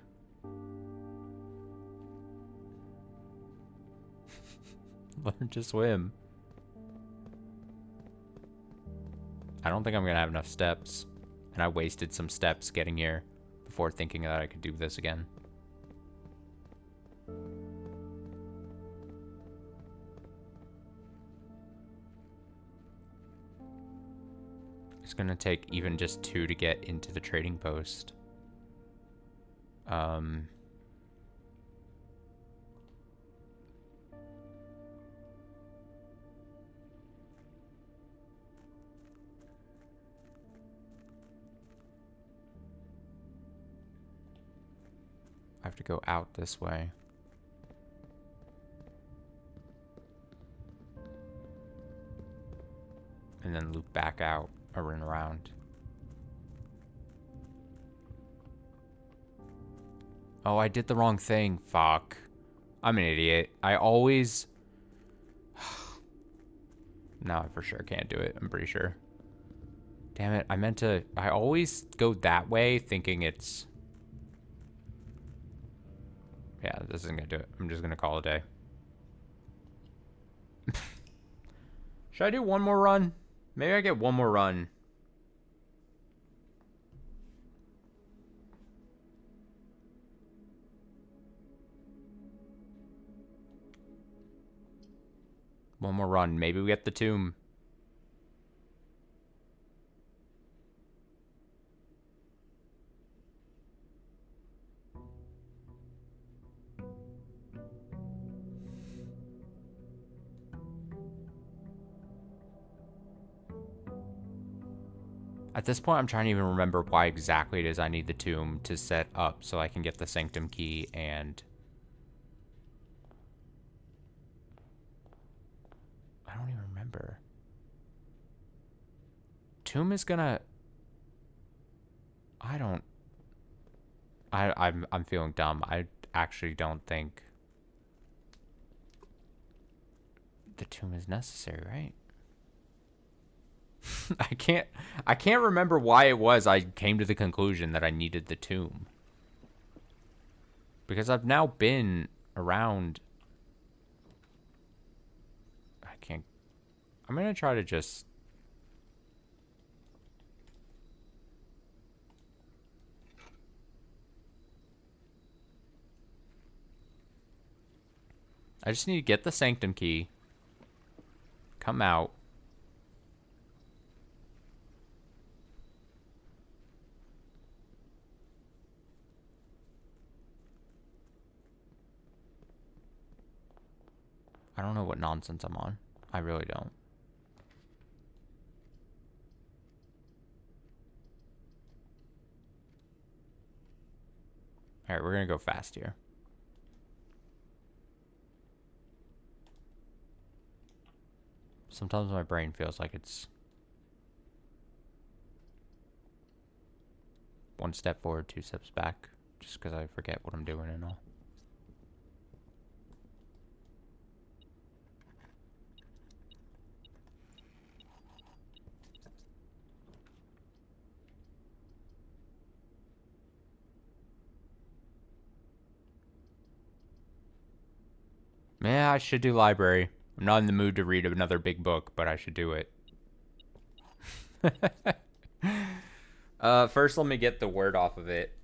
Learn to swim. I don't think I'm gonna have enough steps. And I wasted some steps getting here before thinking that I could do this again. It's gonna take even just 2 to get into the trading post. I have to go out this way. And then loop back out or in around. Oh, I did the wrong thing. Fuck. I'm an idiot. I always... Now I for sure can't do it. I'm pretty sure. Damn it. I meant to... I always go that way thinking it's... Yeah, this isn't gonna do it. I'm just gonna call it a day. Should I do one more run? Maybe I get one more run. One more run. Maybe we get the tomb. At this point, I'm trying to even remember why exactly it is I need the tomb to set up so I can get the sanctum key and... I don't even remember. Tomb is gonna... I'm feeling dumb. I actually don't think the tomb is necessary, right? I can't remember why it was I came to the conclusion that I needed the tomb. Because I've now been around. I can't. I'm gonna try to just. I just need to get the sanctum key. Come out. I don't know what nonsense I'm on. I really don't. Alright, we're gonna go fast here. Sometimes my brain feels like it's one step forward, two steps back. Just because I forget what I'm doing and all. Yeah, I should do library. I'm not in the mood to read another big book, but I should do it. First let me get the word off of it.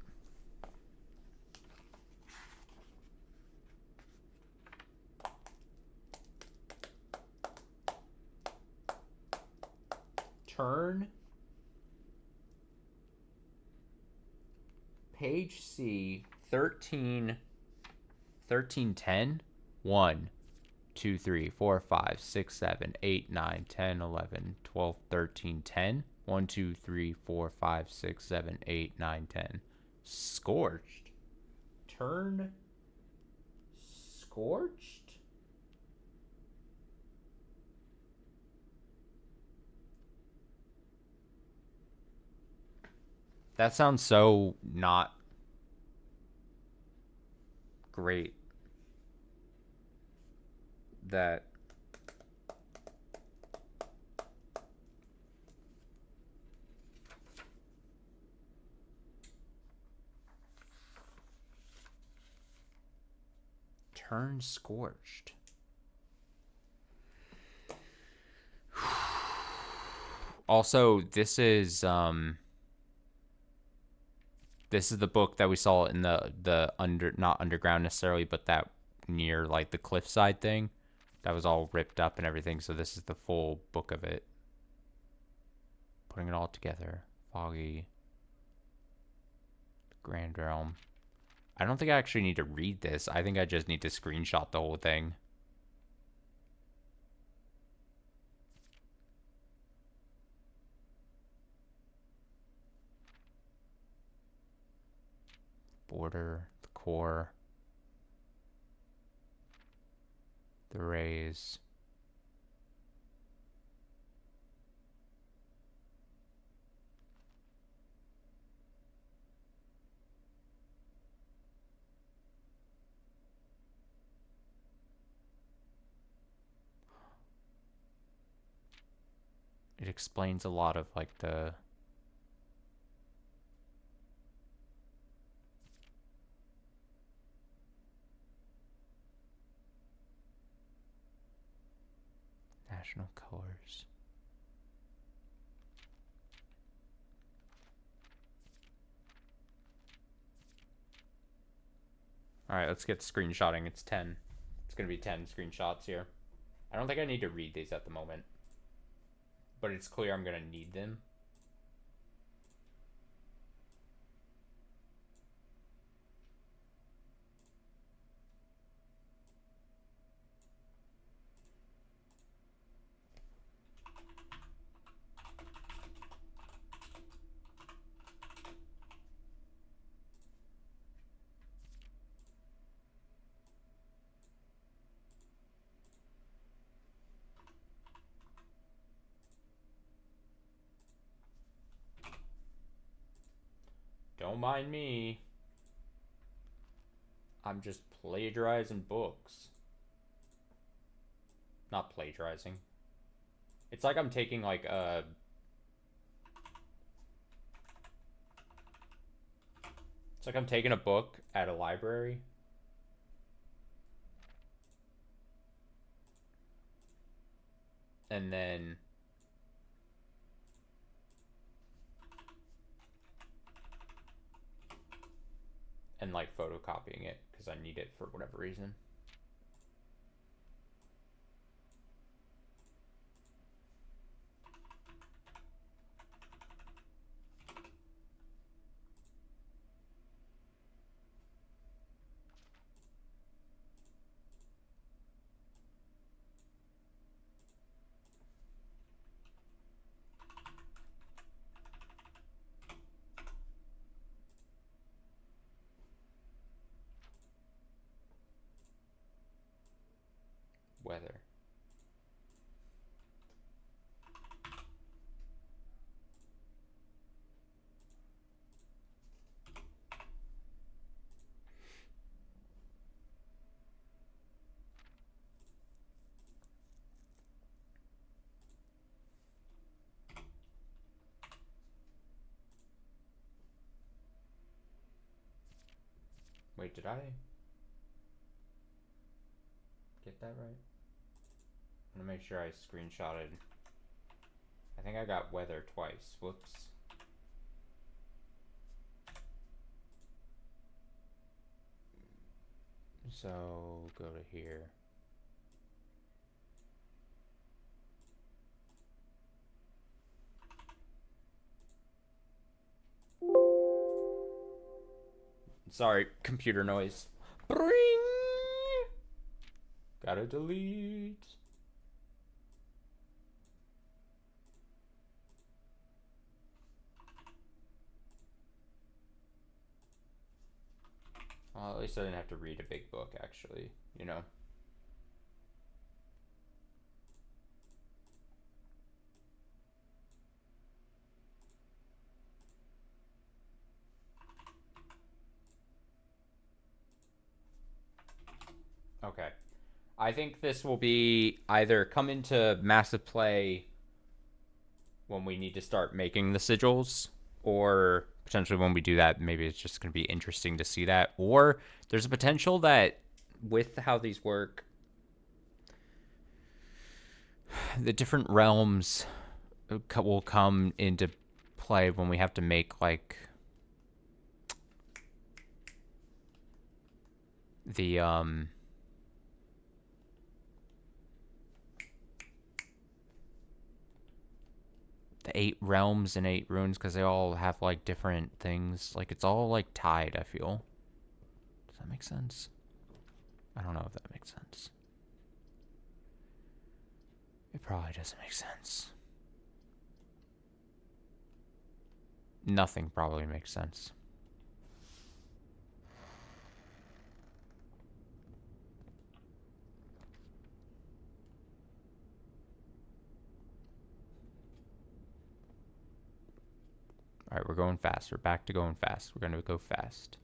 Turn. Page C, 1310. 1, 2, 3, 4, 5, 6, 7, 8, 9, 10, 11, 12, 13, 10. 1, 2, 3, 4, 5, 6, 7, 8, 9, 10. Scorched. Turn. Scorched? That sounds so not great. That turn scorched. Also, this is the book that we saw in the not underground necessarily, but that near like the cliffside thing that was all ripped up and everything. So this is the full book of it. Putting it all together. Foggy. Grand Realm. I don't think I actually need to read this. I think I just need to screenshot the whole thing. Border, the core, the rays. It explains a lot of like the national colors. Alright, let's get screenshotting. It's 10. It's going to be 10 screenshots here. I don't think I need to read these at the moment. But it's clear I'm going to need them. Don't mind me. I'm just plagiarizing books. Not plagiarizing. It's like I'm taking like a... It's like I'm taking a book at a library. And then... and like photocopying it because I need it for whatever reason. Weather. Wait, did I get that right? I'm gonna make sure I screenshotted. I think I got weather twice. Whoops. So go to here. Sorry, computer noise. Bring. Gotta delete. Well, at least I didn't have to read a big book, actually, you know? Okay. I think this will be either come into massive play when we need to start making the sigils, or potentially when we do that, maybe it's just going to be interesting to see that. Or there's a potential that with how these work, the different realms will come into play when we have to make like the the 8 realms and 8 runes, because they all have like different things. Like it's all like tied, I feel. Does that make sense? I don't know if that makes sense. It probably doesn't make sense. Nothing probably makes sense. All right, we're going fast. We're back to going fast. We're going to go fast.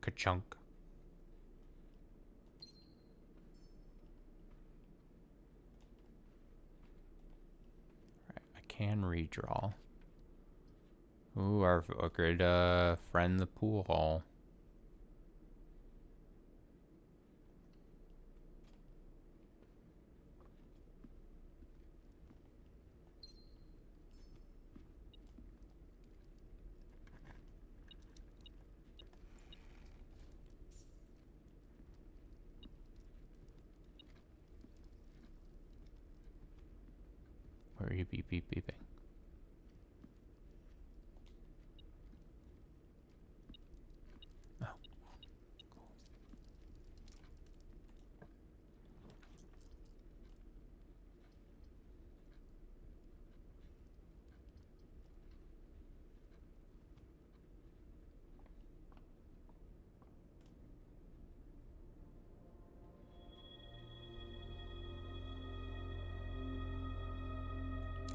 Ka-chunk. Right, I can redraw. Ooh, our good friend, the pool hall. Where are you beep beep beeping? Oh.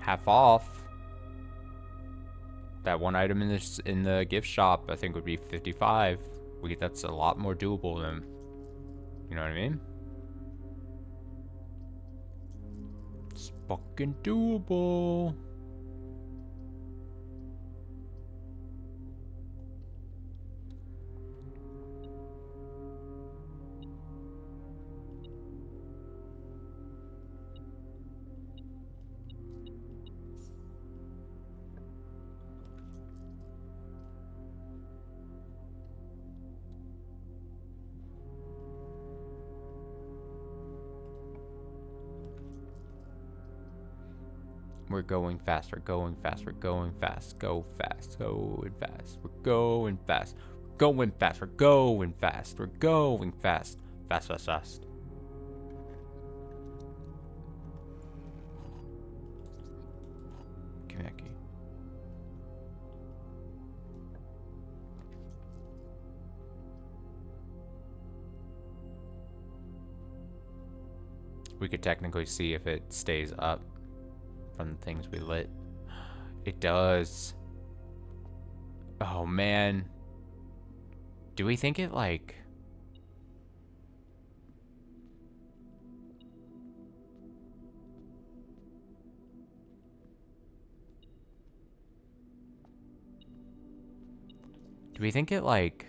half off. That one item in the gift shop, I think, would be 55. That's a lot more doable than, you know what I mean? It's fucking doable. We're going fast, we're going fast, we're going fast. Go fast, going fast. We're going fast. We're going fast, we're going fast. We're going fast. Fast, fast, fast. Give me that key. We could technically see if it stays up from the things we lit. It does. Oh man. Do we think it like... Do we think it like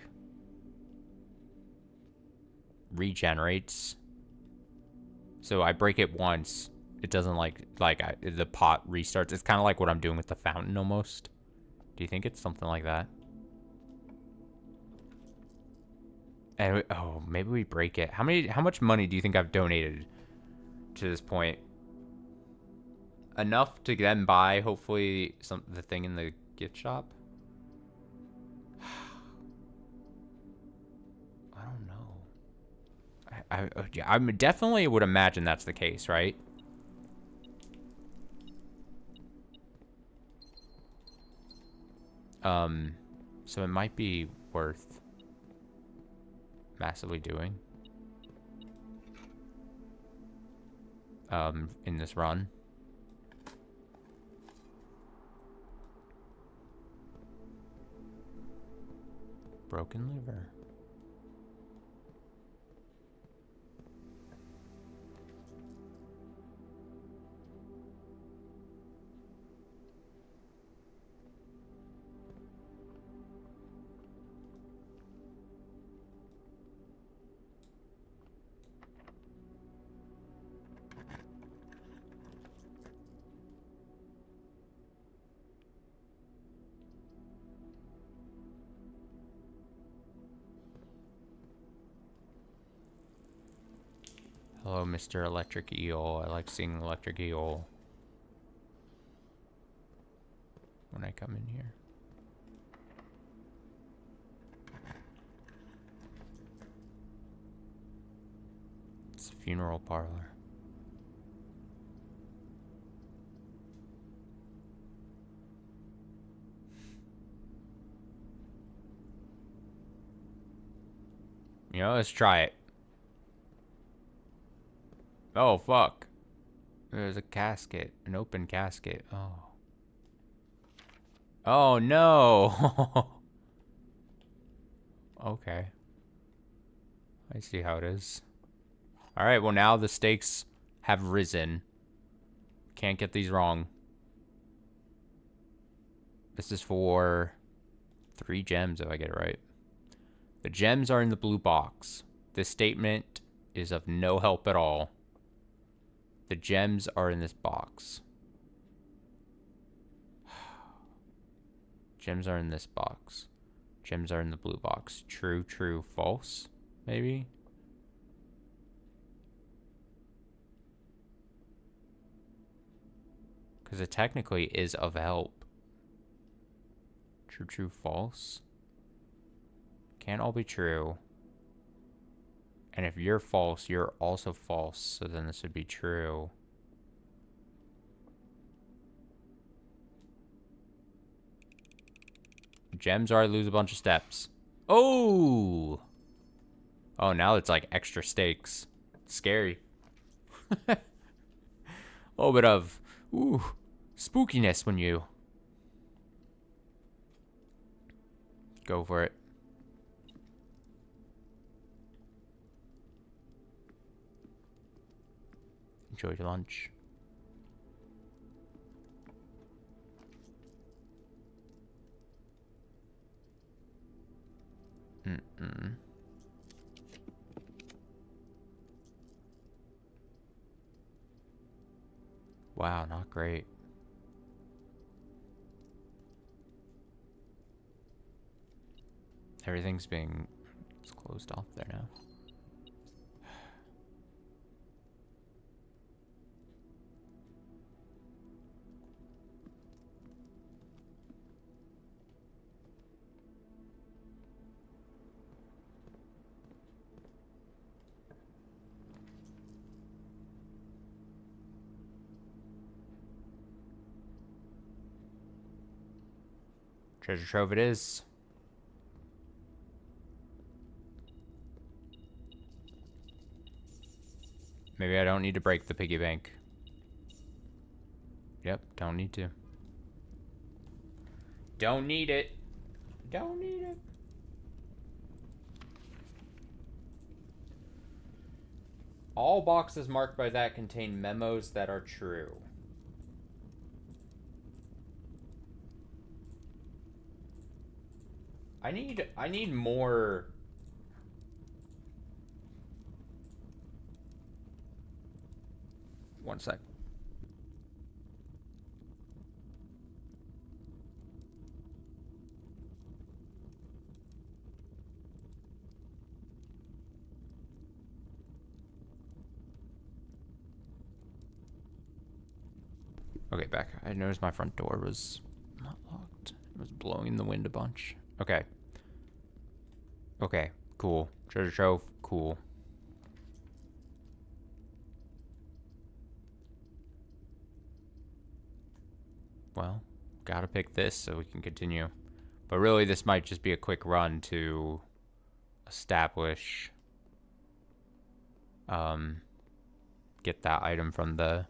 regenerates? So I break it once, it doesn't the pot restarts. It's kind of like what I'm doing with the fountain almost. Do you think it's something like that? And oh, maybe we break it. How much money do you think I've donated to this point? Enough to then buy hopefully the thing in the gift shop? I don't know. I definitely would imagine that's the case, right? So it might be worth massively doing. In this run. Broken liver. Hello, Mr. Electric Eel. I like seeing Electric Eel when I come in here. It's a funeral parlor. You know, let's try it. Oh, fuck. There's a casket. An open casket. Oh. Oh, no. Okay. I see how it is. Alright, well now the stakes have risen. Can't get these wrong. This is for 3 gems if I get it right. The gems are in the blue box. This statement is of no help at all. The gems are in this box. Gems are in this box. Gems are in the blue box. True, true, false, maybe? Because it technically is of help. True, true, false. Can't all be true. And if you're false, you're also false. So then this would be true. Gems are I lose a bunch of steps. Oh! Oh, now it's like extra stakes. It's scary. A little bit of, ooh, spookiness when you go for it. Enjoy your lunch. Wow, not great. Everything's being closed off there now. Treasure trove it is. Maybe I don't need to break the piggy bank. Yep, don't need to. Don't need it. Don't need it. All boxes marked by that contain memos that are true. I need more. One sec. Okay, back. I noticed my front door was not locked. It was blowing in the wind a bunch. Okay. Okay, cool. Treasure trove, cool. Well, gotta pick this so we can continue. But really, this might just be a quick run to establish, get that item from the,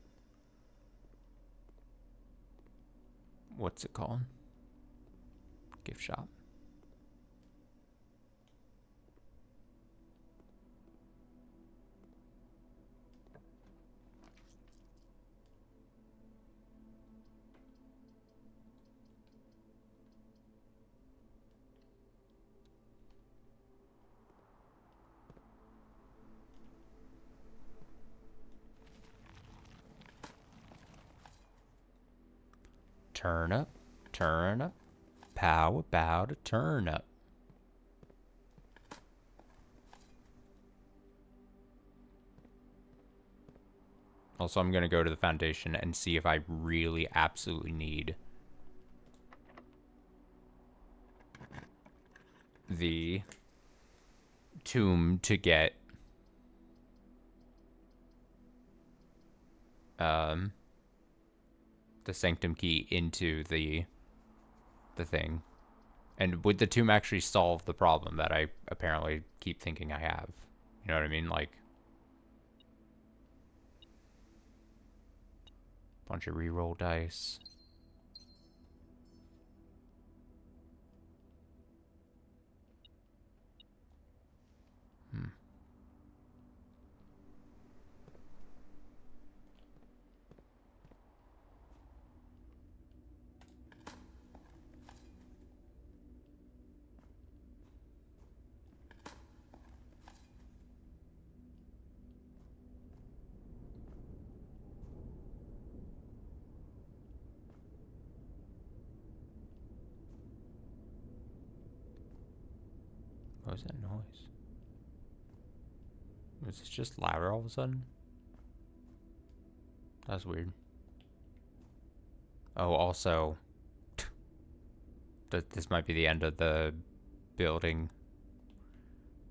what's it called? Gift shop. Turn up, turn up. How about a turn up? Also, I'm going to go to the foundation and see if I really absolutely need the tomb to get the sanctum key into the thing. And would the tomb actually solve the problem that I apparently keep thinking I have? You know what I mean? Like, bunch of reroll dice. What was that noise? Was it just louder all of a sudden? That's weird. Oh, also, this might be the end of the building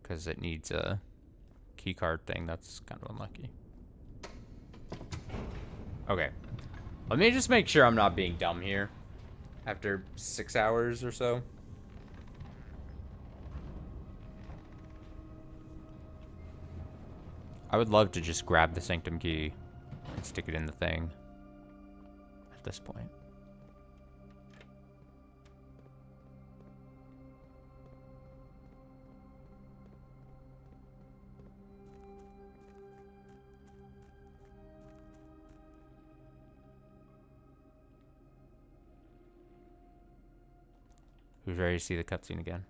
because it needs a keycard thing. That's kind of unlucky. Okay. Let me just make sure I'm not being dumb here after 6 hours or so. I would love to just grab the sanctum key and stick it in the thing this point. Who's ready to see the cutscene again?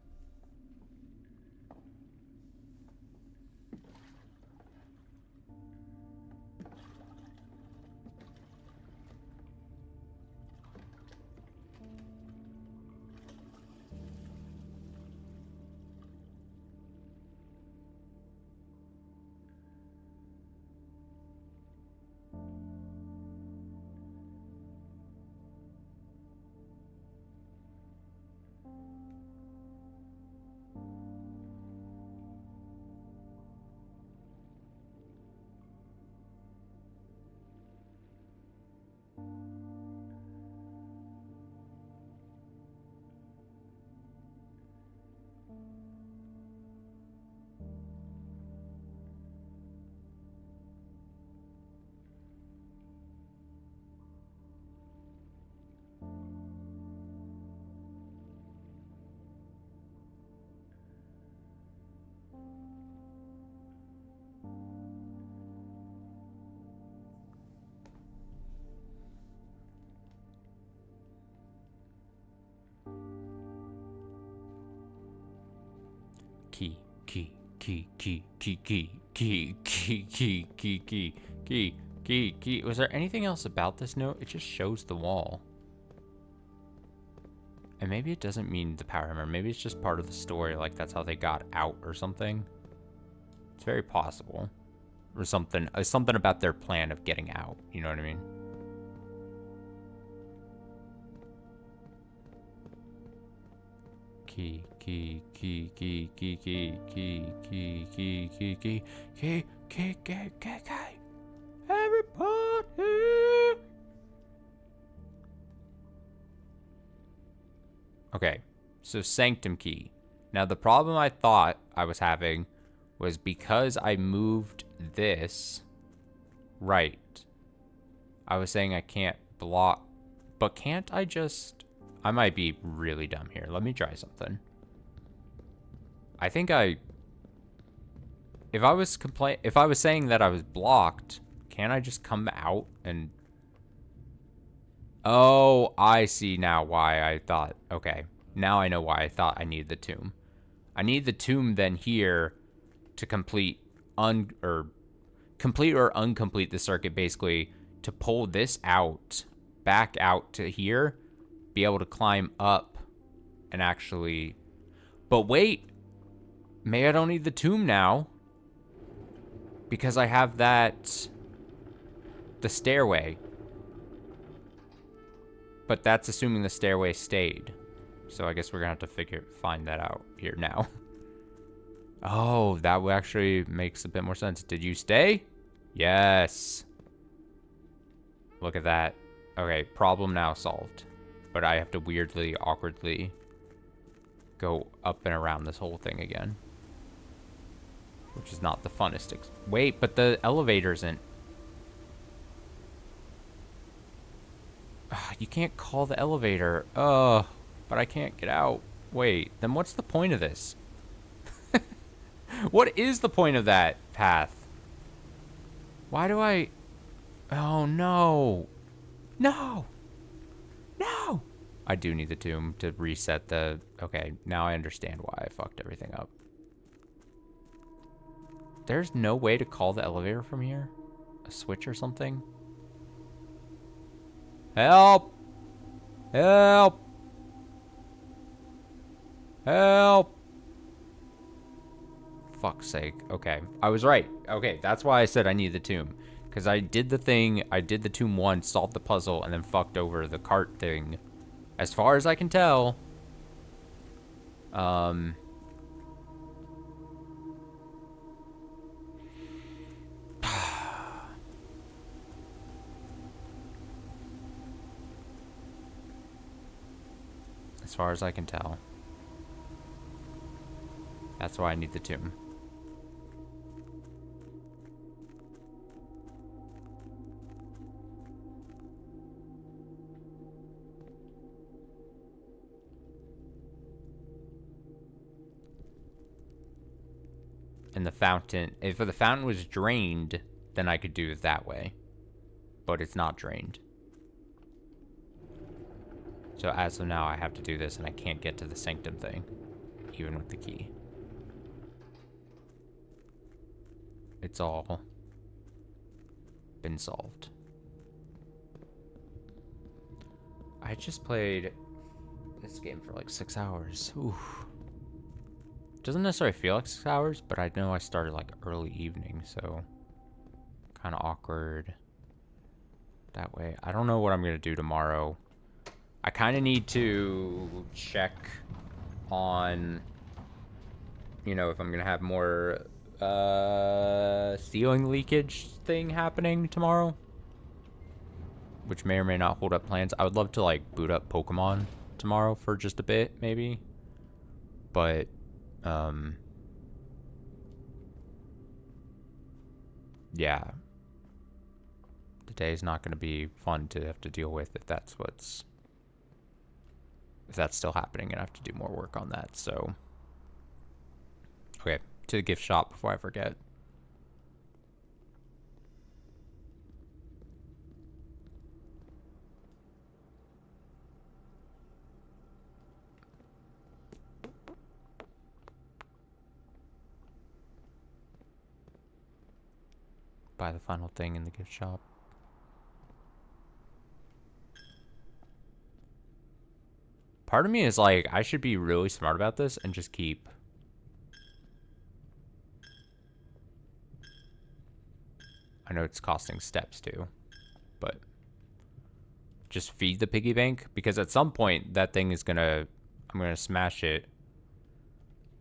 Key. Was there anything else about this note? It just shows the wall. And maybe it doesn't mean the power hammer. Maybe it's just part of the story, like that's how they got out or something. It's very possible. Or something about their plan of getting out. You know what I mean? Key. Everybody! Okay, so Sanctum Key. Now the problem I thought I was having was because I moved this right. I was saying I can't block, but can't I just... I might be really dumb here. Let me try something. I think if I was saying that I was blocked, can't I just come out and... Oh, I see now why I thought... Okay, now I know why I thought I needed the tomb. I need the tomb then here to complete or uncomplete the circuit, basically, to pull this out, back out to here, be able to climb up and actually... But wait! Maybe I don't need the tomb now. Because I have that... The stairway. But that's assuming the stairway stayed. So I guess we're gonna have to find that out here now. Oh, that actually makes a bit more sense. Did you stay? Yes. Look at that. Okay, problem now solved. But I have to weirdly, awkwardly go up and around this whole thing again. Which is not the funnest. Wait, but the elevator isn't. You can't call the elevator. But I can't get out. Wait, then what's the point of this? What is the point of that path? Why do I... Oh, no. No. No. I do need the tomb to reset the... Okay, now I understand why I fucked everything up. There's no way to call the elevator from here? A switch or something? Help! Help! Help! Fuck's sake. Okay, I was right. Okay, that's why I said I need the tomb. Because I did the thing, I did the tomb once, solved the puzzle, and then fucked over the cart thing. As far as I can tell. As far as I can tell. That's why I need the tomb. fountain... If the fountain was drained, then I could do it that way. But it's not drained. So as of now, I have to do this, and I can't get to the sanctum thing. Even with the key. It's all been solved. I just played this game for like 6 hours. Oof. Doesn't necessarily feel like 6 hours, but I know I started like early evening, so kind of awkward that way. I don't know what I'm gonna do tomorrow. I kind of need to check on, you know, if I'm gonna have more ceiling leakage thing happening tomorrow, which may or may not hold up plans. I would love to like boot up Pokemon tomorrow for just a bit, maybe, but yeah, the day is not going to be fun to have to deal with if that's still happening, and I have to do more work on that. So okay, to the gift shop before I forget. Buy the final thing in the gift shop. Part of me is like, I should be really smart about this and just keep... I know it's costing steps too, but just feed the piggy bank, because at some point that thing is gonna... I'm gonna smash it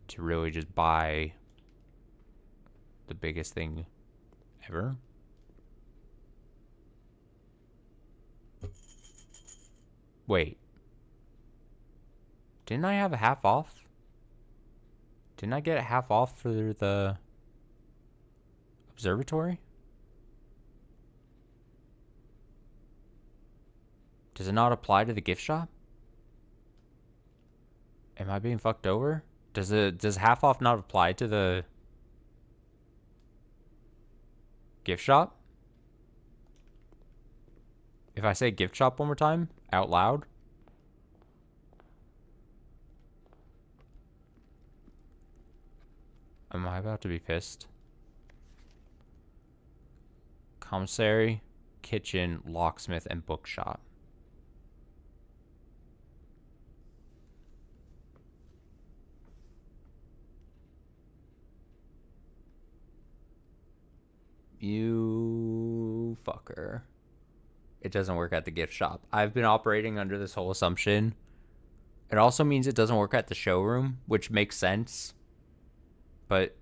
to really just buy the biggest thing ever. Wait. Didn't I have a half off? Didn't I get a half off for the observatory? Does it not apply to the gift shop? Am I being fucked over? Does half off not apply to the gift shop? If I say gift shop one more time out loud. Am I about to be pissed? Commissary, kitchen, locksmith, and bookshop. You fucker. It doesn't work at the gift shop. I've been operating under this whole assumption. It also means it doesn't work at the showroom, which makes sense. But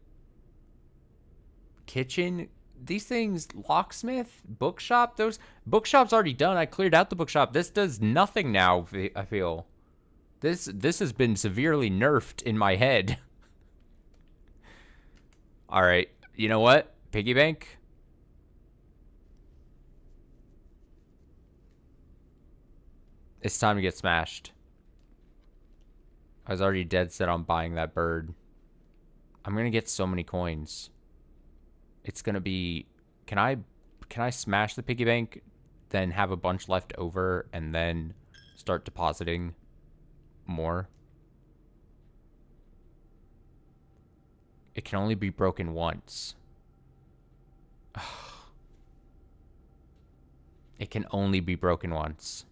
kitchen, these things, locksmith, bookshop, those bookshop's already done. I cleared out the bookshop. This does nothing now, I feel. This has been severely nerfed in my head. All right, you know what? Piggy bank. It's time to get smashed. I was already dead set on buying that bird. I'm gonna get so many coins. It's gonna be... Can I smash the piggy bank, then have a bunch left over, and then start depositing more? It can only be broken once. It can only be broken once.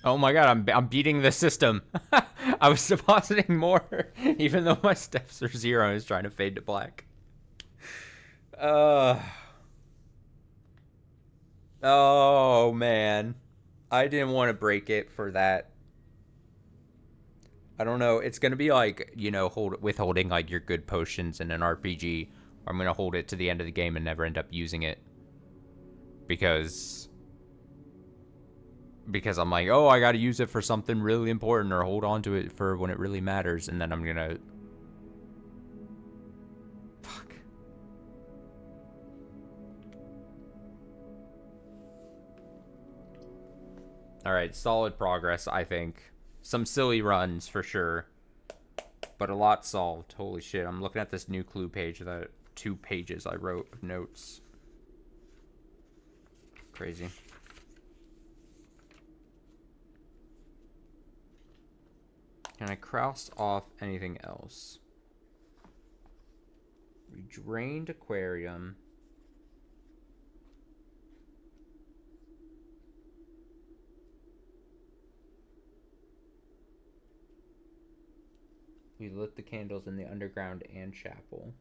Oh my god, I'm beating the system. I was depositing more, even though my steps are 0 and it's trying to fade to black. Oh man. I didn't want to break it for that. I don't know. It's gonna be like, you know, withholding like your good potions in an RPG, I'm going to hold it to the end of the game and never end up using it. Because I'm like, oh, I got to use it for something really important or hold on to it for when it really matters. And then I'm going to... Fuck. Alright, solid progress, I think. Some silly runs, for sure. But a lot solved. Holy shit, I'm looking at this new clue page, that 2 pages I wrote of notes. Crazy. Can I cross off anything else? Redrained aquarium. We lit the candles in the underground and chapel.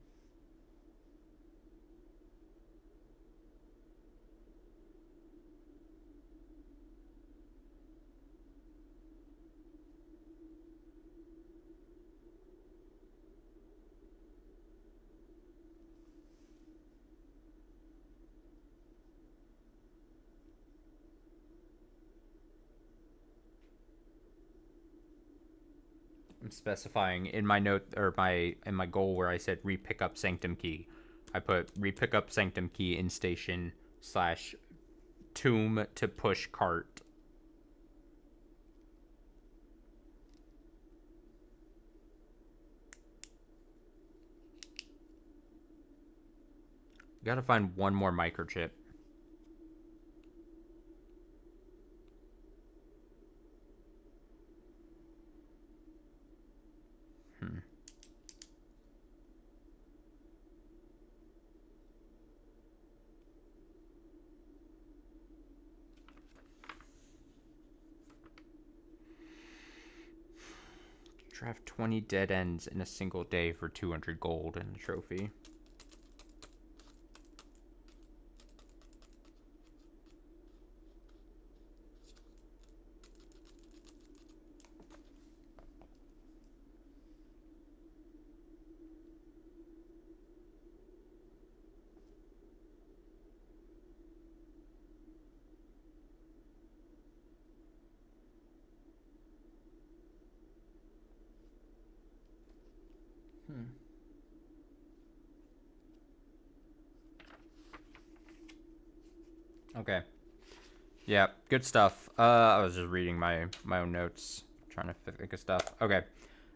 I'm specifying in my note or in my goal where I said re-pick up sanctum key. I put re-pick up sanctum key in station / tomb to push cart. Gotta find one more microchip. Draft 20 dead ends in a single day for 200 gold and a trophy. Okay. Yeah, good stuff. I was just reading my own notes, trying to think of stuff. Okay.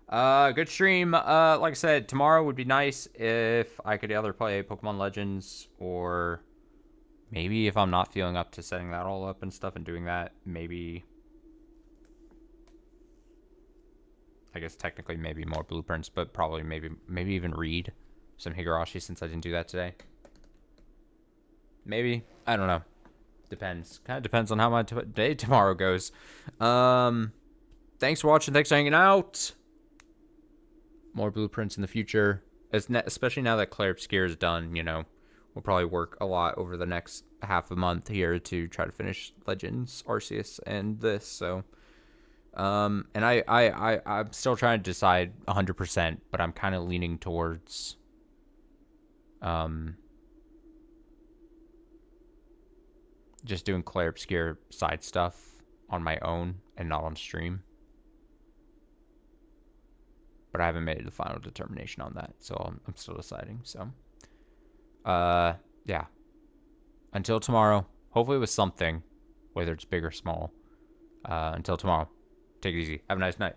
Good stream. Like I said, tomorrow would be nice if I could either play Pokemon Legends or maybe if I'm not feeling up to setting that all up and stuff and doing that, maybe I guess technically maybe more blueprints, but probably maybe even read some Higurashi since I didn't do that today. Maybe. I don't know. Depends. Kind of depends on how my day tomorrow goes. Thanks for watching. Thanks for hanging out. More blueprints in the future. Especially now that Clair Obscure is done, you know. We'll probably work a lot over the next half a month here to try to finish Legends, Arceus, and this, so... and I'm still trying to decide 100%, but I'm kind of leaning towards... just doing Clair Obscure side stuff on my own and not on stream. But I haven't made the final determination on that, so I'm still deciding. So, yeah. Until tomorrow, hopefully with something, whether it's big or small. Until tomorrow, take it easy. Have a nice night.